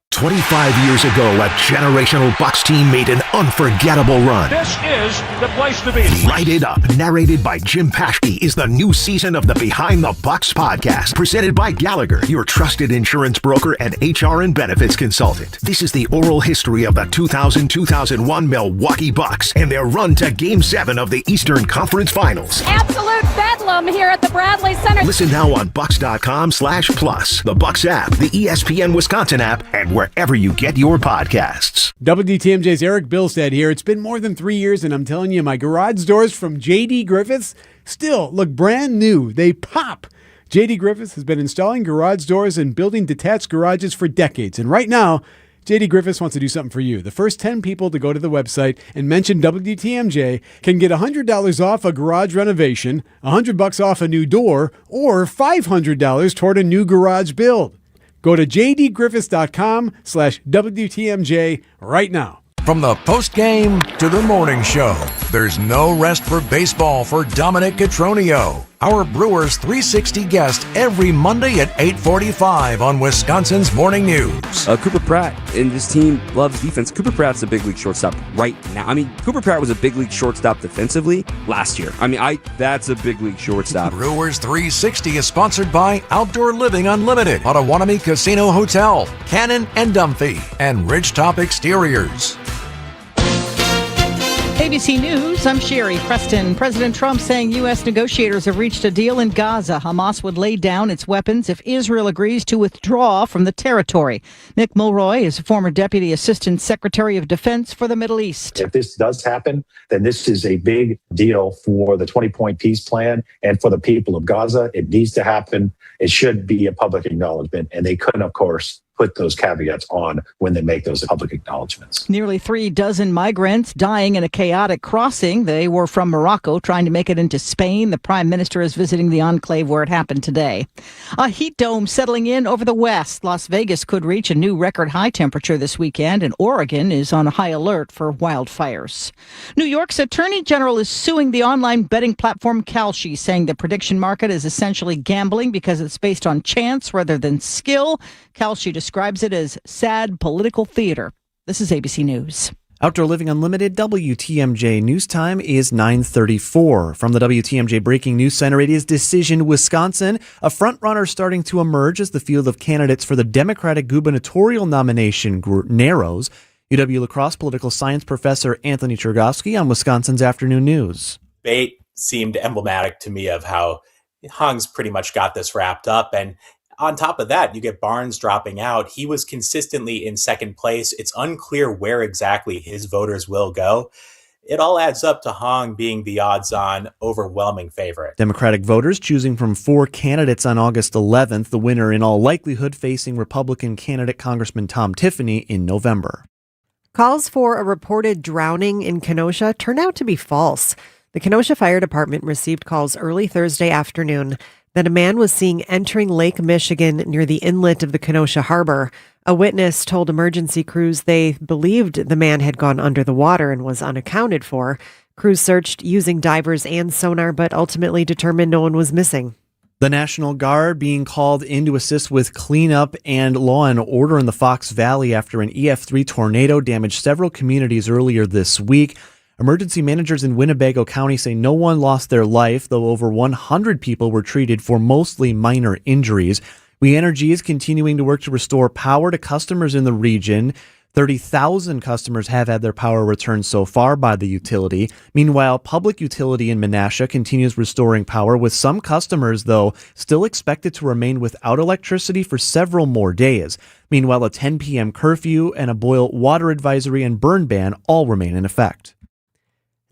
25 years ago, a generational Bucks team made an unforgettable run. This is the place to be. Light It Up, narrated by Jim Paschke, is the new season of the Behind the Bucks podcast, presented by Gallagher, your trusted insurance broker and HR and benefits consultant. This is the oral history of the 2000-2001 Milwaukee Bucks and their run to Game 7 of the Eastern Conference Finals. Absolute bedlam here at the Bradley Center. Listen now on Bucks.com/plus, the Bucks app, the ESPN Wisconsin app, and wherever you get your podcasts. WTMJ's Eric Billstead here. It's been more than 3 years, and I'm telling you, my garage doors from J.D. Griffiths still look brand new. They pop. J.D. Griffiths has been installing garage doors and building detached garages for decades, and right now, J.D. Griffiths wants to do something for you. The first 10 people to go to the website and mention WTMJ can get $100 off a garage renovation, $100 off a new door, or $500 toward a new garage build. Go to jdgriffiths.com/WTMJ right now. From the post-game to the morning show, there's no rest for baseball for Dominic Cotroneo, our Brewers 360 guest every Monday at 8:45 on Wisconsin's Morning News. Cooper Pratt and this team loves defense. Cooper Pratt's a big league shortstop right now. I mean, Cooper Pratt was a big league shortstop defensively last year. That's a big league shortstop. Brewers 360 is sponsored by Outdoor Living Unlimited, Potawatomi Casino Hotel, Cannon and Dumphy, and Ridgetop Exteriors. ABC News, I'm Sherry Preston. President Trump saying U.S. negotiators have reached a deal in Gaza. Hamas would lay down its weapons if Israel agrees to withdraw from the territory. Mick Mulroy is a former Deputy Assistant Secretary of Defense for the Middle East. If this does happen, then this is a big deal for the 20-point peace plan and for the people of Gaza. It needs to happen. It should be a public acknowledgement, and they couldn't, of course, put those caveats on when they make those public acknowledgments. Nearly 3 dozen migrants dying in a chaotic crossing. They were from Morocco trying to make it into Spain. The Prime Minister is visiting the enclave where it happened today. A heat dome settling in over the west. Las Vegas could reach a new record high temperature this weekend, and Oregon is on high alert for wildfires. New York's Attorney General is suing the online betting platform Kalshi, saying the prediction market is essentially gambling because it's based on chance rather than skill. Kalshi describes it as sad political theater. This is ABC News. Outdoor Living Unlimited, WTMJ News Time is 9:34. From the WTMJ Breaking News Center, it is Decision Wisconsin. A frontrunner starting to emerge as the field of candidates for the Democratic gubernatorial nomination narrows. UW La Crosse political science professor Anthony Chergosky on Wisconsin's Afternoon News. Debate seemed emblematic to me of how Hung's pretty much got this wrapped up, and on top of that, you get Barnes dropping out. He was consistently in second place. It's unclear where exactly his voters will go. It all adds up to Hung being the odds-on overwhelming favorite. Democratic voters choosing from 4 candidates on August 11th, the winner in all likelihood facing Republican candidate Congressman Tom Tiffany in November. Calls for a reported drowning in Kenosha turned out to be false. The Kenosha Fire Department received calls early Thursday afternoon that a man was seen entering Lake Michigan near the inlet of the Kenosha Harbor. A witness told emergency crews they believed the man had gone under the water and was unaccounted for. Crews searched using divers and sonar, but ultimately determined no one was missing. The National Guard being called in to assist with cleanup and law and order in the Fox Valley after an EF3 tornado damaged several communities earlier this week. Emergency managers in Winnebago County say no one lost their life, though over 100 people were treated for mostly minor injuries. We Energy is continuing to work to restore power to customers in the region. 30,000 customers have had their power returned so far by the utility. Meanwhile, Public Utility in Menasha continues restoring power, with some customers, though, still expected to remain without electricity for several more days. Meanwhile, a 10 p.m. curfew and a boil water advisory and burn ban all remain in effect.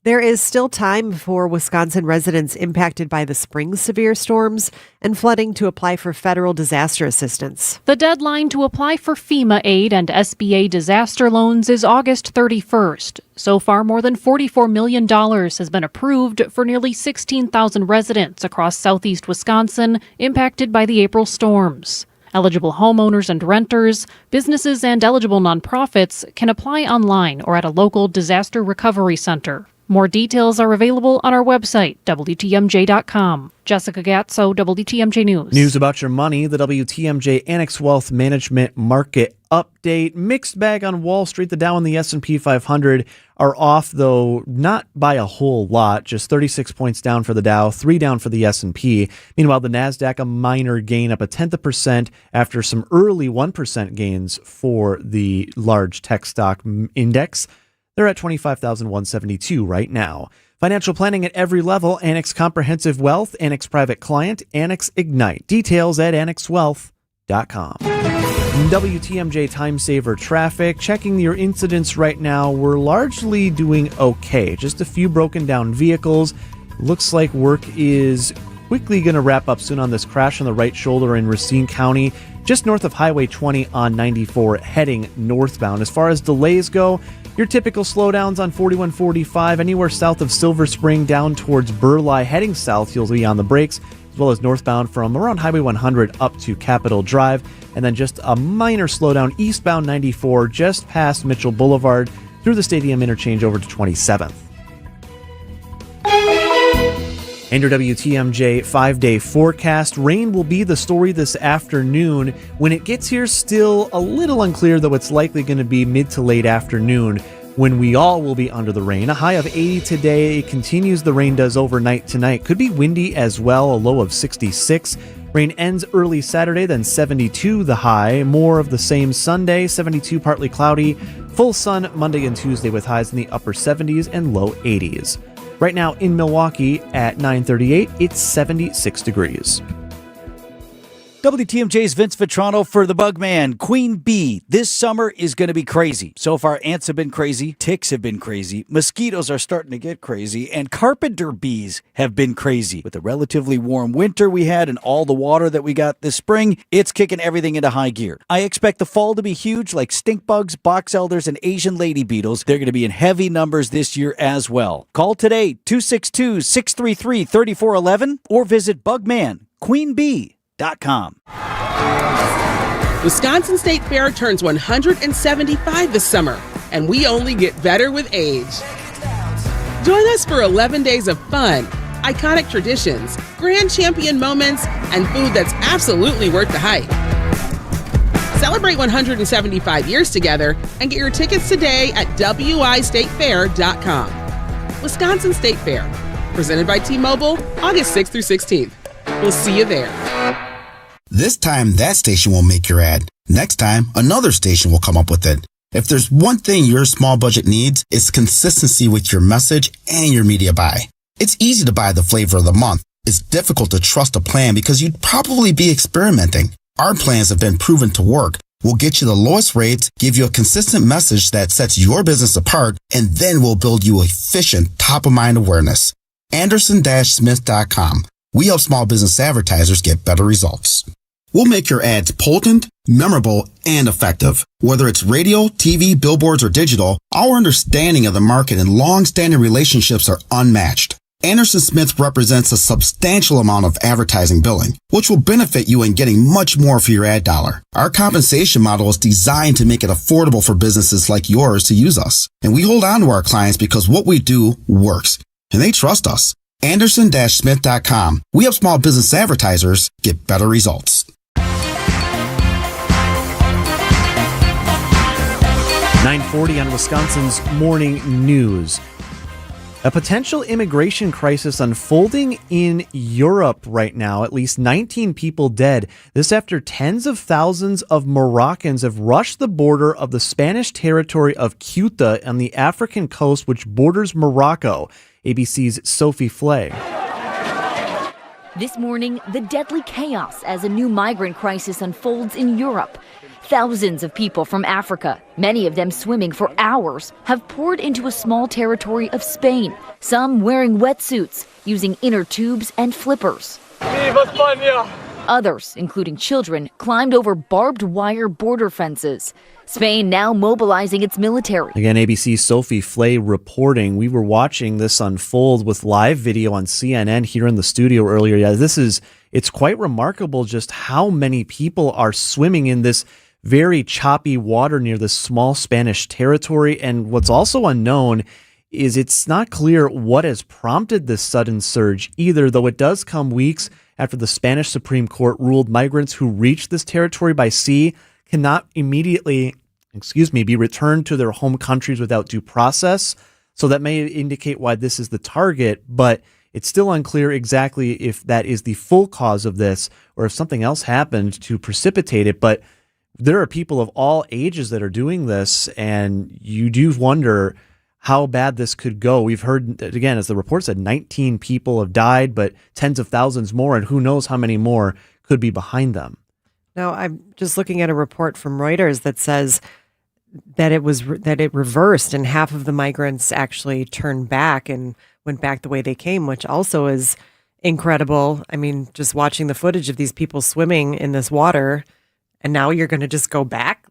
There is still time for Wisconsin residents impacted by the spring severe storms and flooding to apply for federal disaster assistance. The deadline to apply for FEMA aid and SBA disaster loans is August 31st. So far, more than $44 million has been approved for nearly 16,000 residents across southeast Wisconsin impacted by the April storms. Eligible homeowners and renters, businesses, and eligible nonprofits can apply online or at a local disaster recovery center. More details are available on our website, WTMJ.com. Jessica Gatso, WTMJ News. News about your money, the WTMJ Annex Wealth Management Market Update. Mixed bag on Wall Street. The Dow and the S&P 500 are off, though not by a whole lot. Just 36 points down for the Dow, 3 down for the S&P. Meanwhile, the Nasdaq, a minor gain, up 0.1% after some early 1% gains for the large tech stock index. They're at 25,172 right now. Financial planning at every level. Annex Comprehensive Wealth, Annex Private Client, Annex Ignite. Details at annexwealth.com. WTMJ Time Saver Traffic. Checking your incidents right now. We're largely doing okay. Just a few broken down vehicles. Looks like work is quickly going to wrap up soon on this crash on the right shoulder in Racine County, just north of Highway 20 on 94 heading northbound. As far as delays go, your typical slowdowns on 4145, anywhere south of Silver Spring down towards Burleigh. Heading south, you'll be on the brakes, as well as northbound from around Highway 100 up to Capitol Drive. And then just a minor slowdown eastbound 94 just past Mitchell Boulevard through the Stadium Interchange over to 27th. And your WTMJ 5-day forecast. Rain will be the story this afternoon. When it gets here, still a little unclear, though it's likely going to be mid to late afternoon when we all will be under the rain. A high of 80 today. It continues, the rain does overnight tonight. Could be windy as well, a low of 66. Rain ends early Saturday, then 72 the high. More of the same Sunday, 72 partly cloudy. Full sun Monday and Tuesday with highs in the upper 70s and low 80s. Right now in Milwaukee at 9:38, it's 76 degrees. WTMJ's Vince Vitrano for the Bugman. Queen Bee, this summer is going to be crazy. So far, ants have been crazy, ticks have been crazy, mosquitoes are starting to get crazy, and carpenter bees have been crazy. With the relatively warm winter we had and all the water that we got this spring, it's kicking everything into high gear. I expect the fall to be huge, like stink bugs, box elders, and Asian lady beetles. They're going to be in heavy numbers this year as well. Call today, 262-633-3411, or visit bugmanqueenbee.com. Wisconsin State Fair turns 175 this summer, and we only get better with age. Join us for 11 days of fun, iconic traditions, grand champion moments, and food that's absolutely worth the hype. Celebrate 175 years together and get your tickets today at wistatefair.com. Wisconsin State Fair, presented by T-Mobile, August 6th through 16th. We'll see you there. This time, that station will make your ad. Next time, another station will come up with it. If there's one thing your small budget needs, it's consistency with your message and your media buy. It's easy to buy the flavor of the month. It's difficult to trust a plan because you'd probably be experimenting. Our plans have been proven to work. We'll get you the lowest rates, give you a consistent message that sets your business apart, and then we'll build you efficient top-of-mind awareness. Anderson-Smith.com. We help small business advertisers get better results. We'll make your ads potent, memorable, and effective. Whether it's radio, TV, billboards, or digital, our understanding of the market and long-standing relationships are unmatched. Anderson Smith represents a substantial amount of advertising billing, which will benefit you in getting much more for your ad dollar. Our compensation model is designed to make it affordable for businesses like yours to use us. And we hold on to our clients because what we do works, and they trust us. Anderson-Smith.com. We help small business advertisers get better results. 9:40 on Wisconsin's Morning News. A potential immigration crisis unfolding in Europe right now. At least 19 people dead. This after tens of thousands of Moroccans have rushed the border of the Spanish territory of Ceuta on the African coast, which borders Morocco. ABC's Sophie Flay. This morning, the deadly chaos as a new migrant crisis unfolds in Europe. Thousands of people from Africa, many of them swimming for hours, have poured into a small territory of Spain, some wearing wetsuits, using inner tubes and flippers. Viva España! Others, including children, climbed over barbed wire border fences. Spain now mobilizing its military. Again, ABC's Sophie Flay reporting. We were watching this unfold with live video on CNN here in the studio earlier. Yeah, it's quite remarkable just how many people are swimming in this very choppy water near this small Spanish territory. And what's also unknown is it's not clear what has prompted this sudden surge either, though it does come weeks after the Spanish Supreme Court ruled migrants who reach this territory by sea cannot immediately, be returned to their home countries without due process. So that may indicate why this is the target, but it's still unclear exactly if that is the full cause of this or if something else happened to precipitate it. But there are people of all ages that are doing this, and you do wonder how bad this could go. We've heard, again, as the report said, 19 people have died, but tens of thousands more, and who knows how many more could be behind them. Now, I'm just looking at a report from Reuters that says that it reversed and half of the migrants actually turned back and went back the way they came, which also is incredible. I mean, just watching the footage of these people swimming in this water, and now you're going to just go back?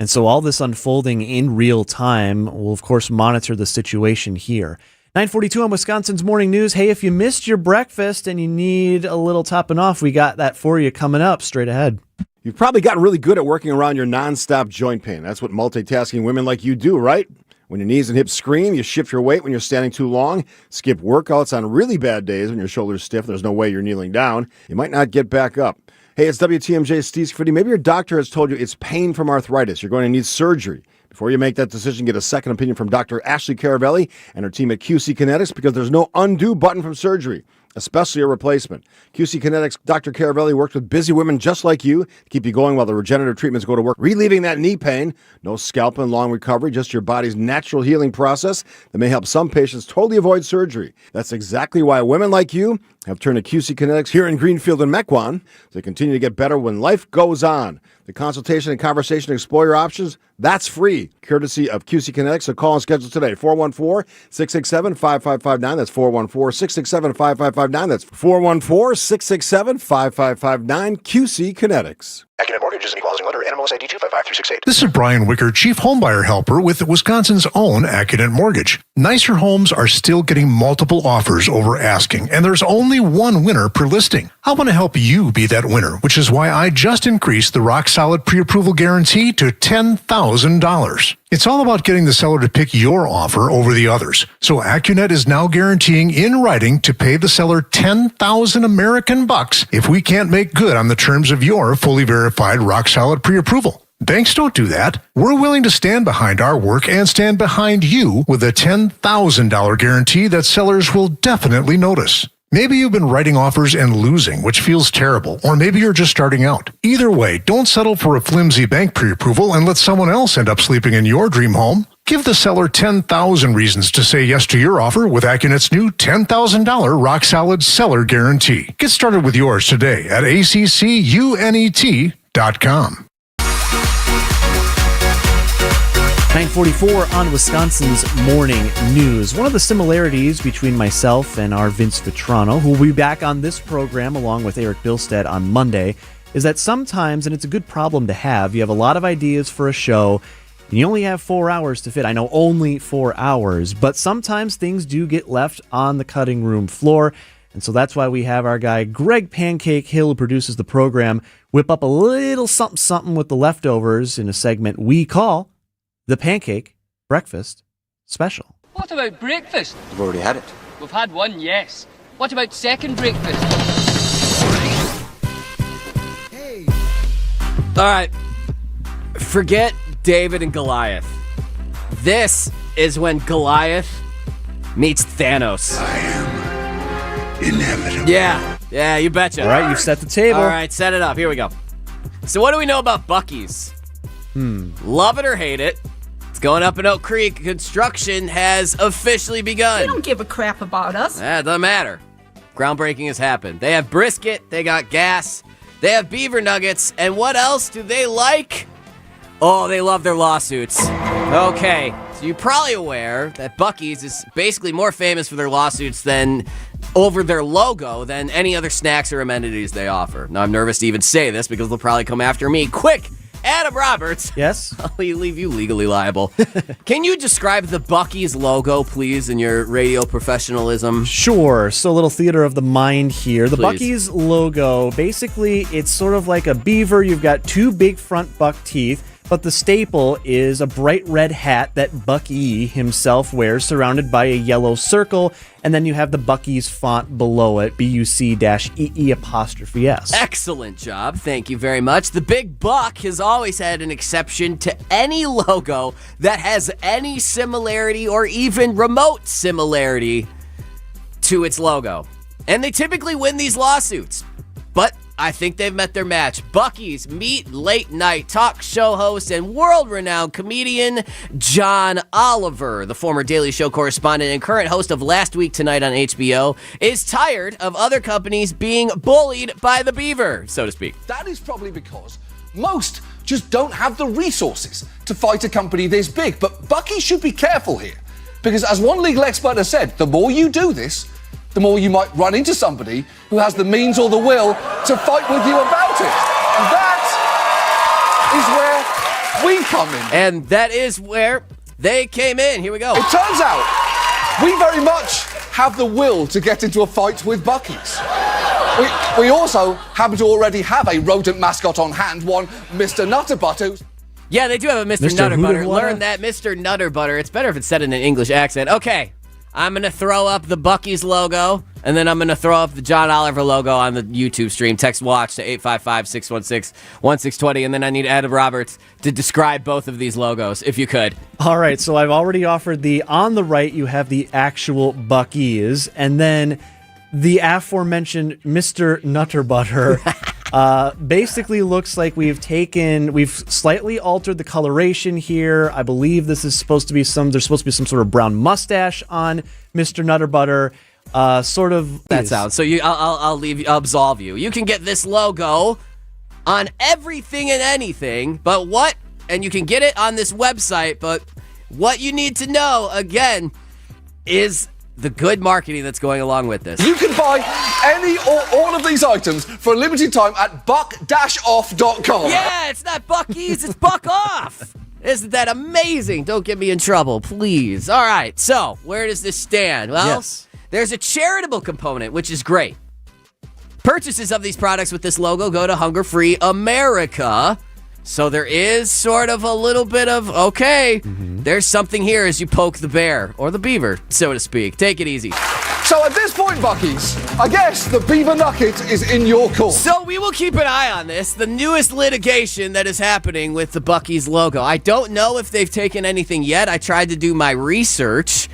And so all this unfolding in real time, we'll of course monitor the situation here. 9:42 on Wisconsin's Morning News. Hey, if you missed your breakfast and you need a little topping off, we got that for you coming up straight ahead. You've probably gotten really good at working around your nonstop joint pain. That's what multitasking women like you do, right? When your knees and hips scream, you shift your weight when you're standing too long, skip workouts on really bad days when your shoulder's stiff, there's no way you're kneeling down. You might not get back up. Hey, it's WTMJ's Steve Scafidi. Maybe your doctor has told you it's pain from arthritis. You're going to need surgery. Before you make that decision, get a second opinion from Dr. Ashley Caravelli and her team at QC Kinetics, because there's no undo button from surgery, especially a replacement. QC Kinetics Dr. Caravelli worked with busy women just like you to keep you going while the regenerative treatments go to work, relieving that knee pain. No scalpel and long recovery, just your body's natural healing process that may help some patients totally avoid surgery. That's exactly why women like you have turned to QC Kinetics here in Greenfield and Mequon. They continue to get better when life goes on. The consultation and conversation to explore your options, that's free, courtesy of QC Kinetics. So call and schedule today, 414-667-5559. That's 414-667-5559. That's 414-667-5559. QC Kinetics. Accident Mortgage is an equal housing lender. NMLS ID 255368. This is Brian Wicker, Chief Homebuyer Helper with Wisconsin's own Accident Mortgage. Nicer homes are still getting multiple offers over asking, and there's only one winner per listing. I want to help you be that winner, which is why I just increased the rock-solid pre-approval guarantee to $10,000. It's all about getting the seller to pick your offer over the others. So AccuNet is now guaranteeing in writing to pay the seller 10,000 American bucks if we can't make good on the terms of your fully verified rock-solid pre-approval. Banks don't do that. We're willing to stand behind our work and stand behind you with a $10,000 guarantee that sellers will definitely notice. Maybe you've been writing offers and losing, which feels terrible, or maybe you're just starting out. Either way, don't settle for a flimsy bank pre-approval and let someone else end up sleeping in your dream home. Give the seller 10,000 reasons to say yes to your offer with AccuNet's new $10,000 rock-solid seller guarantee. Get started with yours today at accunet.com. 9:44 on Wisconsin's Morning News. One of the similarities between myself and our Vince Vitrano, who will be back on this program along with Eric Bilstead on Monday, is that sometimes, and it's a good problem to have, you have a lot of ideas for a show, and you only have 4 hours to fit. I know only 4 hours, but sometimes things do get left on the cutting room floor, and so that's why we have our guy Greg Pancake Hill, who produces the program, whip up a little something with the leftovers in a segment we call the Pancake Breakfast Special. What about breakfast? You've already had it. We've had one, yes. What about second breakfast? Hey. All right. Forget David and Goliath. This is when Goliath meets Thanos. I am inevitable. Yeah, you betcha. All right, you've set the table. All right, set it up. Here we go. So what do we know about Buc-ee's? Love it or hate it, it's going up in Oak Creek. Construction has officially begun. They don't give a crap about us. It doesn't matter. Groundbreaking has happened. They have brisket, they got gas, they have beaver nuggets, and what else do they like? Oh, they love their lawsuits. Okay, so you're probably aware that Buc-ee's is basically more famous for their lawsuits than over their logo than any other snacks or amenities they offer. Now, I'm nervous to even say this because they'll probably come after me. Quick! Adam Roberts. Yes? I'll leave you legally liable. Can you describe the Buc-ee's logo, please, in your radio professionalism? Sure. So a little theater of the mind here. The Please. Buc-ee's logo, basically, it's sort of like a beaver. You've got two big front buck teeth, But the staple is a bright red hat that Bucky himself wears, surrounded by a yellow circle, and then you have the Bucky's font below it, BUC-EE''S. Excellent job. Thank you very much. The Big Buck has always had an exception to any logo that has any similarity or even remote similarity to its logo. And they typically win these lawsuits. But I think they've met their match. Bucky's meet late-night talk show host and world-renowned comedian John Oliver, the former Daily Show correspondent and current host of Last Week Tonight on HBO, is tired of other companies being bullied by the beaver, so to speak. That is probably because most just don't have the resources to fight a company this big. But Bucky should be careful here, because as one legal expert has said, the more you do this, the more you might run into somebody who has the means or the will to fight with you about it. And that is where we come in. And that is where they came in. Here we go. It turns out we very much have the will to get into a fight with Bucky's. We also happen to already have a rodent mascot on hand, one Mr. Nutterbutter. Yeah, they do have a Mr. Nutterbutter. Learn that, Mr. Nutterbutter. It's better if it's said in an English accent. Okay. I'm going to throw up the Bucky's logo, and then I'm going to throw up the John Oliver logo on the YouTube stream. Text WATCH to 855-616-1620, and then I need Adam Roberts to describe both of these logos, if you could. All right, so I've already offered on the right, you have the actual Bucky's, and then the aforementioned Mr. Nutterbutter basically looks like we've slightly altered the coloration here. I believe this is supposed to be there's supposed to be some sort of brown mustache on Mr. Nutterbutter. Sort of. That sounds. So I'll absolve you. You can get this logo on everything and anything, and you can get it on this website, but what you need to know, again, is the good marketing that's going along with this. You can buy any or all of these items for a limited time at buck-off.com. Yeah, it's not Bucky's, it's Buck Off. Isn't that amazing? Don't get me in trouble, please. All right, so where does this stand? Well, There's a charitable component, which is great. Purchases of these products with this logo go to Hunger Free America. So there is sort of a little bit of, there's something here as you poke the bear, or the beaver, so to speak. Take it easy. So at this point, Bucky's, I guess the beaver nugget is in your court. So we will keep an eye on this, the newest litigation that is happening with the Bucky's logo. I don't know if they've taken anything yet. I tried to do my research,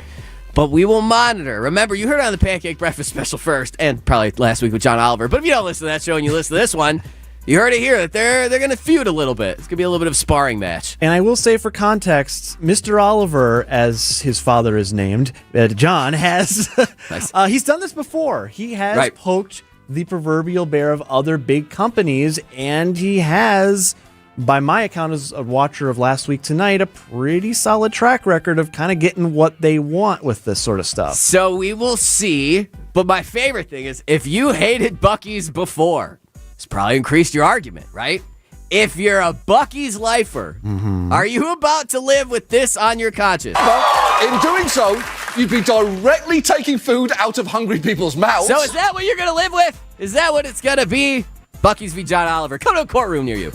but we will monitor. Remember, you heard it on the Pancake Breakfast special first, and probably last week with John Oliver. But if you don't listen to that show and you listen to this one, you heard it here that they're going to feud a little bit. It's going to be a little bit of a sparring match. And I will say for context, Mr. Oliver, as his father is named, John, has nice. He's done this before. He has poked the proverbial bear of other big companies, and he has, by my account as a watcher of Last Week Tonight, a pretty solid track record of kind of getting what they want with this sort of stuff. So we will see. But my favorite thing is, if you hated Bucky's before, it's probably increased your argument, right? If you're a Bucky's lifer, are you about to live with this on your conscience? Well, in doing so, you'd be directly taking food out of hungry people's mouths. So is that what you're going to live with? Is that what it's going to be? Bucky's v. John Oliver. Come to a courtroom near you.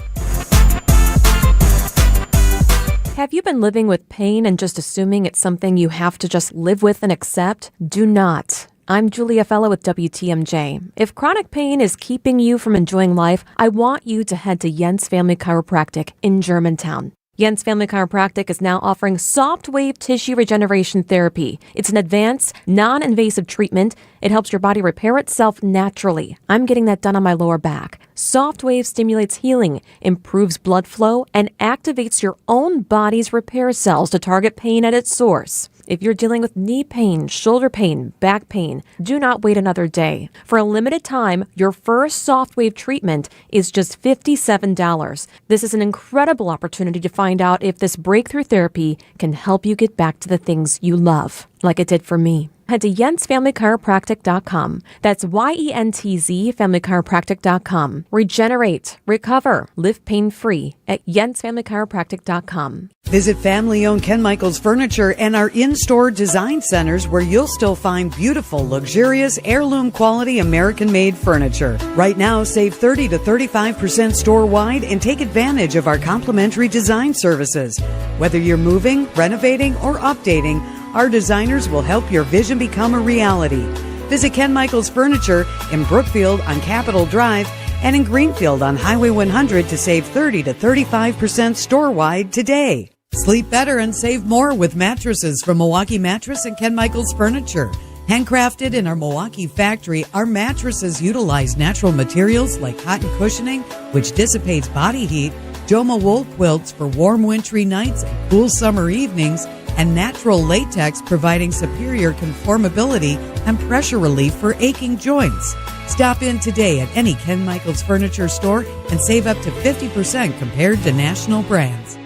Have you been living with pain and just assuming it's something you have to just live with and accept? Do not. I'm Julia Fellow with WTMJ. If chronic pain is keeping you from enjoying life, I want you to head to Jens Family Chiropractic in Germantown. Jens Family Chiropractic is now offering soft wave tissue regeneration therapy. It's an advanced, non-invasive treatment. It helps your body repair itself naturally. I'm getting that done on my lower back. Soft wave stimulates healing, improves blood flow, and activates your own body's repair cells to target pain at its source. If you're dealing with knee pain, shoulder pain, back pain, do not wait another day. For a limited time, your first Softwave treatment is just $57. This is an incredible opportunity to find out if this breakthrough therapy can help you get back to the things you love, like it did for me. Head to jensfamilychiropractic.com. That's YENTZ familychiropractic.com. Regenerate, recover, live pain-free at jensfamilychiropractic.com. Visit family-owned Ken Michaels Furniture and our in-store design centers where you'll still find beautiful, luxurious, heirloom quality American-made furniture. Right now, save 30 to 35% store-wide and take advantage of our complimentary design services. Whether you're moving, renovating, or updating, our designers will help your vision become a reality. Visit Ken Michaels Furniture in Brookfield on Capitol Drive and in Greenfield on Highway 100 to save 30 to 35% store-wide today. Sleep better and save more with mattresses from Milwaukee Mattress and Ken Michaels Furniture. Handcrafted in our Milwaukee factory, our mattresses utilize natural materials like cotton cushioning, which dissipates body heat, Joma wool quilts for warm wintry nights and cool summer evenings, and natural latex providing superior conformability and pressure relief for aching joints. Stop in today at any Ken Michaels Furniture store and save up to 50% compared to national brands.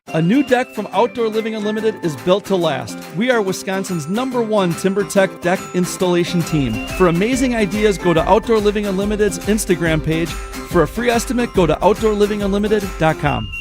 A new deck from Outdoor Living Unlimited is built to last. We are Wisconsin's #1 TimberTech deck installation team. For amazing ideas, go to Outdoor Living Unlimited's Instagram page. For a free estimate, go to OutdoorLivingUnlimited.com.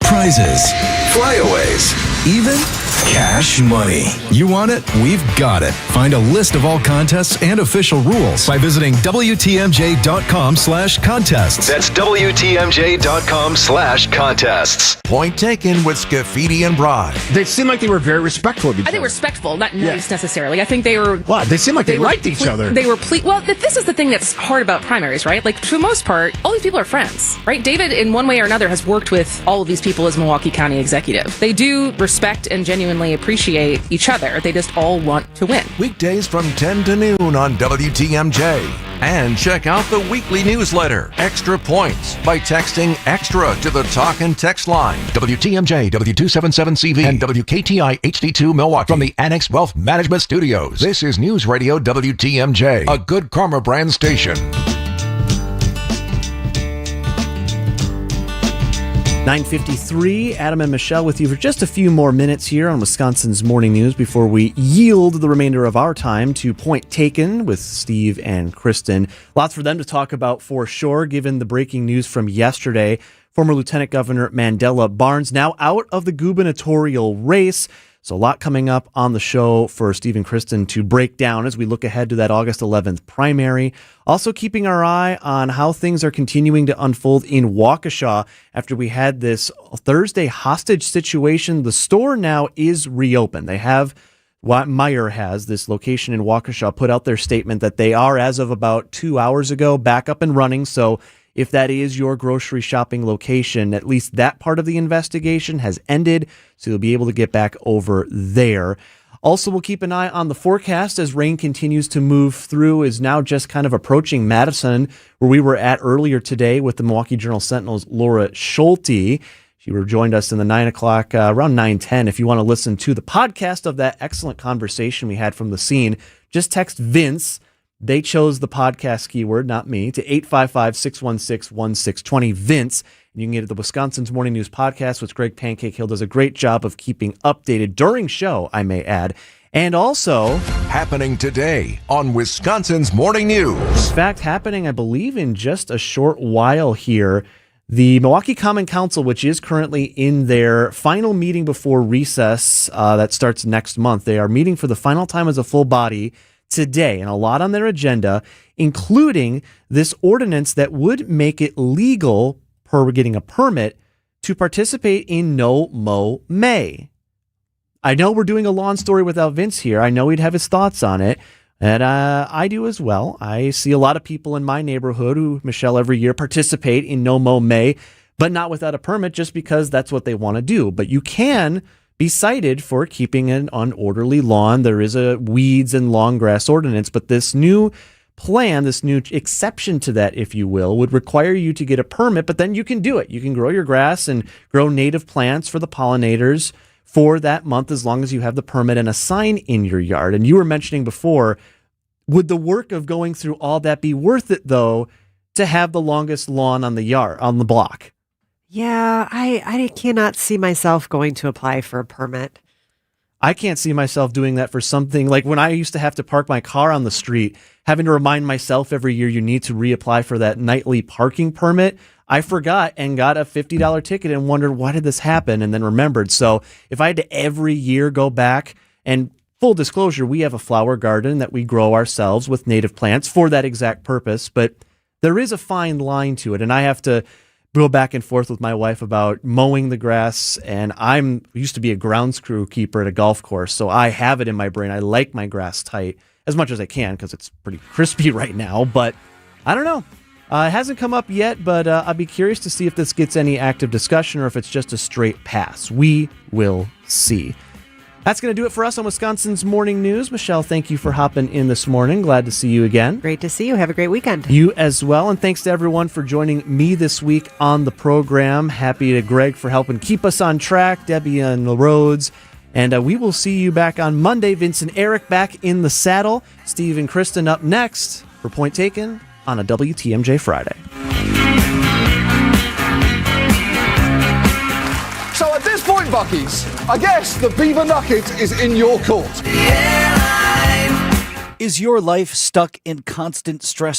Prizes, flyaways, even cash money. You want it? We've got it. Find a list of all contests and official rules by visiting WTMJ.com/contests. That's WTMJ.com/contests. Point taken with Scafidi and Bry. They seemed like they were very respectful of each I think other. respectful, not nice necessarily. I think they were... What? They seemed like they liked each other. They were... Well, this is the thing that's hard about primaries, right? Like, for the most part, all these people are friends, right? David, in one way or another, has worked with all of these people as Milwaukee County executive. They do respect and genuinely appreciate each other. They just all want to win. Weekdays from 10 to noon on WTMJ. And check out the weekly newsletter, Extra Points, by texting EXTRA to the talk and text line. WTMJ, W277CV, and WKTI HD2 Milwaukee. From the Annex Wealth Management Studios, this is News Radio WTMJ, a Good Karma brand station. 9:53, Adam and Michelle with you for just a few more minutes here on Wisconsin's Morning News before we yield the remainder of our time to Point Taken with Steve and Kristen. Lots for them to talk about for sure, given the breaking news from yesterday. Former Lieutenant Governor Mandela Barnes now out of the gubernatorial race. So a lot coming up on the show for Steve and Kristen to break down as we look ahead to that August 11th primary. Also keeping our eye on how things are continuing to unfold in Waukesha after we had this Thursday hostage situation. The store now is reopened. They have, Meijer has, this location in Waukesha, put out their statement that they are, as of about 2 hours ago, back up and running. So if that is your grocery shopping location, at least that part of the investigation has ended, so you'll be able to get back over there. Also, we'll keep an eye on the forecast as rain continues to move through, is now just kind of approaching Madison, where we were at earlier today with the Milwaukee Journal-Sentinel's Laura Schulte. She joined us in the 9 o'clock, around 9:10. If you want to listen to the podcast of that excellent conversation we had from the scene, just text Vince. They chose the podcast keyword, not me, to 855-616-1620, Vince. And you can get the Wisconsin's Morning News podcast, which Greg Pancake Hill does a great job of keeping updated during show, I may add. And also... happening today on Wisconsin's Morning News. In fact, happening, I believe, in just a short while here. The Milwaukee Common Council, which is currently in their final meeting before recess that starts next month. They are meeting for the final time as a full body today, and a lot on their agenda, including this ordinance that would make it legal, per getting a permit, to participate in No Mow May. I know we're doing a lawn story without Vince here. I know he'd have his thoughts on it, and I do as well. I see a lot of people in my neighborhood who, Michelle, every year participate in No Mow May, but not without a permit, just because that's what they want to do. But you can be cited for keeping an unorderly lawn. There is a weeds and long grass ordinance, but this new plan, this new exception to that, if you will, would require you to get a permit, but then you can do it. You can grow your grass and grow native plants for the pollinators for that month, as long as you have the permit and a sign in your yard. And you were mentioning before, would the work of going through all that be worth it, though, to have the longest lawn on the block? Yeah, I cannot see myself going to apply for a permit. I can't see myself doing that for something like when I used to have to park my car on the street, having to remind myself every year you need to reapply for that nightly parking permit. I forgot and got a $50 ticket and wondered, why did this happen? And then remembered. So if I had to every year go back, and full disclosure, we have a flower garden that we grow ourselves with native plants for that exact purpose. But there is a fine line to it. And I have to go back and forth with my wife about mowing the grass, and used to be a grounds crew keeper at a golf course, so I have it in my brain. I like my grass tight as much as I can because it's pretty crispy right now, but I don't know. It hasn't come up yet, but I'd be curious to see if this gets any active discussion or if it's just a straight pass. We will see. That's going to do it for us on Wisconsin's Morning News. Michelle, thank you for hopping in this morning. Glad to see you again. Great to see you. Have a great weekend. You as well. And thanks to everyone for joining me this week on the program. Happy to Greg for helping keep us on track, Debbie on the roads. And we will see you back on Monday. Vince and Eric back in the saddle. Steve and Kristen up next for Point Taken on a WTMJ Friday. So at this point, Buckies, I guess the Beaver Nugget is in your court. Is your life stuck in constant stress?